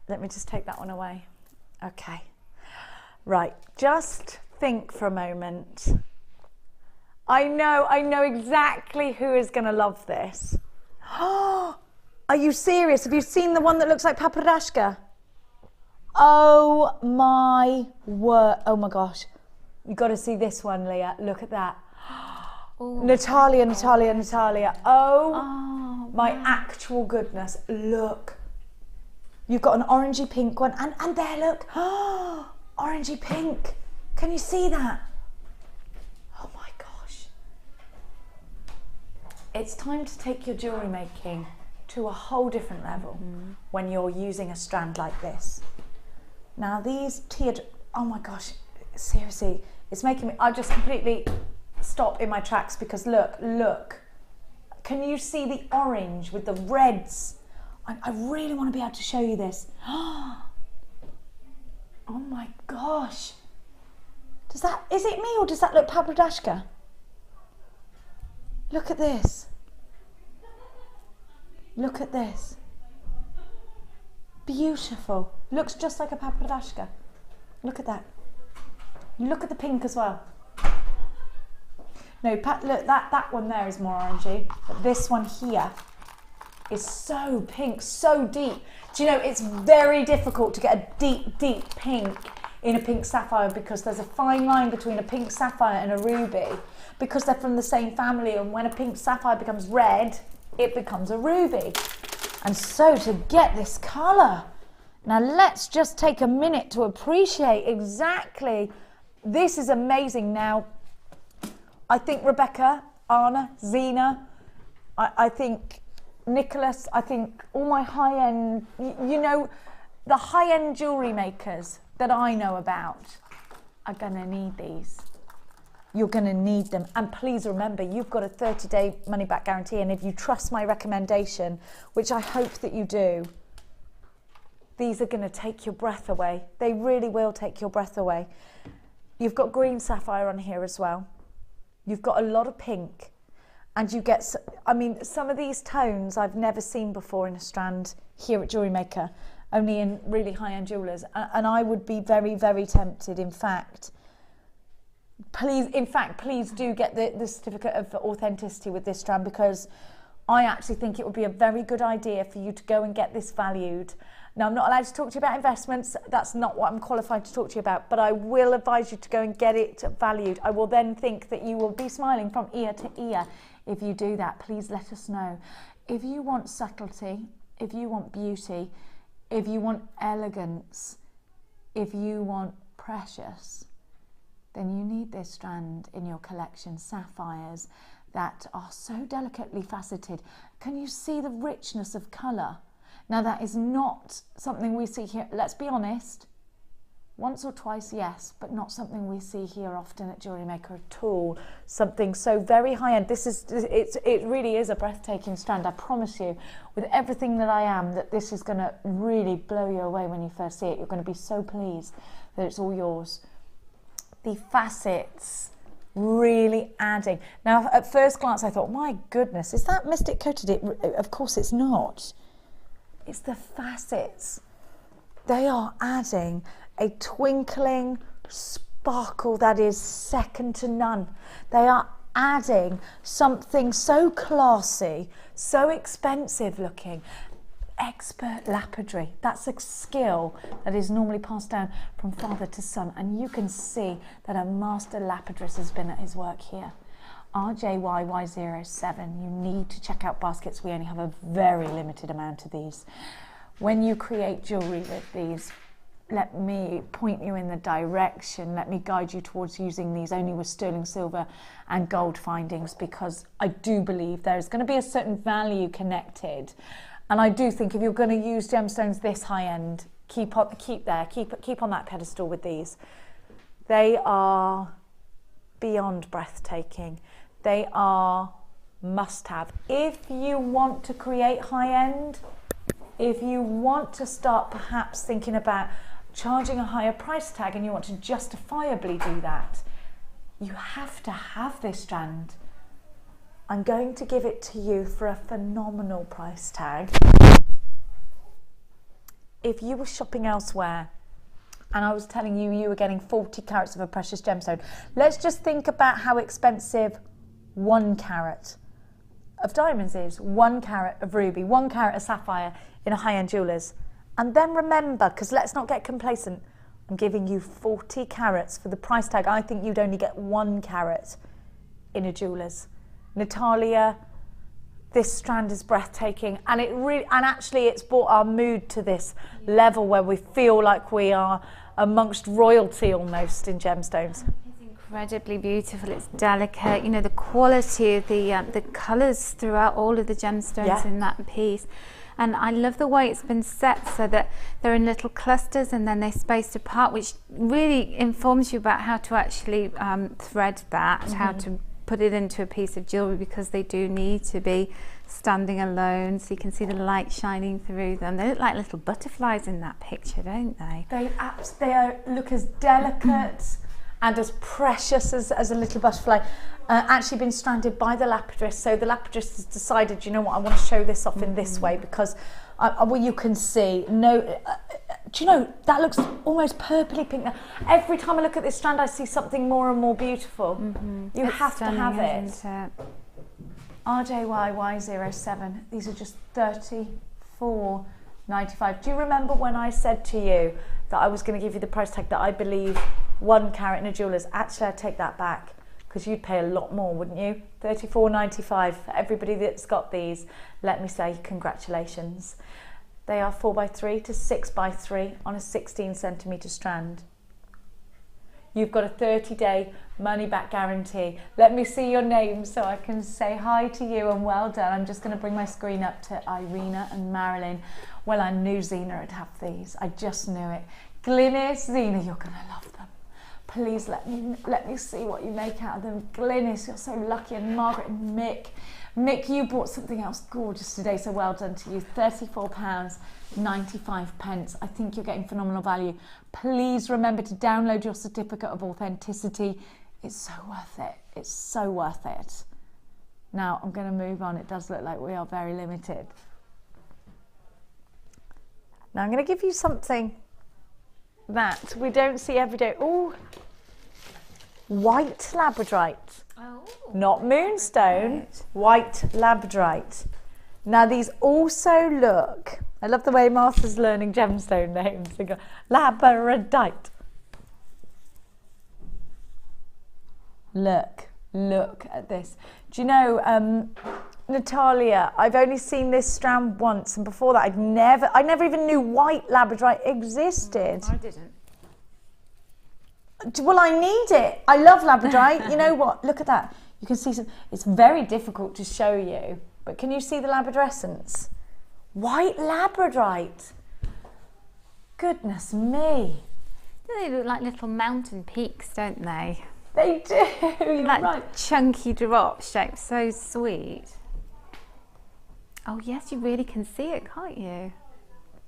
Let me just take that one away. Okay. Right, just think for a moment. I know exactly who is going to love this. Are you serious? Have you seen the one that looks like Paprashka? Oh my word. Oh my gosh. You've got to see this one, Leah. Look at that. Ooh. Natalia. Oh my actual goodness. Look. You've got an orangey pink one. And there, look. Orangey pink. Can you see that? Oh my gosh. It's time to take your jewellery making to a whole different level when you're using a strand like this. Now these oh my gosh, seriously, it's making me, I just completely stop in my tracks, because look. Can you see the orange with the reds? I really want to be able to show you this. Oh my gosh. Is it me, or does that look Paprashka? Look at this. Look at this. Beautiful. Looks just like a Paprashka. Look at that. Look at the pink as well. No, look, that one there is more orangey, but this one here is so pink, so deep. Do you know, it's very difficult to get a deep, deep pink in a pink sapphire, because there's a fine line between a pink sapphire and a ruby, because they're from the same family, and when a pink sapphire becomes red, it becomes a ruby. And so to get this colour, now let's just take a minute to appreciate exactly, this is amazing. Now, I think Rebecca, Anna, Zena, I think Nicholas, I think all my high-end, you know, the high-end jewellery makers that I know about are gonna need these. you're going to need them. And please remember, you've got a 30-day money-back guarantee, and if you trust my recommendation, which I hope that you do, these are going to take your breath away. They really will take your breath away. You've got green sapphire on here as well. You've got a lot of pink, and you get, I mean, some of these tones I've never seen before in a strand here at JewelleryMaker, only in really high-end jewellers, and I would be very, very tempted. In fact, please do get the certificate of authenticity with this strand, because I actually think it would be a very good idea for you to go and get this valued. Now, I'm not allowed to talk to you about investments. That's not what I'm qualified to talk to you about, but I will advise you to go and get it valued. I will then think that you will be smiling from ear to ear if you do that. Please let us know. If you want subtlety, if you want beauty, if you want elegance, if you want precious, then you need this strand in your collection, sapphires that are so delicately faceted. Can you see the richness of colour? Now, that is not something we see here, let's be honest, once or twice, yes, but not something we see here often at JewelleryMaker at all. Something so very high-end. It really is a breathtaking strand, I promise you, with everything that I am, that this is going to really blow you away when you first see it. You're going to be so pleased that it's all yours. The facets really adding. Now, at first glance, I thought, my goodness, is that Mystic coated? Of course it's not. It's the facets. They are adding a twinkling sparkle that is second to none. They are adding something so classy, so expensive looking. Expert lapidary. That's a skill that is normally passed down from father to son, and you can see that a master lapidrist has been at his work here. RJYY07, you need to check out baskets. We only have a very limited amount of these. When you create jewellery with these, let me point you in the direction, let me guide you towards using these only with sterling silver and gold findings, because I do believe there's going to be a certain value connected. And I do think if you're going to use gemstones this high end, keep on that pedestal with these. They are beyond breathtaking. They are must-have. If you want to create high-end, if you want to start perhaps thinking about charging a higher price tag and you want to justifiably do that, you have to have this strand. I'm going to give it to you for a phenomenal price tag. If you were shopping elsewhere and I was telling you you were getting 40 carats of a precious gemstone, let's just think about how expensive 1 carat of diamonds is, 1 carat of ruby, 1 carat of sapphire in a high-end jeweller's. And then remember, because let's not get complacent, I'm giving you 40 carats for the price tag. I think you'd only get 1 carat in a jeweller's. Natalia, this strand is breathtaking, and actually it's brought our mood to this level where we feel like we are amongst royalty almost in gemstones. Incredibly beautiful. It's delicate. You know, the quality of the colours throughout all of the gemstones in that piece. And I love the way it's been set so that they're in little clusters and then they're spaced apart, which really informs you about how to actually thread that, how to put it into a piece of jewellery, because they do need to be standing alone, so you can see the light shining through them. They look like little butterflies in that picture, don't they? They look as delicate and as precious as a little butterfly. Actually been stranded by the lapidrist, so the lapidrist has decided, you know what, I want to show this off in this way, because well, you can see, do you know, that looks almost purpley pink now. Every time I look at this strand I see something more and more beautiful. You have to have it. RJYY07, these are just $34.95. Do you remember when I said to you that I was going to give you the price tag that I believe 1 carat in a jeweller's? Actually, I take that back, because you'd pay a lot more, wouldn't you? $34.95 for everybody that's got these. Let me say congratulations. They are 4x3 to 6x3 on a 16 centimetre strand. You've got a 30-day money-back guarantee. Let me see your name so I can say hi to you and well done. I'm just going to bring my screen up to Irina and Marilyn. Well, I knew Zena would have these. I just knew it. Glynis, Zena, you're going to love them. Please let me see what you make out of them. Glynis, you're so lucky, and Margaret and Mick. Mick, you bought something else gorgeous today, so well done to you. £34.95. I think you're getting phenomenal value. Please remember to download your certificate of authenticity. It's so worth it. It's so worth it. Now, I'm going to move on. It does look like we are very limited. Now, I'm going to give you something that we don't see every day. Oh, white labradorite. Oh. Not moonstone, white labradorite. Now, these also look, I love the way Martha's learning gemstone names. They go, labradorite. Look at this. Do you know, Natalia, I've only seen this strand once, and before that I never even knew white labradorite existed. I didn't. Well, I need it. I love labradorite. You know what? Look at that. You can see some. It's very difficult to show you, but can you see the labradorescence? White labradorite. Goodness me. They look like little mountain peaks, don't they? They do. You're Like right. chunky drop shape, so sweet. Oh yes, you really can see it, can't you?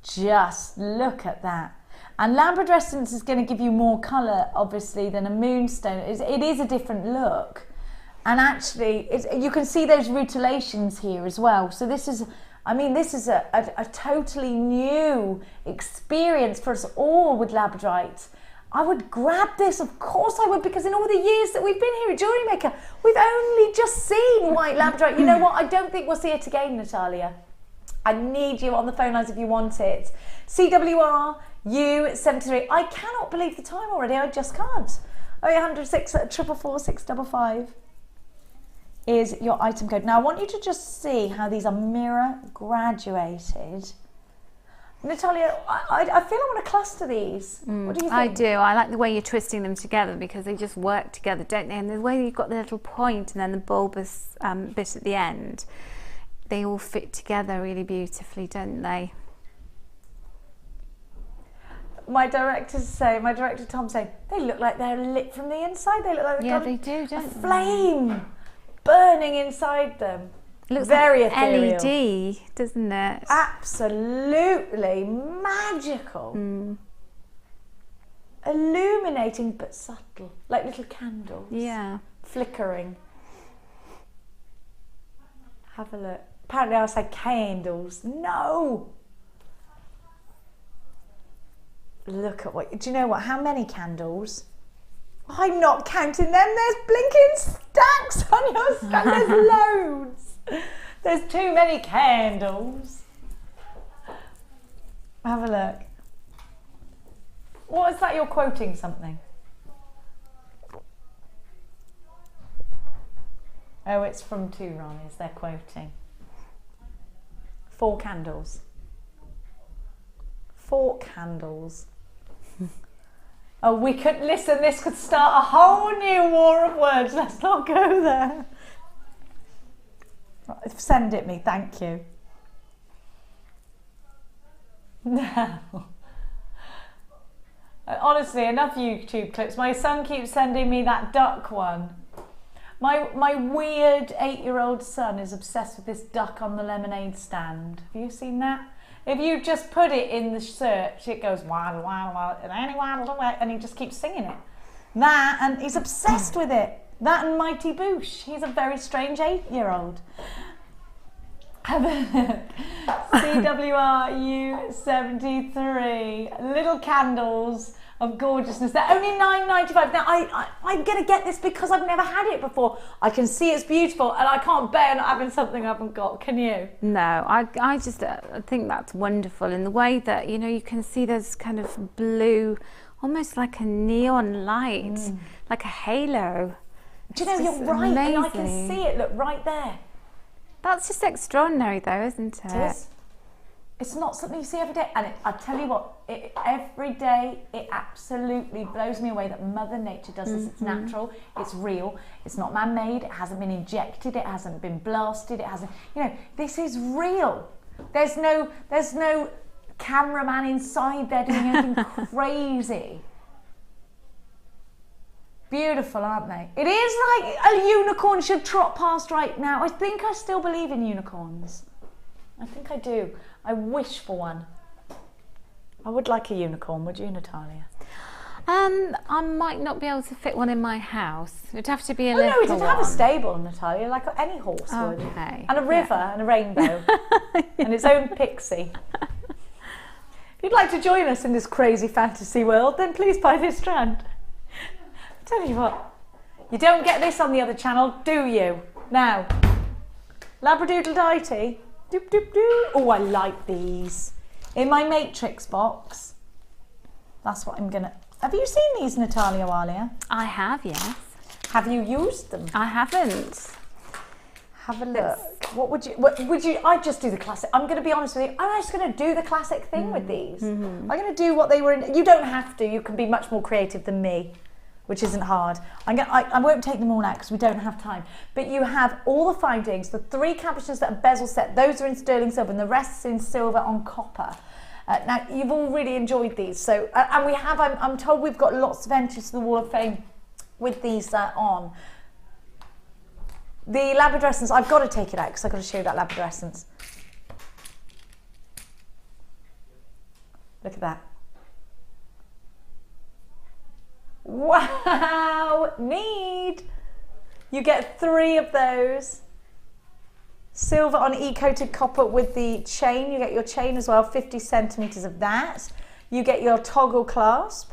Just look at that. And labradorescence is going to give you more colour, obviously, than a moonstone. It is a different look. And actually, you can see those rutilations here as well. So this is, I mean, this is a totally new experience for us all with labradorite. I would grab this, of course I would, because in all the years that we've been here at JewelleryMaker, we've only just seen white labradorite. You know what? I don't think we'll see it again, Natalia. I need you on the phone lines if you want it. CWRU73. I cannot believe the time already. I just can't. 0800 444 655 is your item code. Now I want you to just see how these are mirror graduated. Natalia, I feel I want to cluster these. What do you think? I do. I like the way you're twisting them together because they just work together, don't they? And the way you've got the little point and then the bulbous bit at the end, they all fit together really beautifully, don't they? My director Tom saying, they look like they're lit from the inside. They look like they've got they do, don't a they? flame burning inside them. It looks very like ethereal. LED, doesn't it? Absolutely magical. Illuminating but subtle, like little candles. Yeah. Flickering. Have a look. Apparently I said candles. No! Look at what, do you know what, how many candles? I'm not counting them, there's blinking stacks on your stand, there's loads. There's too many candles. Have a look. What is that, you're quoting something? Oh, it's from two Ronnies, they're quoting. 4 candles. 4 candles. Oh, we could, listen, this could start a whole new war of words. Let's not go there. Right, send it me, thank you. Now, honestly, enough YouTube clips. My son keeps sending me that duck one. My weird 8-year-old son is obsessed with this duck on the lemonade stand. Have you seen that? If you just put it in the search, it goes waddle, waddle, waddle, and he just keeps singing it. That, and he's obsessed with it. That and Mighty Boosh. He's a very strange 8-year-old. Have a look. CWRU73. Little candles of gorgeousness. They're only $9.95. Now, I'm going to get this because I've never had it before. I can see it's beautiful and I can't bear not having something I haven't got. Can you? No, I just think that's wonderful in the way that, you know, you can see there's kind of blue, almost like a neon light, like a halo. Do you know, you're right, amazing. and I can see it, look, right there. That's just extraordinary though, isn't it? It is. It's not something you see every day, and I tell you what, every day it absolutely blows me away that Mother Nature does this. It's natural, it's real, it's not man-made, it hasn't been injected, it hasn't been blasted, it hasn't, you know, this is real. There's no cameraman inside there doing anything crazy. Beautiful, aren't they? It is like a unicorn should trot past right now. I think I still believe in unicorns. I think I do. I wish for one. I would like a unicorn, would you, Natalia? I might not be able to fit one in my house. It'd have to be a little one. No, it'd have a stable, Natalia, like any horse would. Okay. And a river and a rainbow. And its own pixie. If you'd like to join us in this crazy fantasy world, then please buy this strand. I tell you what, you don't get this on the other channel, do you? Now, Labradoodle-Ditey. Doop, doop, doop. Oh, I like these. In my matrix box. That's what I'm gonna... Have you seen these, Natalia Walia? I have, yes. Have you used them? I haven't. Have a look. What would you... I'd just do the classic. I'm going to be honest with you. I'm just going to do the classic thing with these. I'm going to do what they were in... You don't have to. You can be much more creative than me, which isn't hard. I won't take them all out because we don't have time. But you have all the findings, the 3 capuchins that are bezel set. Those are in sterling silver and the rest is in silver on copper. Now, you've all really enjoyed these. So, and we have, I'm told we've got lots of entries to the Wall of Fame with these on. The Labrador Essence, I've got to take it out because I've got to show you that Labrador Essence. Look at that. Wow, neat. You get 3 of those. Silver on e-coated copper with the chain. You get your chain as well, 50 centimetres of that. You get your toggle clasp.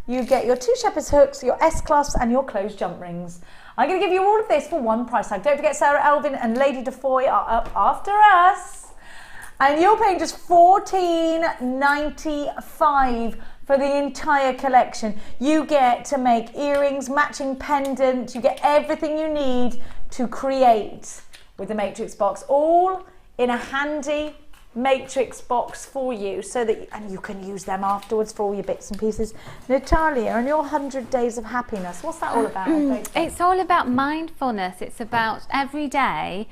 You get your 2 shepherd's hooks, your S-clasps and your closed jump rings. I'm going to give you all of this for one price tag. Don't forget Sarah Elvin and Lady Defoy are up after us. And you're paying just $14.95 for the entire collection. You get to make earrings, matching pendant. You get everything you need to create with the Matrix box, all in a handy Matrix box for you, so that you can use them afterwards for all your bits and pieces. Natalia, and your 100 days of happiness, what's that all about? It's all about mindfulness. It's about every day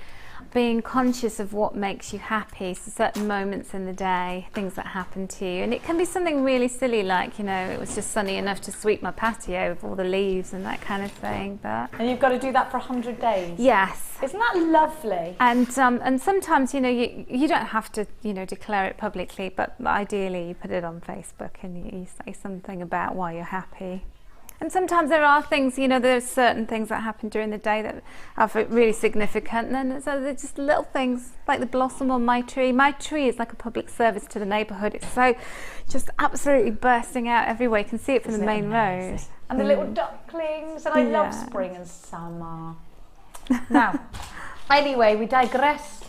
being conscious of what makes you happy, so certain moments in the day, things that happen to you. And it can be something really silly, like, you know, it was just sunny enough to sweep my patio with all the leaves and that kind of thing. But and you've got to do that for 100 days? Yes. Isn't that lovely? And sometimes, you know, you don't have to, you know, declare it publicly, but ideally you put it on Facebook and you say something about why you're happy. And sometimes there are things, you know, there's certain things that happen during the day that are really significant, and then so they're just little things like the blossom on my tree. My tree is like a public service to the neighbourhood. It's so just absolutely bursting out everywhere. You can see it from the main road. And the little ducklings, and I love spring and summer. Now, anyway, we digress.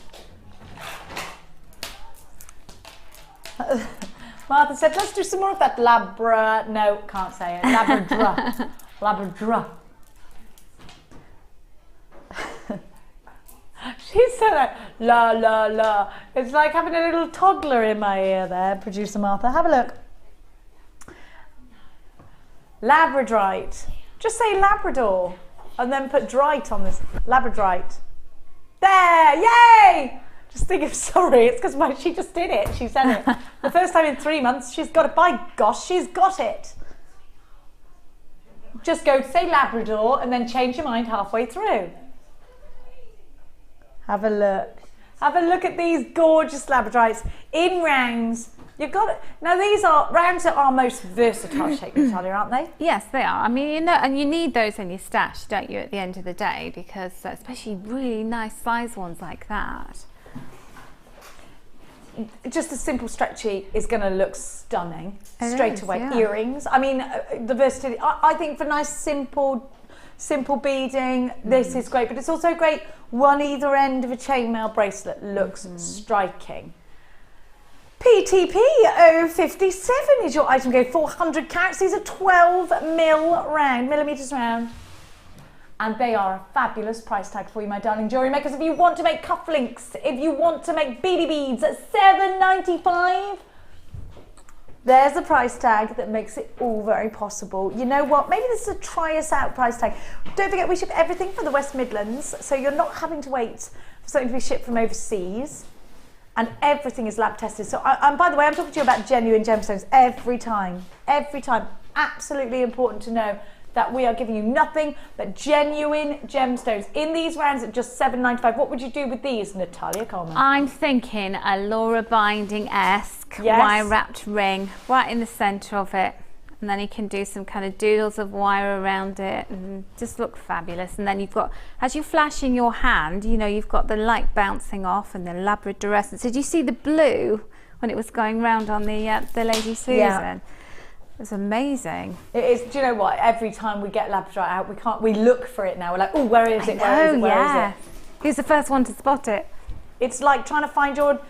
Martha said, let's do some more of that no, can't say it. Labrador. Labrador. She said that, la, la, la. It's like having a little toddler in my ear there, producer Martha. Have a look. Labradorite. Just say Labrador and then put drite on this. Labradorite. There, yay! Just think of, sorry, it's because she just did it. She said it. The first time in 3 months, she's got it. By gosh, she's got it. Just go say Labrador and then change your mind halfway through. Have a look. Have a look at these gorgeous Labradorites in rounds. You've got it. Now these are rounds that are most versatile shape, Natalia, aren't they? Yes, they are. I mean, you know, and you need those in your stash, don't you, at the end of the day, because especially really nice size ones like that. Just a simple stretchy is going to look stunning straight away. Yeah. Earrings. I mean, the versatility. I think for nice simple beading, this is great. But it's also great. One either end of a chainmail bracelet looks striking. PTP 057 is your item code. 400 carats. These are 12 millimeters round. And they are a fabulous price tag for you, my darling jewellery makers. If you want to make cufflinks, if you want to make beady beads at $7.95, there's a price tag that makes it all very possible. You know what? Maybe this is a try us out price tag. Don't forget, we ship everything from the West Midlands, so you're not having to wait for something to be shipped from overseas. And everything is lab tested. So, and by the way, I'm talking to you about genuine gemstones every time. Every time. Absolutely important to know that we are giving you nothing but genuine gemstones in these rounds at just $7.95. What would you do with these, Natalia Coleman? I'm thinking a Laura Binding-esque wire wrapped ring right in the centre of it. And then you can do some kind of doodles of wire around it and just look fabulous. And then you've got, as you flash in your hand, you know, you've got the light bouncing off and the labradorescent. So did you see the blue when it was going round on the Lady Susan? Yeah. It was amazing. It is. Do you know what? Every time we get labradorite out, we look for it now. We're like, oh, where is it? Where is it? Who's the first one to spot it? It's like trying to find the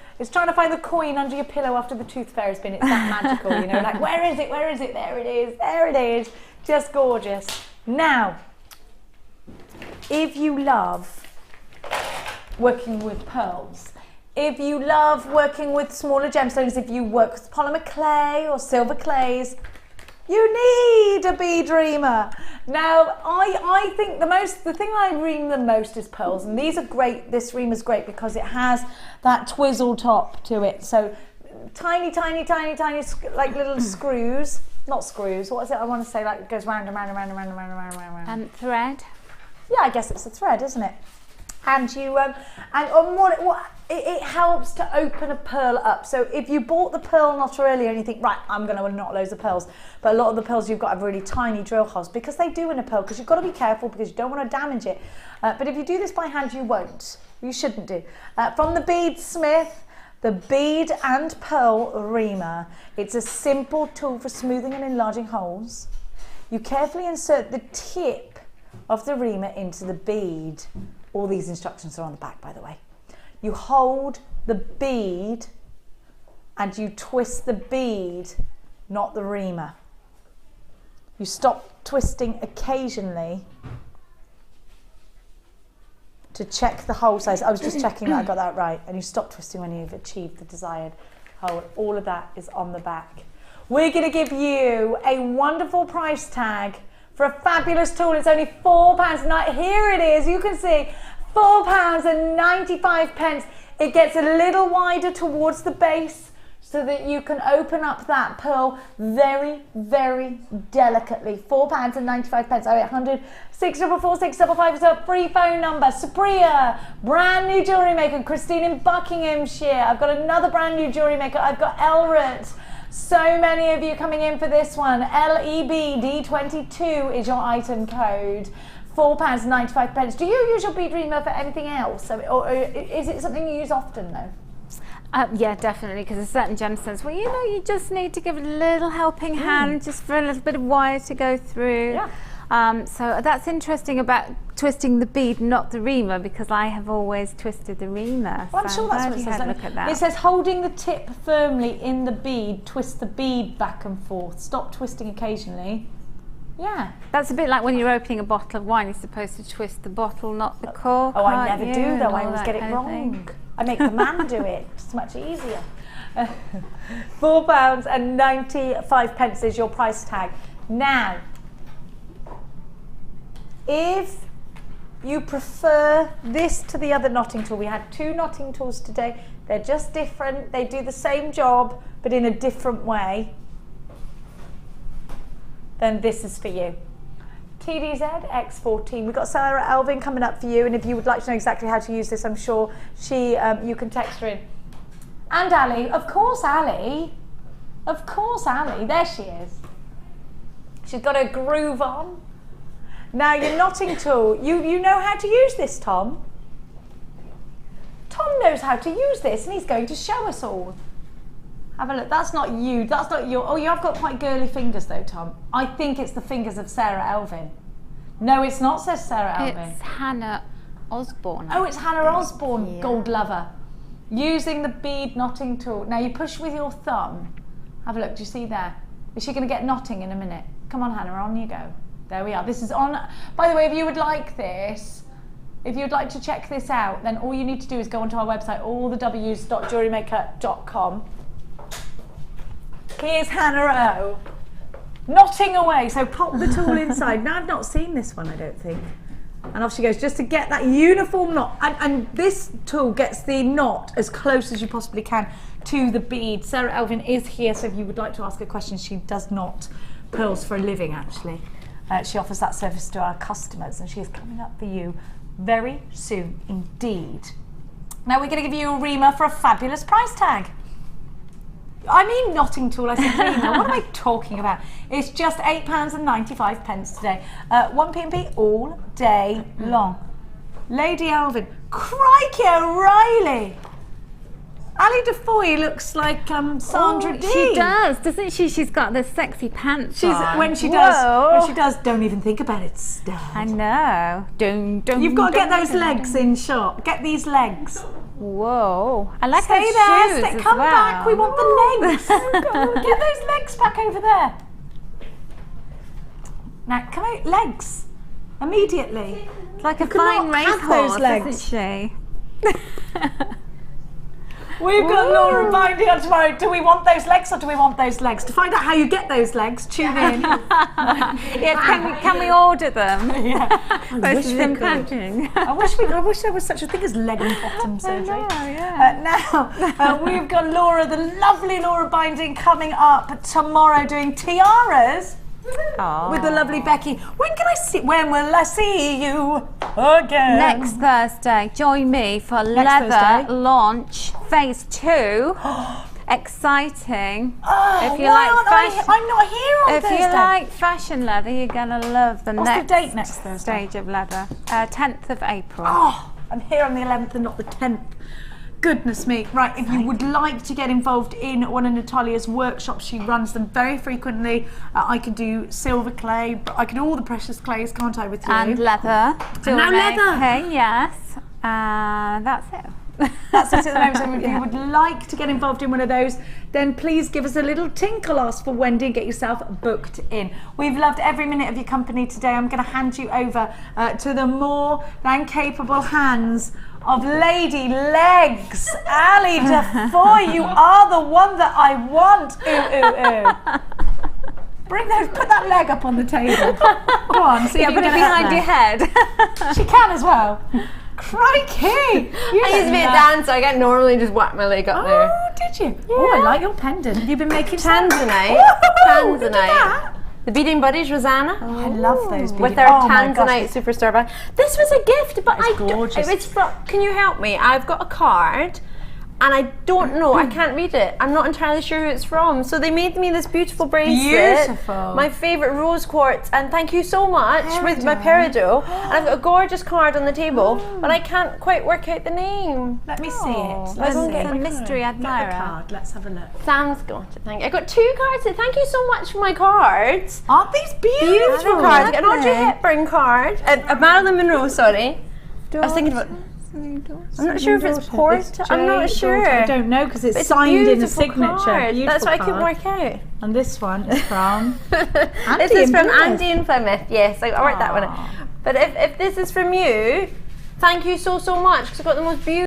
coin under your pillow after the tooth fairy's been. It's that magical, you know, like, where is it? Where is it? There it is. There it is. Just gorgeous. Now, if you love working with pearls, if you love working with smaller gemstones, if you work with polymer clay or silver clays, you need a bead reamer. Now, I think the thing I ream the most is pearls, and these are great. This reamer's great because it has that twizzle top to it. So tiny, like little screws. Not screws. What is it? I want to say, like, it goes round and round and round and round and round and round and round. Thread. Yeah, I guess it's a thread, isn't it? And you it helps to open a pearl up. So if you bought the pearl knot earlier and you think, right, I'm going to knot loads of pearls, but a lot of the pearls you've got have really tiny drill holes, because they do in a pearl, because you've got to be careful because you don't want to damage it. But if you do this by hand, you won't. You shouldn't do. From the Beadsmith, the Bead and Pearl Reamer. It's a simple tool for smoothing and enlarging holes. You carefully insert the tip of the reamer into the bead. All these instructions are on the back, by the way. You hold the bead and you twist the bead, not the reamer. You stop twisting occasionally to check the hole size. I was just checking that I got that right. And you stop twisting when you've achieved the desired hole. All of that is on the back. We're going to give you a wonderful price tag for a fabulous tool. It's only £4. Here it is. You can see £4.95. It gets a little wider towards the base so that you can open up that pearl very, very delicately. £4.95. 0800 644 655 is our free phone number. Sabria, brand new jewellery maker. Christine in Buckinghamshire. I've got another brand new jewellery maker. I've got Elrit. So many of you coming in for this one. LEBD22 is your item code. £4.95. Do you use your bead reamer for anything else? Or is it something you use often though? Yeah, definitely, because there's certain gemstones where, you know, you just need to give it a little helping hand just for a little bit of wire to go through. Yeah. So that's interesting about twisting the bead, not the reamer, because I have always twisted the reamer. Well, I'm sure that's what it says. Look at that. It says holding the tip firmly in the bead, twist the bead back and forth. Stop twisting occasionally. Yeah. That's a bit like when you're opening a bottle of wine, you're supposed to twist the bottle, not the cork. Oh, I never do though. I always get it wrong. I make the man do it. It's much easier. £4.95 is your price tag. Now, if you prefer this to the other knotting tool, we had two knotting tools today. They're just different. They do the same job, but in a different way. Then this is for you. TDZ X14. We've got Sarah Elvin coming up for you, and if you would like to know exactly how to use this, I'm sure you can text her in. And Ali, of course Ali. Of course Ali, there she is. She's got her groove on. Now your knotting tool, you know how to use this, Tom? Tom knows how to use this, and he's going to show us all. Have a look. That's not you. That's not your. Oh, you have got quite girly fingers though, Tom. I think it's the fingers of Sarah Elvin. No, it's not, says Sarah Elvin. It's Hannah Osborne. Oh, it's Hannah Osborne, yeah. Gold lover. Using the bead knotting tool. Now you push with your thumb. Have a look. Do you see there? Is she going to get knotting in a minute? Come on, Hannah. On you go. There we are. This is on. By the way, if you would like this, if you'd like to check this out, then all you need to do is go onto our website, allthews.jewellerymaker.com. Here's Hannah O. Knotting away. So pop the tool inside. Now I've not seen this one, I don't think. And off she goes, just to get that uniform knot. And this tool gets the knot as close as you possibly can to the bead. Sarah Elvin is here, so if you would like to ask her questions, she does knot pearls for a living, actually. she offers that service to our customers, and she is coming up for you very soon indeed. Now we're going to give you a reamer for a fabulous price tag. I mean Notting Tool, I said reamer. What am I talking about? It's just £8.95 today. 1p&p all day long. Lady Alvin. Crikey O'Reilly! Ali Defoe looks like Sandra D. She does, doesn't she? She's got the sexy pants on. When she does, don't even think about it, Star. I know. You've got to get those legs in shot. Get these legs. Whoa. I like Stay her there. shoes as Come well. back. We want the legs. Get those legs back over there. Now, come out. Legs. Immediately. It's like a fine racehorse, isn't she? We've got Laura binding on tomorrow. Do we want those legs or do we want those legs? To find out how you get those legs, tune in. Yeah, can we order them? Yeah. I wish we could. I wish there was such a thing as leg and bottom surgery. Yeah. Now, we've got Laura, the lovely Laura Binding, coming up tomorrow doing tiaras. With the lovely Becky. When will I see you again? Next Thursday. Join me for Next leather launch phase 2. Exciting. Oh, if you like fashion, I'm not here on if Thursday. You like fashion leather, you're gonna love the What's next the date next Thursday? stage of leather. 10th of April. Oh, I'm here on the 11th and not the 10th. Goodness me. Right, if you would like to get involved in one of Natalia's workshops, she runs them very frequently. I can do silver clay, but I can do all the precious clays, can't I, with you? And leather. And now leather. Okay, yes. That's it. That's it at the moment. So if you would like to get involved in one of those, then please give us a little tinkle, ask for Wendy, and get yourself booked in. We've loved every minute of your company today. I'm going to hand you over to the more than capable hands of Lady Legs. Ali Defoe, you are the one that I want. Bring those, put that leg up on the table. Go on, see if you put it behind your head. She can as well. Crikey! I used to be a dancer. I get normally just whack my leg up there. Oh, did you? Yeah. Oh, I like your pendant. Have you been making Tanzanite? Tanzanite. The Beading Buddies, Rosanna. Oh, I love those beading. With their Tanzanite Superstar bag. This was a gift, but it's gorgeous. It's from, can you help me? I've got a card and I don't know, I can't read it. I'm not entirely sure who it's from. So they made me this beautiful bracelet. Beautiful. My favourite rose quartz, and thank you so much with my peridot. And I've got a gorgeous card on the table, but I can't quite work out the name. Let me see it. Let's see. A mystery admirer. Get the card. Let's have a look. Sam's got it, thank you. I got 2 cards here. Thank you so much for my cards. Aren't these beautiful? Beautiful cards. I got an Audrey Hepburn card. A Marilyn Monroe, sorry. I was thinking about... I'm not sure if it's portrait. I'm not sure. I don't know because it's signed in a signature. That's what I couldn't work out. And this one is from This is from Andy in Plymouth. Yes, I worked that one out. But if this is from you, thank you so much because I got the most beautiful